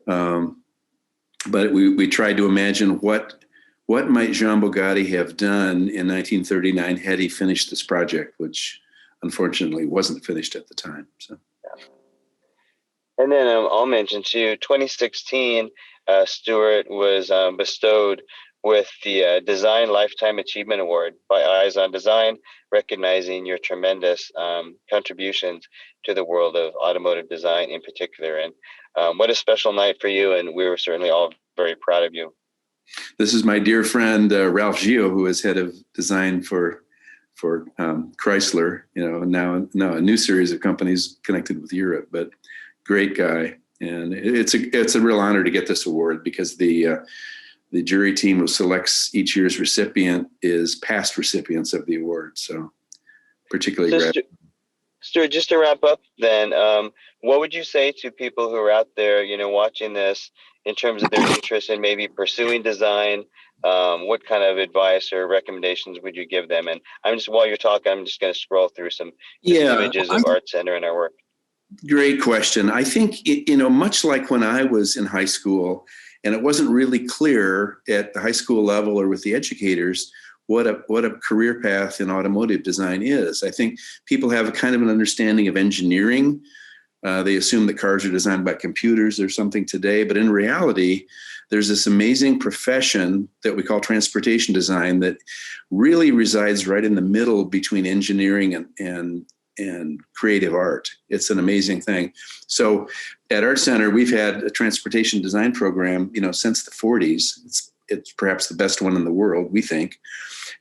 But we tried to imagine what might Jean Bugatti have done in 1939 had he finished this project, which unfortunately wasn't finished at the time. So. And then I'll mention too, 2016, Stuart was bestowed with the Design Lifetime Achievement Award by Eyes on Design, recognizing your tremendous contributions to the world of automotive design in particular. And what a special night for you, and we were certainly all very proud of you. This is my dear friend Ralph Gio, who is head of design for Chrysler. Now a new series of companies connected with Europe, but great guy, and it's a real honor to get this award because the jury team who selects each year's recipient is past recipients of the award. So particularly great. Stuart, just to wrap up then, what would you say to people who are out there, watching this in terms of their interest in maybe pursuing design? What kind of advice or recommendations would you give them? And while you're talking, I'm just going to scroll through some images of Art Center and our work. Great question. I think, much like when I was in high school, and it wasn't really clear at the high school level or with the educators what a career path in automotive design is. I think people have a kind of an understanding of engineering. They assume that cars are designed by computers or something today, but in reality, there's this amazing profession that we call transportation design that really resides right in the middle between engineering and creative art. It's an amazing thing. So at Art Center, we've had a transportation design program, since the 40s. It's perhaps the best one in the world, we think.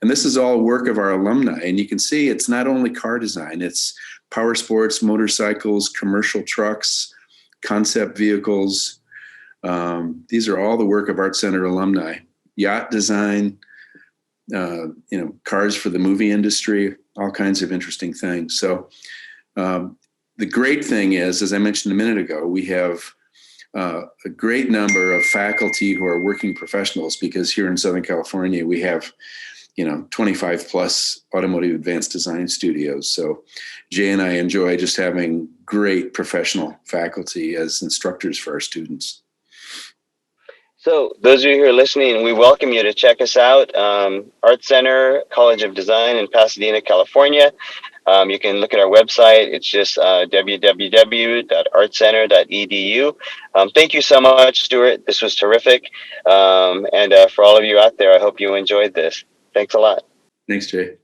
And this is all work of our alumni. And you can see it's not only car design, it's power sports, motorcycles, commercial trucks, concept vehicles. These are all the work of Art Center alumni. Yacht design, cars for the movie industry, all kinds of interesting things. So the great thing is, as I mentioned a minute ago, we have a great number of faculty who are working professionals, because here in Southern California, we have 25 plus automotive advanced design studios. So Jay and I enjoy just having great professional faculty as instructors for our students. So those of you who are listening, we welcome you to check us out. Art Center, College of Design in Pasadena, California. You can look at our website. It's just www.artcenter.edu. Thank you so much, Stuart. This was terrific. And for all of you out there, I hope you enjoyed this. Thanks a lot. Thanks, Jay.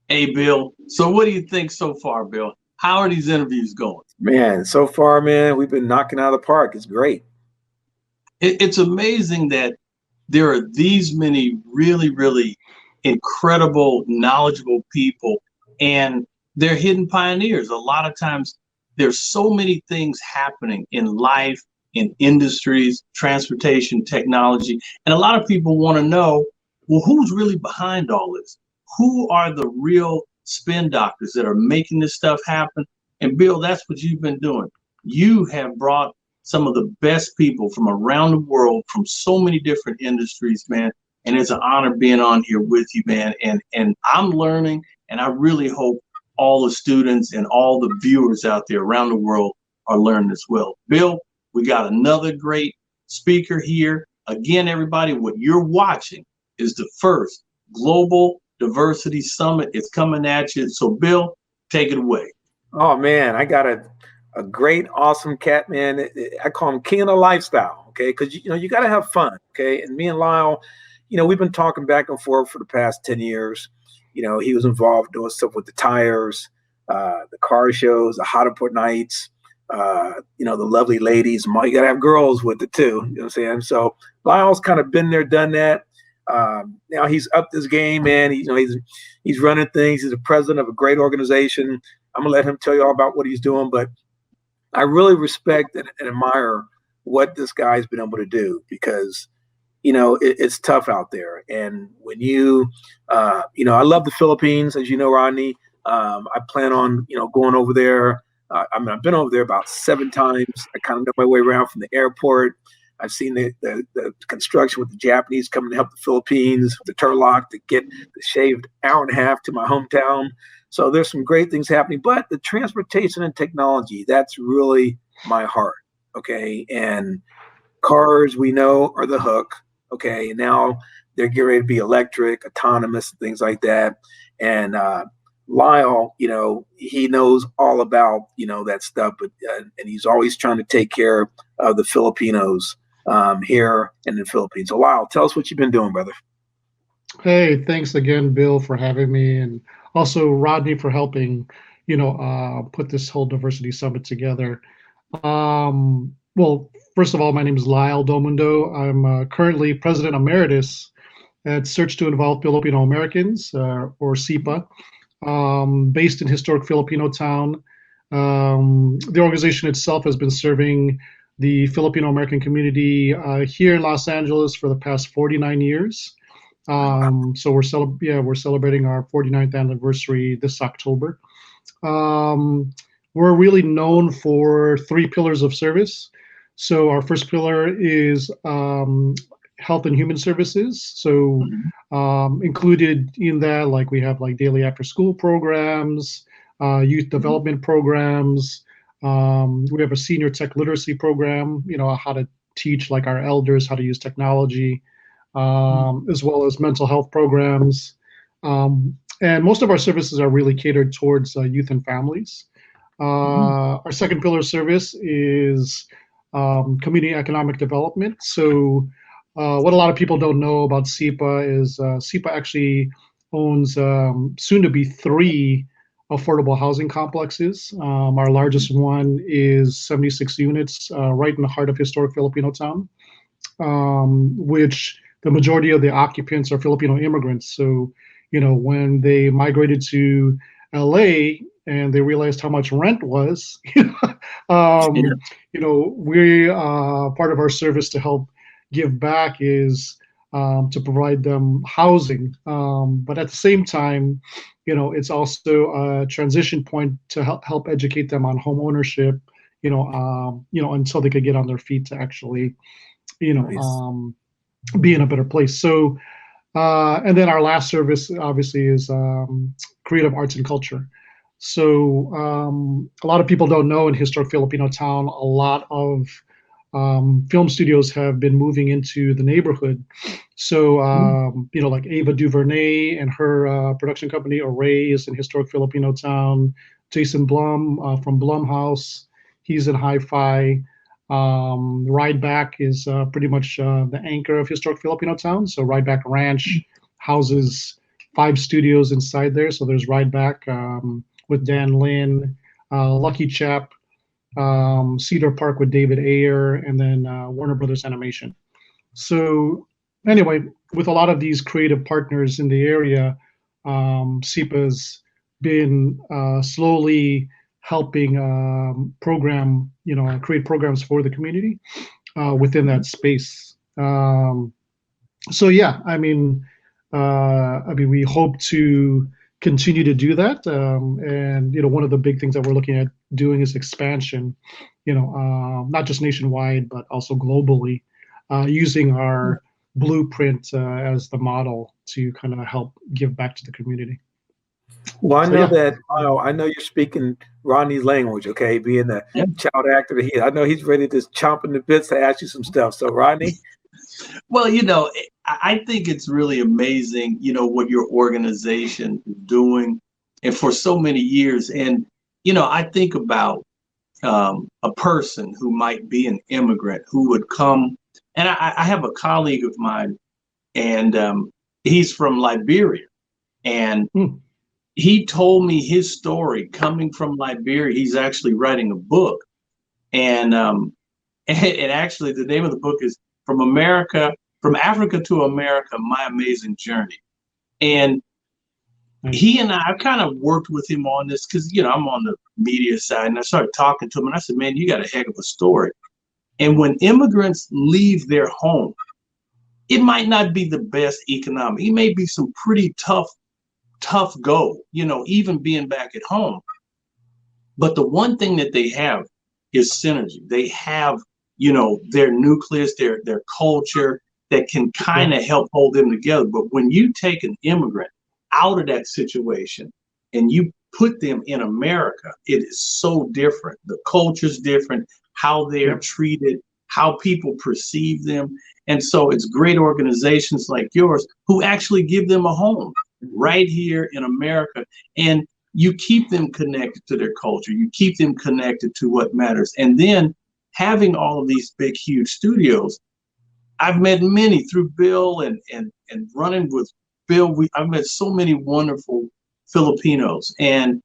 Hey, Bill. So what do you think so far, Bill? How are these interviews going? Man, so far, man, we've been knocking out of the park. It's great. It's amazing that there are these many really, really incredible, knowledgeable people, and they're hidden pioneers. A lot of times there's so many things happening in life, in industries, transportation, technology, and a lot of people want to know, well, who's really behind all this? Who are the real spin doctors that are making this stuff happen? And Bill, that's what you've been doing. You have brought some of the best people from around the world, from so many different industries, man. And it's an honor being on here with you, man. And I'm learning, and I really hope all the students and all the viewers out there around the world are learning as well. Bill, we got another great speaker here. Again, everybody, what you're watching is the first Global Diversity Summit. It's coming at you. So Bill, take it away. Oh man, I got a great, awesome cat, man. I call him King of the Lifestyle, okay? Because you got to have fun, okay? And me and Lyle, we've been talking back and forth for the past 10 years. He was involved doing stuff with the tires, the car shows, the hot put nights, the lovely ladies. You got to have girls with it too. You know what I'm saying? So Lyle's kind of been there, done that. Now he's upped his game, man. He's running things. He's the president of a great organization. I'm gonna let him tell you all about what he's doing, but I really respect and admire what this guy's been able to do, because it's tough out there. And when I love the Philippines, as you know, Rodney. I plan on going over there. I've been over there about 7 times. I kind of know my way around from the airport. I've seen the construction with the Japanese coming to help the Philippines, the Turlock to get the shaved hour and a half to my hometown. So there's some great things happening, but the transportation and technology, that's really my heart. Okay. And cars, we know, are the hook. Okay. And now they're getting ready to be electric, autonomous, things like that. And Lyle, he knows all about, that stuff, but and he's always trying to take care of the Filipinos here in the Philippines. So Lyle, tell us what you've been doing, brother. Hey, thanks again, Bill, for having me, and also Rodney for helping, put this whole diversity summit together. Well, first of all, my name is Lyle Domundo. I'm currently president emeritus at Search to Involve Filipino Americans, or SIPA, based in historic Filipino town. The organization itself has been serving the Filipino American community here in Los Angeles for the past 49 years. So we're celebrating our 49th anniversary this October. we're really known for 3 pillars of service. So our first pillar is health and human services. So included in that, like we have like daily after school programs, youth development programs. We have a senior tech literacy program, how to teach like our elders how to use technology, as well as mental health programs. And most of our services are really catered towards youth and families. Our second pillar service is community economic development. So what a lot of people don't know about SEPA is SEPA actually owns soon to be 3 affordable housing complexes. Our largest one is 76 units right in the heart of historic Filipino town, which the majority of the occupants are Filipino immigrants. So, when they migrated to LA and they realized how much rent was, we part of our service to help give back is to provide them housing. But at the same time, it's also a transition point to help educate them on home ownership, until they could get on their feet to actually, be in a better place. So, and then our last service obviously is creative arts and culture. So a lot of people don't know in historic Filipino town, a lot of film studios have been moving into the neighborhood. So, like Ava DuVernay and her production company, Array, is in historic Filipino town. Jason Blum from Blumhouse, he's in Hi-Fi. Ride Back is pretty much the anchor of historic Filipino town. So Ride Back Ranch houses 5 studios inside there. So there's Ride Back with Dan Lin, Lucky Chap, Cedar Park with David Ayer, and then Warner Brothers Animation. So anyway, with a lot of these creative partners in the area, SEPA's been slowly helping create programs for the community within that space. So yeah, we hope to continue to do that. And one of the big things that we're looking at doing is expansion, not just nationwide, but also globally, using our blueprint as the model to kind of help give back to the community. Well, I know that. I know you're speaking Ronnie's language, okay? Being the child actor that he is, I know he's ready to chomp in the bits to ask you some stuff. So, Ronnie. Well, I think it's really amazing, what your organization is doing, and for so many years. And I think about a person who might be an immigrant who would come, and I have a colleague of mine, and he's from Liberia, and he told me his story coming from Liberia. He's actually writing a book, and actually the name of the book is From Africa to America, My Amazing Journey. And he and I kind of worked with him on this because, I'm on the media side, and I started talking to him, and I said, man, you got a heck of a story. And when immigrants leave their home, it might not be the best economic. It may be some pretty tough go, even being back at home. But the one thing that they have is synergy. They have, their nucleus, their culture that can kind of help hold them together. But when you take an immigrant out of that situation and you put them in America, it is so different. The culture's different, how they're treated, how people perceive them. And so it's great organizations like yours who actually give them a home right here in America. And you keep them connected to their culture. You keep them connected to what matters. And then having all of these big, huge studios, I've met many through Bill and running with Bill. I've met so many wonderful Filipinos and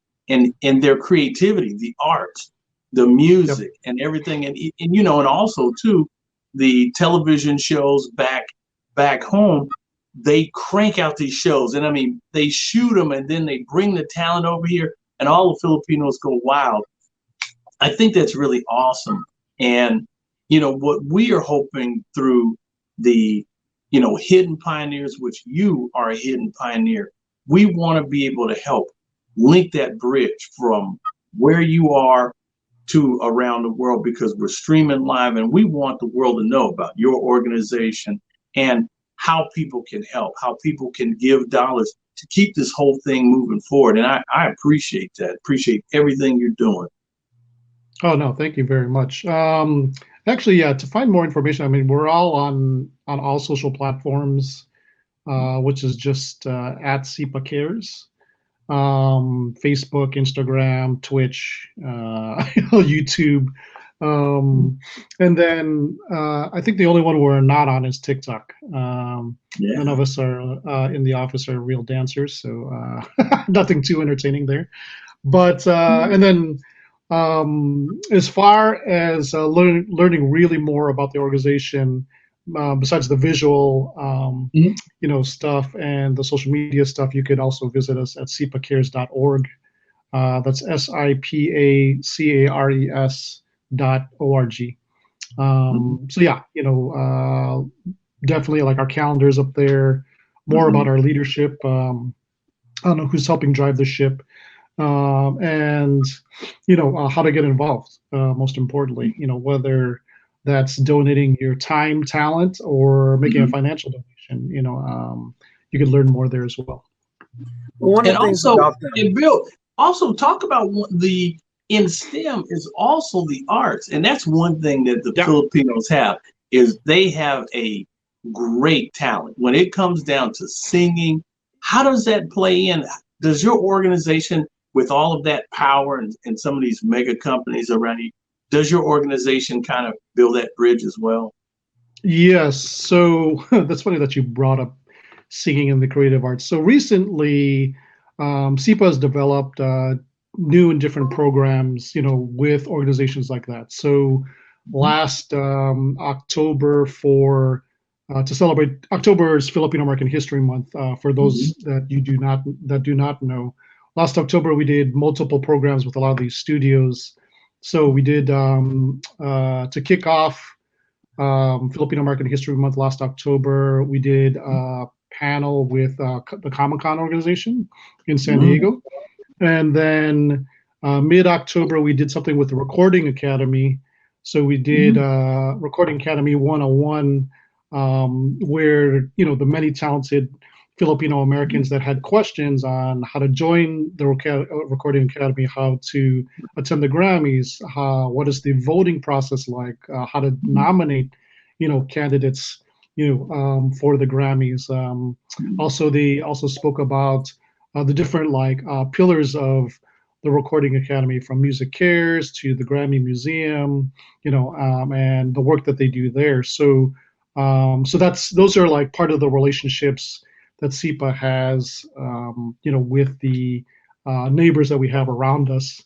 their creativity, the arts, the music, and everything. And also too, the television shows back home, they crank out these shows. And they shoot them and then they bring the talent over here and all the Filipinos go wild. I think that's really awesome. And, what we are hoping through the, Hidden Pioneers, which you are a hidden pioneer, we want to be able to help link that bridge from where you are to around the world, because we're streaming live and we want the world to know about your organization and how people can help, how people can give dollars to keep this whole thing moving forward. And I appreciate that. Appreciate everything you're doing. Oh, no, thank you very much. Actually, yeah, to find more information, I mean, we're all on all social platforms, which is just at SIPA Cares. Facebook, Instagram, Twitch, YouTube. And then I think the only one we're not on is TikTok. None of us are in the office are real dancers, so nothing too entertaining there. But and then as far as learning really more about the organization, besides the visual, stuff and the social media stuff, you could also visit us at sipacares.org. That's SIPACARES.org. So yeah, definitely like our calendars up there, more about our leadership. I don't know who's helping drive the ship, and how to get involved. Most importantly, whether that's donating your time, talent, or making a financial donation. You could learn more there as well. One of And the things also, about them, and Bill, also talk about in STEM is also the arts. And that's one thing that the Filipinos have, is they have a great talent. When it comes down to singing, how does that play in? Does your organization, with all of that power and some of these mega companies around you, does your organization kind of build that bridge as well? Yes. So that's funny that you brought up singing in the creative arts. So recently, SIPA has developed new and different programs, with organizations like that. So last October, to celebrate October's Filipino American History Month, for those that do not know, last October we did multiple programs with a lot of these studios. So we did to kick off Filipino American History Month last October. We did a panel with the Comic-Con organization in San Diego. And then mid-October, we did something with the Recording Academy. So we did Recording Academy 101, where, the many talented Filipino Americans that had questions on how to join the Recording Academy, how to attend the Grammys, what is the voting process like, how to nominate, candidates, for the Grammys. Also, they also spoke about the different pillars of the Recording Academy, from Music Cares to the Grammy Museum, and the work that they do there. So, those are like part of the relationships that SIPA has, with the neighbors that we have around us.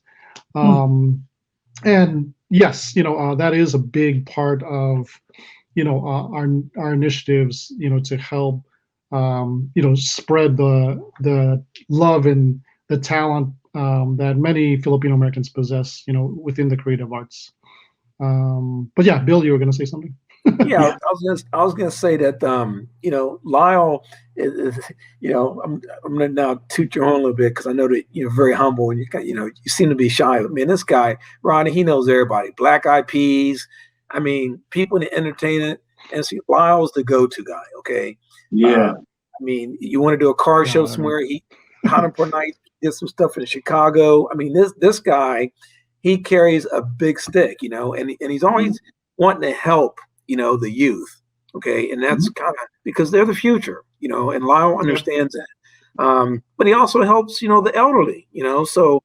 And yes, that is a big part of, our initiatives, to help, spread the love and the talent that many Filipino Americans possess, within the creative arts. But yeah, Bill, you were going to say something? yeah, I was gonna say that Lyle is I'm gonna now toot your horn a little bit, because I know that you're very humble and you seem to be shy. I mean, this guy Ronnie, he knows everybody. Black Eyed Peas, I mean, people in the entertainment, and see, Lyle's the go-to guy. Okay, I mean, you want to do a car show somewhere? He Contemporary Night did some stuff in Chicago. I mean, this guy, he carries a big stick, and he's always wanting to help the youth, okay, and that's kind of because they're the future, and Lyle understands that. But he also helps, the elderly, So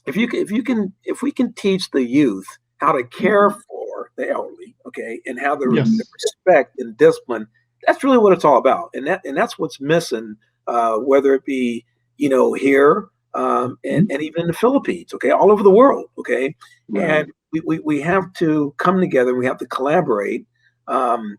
if we can teach the youth how to care for the elderly, okay, and how to respect and discipline, that's really what it's all about, and that's what's missing, whether it be here and even in the Philippines, okay, all over the world, okay, and we have to come together. We have to collaborate. I'm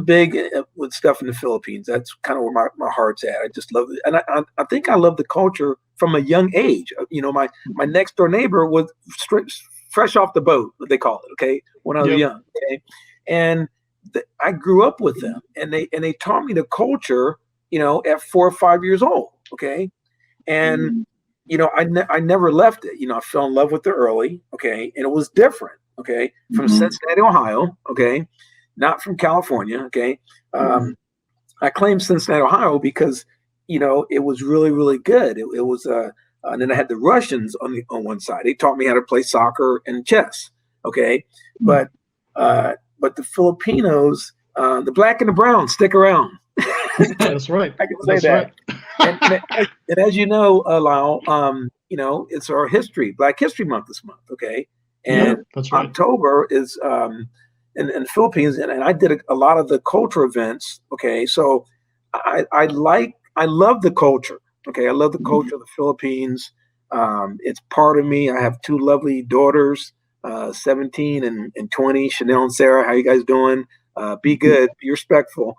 big with stuff in the Philippines. That's kind of where my heart's at. I just love it, and I think I love the culture from a young age. My next door neighbor was fresh off the boat, what they call it, okay, when I was young, okay, and I grew up with them, and they taught me the culture, at 4 or 5 years old, okay, And I never left it. I fell in love with it early, okay, and it was different, okay, from Cincinnati, Ohio, okay, not from California, okay. I claim Cincinnati, Ohio, because it was really, really good. It was and then I had the Russians on one side. They taught me how to play soccer and chess, okay, but the Filipinos, the black and the brown, stick around. That's right. I can say That's that. right. And as you know, Lyle, it's our Black History Month this month, okay? And that's right. October is in the Philippines, and I did a lot of the culture events, okay? So I love the culture, okay? I love the culture of the Philippines. It's part of me. I have two lovely daughters, 17 and 20, Chanel and Sarah. How you guys doing? Be good, be respectful.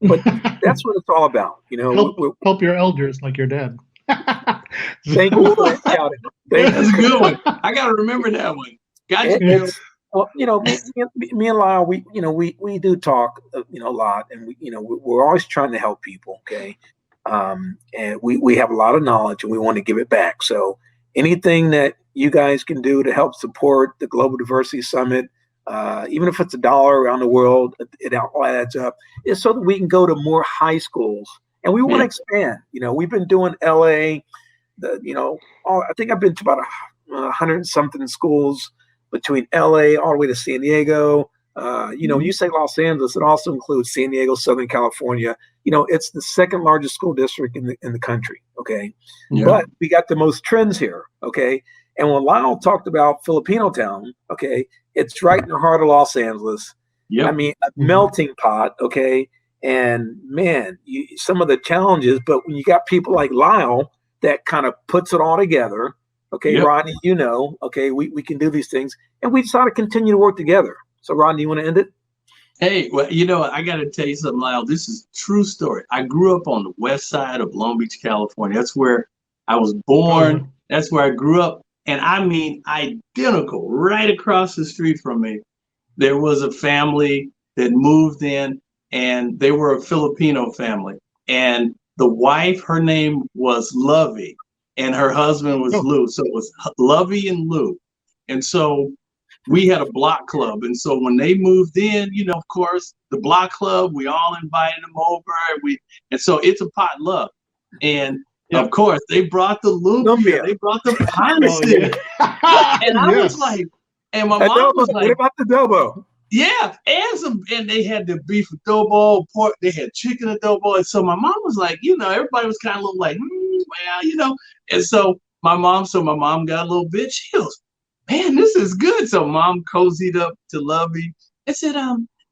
But that's what it's all about, Help your elders like your dad. Thank you for that shouting. That's a good one. I got to remember that one. Gotcha. Well, me and Lyle, we do talk, a lot, and we're always trying to help people. Okay. And we have a lot of knowledge and we want to give it back. So anything that you guys can do to help support the Global Diversity Summit, even if it's $1 around the world, it all adds up. It's so that we can go to more high schools, and we want to expand. We've been doing LA. I think I've been to about 100 something schools between LA all the way to San Diego. When you say Los Angeles, it also includes San Diego, Southern California. It's the second largest school district in the country. Okay, but we got the most trends here. Okay, and when Lyle talked about Filipino Town, okay, it's right in the heart of Los Angeles. I mean, a melting pot. Okay, and man, some of the challenges, but when you got people like Lyle that kind of puts it all together. Okay, Rodney, okay, we can do these things, and we decided to continue to work together. So, Rodney, you want to end it? Hey, well, I got to tell you something, Lyle. This is a true story. I grew up on the west side of Long Beach, California. That's where I was born. That's where I grew up. And I mean, identical, right across the street from me, there was a family that moved in, and they were a Filipino family. And the wife, her name was Lovey, and her husband was Lou. So it was Lovey and Lou. And so we had a block club. And so when they moved in, of course, the block club, we all invited them over. And so it's a potluck. And of course, they brought the lumpia, they brought the pancit. And I was like, and my mom was like, what about the adobo? Yeah, and they had the beef adobo, pork, they had chicken adobo. And so my mom was like, everybody was kind of like, well, and so my mom got a little bit. She goes, man, this is good. So mom cozied up to Lovey and said,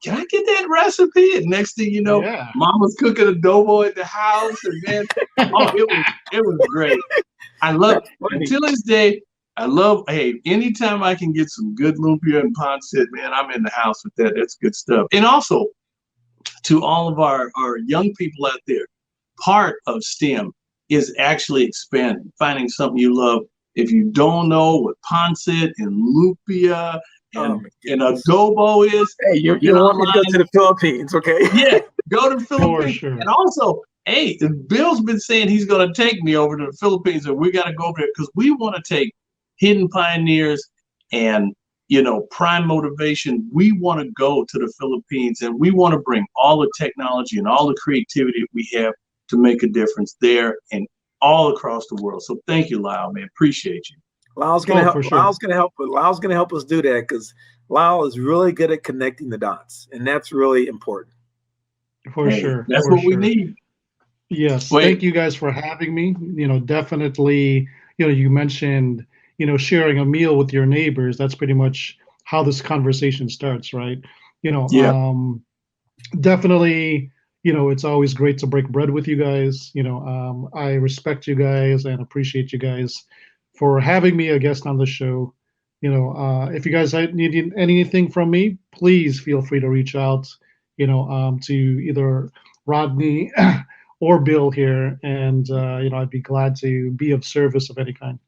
can I get that recipe? And next thing you know, mom was cooking adobo at the house. And then, it was great. I love it. Until this day, anytime I can get some good lumpia and pancit, man, I'm in the house with that. That's good stuff. And also, to all of our young people out there, part of STEM is actually expanding, finding something you love. If you don't know what pancit and lumpia and adobo is, hey, you want me to go to the Philippines, okay? Yeah, go to the Philippines. Sure. And also, hey, Bill's been saying he's going to take me over to the Philippines, and we got to go over there because we want to take Hidden Pioneers and Prime Motivation. We want to go to the Philippines, and we want to bring all the technology and all the creativity we have to make a difference there and all across the world. So thank you, Lyle, man. Appreciate you. Lyle's gonna help. Sure. Lyle's gonna help us do that because Lyle is really good at connecting the dots, and that's really important. For sure. That's what we need. Yes. Thank you guys for having me. Definitely. You mentioned sharing a meal with your neighbors. That's pretty much how this conversation starts, right? Definitely. It's always great to break bread with you guys. I respect you guys and appreciate you guys for having me a guest on the show. If you guys need anything from me, please feel free to reach out, to either Rodney or Bill here. And, I'd be glad to be of service of any kind.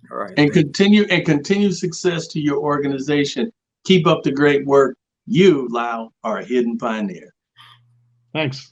All right. And continue success to your organization. Keep up the great work. You, Lyle, are a hidden pioneer. Thanks.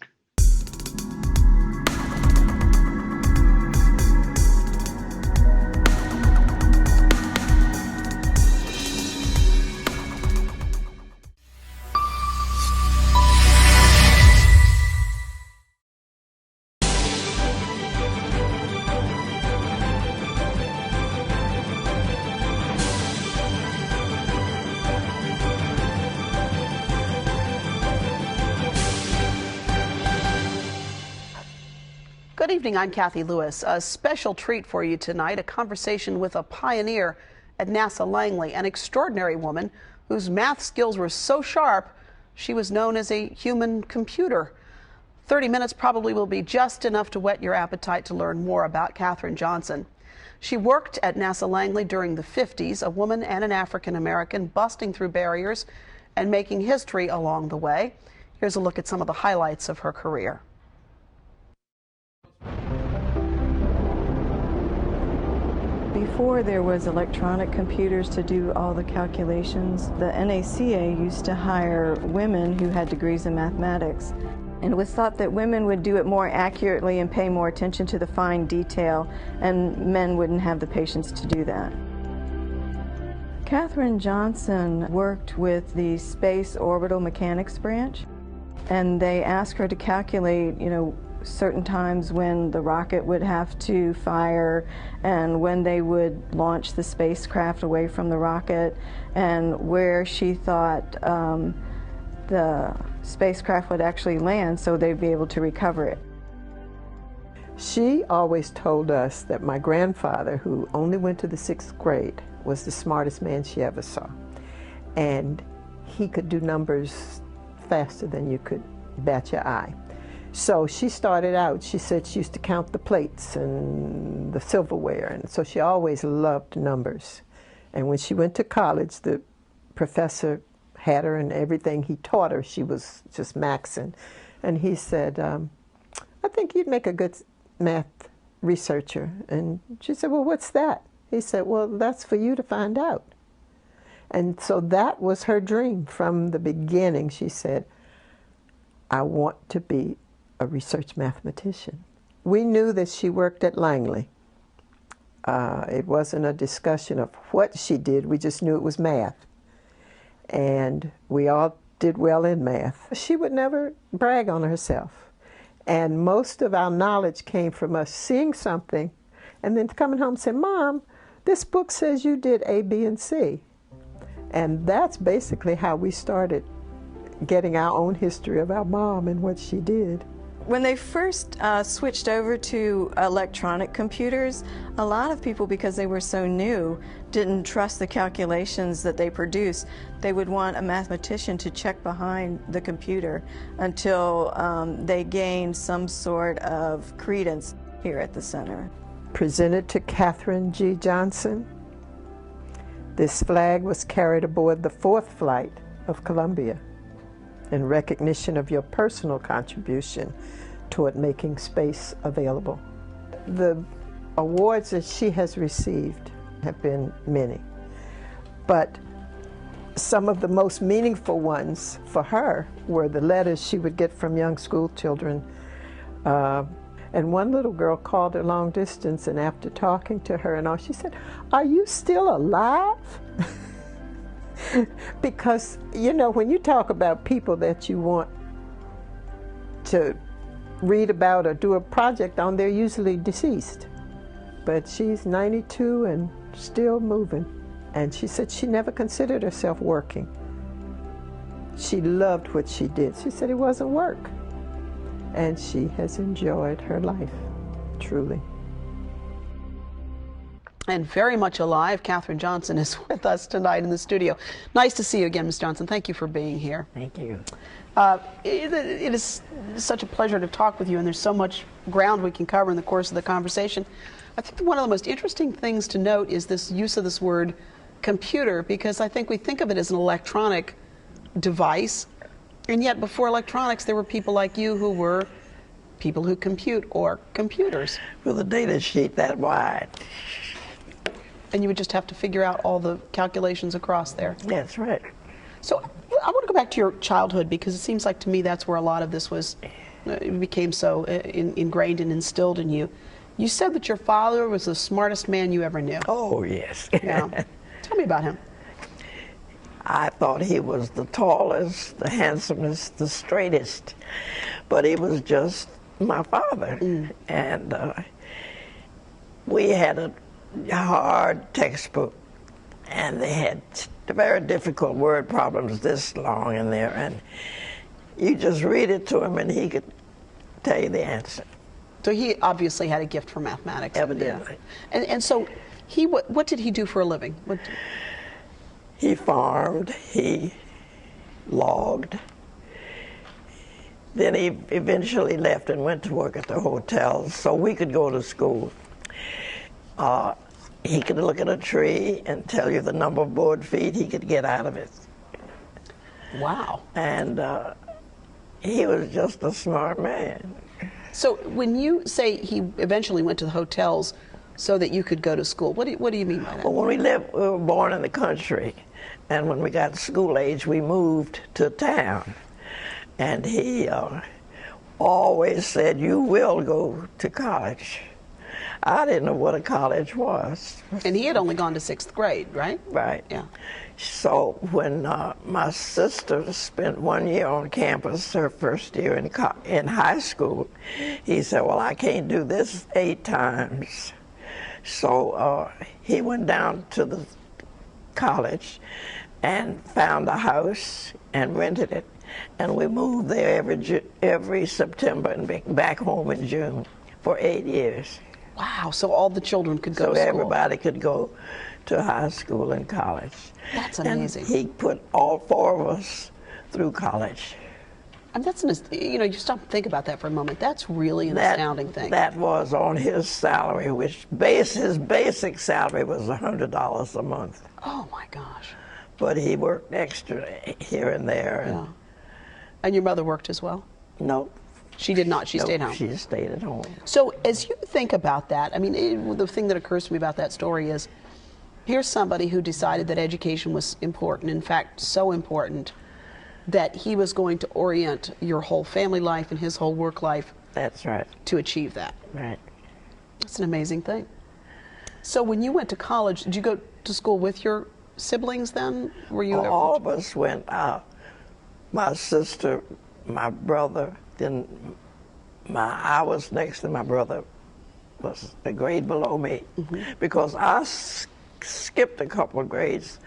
Good evening, I'm Kathy Lewis. A special treat for you tonight, a conversation with a pioneer at NASA Langley, an extraordinary woman whose math skills were so sharp, she was known as a human computer. 30 minutes probably will be just enough to whet your appetite to learn more about Katherine Johnson. She worked at NASA Langley during the 50s, a woman and an African American busting through barriers and making history along the way. Here's a look at some of the highlights of her career. Before there was electronic computers to do all the calculations, the NACA used to hire women who had degrees in mathematics. And it was thought that women would do it more accurately and pay more attention to the fine detail, and men wouldn't have the patience to do that. Katherine Johnson worked with the Space Orbital Mechanics branch, and they asked her to calculate, certain times when the rocket would have to fire and when they would launch the spacecraft away from the rocket and where she thought the spacecraft would actually land so they'd be able to recover it. She always told us that my grandfather, who only went to the 6th grade, was the smartest man she ever saw. And he could do numbers faster than you could bat your eye. So she started out, she said she used to count the plates and the silverware, and so she always loved numbers. And when she went to college, the professor had her and everything he taught her, she was just maxing. And he said, I think you'd make a good math researcher. And she said, well, what's that? He said, well, that's for you to find out. And so that was her dream from the beginning. She said, I want to be a research mathematician. We knew that she worked at Langley. It wasn't a discussion of what she did, we just knew it was math. And we all did well in math. She would never brag on herself. And most of our knowledge came from us seeing something and then coming home and saying, Mom, this book says you did A, B, and C. And that's basically how we started getting our own history of our mom and what she did. When they first switched over to electronic computers, a lot of people, because they were so new, didn't trust the calculations that they produced. They would want a mathematician to check behind the computer until they gained some sort of credence here at the center. Presented to Katherine G. Johnson, this flag was carried aboard the 4th flight of Columbia in recognition of your personal contribution toward making space available. The awards that she has received have been many, but some of the most meaningful ones for her were the letters she would get from young school children. And one little girl called her long distance, and after talking to her and all, she said, "Are you still alive?" Because, when you talk about people that you want to read about or do a project on, they're usually deceased. But she's 92 and still moving. And she said she never considered herself working. She loved what she did. She said it wasn't work. And she has enjoyed her life, truly. And very much alive, Katherine Johnson is with us tonight in the studio. Nice to see you again, Ms. Johnson. Thank you for being here. Thank you. It is such a pleasure to talk with you, and there's so much ground we can cover in the course of the conversation. I think one of the most interesting things to note is this use of this word computer, because I think we think of it as an electronic device, and yet before electronics there were people like you who were people who compute, or computers. With a data sheet that wide. And you would just have to figure out all the calculations across there. That's right. So I want to go back to your childhood, because it seems like to me that's where a lot of this was, became so ingrained and instilled in you. You said that your father was the smartest man you ever knew. Oh, yes. Yeah. Tell me about him. I thought he was the tallest, the handsomest, the straightest, but he was just my father. And we had a hard textbook, and they had very difficult word problems this long in there, and you just read it to him and he could tell you the answer. So he obviously had a gift for mathematics. Evidently. Yeah. And so what did he do for a living? He farmed, he logged. Then he eventually left and went to work at the hotels so we could go to school. He could look at a tree and tell you the number of board feet he could get out of it. Wow. And he was just a smart man. So when you say he eventually went to the hotels so that you could go to school, what do you mean by that? Well, when we were born in the country, and when we got school age, we moved to town. And he always said, "You will go to college." I didn't know what a college was. And he had only gone to 6th grade, right? Right. Yeah. So when my sister spent 1 year on campus, her first year in high school, he said, "Well, I can't do this 8 times." So he went down to the college and found a house and rented it. And we moved there every September and back home in June for 8 years. Wow, so all the children could go to So school. everybody could go to high school and college. That's amazing. And he put all 4 of us through college. And that's you stop and think about that for a moment. That's really an astounding thing. That was on his salary, which his basic salary was $100 a month. Oh my gosh. But he worked extra here and there. Yeah. And your mother worked as well? No. She did not. She stayed home. She stayed at home. So as you think about that, I mean, the thing that occurs to me about that story is, here's somebody who decided that education was important, in fact, so important, that he was going to orient your whole family life and his whole work life. That's right. To achieve that. Right. That's an amazing thing. So when you went to college, did you go to school with your siblings then? Were you all of us went out. My sister, my brother, then I was next, and my brother was a grade below me, because I skipped a couple of grades,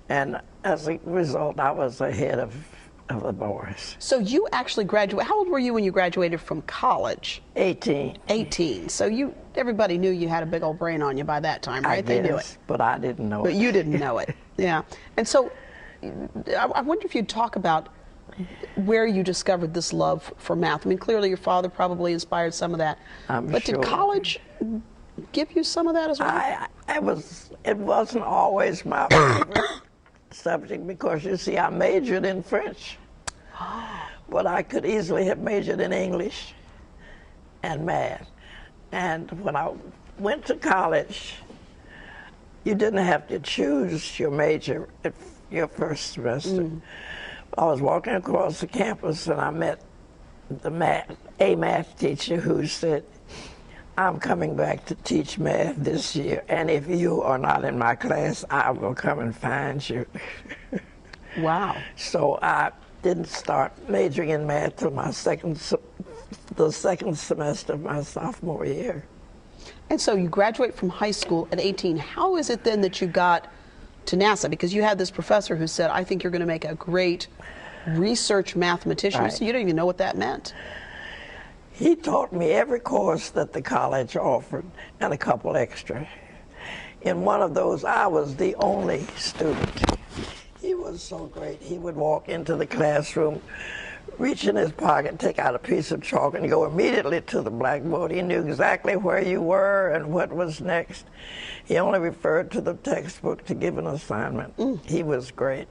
and as a result, I was ahead of the boys. So you actually graduated. How old were you when you graduated from college? 18. 18. So everybody knew you had a big old brain on you by that time, right? They knew it. But I didn't know it. But you didn't know it. Yeah. And so I wonder if you'd talk about where you discovered this love for math. I mean, clearly your father probably inspired some of that. But sure. Did college give you some of that as well? It wasn't always my favorite subject, because you see, I majored in French, but I could easily have majored in English and math. And when I went to college, you didn't have to choose your major at your first semester. I was walking across the campus and I met a math teacher who said, "I'm coming back to teach math this year, and if you are not in my class, I will come and find you." Wow. So I didn't start majoring in math till the second semester of my sophomore year. And so you graduate from high school at 18. How is it then that you got to NASA? Because you had this professor who said, "I think you're going to make a great research mathematician." Right. So you didn't even know what that meant. He taught me every course that the college offered and a couple extra. In one of those, I was the only student. He was so great. He would walk into the classroom, reach in his pocket, take out a piece of chalk, and go immediately to the blackboard. He knew exactly where you were and what was next. He only referred to the textbook to give an assignment. He was great.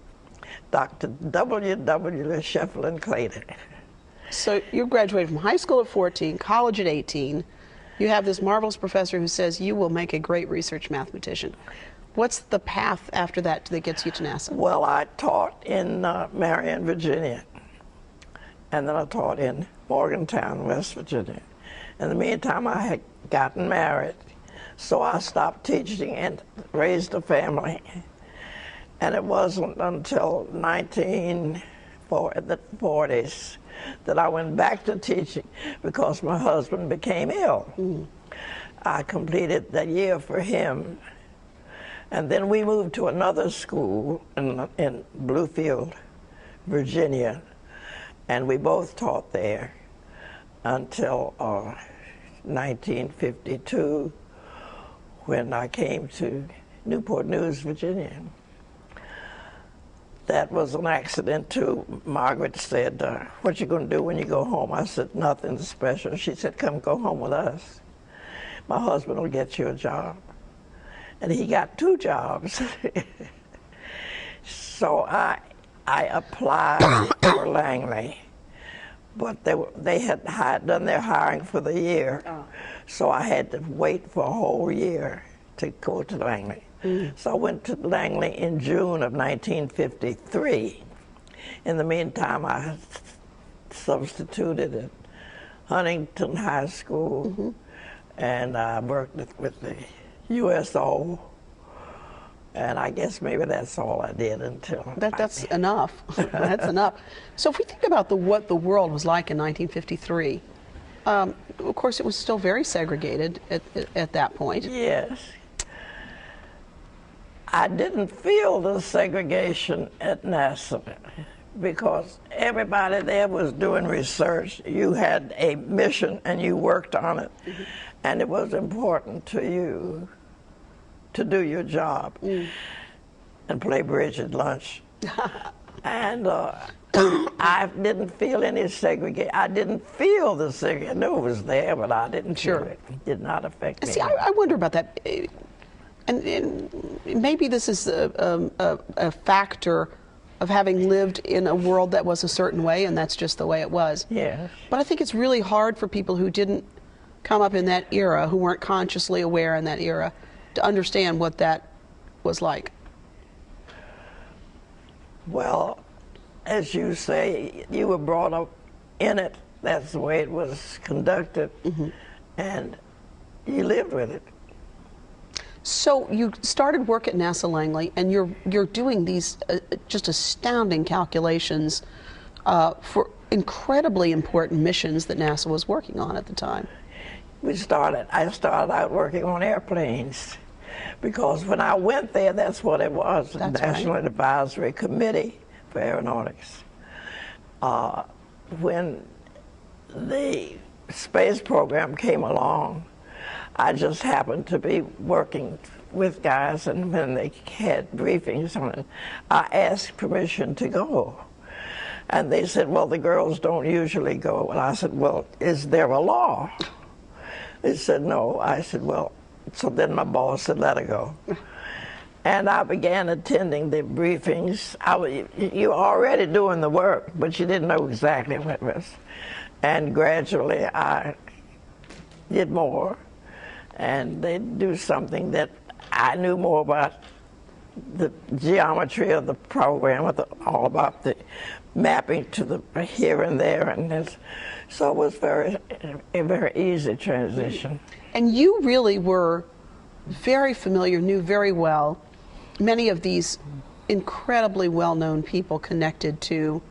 Dr. W.W. Sheffield Clayton. So you graduated from high school at 14, college at 18. You have this marvelous professor who says you will make a great research mathematician. What's the path after that gets you to NASA? Well, I taught in Marion, Virginia, and then I taught in Morgantown, West Virginia. In the meantime, I had gotten married, so I stopped teaching and raised a family. And it wasn't until the 1940s that I went back to teaching, because my husband became ill. I completed that year for him. And then we moved to another school in Bluefield, Virginia, and we both taught there until 1952 when I came to Newport News, Virginia. That was an accident too. Margaret said, what you gonna do when you go home? I said, nothing special. She said, come go home with us. My husband will get you a job. And he got 2 jobs. So I applied for Langley, but they had done their hiring for the year. So I had to wait for a whole year to go to Langley. So I went to Langley in June of 1953. In the meantime, I substituted at Huntington High School, and I worked with the USO, and I guess maybe that's all I did until... That's enough. That's enough. So if we think about what the world was like in 1953, of course it was still very segregated at that point. Yes. I didn't feel the segregation at NASA because everybody there was doing research. You had a mission and you worked on it, and it was important to you to do your job and play bridge at lunch. And I didn't feel any segregation. I didn't feel the segregation. I knew it was there, but I didn't feel it. It did not affect me. See, I wonder about that. And maybe this is a factor of having lived in a world that was a certain way, and that's just the way it was. Yeah. But I think it's really hard for people who didn't come up in that era, who weren't consciously aware in that era, to understand what that was like. Well, as you say, you were brought up in it. That's the way it was conducted, and you lived with it. So you started work at NASA Langley, and you're doing these just astounding calculations for incredibly important missions that NASA was working on at the time. I started out working on airplanes, because when I went there, that's what it was, the National Advisory Committee for Aeronautics. When the space program came along, I just happened to be working with guys, and when they had briefings on it, I asked permission to go. And they said, well, the girls don't usually go. And I said, well, is there a law? They said, no. I said, well, so then my boss said, let her go. And I began attending the briefings. You were already doing the work, but you didn't know exactly what it was. And gradually I did more. And they'd do something that I knew more about the geometry of the program, all about the mapping to the here and there, and this. So it was a very easy transition. And you really were very familiar, knew very well many of these incredibly well-known people connected to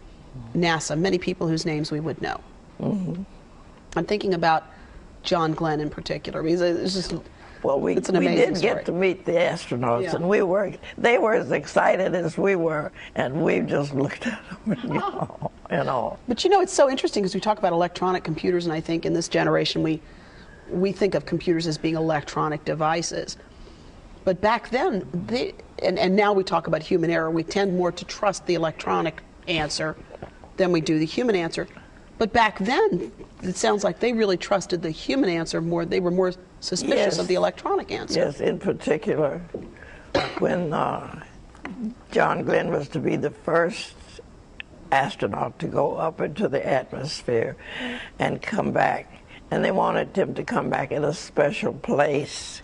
NASA, many people whose names we would know. I'm thinking about John Glenn in particular. It's just, well, it's an amazing did story. get to meet the astronauts, and they were as excited as we were, and we just looked at them and all. But you know, it's so interesting because we talk about electronic computers, and I think in this generation we think of computers as being electronic devices. But back then, and now we talk about human error, we tend more to trust the electronic answer than we do the human answer. But back then, it sounds like they really trusted the human answer more. They were more suspicious of the electronic answer. Yes, in particular, when John Glenn was to be the first astronaut to go up into the atmosphere and come back. And they wanted him to come back in a special place.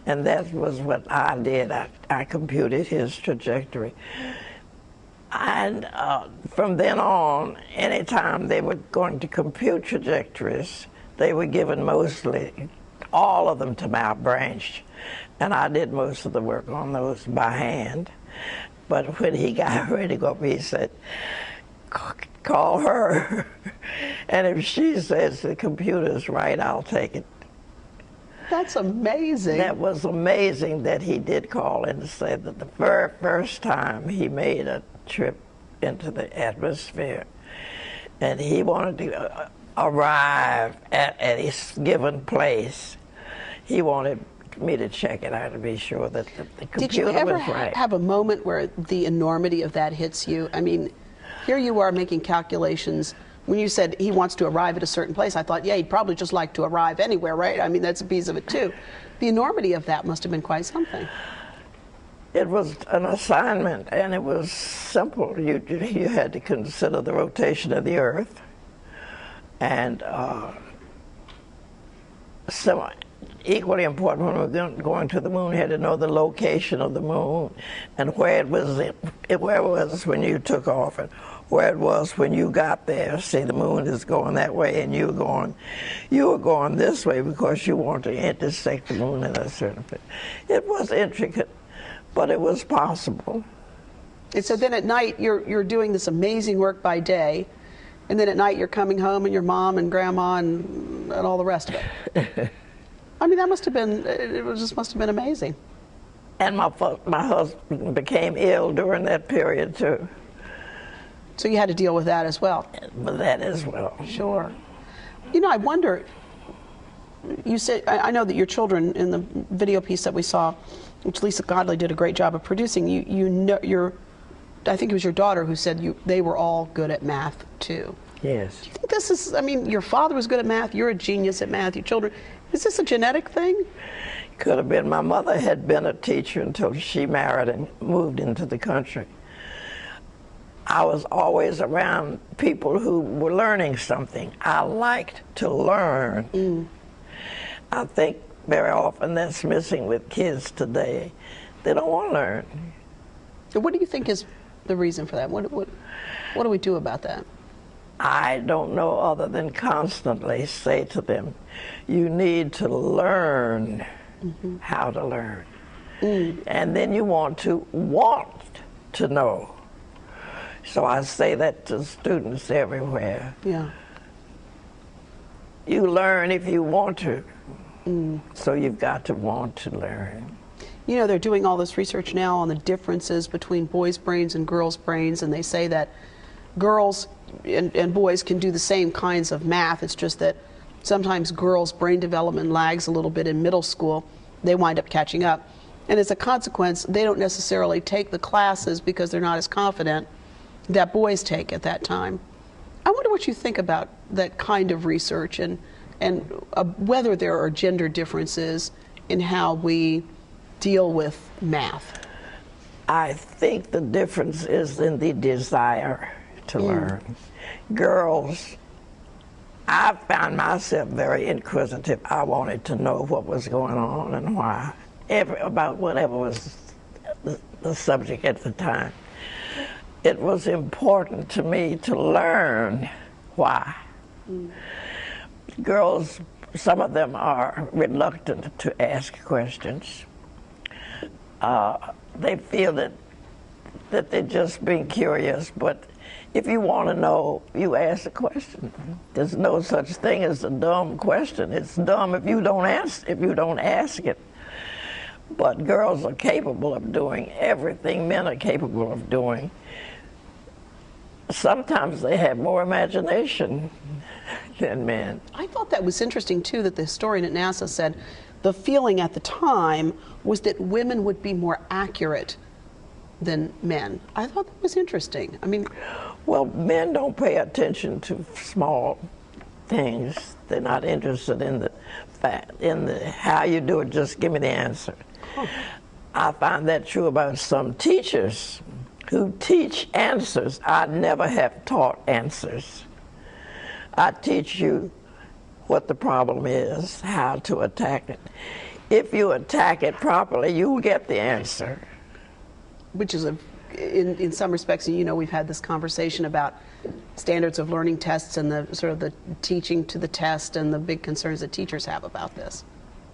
And that was what I did. I computed his trajectory. And from then on, anytime they were going to compute trajectories, they were given mostly, all of them to my branch. And I did most of the work on those by hand. But when he got ready to go up, he said, call her. And if she says the computer's right, I'll take it. That's amazing. That was amazing that he did call and say that the very first time he made a trip into the atmosphere, and he wanted to arrive at a given place, he wanted me to check it out to be sure that the computer Did you ever was right. have a moment where the enormity of that hits you? I mean, here you are making calculations. When you said he wants to arrive at a certain place, I thought, yeah, he'd probably just like to arrive anywhere, right? I mean, that's a piece of it too. The enormity of that must have been quite something. It was an assignment, and it was simple. You had to consider the rotation of the Earth, and equally important, when we were going to the moon, you had to know the location of the moon and where it was when you took off and where it was when you got there. See, the moon is going that way, and you were going this way because you want to intersect the moon in a certain place. It was intricate, but it was possible. And so then at night, you're doing this amazing work by day, and then at night you're coming home and your mom and grandma and all the rest of it. I mean, that must have been, it just must have been amazing. And my husband became ill during that period too. So you had to deal with that as well? With that as well. Sure. You know, I wonder, you said, I know that your children, in the video piece that we saw, which Lisa Godley did a great job of producing, I think it was your daughter who said they were all good at math too. Yes. Do you think this is, I mean, your father was good at math, you're a genius at math, your children, is this a genetic thing? Could have been. My mother had been a teacher until she married and moved into the country. I was always around people who were learning something. I liked to learn. I think very often that's missing with kids today. They don't want to learn. So what do you think is the reason for that? What do we do about that? I don't know, other than constantly say to them, you need to learn how to learn. And then you want to know. So I say that to students everywhere. Yeah. You learn if you want to. So you've got to want to learn. You know, they're doing all this research now on the differences between boys' brains and girls' brains, and they say that girls and boys can do the same kinds of math. It's just that sometimes girls' brain development lags a little bit in middle school. They wind up catching up. And as a consequence, they don't necessarily take the classes because they're not as confident that boys take at that time. I wonder what you think about that kind of research and whether there are gender differences in how we deal with math. I think the difference is in the desire to learn. Girls, I found myself very inquisitive. I wanted to know what was going on and why, about whatever was the subject at the time. It was important to me to learn why. Girls, some of them are reluctant to ask questions. They feel that they're just being curious, but if you want to know, you ask a question. There's no such thing as a dumb question. It's dumb if you don't ask it. But girls are capable of doing everything men are capable of doing. Sometimes they have more imagination than men. I thought that was interesting too, that the historian at NASA said the feeling at the time was that women would be more accurate than men. I thought that was interesting. I mean, well, men don't pay attention to small things. They're not interested in the fact, in the how you do it. Just give me the answer. I find that true about some teachers who teach answers. I never have taught answers. I teach you what the problem is, how to attack it. If you attack it properly, you will get the answer. Which is, in some respects, you know, we've had this conversation about standards of learning tests and the sort of the teaching to the test and the big concerns that teachers have about this.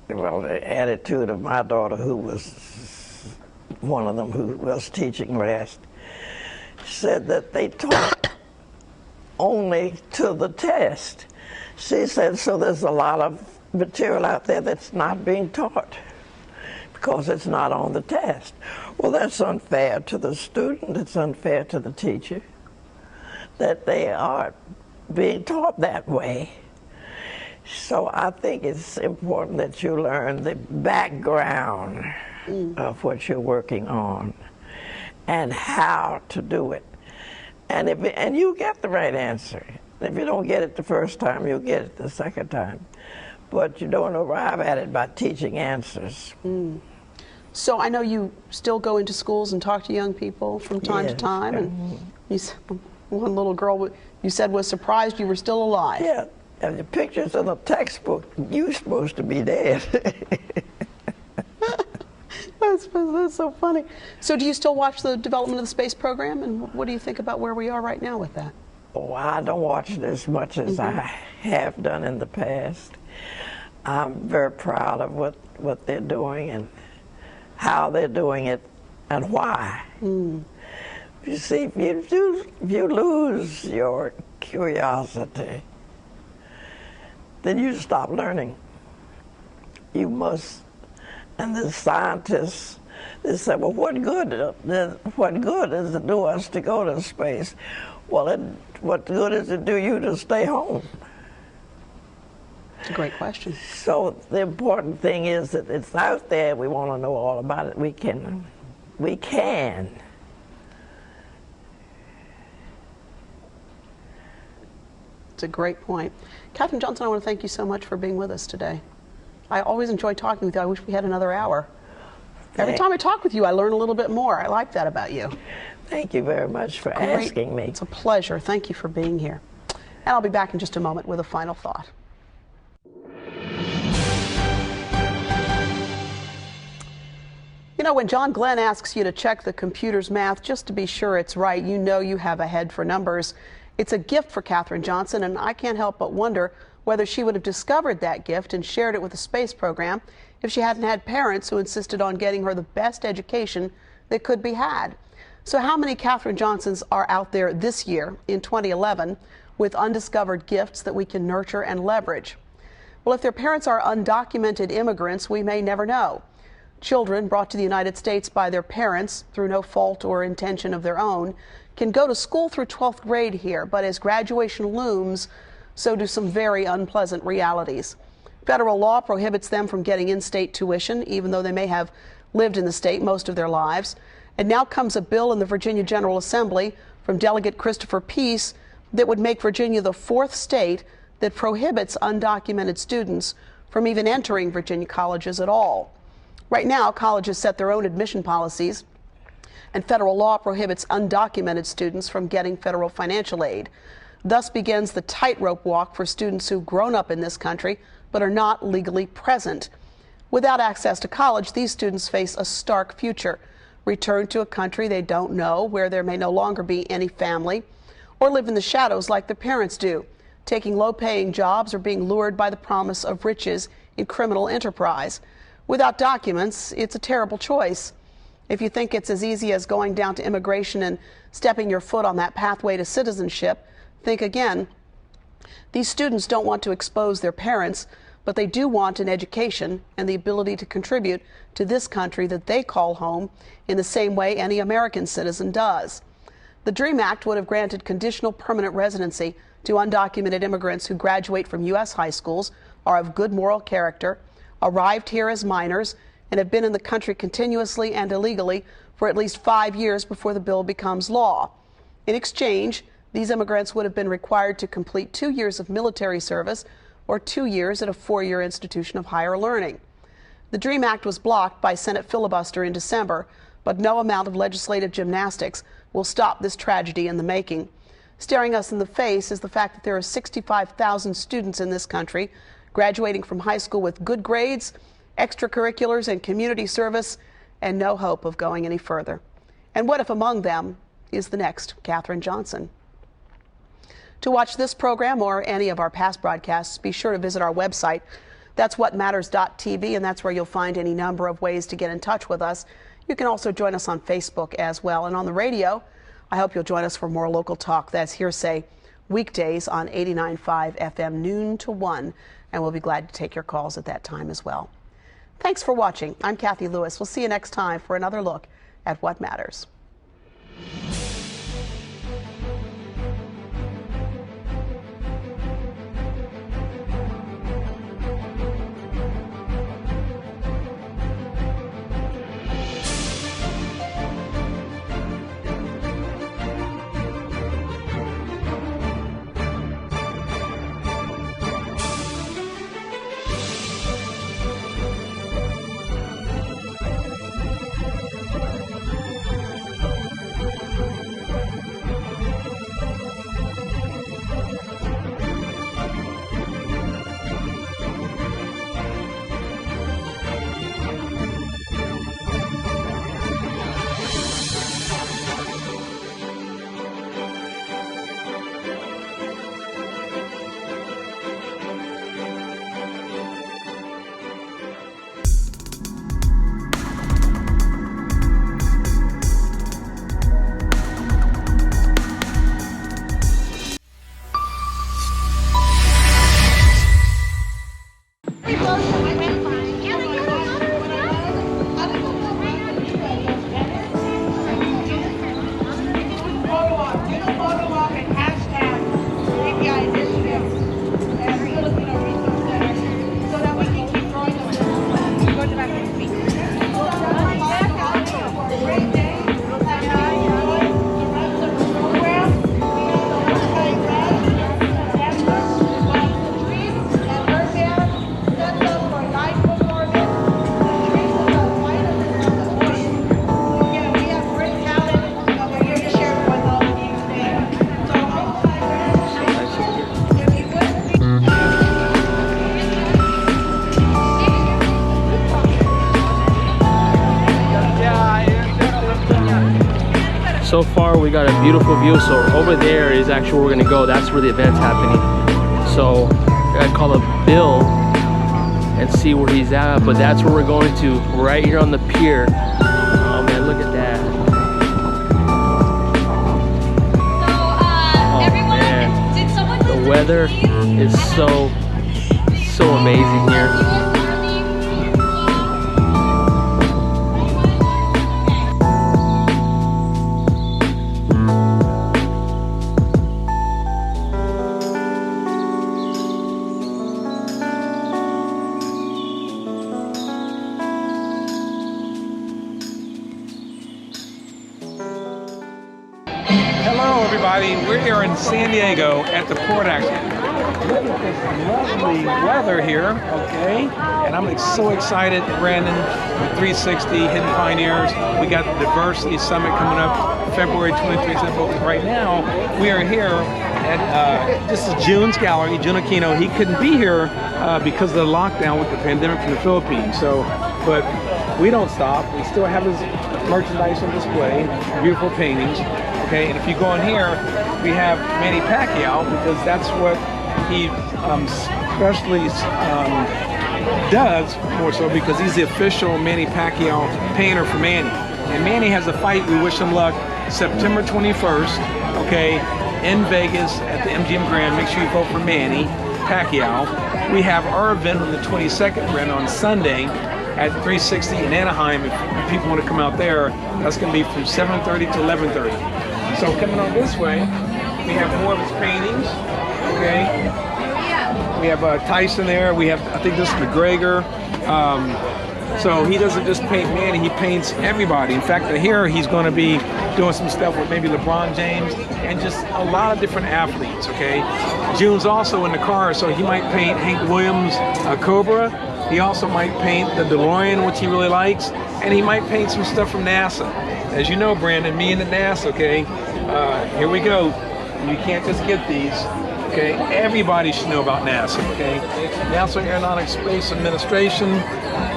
Well, the attitude of my daughter, who was one of them who was teaching last, said that they taught only to the test. She said, so there's a lot of material out there that's not being taught because it's not on the test. Well, that's unfair to the student. It's unfair to the teacher that they are being taught that way. So I think it's important that you learn the background of what you're working on and how to do it. And you get the right answer. If you don't get it the first time, you'll get it the second time. But you don't arrive at it by teaching answers. So I know you still go into schools and talk to young people from time to time. And you, one little girl you said was surprised you were still alive. Yeah, and the pictures in the textbook, you're supposed to be dead. That's so funny. So do you still watch the development of the space program? And what do you think about where we are right now with that? Oh, I don't watch it as much as I have done in the past. I'm very proud of what they're doing and how they're doing it and why. You see, if you lose your curiosity, then you stop learning. You must. And the scientists, they said, well, what good does it do us to go to space? Well, what good does it do you to stay home? It's a great question. So the important thing is that it's out there. We want to know all about it. We can. It's a great point. Katherine Johnson, I want to thank you so much for being with us today. I always enjoy talking with you. I wish we had another hour. Every time I talk with you, I learn a little bit more. I like that about you. Thank you very much for asking me. It's a pleasure. Thank you for being here. And I'll be back in just a moment with a final thought. You know, when John Glenn asks you to check the computer's math just to be sure it's right, you know you have a head for numbers. It's a gift for Katherine Johnson, and I can't help but wonder whether she would have discovered that gift and shared it with the space program if she hadn't had parents who insisted on getting her the best education that could be had. So how many Katherine Johnsons are out there this year, in 2011, with undiscovered gifts that we can nurture and leverage? Well, if their parents are undocumented immigrants, we may never know. Children brought to the United States by their parents through no fault or intention of their own can go to school through 12th grade here, but as graduation looms, so do some very unpleasant realities. Federal law prohibits them from getting in-state tuition, even though they may have lived in the state most of their lives. And now comes a bill in the Virginia General Assembly from Delegate Christopher Peace that would make Virginia the 4th state that prohibits undocumented students from even entering Virginia colleges at all. Right now, colleges set their own admission policies, and federal law prohibits undocumented students from getting federal financial aid. Thus begins the tightrope walk for students who've grown up in this country but are not legally present. Without access to college, these students face a stark future. Return to a country they don't know, where there may no longer be any family, or live in the shadows like their parents do, taking low-paying jobs or being lured by the promise of riches in criminal enterprise. Without documents, it's a terrible choice. If you think it's as easy as going down to immigration and stepping your foot on that pathway to citizenship, think again. These students don't want to expose their parents, but they do want an education and the ability to contribute to this country that they call home in the same way any American citizen does. The DREAM Act would have granted conditional permanent residency to undocumented immigrants who graduate from U.S. high schools, are of good moral character, arrived here as minors, and have been in the country continuously and illegally for at least 5 years before the bill becomes law. In exchange, these immigrants would have been required to complete 2 years of military service or 2 years at a 4-year institution of higher learning. The DREAM Act was blocked by Senate filibuster in December, but no amount of legislative gymnastics will stop this tragedy in the making. Staring us in the face is the fact that there are 65,000 students in this country graduating from high school with good grades, extracurriculars, and community service, and no hope of going any further. And what if among them is the next Katherine Johnson? To watch this program or any of our past broadcasts, be sure to visit our website. That's whatmatters.tv, and that's where you'll find any number of ways to get in touch with us. You can also join us on Facebook as well. And on the radio, I hope you'll join us for more local talk. That's Hearsay, weekdays on 89.5 FM, noon to 1, and we'll be glad to take your calls at that time as well. Thanks for watching. I'm Kathy Lewis. We'll see you next time for another look at what matters. so far we got a beautiful view. So over there is actually where we're gonna go. That's where the event's happening. So I gotta call up Bill and see where he's at, but that's where we're going to, right here on the pier. Oh man, look at that. Oh man, the weather is so amazing here. Hello, everybody. We're here in San Diego at the port action. Look at this lovely weather here, okay? And I'm so excited, Brandon, with 360 Hidden Pioneers. We got the Diversity Summit coming up February 23rd. But right now, we are here at, this is June's gallery, June Aquino. He couldn't be here because of the lockdown with the pandemic from the Philippines. So, but we don't stop. We still have his merchandise on display, beautiful paintings. Okay, and if you go in here, we have Manny Pacquiao, because that's what he especially does, more so because he's the official Manny Pacquiao painter for Manny. And Manny has a fight, we wish him luck, September 21st, okay, in Vegas at the MGM Grand. Make sure you vote for Manny Pacquiao. We have our event on the 22nd, Brent, on Sunday at 360 in Anaheim. If people want to come out there, that's going to be from 7:30 to 11:30. So coming on this way, we have more of his paintings, okay? We have Tyson there. We have, I think this is McGregor. So he doesn't just paint Manny, he paints everybody. In fact, here he's going to be doing some stuff with maybe LeBron James and just a lot of different athletes, okay? June's also in the car, so he might paint Hank Williams' Cobra. He also might paint the DeLorean, which he really likes, and he might paint some stuff from NASA. As you know, Brandon, me and the NASA, okay? Here we go. You can't just get these, okay? Everybody should know about NASA, okay? NASA Aeronautics Space Administration,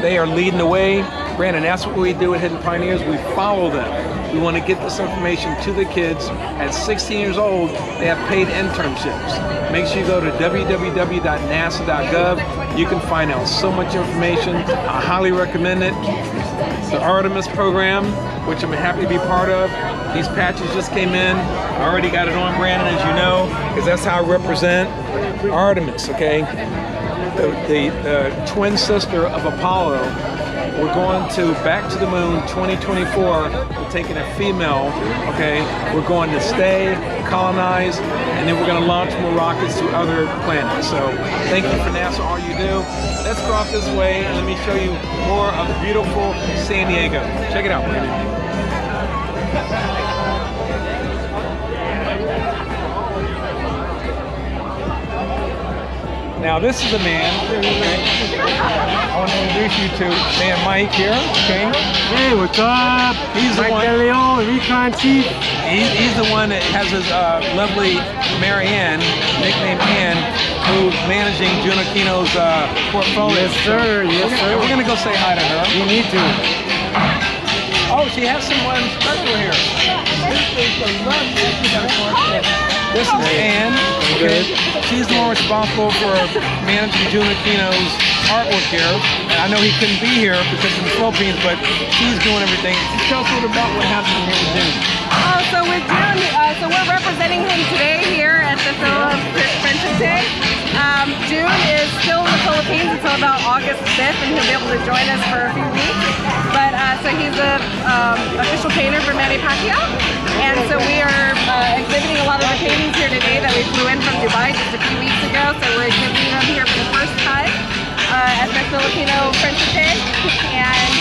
they are leading the way. Brandon, that's what we do at Hidden Pioneers. We follow them. We want to get this information to the kids. At 16 years old, they have paid internships. Make sure you go to www.nasa.gov. You can find out so much information. I highly recommend it. The Artemis program, which I'm happy to be part of. These patches just came in. I already got it on, Brandon, as you know, because that's how I represent Artemis, okay? The twin sister of Apollo. We're going to back to the moon 2024. We're taking a female, okay? We're going to stay, colonize, and then we're going to launch more rockets to other planets. So thank you for NASA, all you do. Let's go off this way and let me show you more of beautiful San Diego. Check it out, Brandon. Now this is a man, okay? I want to introduce you to man Mike here, okay? Hey, what's up? He's the Mike one, Leon, Recon Chief. he's the one that has his lovely Marianne, nicknamed Ann, who's managing June Aquino's portfolio. Yes, sir. Yes, sir. We're gonna go say hi to her. You need to. Oh, she has someone special here. This is Ann. Okay. She's the one responsible for managing June Aquino's artwork here. And I know he couldn't be here because of the Philippines, but she's doing everything. Tell us a little about what happened here with June. So with June, so we're representing him today here at the Friendship Day. June is still in the Philippines until about August 5th, and he'll be able to join us for a few weeks. But so he's a official painter for Manny Pacquiao, and so we are exhibiting a lot of the paintings here today that we flew in from Dubai just a few weeks ago. So we're exhibiting them here for the first time at the Filipino Friendship Day, and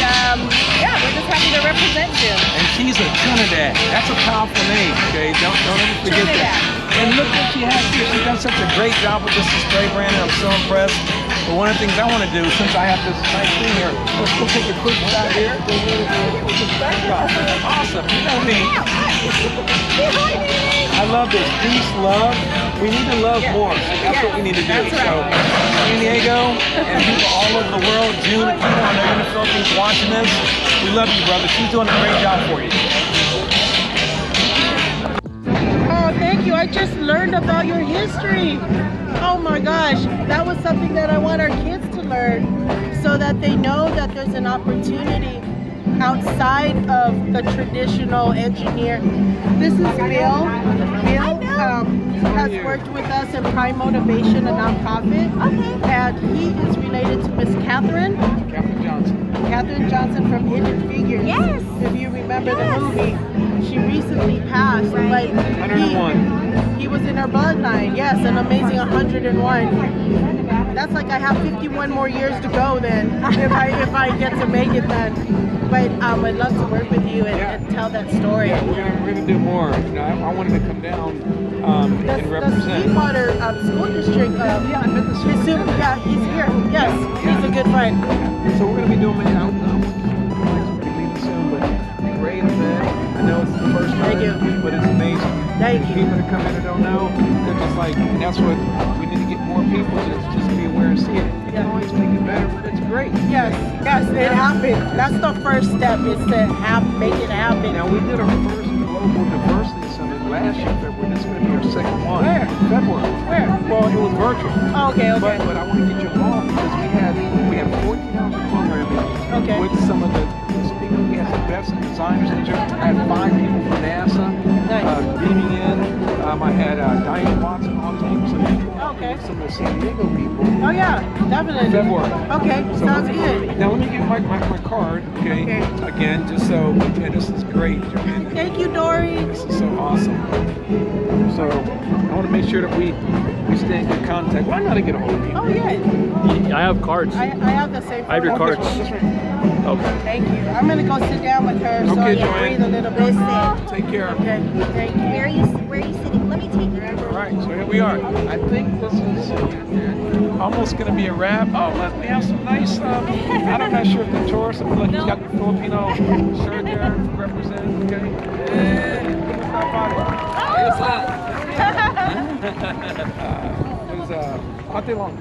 yeah, we're just happy to represent June. And she's a Trinidad. That's a powerful name. Okay, don't ever forget that. And look what she has here. She's done such a great job with this display, Brandon. I'm so impressed. But one of the things I want to do, since I have this nice thing here, let's go take a quick shot here. Awesome. You know me. I love this. Peace, love. We need to love more. That's what we need to do. So, San Diego and people all over the world, June Aquino, I know you're in the Philippines watching this. We love you, brother. She's doing a great job for you. learned about your history. Oh my gosh, that was something that I want our kids to learn so that they know that there's an opportunity outside of the traditional engineer. This is Bill. Bill has worked with us in Prime Motivation, a nonprofit. Okay. And he is related to Miss Catherine Johnson. Catherine Johnson from Hidden Figures. Yes. If you remember the movie, she recently passed. Right. But 101. He was in her bloodline. Yes, an amazing 101. That's like I have 51 more years to go then, if I get to make it then. But I'd love to work with you and tell that story. Yeah, we're gonna do more. You know, I wanted to come down and represent. The Sweetwater School District. Yeah, I met the superintendent. Yeah, he's here. Yes, he's a good friend. So we're gonna be doing many. I want to be leaving soon, but great event. I know it's the first time. Thank you. But it's amazing. Thank you. People that come in and don't know, they're just like, and that's what we need to get more people to just be aware and see it. You can always make it better, but it's great. Yes, it happened. That's the first step, is to make it happen. Now we did our first global diversity summit last year, February. This is going to be our second one. Where? February. Where? Well, it was virtual. Oh, okay. But I want to get you involved because we had 14 hours of programming with some of the speakers. We had the best designers in Germany. I had 5 people from NASA beaming in. I had Diane Watson, all these people. Some of the San Diego people. Oh yeah, definitely. February. Okay, So sounds good. Now let me give my card, okay? Again, just so, this is great. Thank you, Dory. This is so awesome. So I want to make sure that we stay in good contact. Well, I know how to get a hold of you. Oh yeah. I have cards. I have the same. I have your phone. cards. Okay. Thank you. I'm gonna go sit down with her so I can breathe a little bit. Take care. Okay. Thank you. Where are you sitting? Let me take you. All right, so here we are. I think this is almost going to be a wrap. Oh, let me have some nice, I'm not sure if the tourists, look, he's got the Filipino shirt there representing, okay? There's Pate long.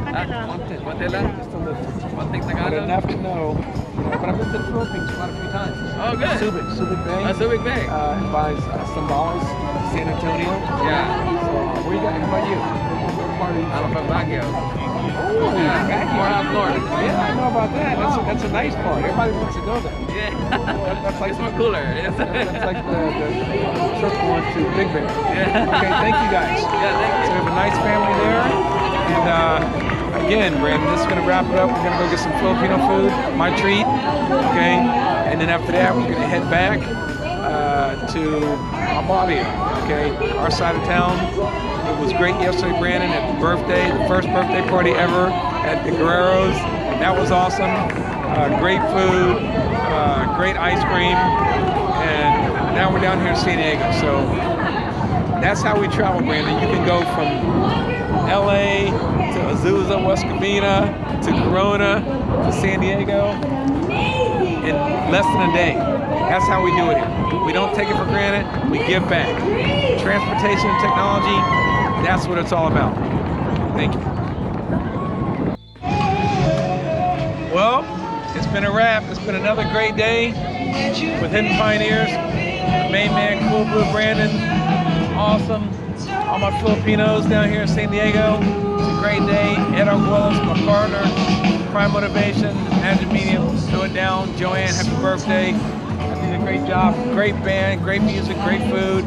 Pate lang? Just a little. But enough to know. But I've been to the Philippines quite a few times. Oh, good. Subic Bay. Subic Bay. By Sambales, San Antonio. Yeah. So, where you got? How about you? What part are you I'm from Baguio. Oh, yeah. Baguio. More up north. Yeah, I know about that. That's a nice part. Everybody wants to go there. Yeah. That's like it's more cooler. That's like the trip going to Big Bear. Yeah. Okay, thank you guys. Yeah, thank you. So we have a nice family there. And again, Brandon, this is going to wrap it up. We're going to go get some Filipino food, my treat. Okay. And then after that, we're going to head back to Albavia. Okay. Our side of town. It was great yesterday, Brandon, at the birthday, the first birthday party ever at the Guerreros. That was awesome. Great food, great ice cream, and now we're down here in San Diego. So that's how we travel, Brandon. You can go from LA to Azusa, West Covina, to Corona, to San Diego in less than a day. That's how we do it here. We don't take it for granted, we give back. Transportation and technology, that's what it's all about. Thank you. Well, it's been a wrap. It's been another great day with Hidden Pioneers. The main man, Cool Blue Brandon, awesome. All my Filipinos down here in San Diego. It's a great day. Ed Arguelles, my partner, Prime Motivation, Magic Medium, throw it down. Joanne, happy birthday. I did a great job. Great band, great music, great food.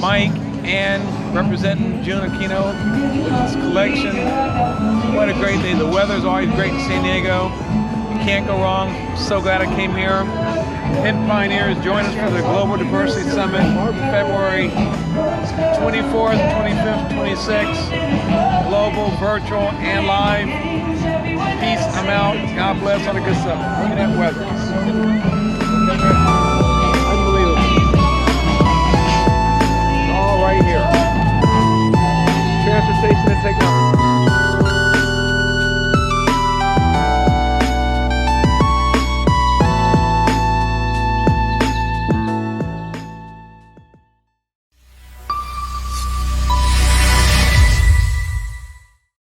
Mike, Ann, representing June Aquino with his collection. What a great day. The weather's always great in San Diego. You can't go wrong. So glad I came here. Hidden Pioneers, join us for the Global Diversity Summit, February 24th, 25th, 26th. Global, virtual, and live. Peace, I'm out. God bless, all the good stuff. Look at that weather. Unbelievable. It's all right here. Transportation and technology.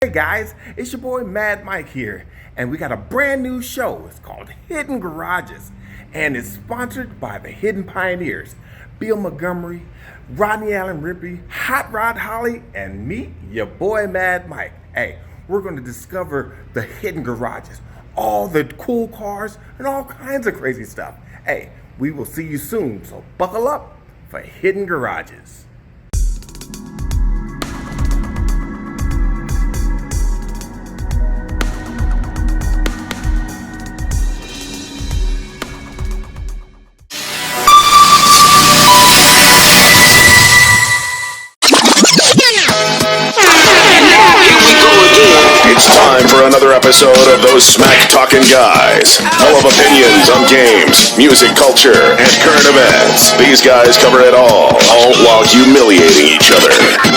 Hey guys, it's your boy Mad Mike here, and we got a brand new show. It's called Hidden Garages, and it's sponsored by the Hidden Pioneers. Bill Montgomery, Rodney Allen Rippey, Hot Rod Holly, and me, your boy Mad Mike. Hey, we're going to discover the hidden garages, all the cool cars, and all kinds of crazy stuff. Hey, we will see you soon, so buckle up for Hidden Garages. It's time for another episode of those smack-talking guys. Full of opinions on games, music, culture, and current events. These guys cover it all while humiliating each other.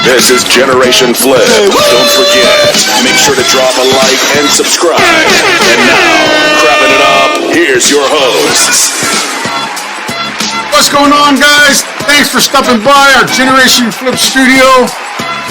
This is Generation Flip. Don't forget, make sure to drop a like and subscribe. And now, crapping it up, here's your hosts. What's going on, guys? Thanks for stopping by our Generation Flip studio.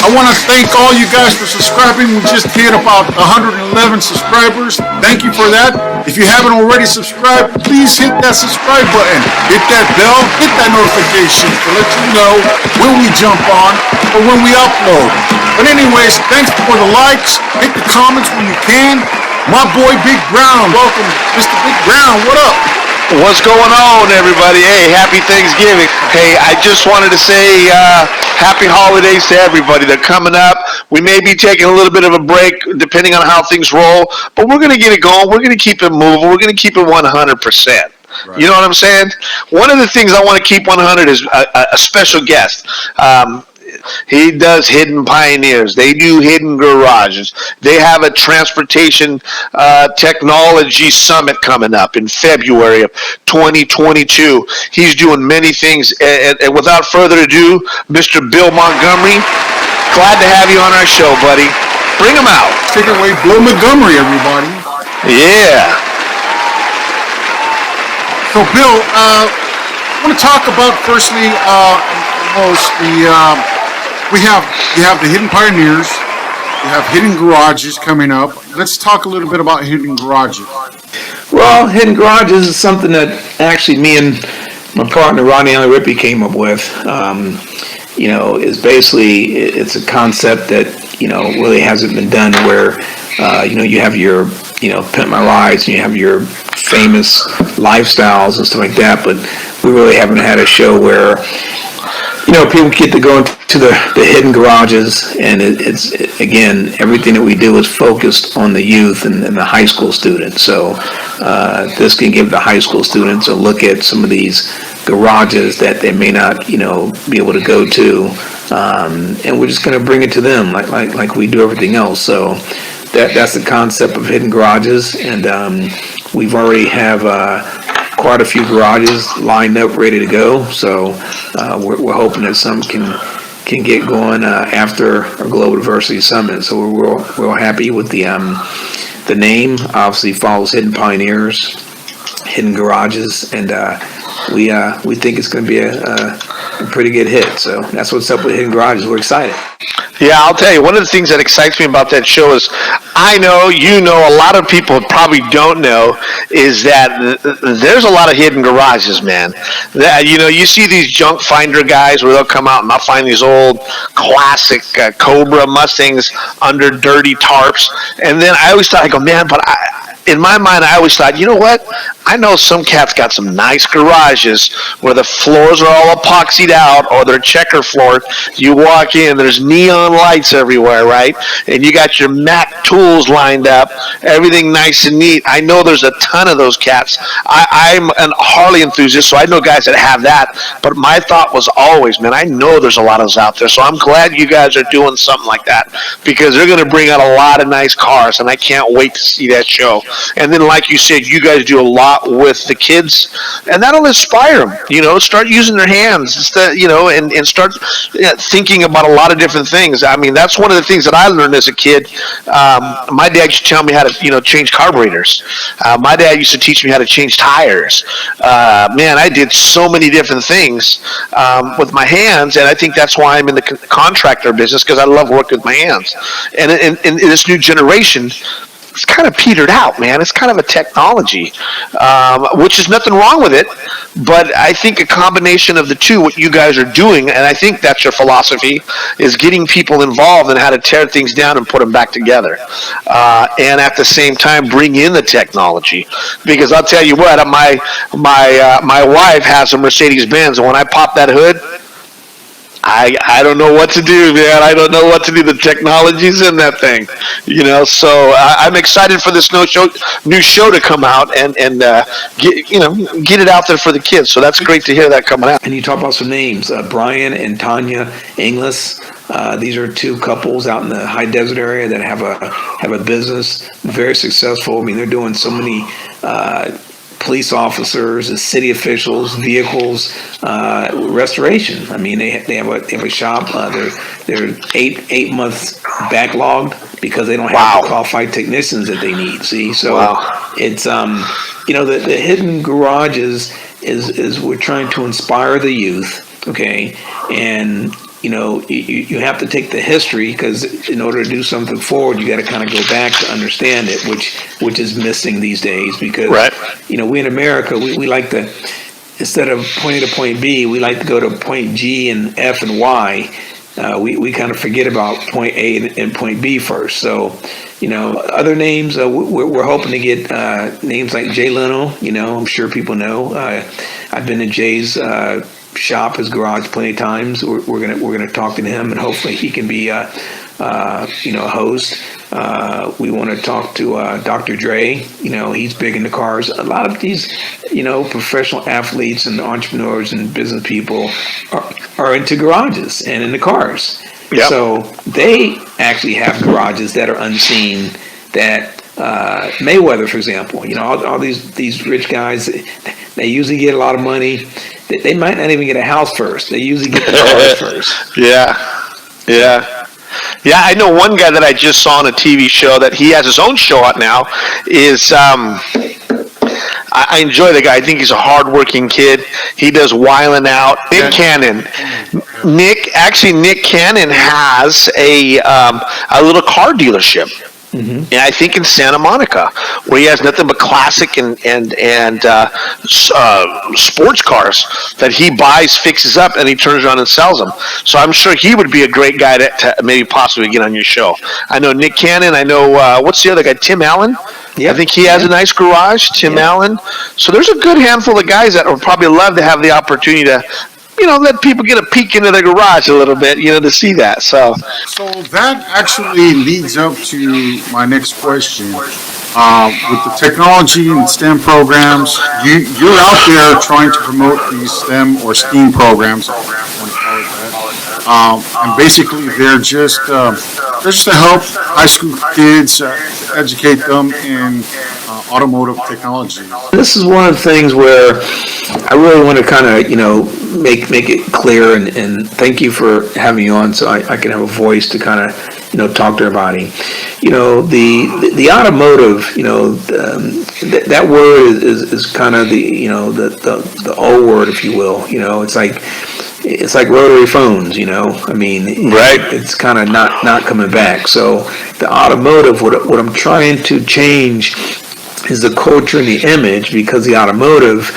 I want to thank all you guys for subscribing. We just hit about 111 subscribers. Thank you for that. If you haven't already subscribed, please hit that subscribe button. Hit that bell, hit that notification to let you know when we jump on or when we upload. But anyways, thanks for the likes. Hit the comments when you can. My boy Big Brown. Welcome, Mr. Big Brown. What up? What's going on, everybody? Hey, happy Thanksgiving. Hey, I just wanted to say happy holidays to everybody. They're coming up. We may be taking a little bit of a break depending on how things roll, but we're going to get it going. We're going to keep it moving. We're going to keep it 100%. Right. You know what I'm saying? One of the things I want to keep 100 is a special guest. He does Hidden Pioneers. They do Hidden Garages. They have a transportation technology summit coming up in February of 2022. He's doing many things. And without further ado, Mr. Bill Montgomery, glad to have you on our show, buddy. Bring him out. Take it away, Bill Montgomery, everybody. Yeah. So, Bill, I want to talk about firstly, you have the Hidden Pioneers, you have Hidden Garages coming up. Let's talk a little bit about Hidden Garages. Well, Hidden Garages is something that actually me and my partner Rodney Allen Rippey came up with. Is basically, it's a concept that, really hasn't been done where, you have your, Pimp My Rides and you have your famous lifestyles and stuff like that, but we really haven't had a show where people get to go into the hidden garages, and it's again, everything that we do is focused on the youth and the high school students. So this can give the high school students a look at some of these garages that they may not, be able to go to, and we're just going to bring it to them like we do everything else. So that's the concept of hidden garages, and we've already have quite a few garages lined up, ready to go. So we're hoping that some can get going after our Global Diversity Summit. So we're real happy with the name. Obviously follows Hidden Pioneers, Hidden Garages, and we think it's going to be a pretty good hit. So that's what's up with Hidden Garages. We're excited. Yeah, I'll tell you, one of the things that excites me about that show is I know, a lot of people probably don't know is that there's a lot of hidden garages, man. That, you see these junk finder guys where they'll come out and they'll find these old classic Cobra Mustangs under dirty tarps. And then I always thought, I go, man, but in my mind, I always thought, you know what? I know some cats got some nice garages where the floors are all epoxied out or they're checker floor. You walk in, there's neon lights everywhere, right? And you got your Mac tools lined up, everything nice and neat. I know there's a ton of those cats. I'm an Harley enthusiast, so I know guys that have that. But my thought was always, man, I know there's a lot of those out there. So I'm glad you guys are doing something like that because they're going to bring out a lot of nice cars, and I can't wait to see that show. And then, like you said, you guys do a lot with the kids, and that'll inspire them. Start using their hands instead, and start thinking about a lot of different things. I mean, that's one of the things that I learned as a kid. My dad used to tell me how to, change carburetors. My dad used to teach me how to change tires. Man, I did so many different things with my hands, and I think that's why I'm in the contractor business, because I love working with my hands. And in this new generation, it's kind of petered out, man. It's kind of a technology, which is nothing wrong with it. But I think a combination of the two, what you guys are doing, and I think that's your philosophy, is getting people involved in how to tear things down and put them back together. And at the same time, bring in the technology. Because I'll tell you what, my wife has a Mercedes-Benz, and when I pop that hood, I don't know what to do, man. I don't know what to do. The technology's in that thing, So I'm excited for this new show to come out and get it out there for the kids. So that's great to hear that coming out. And you talk about some names, Brian and Tanya Inglis. These are two couples out in the high desert area that have a business, very successful. I mean, they're doing so many police officers, city officials, vehicles, restoration. I mean, they have a shop. They're 8 months backlogged because they don't have the qualified technicians that they need. See, so it's the hidden garages is we're trying to inspire the youth. Okay, and you have to take the history, because in order to do something forward, you got to kind of go back to understand it, which is missing these days. Because we in America, we like to, instead of point A to point B, we like to go to point G and F and Y. We kind of forget about point A and point B first. So, other names, we're hoping to get names like Jay Leno. I'm sure people know. I've been to Jay's shop, his garage, plenty of times. We're gonna talk to him, and hopefully he can be a host. We want to talk to Dr. Dre. He's big into cars. A lot of these professional athletes and entrepreneurs and business people are into garages and into cars. Yep. So they actually have garages that are unseen, that Mayweather, for example, all these rich guys, they usually get a lot of money. They might not even get a house first. They usually get the cars first. Yeah. I know one guy that I just saw on a TV show that he has his own show out now. Is I enjoy the guy. I think he's a hardworking kid. He does Wiling Out. Nick Cannon. Nick Cannon has a little car dealership. Mm-hmm. And I think in Santa Monica, where he has nothing but classic and sports cars that he buys, fixes up, and he turns around and sells them. So I'm sure he would be a great guy to maybe possibly get on your show. I know Nick Cannon. I know what's the other guy? Tim Allen. Yeah, I think he has a nice garage. Tim Allen. So there's a good handful of guys that would probably love to have the opportunity to, let people get a peek into their garage a little bit, to see that. So that actually leads up to my next question. With the technology and STEM programs, you're out there trying to promote these STEM or STEAM programs. I want to call it that. And basically, they're just to help high school kids educate them in automotive technology. This is one of the things where I really want to kind of, make it clear, and thank you for having me on, so I can have a voice to kind of, talk to everybody. The automotive, that word is kind of the old word, if you will. It's like rotary phones, I mean, right? It's kind of not coming back. So the automotive, what I'm trying to change is the culture and the image, because the automotive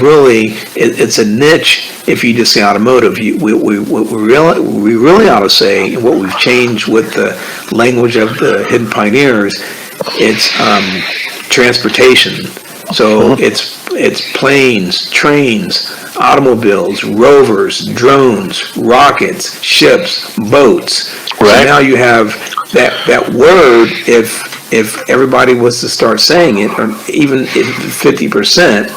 really it's a niche. If you just say automotive, we really ought to say, and what we've changed with the language of the hidden pioneers, it's transportation. So it's planes, trains, automobiles, rovers, drones, rockets, ships, boats. Right. So now you have that word. If everybody was to start saying it, or even 50%,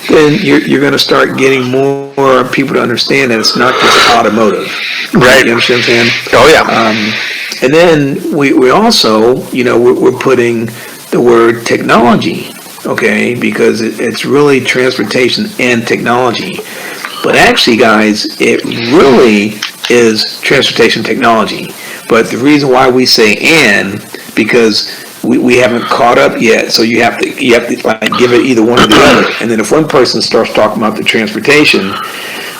then you're going to start getting more people to understand that it's not just automotive. Right. You understand what I'm saying? Oh, yeah. And then we also, we're putting the word technology, okay, because it's really transportation and technology. But actually, guys, it really is transportation technology. But the reason why we say "and" because we haven't caught up yet, so you have to like give it either one or the other. And then if one person starts talking about the transportation,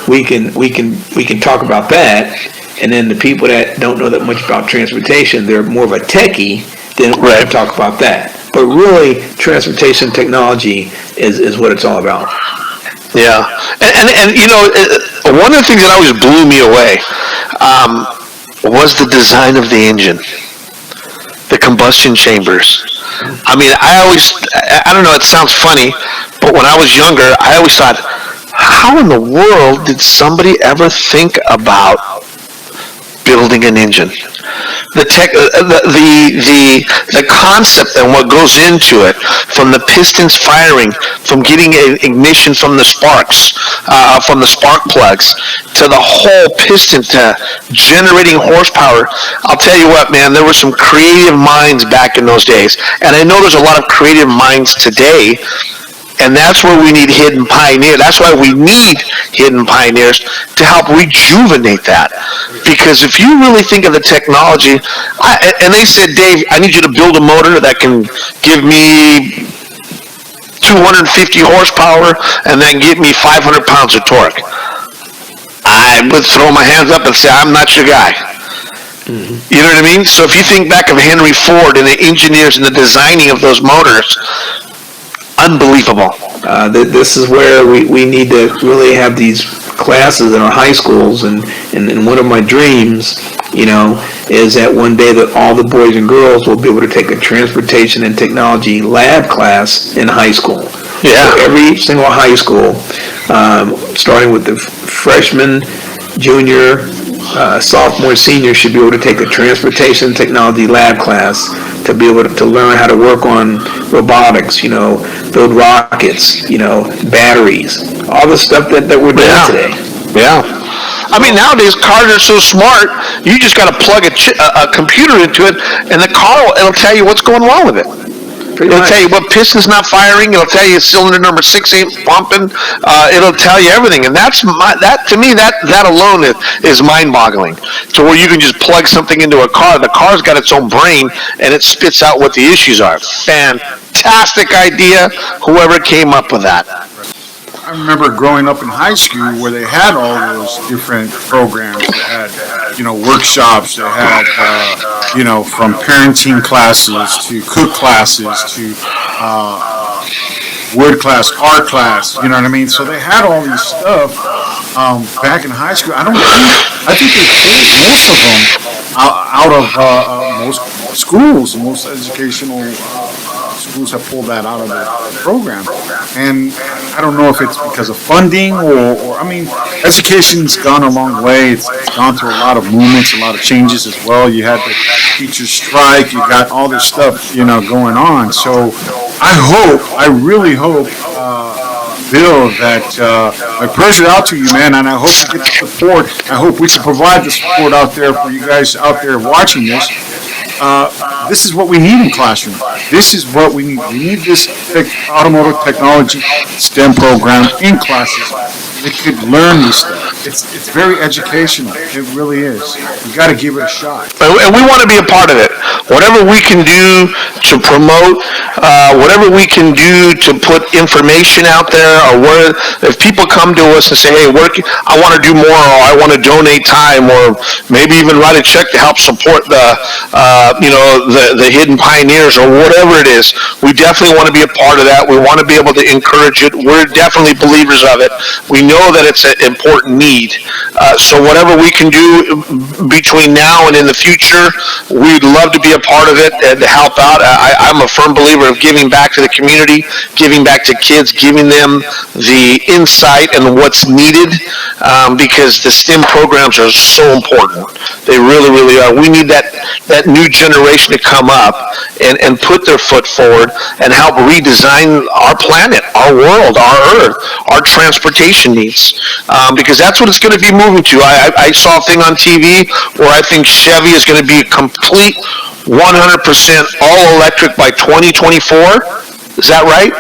we can talk about that. And then the people that don't know that much about transportation, they're more of a techie, then we can talk about that. But really, transportation technology is what it's all about. Yeah, and you know, one of the things that always blew me away was the design of the engine, the combustion chambers. I mean, I don't know, it sounds funny, but when I was younger, I always thought, how in the world did somebody ever think about building an engine? The concept and what goes into it, from the pistons firing, from getting ignition from the sparks, from the spark plugs, to the whole piston, to generating horsepower. I'll tell you what, man, there were some creative minds back in those days, and I know there's a lot of creative minds today. And that's where we need hidden pioneers. That's why we need hidden pioneers to help rejuvenate that. Because if you really think of the technology, and they said, Dave, I need you to build a motor that can give me 250 horsepower and then give me 500 pounds of torque. I would throw my hands up and say, I'm not your guy. You know what I mean? So if you think back of Henry Ford and the engineers and the designing of those motors, unbelievable. This is where we need to really have these classes in our high schools, and one of my dreams, you know, is that one day that all the boys and girls will be able to take a transportation and technology lab class in high school. Yeah. So every single high school, starting with the freshman, junior, sophomore, senior, should be able to take a transportation technology lab class to be able to learn how to work on robotics, you know, build rockets, you know, batteries, all the stuff that we're doing today. Yeah. I mean, nowadays cars are so smart. You just got to plug a computer into it, and the car it'll tell you what's going wrong with it. It'll tell you what piston's not firing. It'll tell you cylinder number 6 ain't pumping. It'll tell you everything, and that to me that alone is mind-boggling. To where you can just plug something into a car. The car's got its own brain, and it spits out what the issues are. Fantastic idea, whoever came up with that. I remember growing up in high school where they had all those different programs. They had, you know, workshops. They had, you know, from parenting classes to cook classes to wood class, art class. You know what I mean? So they had all these stuff back in high school. I think they pulled most of them out of most schools, most educational schools have pulled that out of the program. And I don't know if it's because of funding or I mean, education's gone a long way. It's gone through a lot of movements, a lot of changes as well. You had the teachers strike, you got all this stuff, you know, going on. So I really hope, Bill, that I press it out to you, man, and I hope you get the support. I hope we can provide the support out there for you guys out there watching this. This is what we need in classroom. This is what we need. We need this automotive technology STEM program in classes. They could learn this stuff. It's very educational. It really is. You got to give it a shot. And we want to be a part of it. Whatever we can do to promote, whatever we can do to put information out there, or if people come to us and say, hey, I want to do more, or I want to donate time, or maybe even write a check to help support the hidden pioneers or whatever it is, we definitely want to be a part of that. We want to be able to encourage it. We're definitely believers of it. We know that it's an important need. So whatever we can do between now and in the future, we'd love to be a part of it and to help out. I'm a firm believer of giving back to the community, giving back to kids, giving them the insight and what's needed, because the STEM programs are so important. They really, really are. We need that new generation to come up and put their foot forward and help redesign our planet, our world, our earth, our transportation needs, because that's what it's going to be moving to. I saw a thing on TV where I think Chevy is going to be a complete 100% all electric by 2024. Is that right?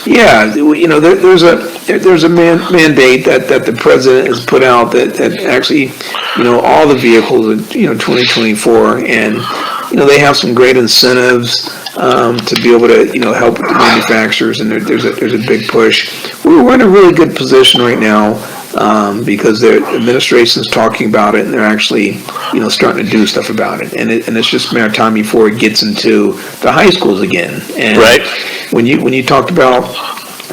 Yeah, you know, there's a mandate that the president has put out that actually, you know, all the vehicles are, you know, 2024, and you know they have some great incentives to be able to, you know, help with the manufacturers, and there's a big push. We're in a really good position right now because their administration's talking about it and they're actually, starting to do stuff about it. And it's just a matter of time before it gets into the high schools again. And when you talked about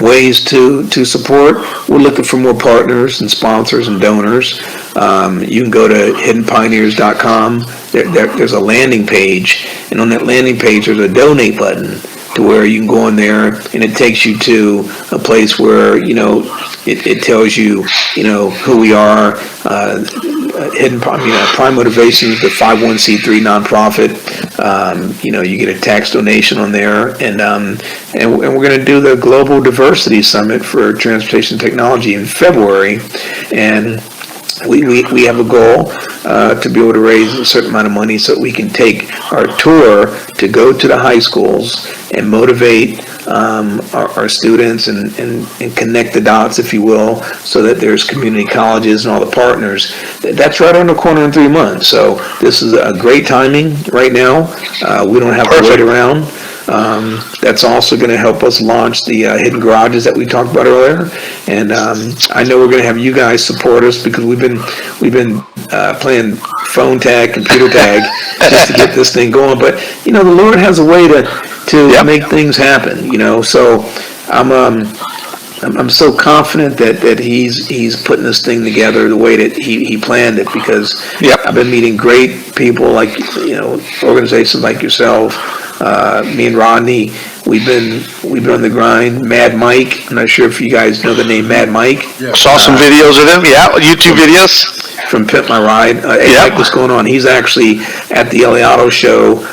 ways to support, we're looking for more partners and sponsors and donors. You can go to hiddenpioneers.com. There's a landing page, and on that landing page there's a donate button to where you can go in there, and it takes you to a place where it tells you who we are. Prime Motivation is the 501c3 nonprofit. You get a tax donation on there, and we're going to do the Global Diversity Summit for Transportation Technology in February, and we have a goal to be able to raise a certain amount of money so that we can take our tour to go to the high schools and motivate our students and connect the dots, if you will, so that there's community colleges and all the partners. That's right on the corner in 3 months. So this is a great timing right now. We don't have to wait around. That's also going to help us launch the hidden garages that we talked about earlier, and I know we're going to have you guys support us because we've been playing phone tag, computer tag, just to get this thing going. But the Lord has a way to make things happen. So I'm so confident that he's putting this thing together the way that he planned it, because I've been meeting great people like organizations like yourself. Me and Rodney, we've been on the grind. Mad Mike, I'm not sure if you guys know the name Mad Mike. Saw some videos of him. Yeah, YouTube videos from Pimp My Ride. Hey, Mike, what's going on? He's actually at the LA Auto Show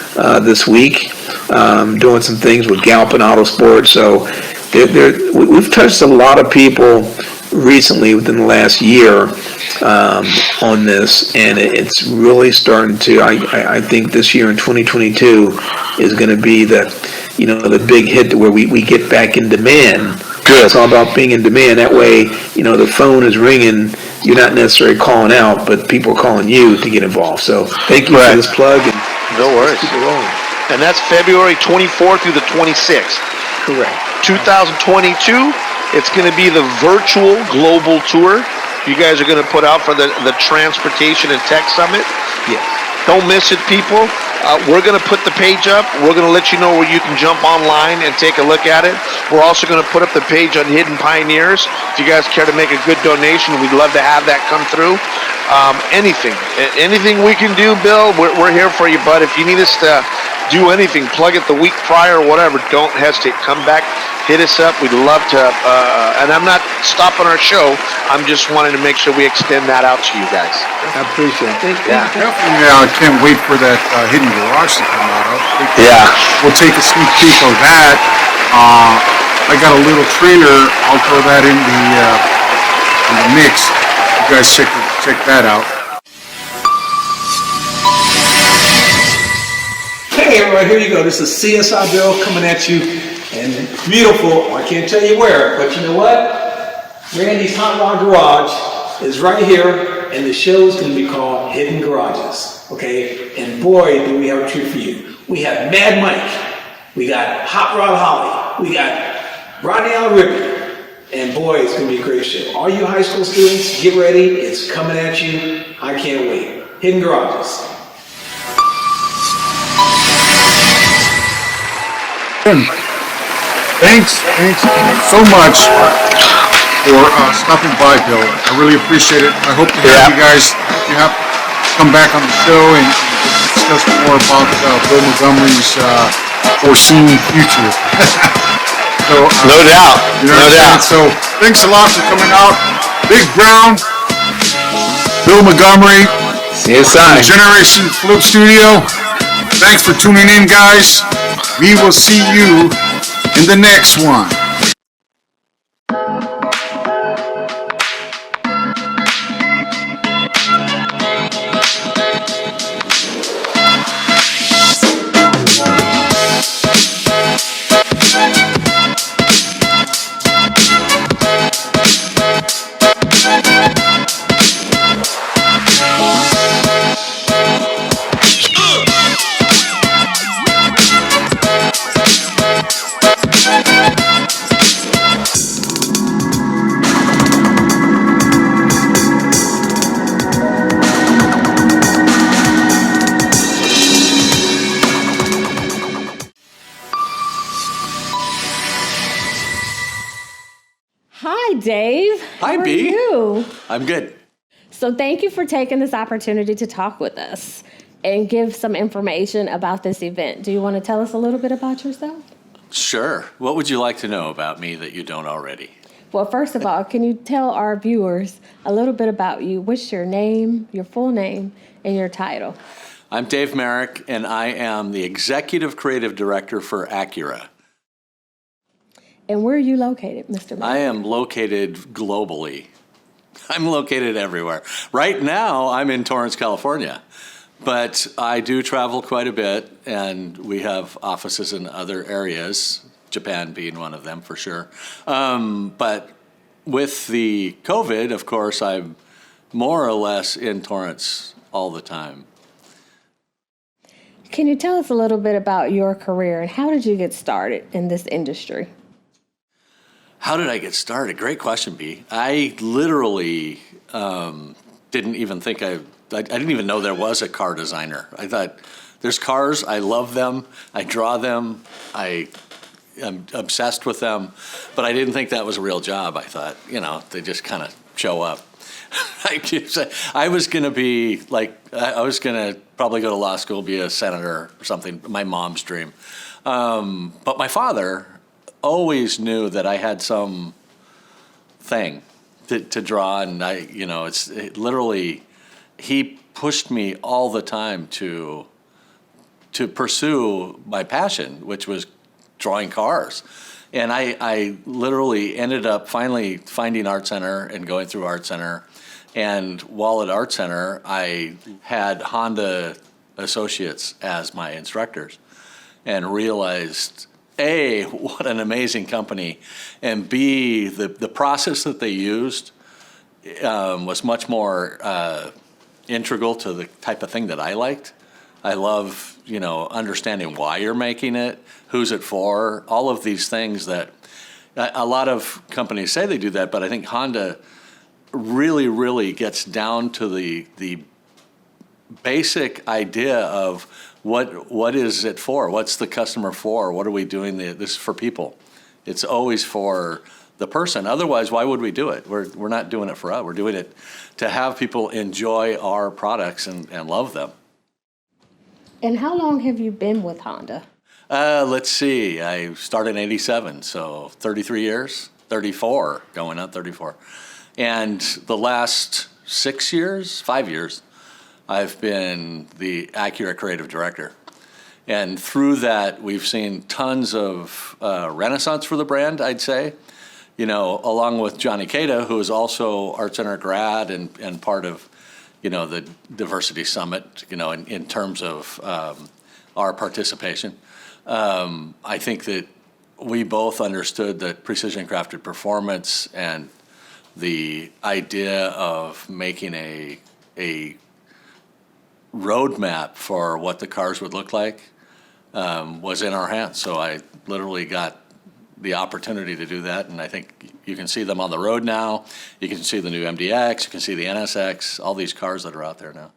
this week, doing some things with Galpin Auto Sports. So we've touched a lot of people recently within the last year on this, and it's really starting to. I think this year in 2022 is going to be the big hit to where we get back in demand. Good. It's all about being in demand. That way, the phone is ringing. You're not necessarily calling out, but people are calling you to get involved. So thank you for this plug. And no worries. Keep it rolling. And that's February 24th through the 26th. Correct. 2022. It's going to be the virtual global tour you guys are going to put out for the Transportation and Tech Summit. Yes. Don't miss it, people. We're going to put the page up. We're going to let you know where you can jump online and take a look at it. We're also going to put up the page on Hidden Pioneers. If you guys care to make a good donation, we'd love to have that come through. Anything we can do, Bill, we're here for you, bud. If you need us to do anything, plug it the week prior or whatever, don't hesitate. Come back, hit us up. We'd love to, and I'm not stopping our show. I'm just wanting to make sure we extend that out to you guys. I appreciate it. Thank you. Yeah. Definitely, I can't wait for that hidden garage to come out. We'll take a sneak peek of that. I got a little trailer. I'll throw that in the mix. You guys check that out. Hey everyone, here you go. This is CSI Bill coming at you, and beautiful. I can't tell you where, but you know what? Randy's Hot Rod Garage is right here, and the show is going to be called Hidden Garages. Okay, and boy, do we have a treat for you. We have Mad Mike, we got Hot Rod Holly, we got Rodney Allen Rippy, and boy, it's going to be a great show. All you high school students, get ready. It's coming at you. I can't wait. Hidden Garages. Thanks so much for stopping by, Bill. I really appreciate it. I hope to have you guys come back on the show and discuss more about Bill Montgomery's foreseen future. So, no doubt. No doubt. So thanks a lot for coming out. Big Brown, Bill Montgomery, CSI Generation Flip Studio. Thanks for tuning in, guys. We will see you in the next one. Dave. Hi, How are B. you? I'm good. So thank you for taking this opportunity to talk with us and give some information about this event. Do you want to tell us a little bit about yourself? Sure. What would you like to know about me that you don't already? Well, first of all, can you tell our viewers a little bit about you? What's your name, your full name, and your title? I'm Dave Merrick, and I am the Executive Creative Director for Acura. And where are you located, Mr. Merrick? I am located globally. I'm located everywhere. Right now, I'm in Torrance, California. But I do travel quite a bit, and we have offices in other areas, Japan being one of them for sure. But with the COVID, of course, I'm more or less in Torrance all the time. Can you tell us a little bit about your career and how did you get started in this industry? How did I get started? Great question, B. I literally didn't even think I didn't even know there was a car designer. I thought, there's cars, I love them, I draw them, I'm obsessed with them, but I didn't think that was a real job. I thought, they just kind of show up. I was going to be I was going to probably go to law school, be a senator or something, my mom's dream. But my father always knew that I had some thing to draw, and literally, he pushed me all the time to pursue my passion, which was drawing cars. And I literally ended up finally finding Art Center and going through Art Center. And while at Art Center, I had Honda Associates as my instructors and realized, A, what an amazing company, and B, the process that they used was much more integral to the type of thing that I liked. I love, understanding why you're making it, who's it for, all of these things that a lot of companies say they do that, but I think Honda really, really gets down to the basic idea of what is it for? What's the customer for? What are we doing? This is for people. It's always for the person. Otherwise, why would we do it? We're not doing it for us. We're doing it to have people enjoy our products and love them. And how long have you been with Honda? Let's see. I started in '87, so 33 years, 34, going on 34. And the last 5 years, I've been the Acura Creative Director. And through that, we've seen tons of renaissance for the brand, I'd say. Along with Johnny Cada, who is also Art Center grad and part of, the Diversity Summit, in terms of our participation. I think that we both understood that precision crafted performance and the idea of making a roadmap for what the cars would look like was in our hands. So I literally got the opportunity to do that, and I think you can see them on the road now. You can see the new MDX, you can see the NSX, all these cars that are out there now.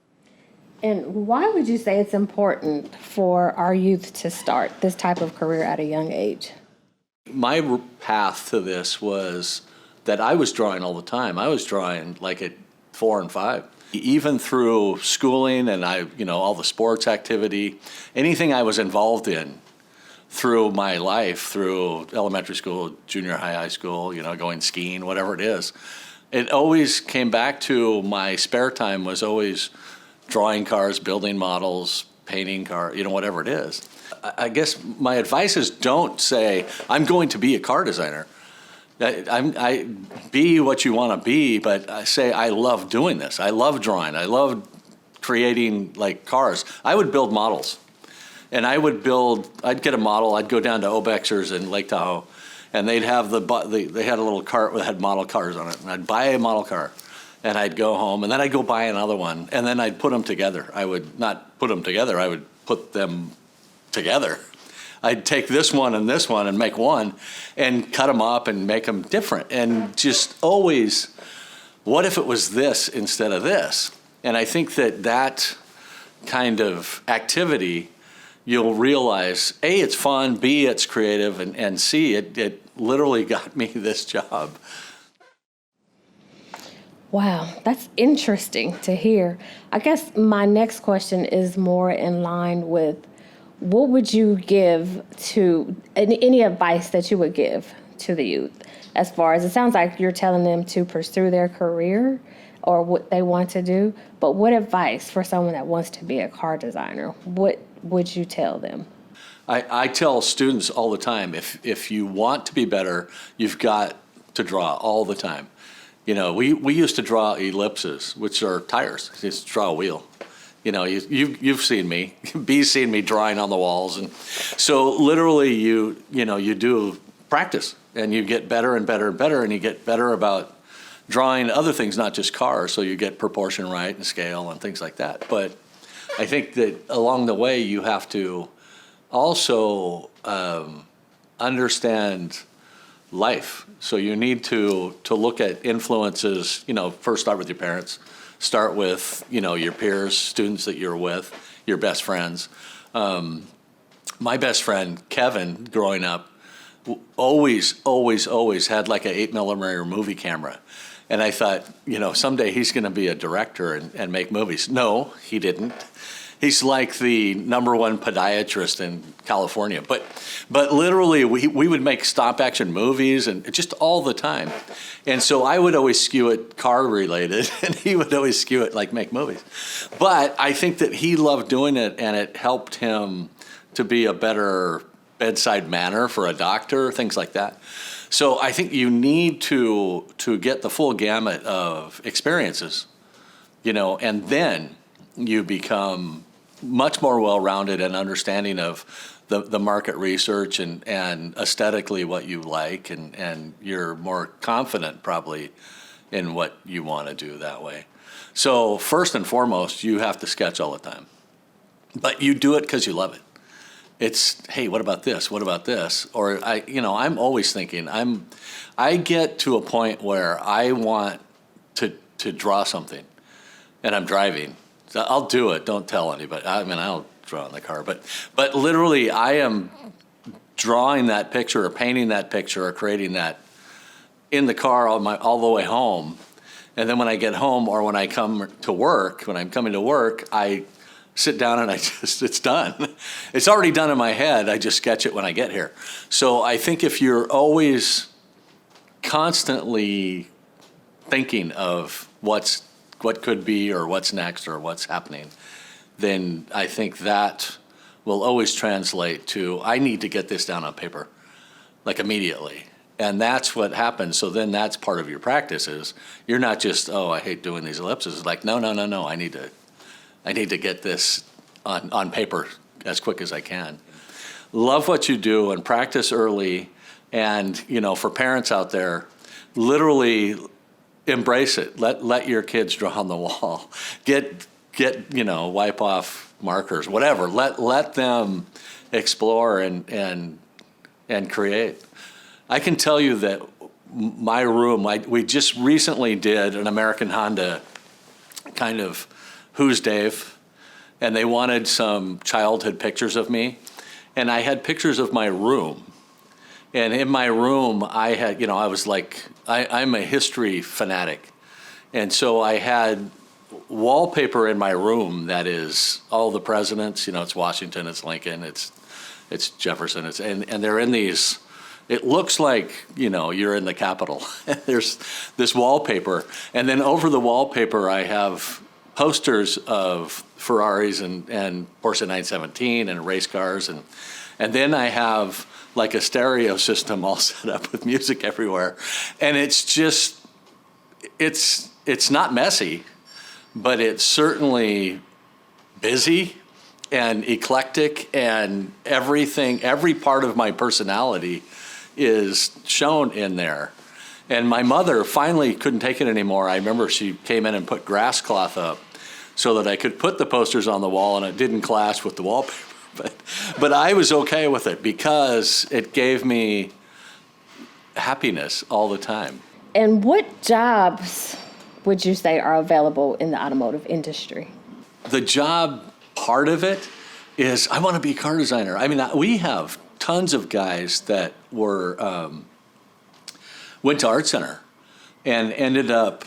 And why would you say it's important for our youth to start this type of career at a young age? My path to this was that I was drawing all the time. I was drawing like at 4 and 5. Even through schooling and all the sports activity, anything I was involved in through my life, through elementary school, junior high school, going skiing, whatever it is, it always came back to my spare time was always drawing cars, building models, painting cars, whatever it is. I guess my advice is don't say, I'm going to be a car designer. I be what you want to be, but I say I love doing this. I love drawing. I love creating cars. I would build models, and I'd get a model. I'd go down to Obexers in Lake Tahoe, and they'd have they had a little cart that had model cars on it, and I'd buy a model car, and I'd go home, and then I'd go buy another one, and then I'd put them together. I would not put them together. I would put them together. I'd take this one and make one and cut them up and make them different. And just always, what if it was this instead of this? And I think that kind of activity, you'll realize, A, it's fun, B, it's creative, and C, it literally got me this job. Wow, that's interesting to hear. I guess my next question is more in line with what would you give to any advice that you would give to the youth, as far as it sounds like you're telling them to pursue their career or what they want to do, but what advice for someone that wants to be a car designer, what would you tell them? I tell students all the time, if you want to be better, you've got to draw all the time. You know, we used to draw ellipses, which are tires. Just draw a wheel. You know, you've seen me. B's seen me drawing on the walls, and so literally you do practice, and you get better and better and better, and you get better about drawing other things, not just cars. So you get proportion right and scale and things like that. But I think that along the way you have to also understand life. So you need to look at influences, first start with your parents, start with, your peers, students that you're with, your best friends. My best friend, Kevin, growing up, always had like an 8mm movie camera. And I thought, someday he's going to be a director and make movies. No, he didn't. He's like the #1 podiatrist in California. But literally, we would make stop-action movies and just all the time. And so I would always skew it car-related, and he would always skew it like make movies. But I think that he loved doing it, and it helped him to be a better bedside manner for a doctor, things like that. So I think you need to get the full gamut of experiences, and then you become much more well-rounded and understanding of the market research and aesthetically what you like, and you're more confident probably in what you want to do that way. So first and foremost, you have to sketch all the time, but you do it because you love it. It's, hey, what about this? What about this? Or I'm always thinking, I get to a point where I want to draw something and I'm driving. So I'll do it. Don't tell anybody. I'll draw in the car, but literally I am drawing that picture or painting that picture or creating that in the car all the way home. And then when I get home or when I'm coming to work, I sit down and it's done. It's already done in my head. I just sketch it when I get here. So I think if you're always constantly thinking of what could be or what's next or what's happening, then I think that will always translate to, I need to get this down on paper, like immediately. And that's what happens. So then that's part of your practice is you're not just, I hate doing these ellipses. It's like, no, I need to get this on paper as quick as I can. Love what you do and practice early. And, for parents out there, literally embrace it. Let your kids draw on the wall. Get wipe off markers, whatever. Let them explore and create. I can tell you that my room, we just recently did an American Honda kind of Who's Dave? And they wanted some childhood pictures of me. And I had pictures of my room. And in my room, I had, I was like, I'm a history fanatic. And so I had wallpaper in my room that is all the presidents, it's Washington, it's Lincoln, it's Jefferson, and they're in these, it looks like, you're in the Capitol. There's this wallpaper. And then over the wallpaper, I have posters of Ferraris and Porsche 917 and race cars. And then I have like a stereo system all set up with music everywhere. And it's just, it's not messy, but it's certainly busy and eclectic, and everything, every part of my personality is shown in there. And my mother finally couldn't take it anymore. I remember she came in and put grass cloth up so that I could put the posters on the wall and it didn't clash with the wallpaper. But I was okay with it because it gave me happiness all the time. And what jobs would you say are available in the automotive industry? The job part of it is I want to be a car designer. We have tons of guys that went to Art Center and ended up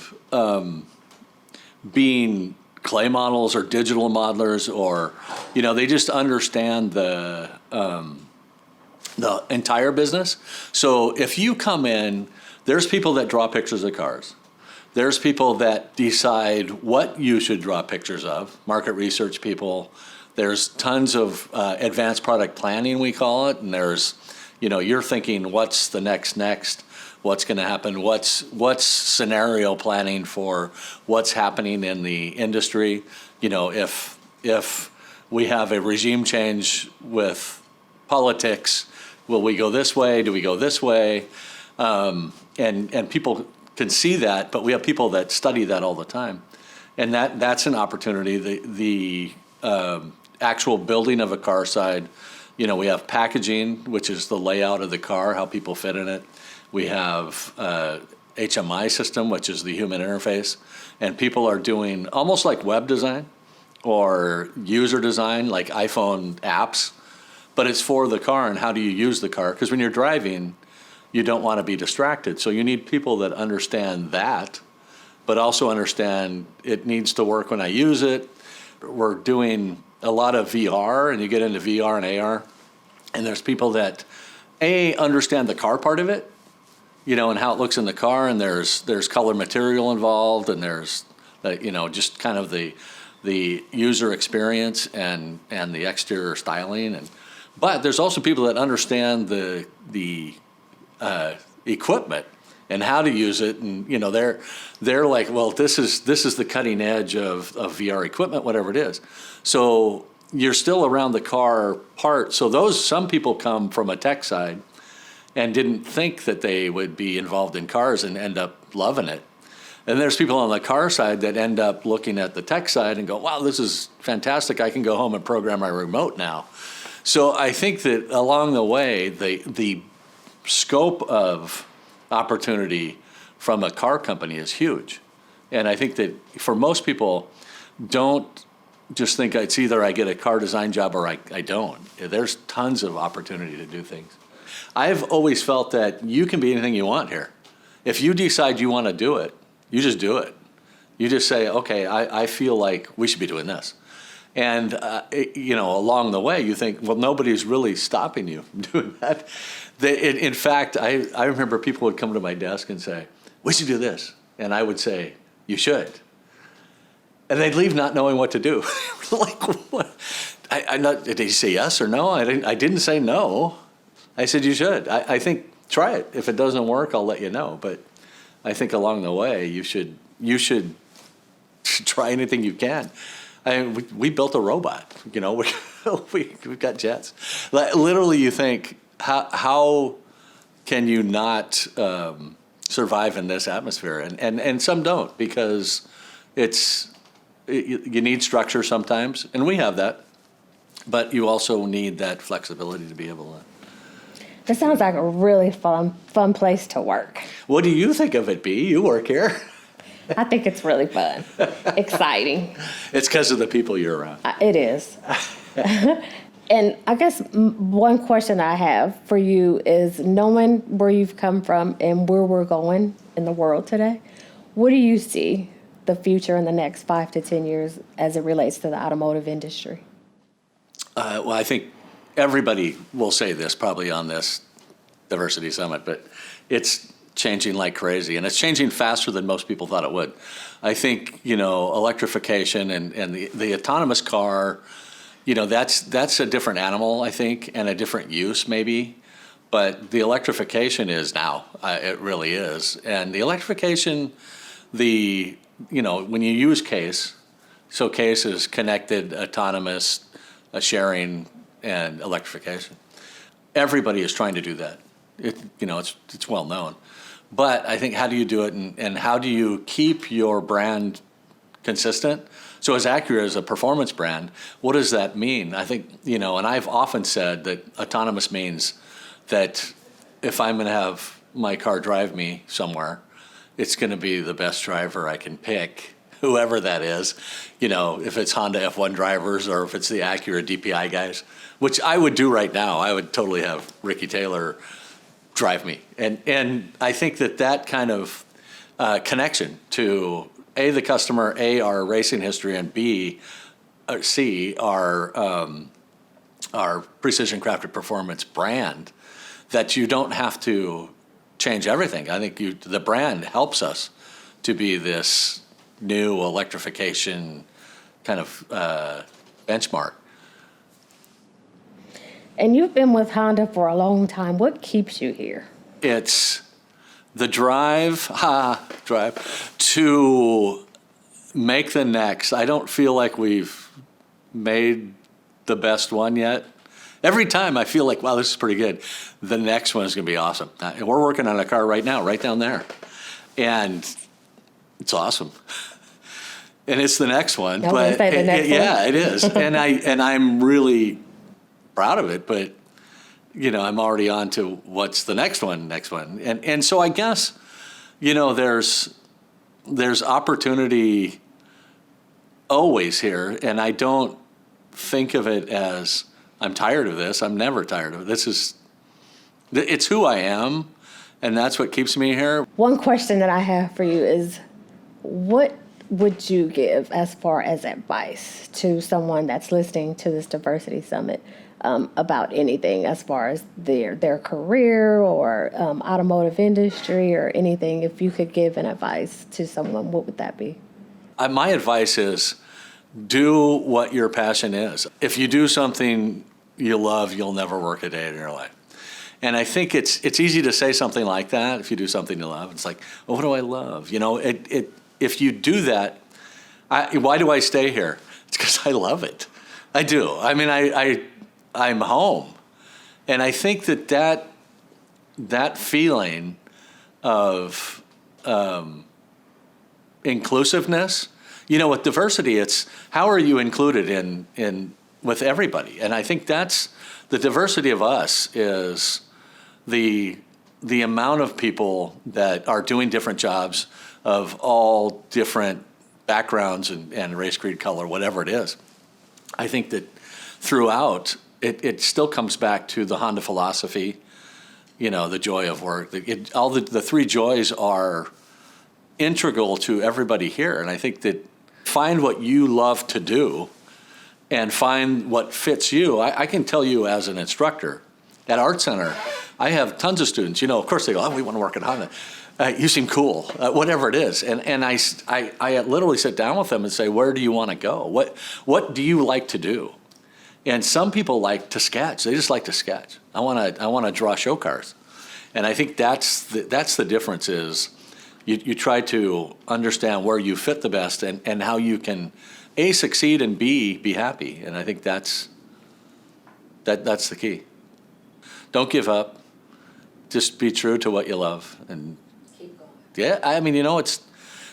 being clay models or digital modelers, or, they just understand the entire business. So if you come in, there's people that draw pictures of cars. There's people that decide what you should draw pictures of, market research people. There's tons of advanced product planning, we call it, and there's, you're thinking, what's the next, what's going to happen, what's scenario planning for what's happening in the industry. If we have a regime change with politics, will we go this way? Do we go this way? And people can see that, but we have people that study that all the time, and that's an opportunity. The actual building of a car side, we have packaging, which is the layout of the car, how people fit in it. We have HMI system, which is the human interface, and people are doing almost like web design or user design, like iPhone apps, but it's for the car and how do you use the car? Because when you're driving, you don't want to be distracted. So you need people that understand that, but also understand it needs to work when I use it. We're doing a lot of VR, and you get into VR and AR, and there's people that, understand the car part of it, and how it looks in the car, and there's color material involved, and there's, just kind of the user experience and the exterior styling. But there's also people that understand the equipment and how to use it, and they're like, well, this is the cutting edge of VR equipment, whatever it is. So you're still around the car part. So some people come from a tech side and didn't think that they would be involved in cars and end up loving it. And there's people on the car side that end up looking at the tech side and go, wow, this is fantastic. I can go home and program my remote now. So I think that along the way, the scope of opportunity from a car company is huge. And I think that for most people, don't just think it's either I get a car design job or I don't. There's tons of opportunity to do things. I've always felt that you can be anything you want here. If you decide you want to do it, you just do it. You just say, okay, I feel like we should be doing this. And, along the way, you think, well, nobody's really stopping you from doing that. In fact, I remember people would come to my desk and say, we should do this. And I would say, you should. And they'd leave not knowing what to do. Like, what? Did he say yes or no? I didn't say no. I said, you should. I think, try it. If it doesn't work, I'll let you know. But I think along the way, you should try anything you can. We built a robot, we've got jets. Literally, you think, how can you not survive in this atmosphere? And some don't, because you need structure sometimes, and we have that, but you also need that flexibility to be able to. That sounds like a really fun place to work. What do you think of it, B? You work here. I think it's really fun, exciting. It's because of the people you're around. It is. And I guess one question I have for you is, knowing where you've come from and where we're going in the world today, what do you see the future in the next 5 to 10 years as it relates to the automotive industry? Well, I think everybody will say this probably on this diversity summit, but it's changing like crazy, and it's changing faster than most people thought it would. I think, electrification and the autonomous car, that's a different animal, I think, and a different use maybe, but the electrification is now, it really is. And the electrification, when you use CASE, so CASE is connected, autonomous, sharing, and electrification. Everybody is trying to do that. It's well known. But I think, how do you do it, and how do you keep your brand consistent? So as Acura is a performance brand, what does that mean? I think, and I've often said that autonomous means that if I'm going to have my car drive me somewhere, it's going to be the best driver I can pick, whoever that is. If it's Honda F1 drivers or if it's the Acura DPI guys, which I would do right now. I would totally have Ricky Taylor drive me. And I think that kind of connection to A, the customer, A, our racing history, and B, or C, our precision crafted performance brand, that you don't have to change everything. I think the brand helps us to be this new electrification kind of benchmark. And you've been with Honda for a long time. What keeps you here? It's the drive to make the next. I don't feel like we've made the best one yet. Every time I feel like, wow, this is pretty good. The next one is going to be awesome. And we're working on a car right now, right down there. And it's awesome. And it's the next one. But yeah, it is. And I'm really proud of it, but I'm already on to what's the next one. And so I guess, there's opportunity always here, and I don't think of it as I'm tired of this. I'm never tired of it. It's who I am, and that's what keeps me here. One question that I have for you is, what would you give as far as advice to someone that's listening to this Diversity Summit about anything as far as their career or automotive industry or anything? If you could give an advice to someone, what would that be? My advice is do what your passion is. If you do something you love, you'll never work a day in your life. And I think it's easy to say something like that. If you do something you love, it's like, well, what do I love? If you do that, why do I stay here? It's because I love it. I do. I mean, I'm home. And I think that feeling of inclusiveness, with diversity, it's how are you included in with everybody? And I think that's the diversity of us is the amount of people that are doing different jobs of all different backgrounds and race, creed, color, whatever it is. I think that throughout, it still comes back to the Honda philosophy, the joy of work. All the three joys are integral to everybody here. And I think that find what you love to do and find what fits you. I can tell you as an instructor at Art Center, I have tons of students, of course they go, oh, we want to work at Honda. You seem cool, whatever it is. And I literally sit down with them and say, where do you want to go? What do you like to do? And some people like to sketch. They just like to sketch. I want to draw show cars. And I think that's the difference is you try to understand where you fit the best and how you can A, succeed, and B, be happy. And I think that's the key. Don't give up. Just be true to what you love. And keep going. Yeah, I mean, it's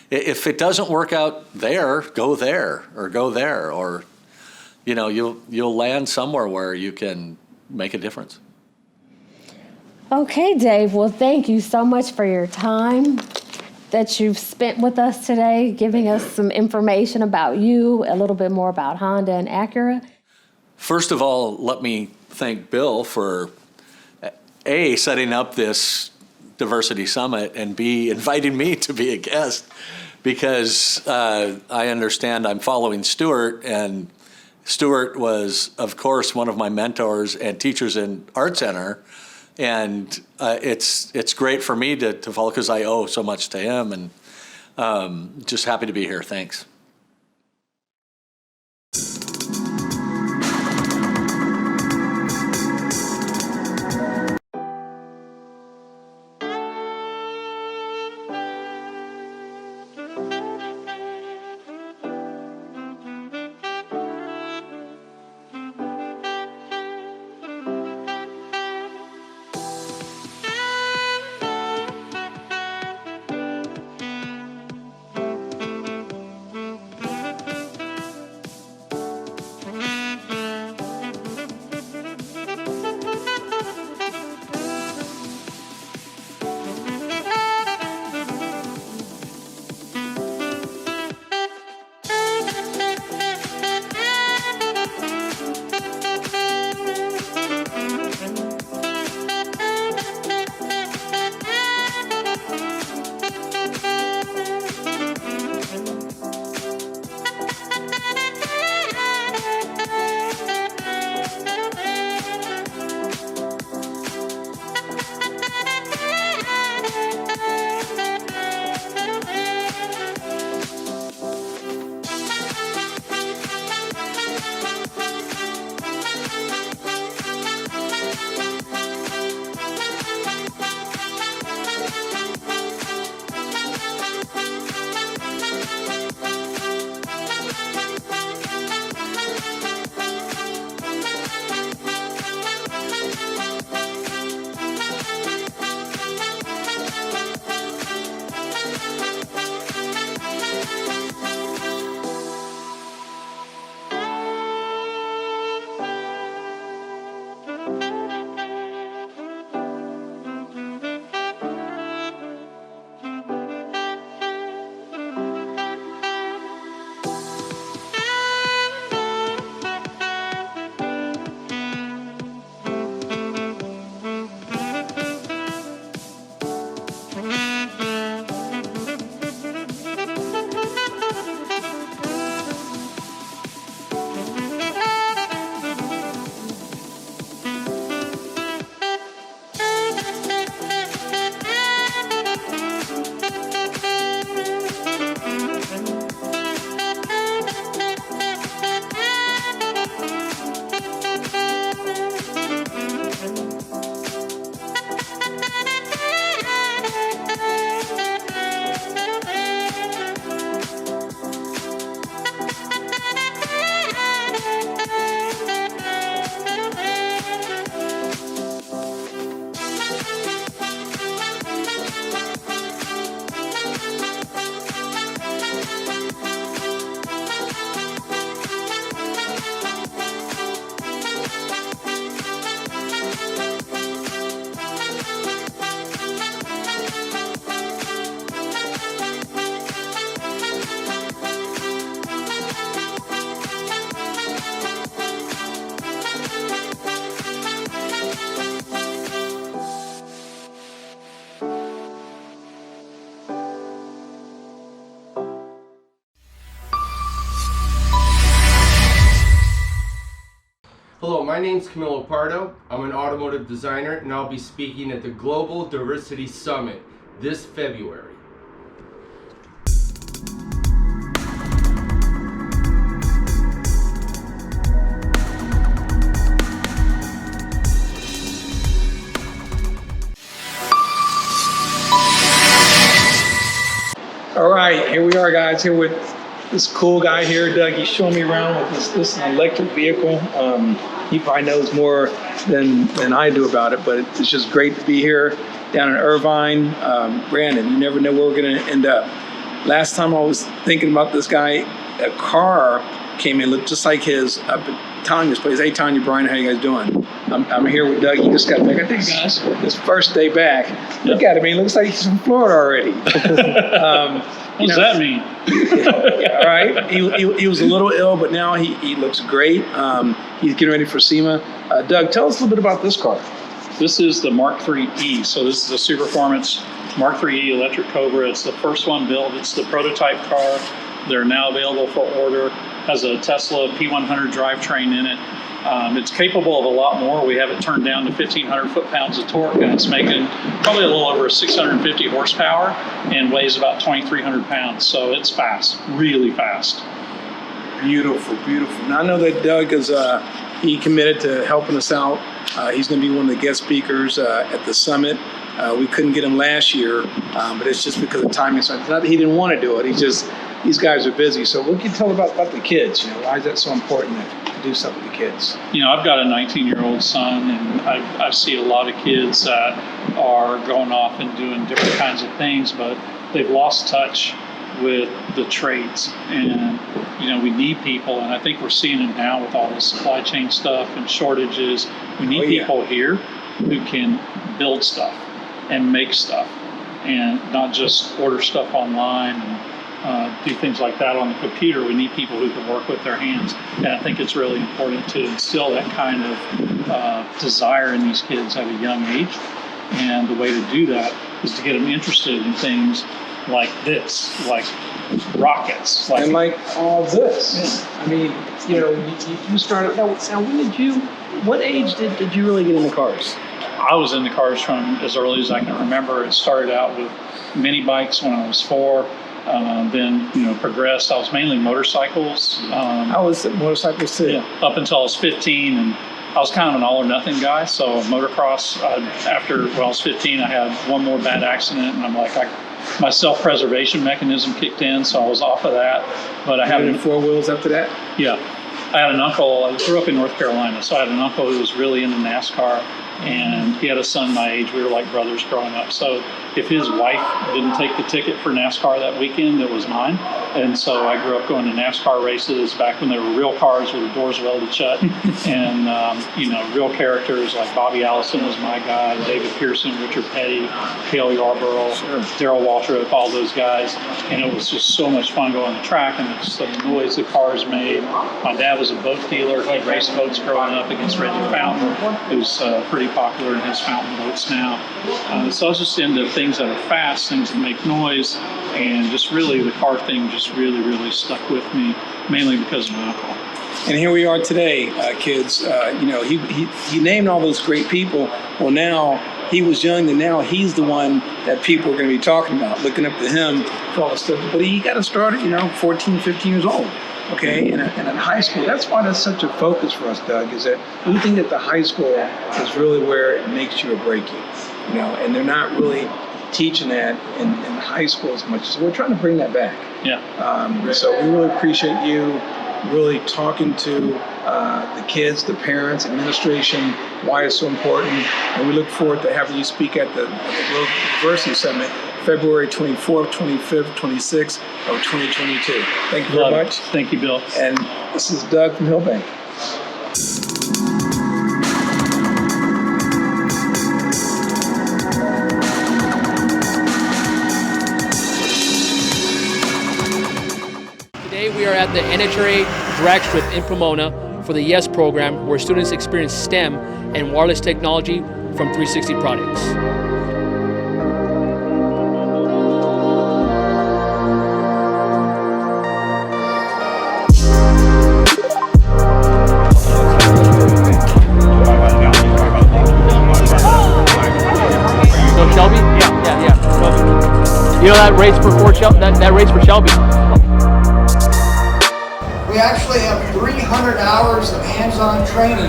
if it doesn't work out there, go there, or you'll land somewhere where you can make a difference. Okay, Dave. Well, thank you so much for your time that you've spent with us today, giving us some information about you, a little bit more about Honda and Acura. First of all, let me thank Bill for A, setting up this Diversity Summit, and B, inviting me to be a guest, because I understand I'm following Stuart, and Stuart was, of course, one of my mentors and teachers in Art Center. And it's great for me to follow because I owe so much to him, and just happy to be here. Thanks. Hello, my name's Camilo Pardo. I'm an automotive designer and I'll be speaking at the Global Diversity Summit this February. All right, here we are, guys, here with this cool guy here, Doug. He's showing me around with this electric vehicle. He probably knows more than I do about it, but it's just great to be here down in Irvine. Brandon, you never know where we're going to end up. Last time I was thinking about this guy, a car came in, looked just like his, up at Tanya's place. Hey, Tanya, Brian, how you guys doing? I'm here with Doug. He just got back. I think his first day back. Look at him. He looks like he's from Florida already. What does that mean? Yeah, right. He was a little ill, but now he looks great. He's getting ready for SEMA. Doug, tell us a little bit about this car. This is the Mark III-E. So this is a super performance Mark III-E electric Cobra. It's the first one built. It's the prototype car. They're now available for order. Has a Tesla P100 drivetrain in it. It's capable of a lot more. We have it turned down to 1,500 foot-pounds of torque, and it's making probably a little over 650 horsepower and weighs about 2,300 pounds. So it's fast, really fast. Beautiful, beautiful. Now I know that Doug is he committed to helping us out. He's going to be one of the guest speakers at the summit. We couldn't get him last year, but it's just because of timing. So it's not that he didn't want to do it. These guys are busy. So what can you tell about the kids? Why is that so important to do something with the kids? I've got a 19-year-old son, and I see a lot of kids that are going off and doing different kinds of things, but they've lost touch with the trades. And, we need people, and I think we're seeing it now with all the supply chain stuff and shortages. We need people here who can build stuff and make stuff and not just order stuff online and do things like that on the computer. We need people who can work with their hands. And I think it's really important to instill that kind of desire in these kids at a young age. And the way to do that is to get them interested in things like this, like rockets. And like all this. Yeah. I mean, you started, now what age did you really get into cars? I was into cars from as early as I can remember. It started out with mini bikes when I was 4. Then progressed. I was mainly motorcycles. I was motorcycles too. Yeah, up until I was 15, and I was kind of an all or nothing guy. So motocross. After I was 15, I had one more bad accident, and I'm like, my self-preservation mechanism kicked in, so I was off of that. But I had 4 wheels after that. Yeah, I had an uncle. I grew up in North Carolina, so I had an uncle who was really into NASCAR, and he had a son my age. We were like brothers growing up. So if his wife didn't take the ticket for NASCAR that weekend, it was mine. And so I grew up going to NASCAR races back when there were real cars with the doors welded shut. And, real characters like Bobby Allison was my guy, David Pearson, Richard Petty, Cale Yarborough, Darrell Waltrip, all those guys. And it was just so much fun going on the track, and it's the noise the cars made. My dad was a boat dealer. He raced boats growing up against Reggie Fountain, who's pretty popular in his fountain boats now. So I was just into things that are fast, things that make noise, and just really the car thing just really, really stuck with me, mainly because of my uncle. And here we are today, kids. He named all those great people. Well, now he was young, and now he's the one that people are going to be talking about, looking up to him for all the stuff. But he got to start at 14, 15 years old. Okay, and in high school, that's why that's such a focus for us, Doug, is that we think that the high school is really where it makes you or break you, and they're not really teaching that in high school as much. So we're trying to bring that back. Yeah. So we really appreciate you really talking to the kids, the parents, administration, why it's so important. And we look forward to having you speak at the Global Diversity Summit, February 24th, 25th, 26th of 2022. Thank you very much. Thank you, Bill. And this is Doug from Hillbank. Today we are at the NHRA drag strip in Pomona for the YES program, where students experience STEM and wireless technology from 360 Products. You know that race for that race for Shelby. We actually have 300 hours of hands-on training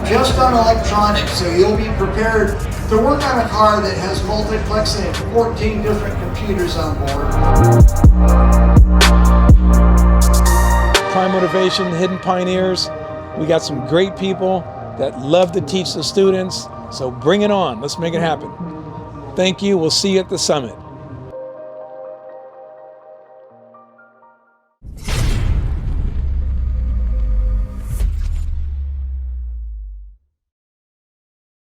just on electronics, so you'll be prepared to work on a car that has multiplexing and 14 different computers on board. Prime Motivation, Hidden Pioneers. We got some great people that love to teach the students, so bring it on. Let's make it happen. Thank you. We'll see you at the summit.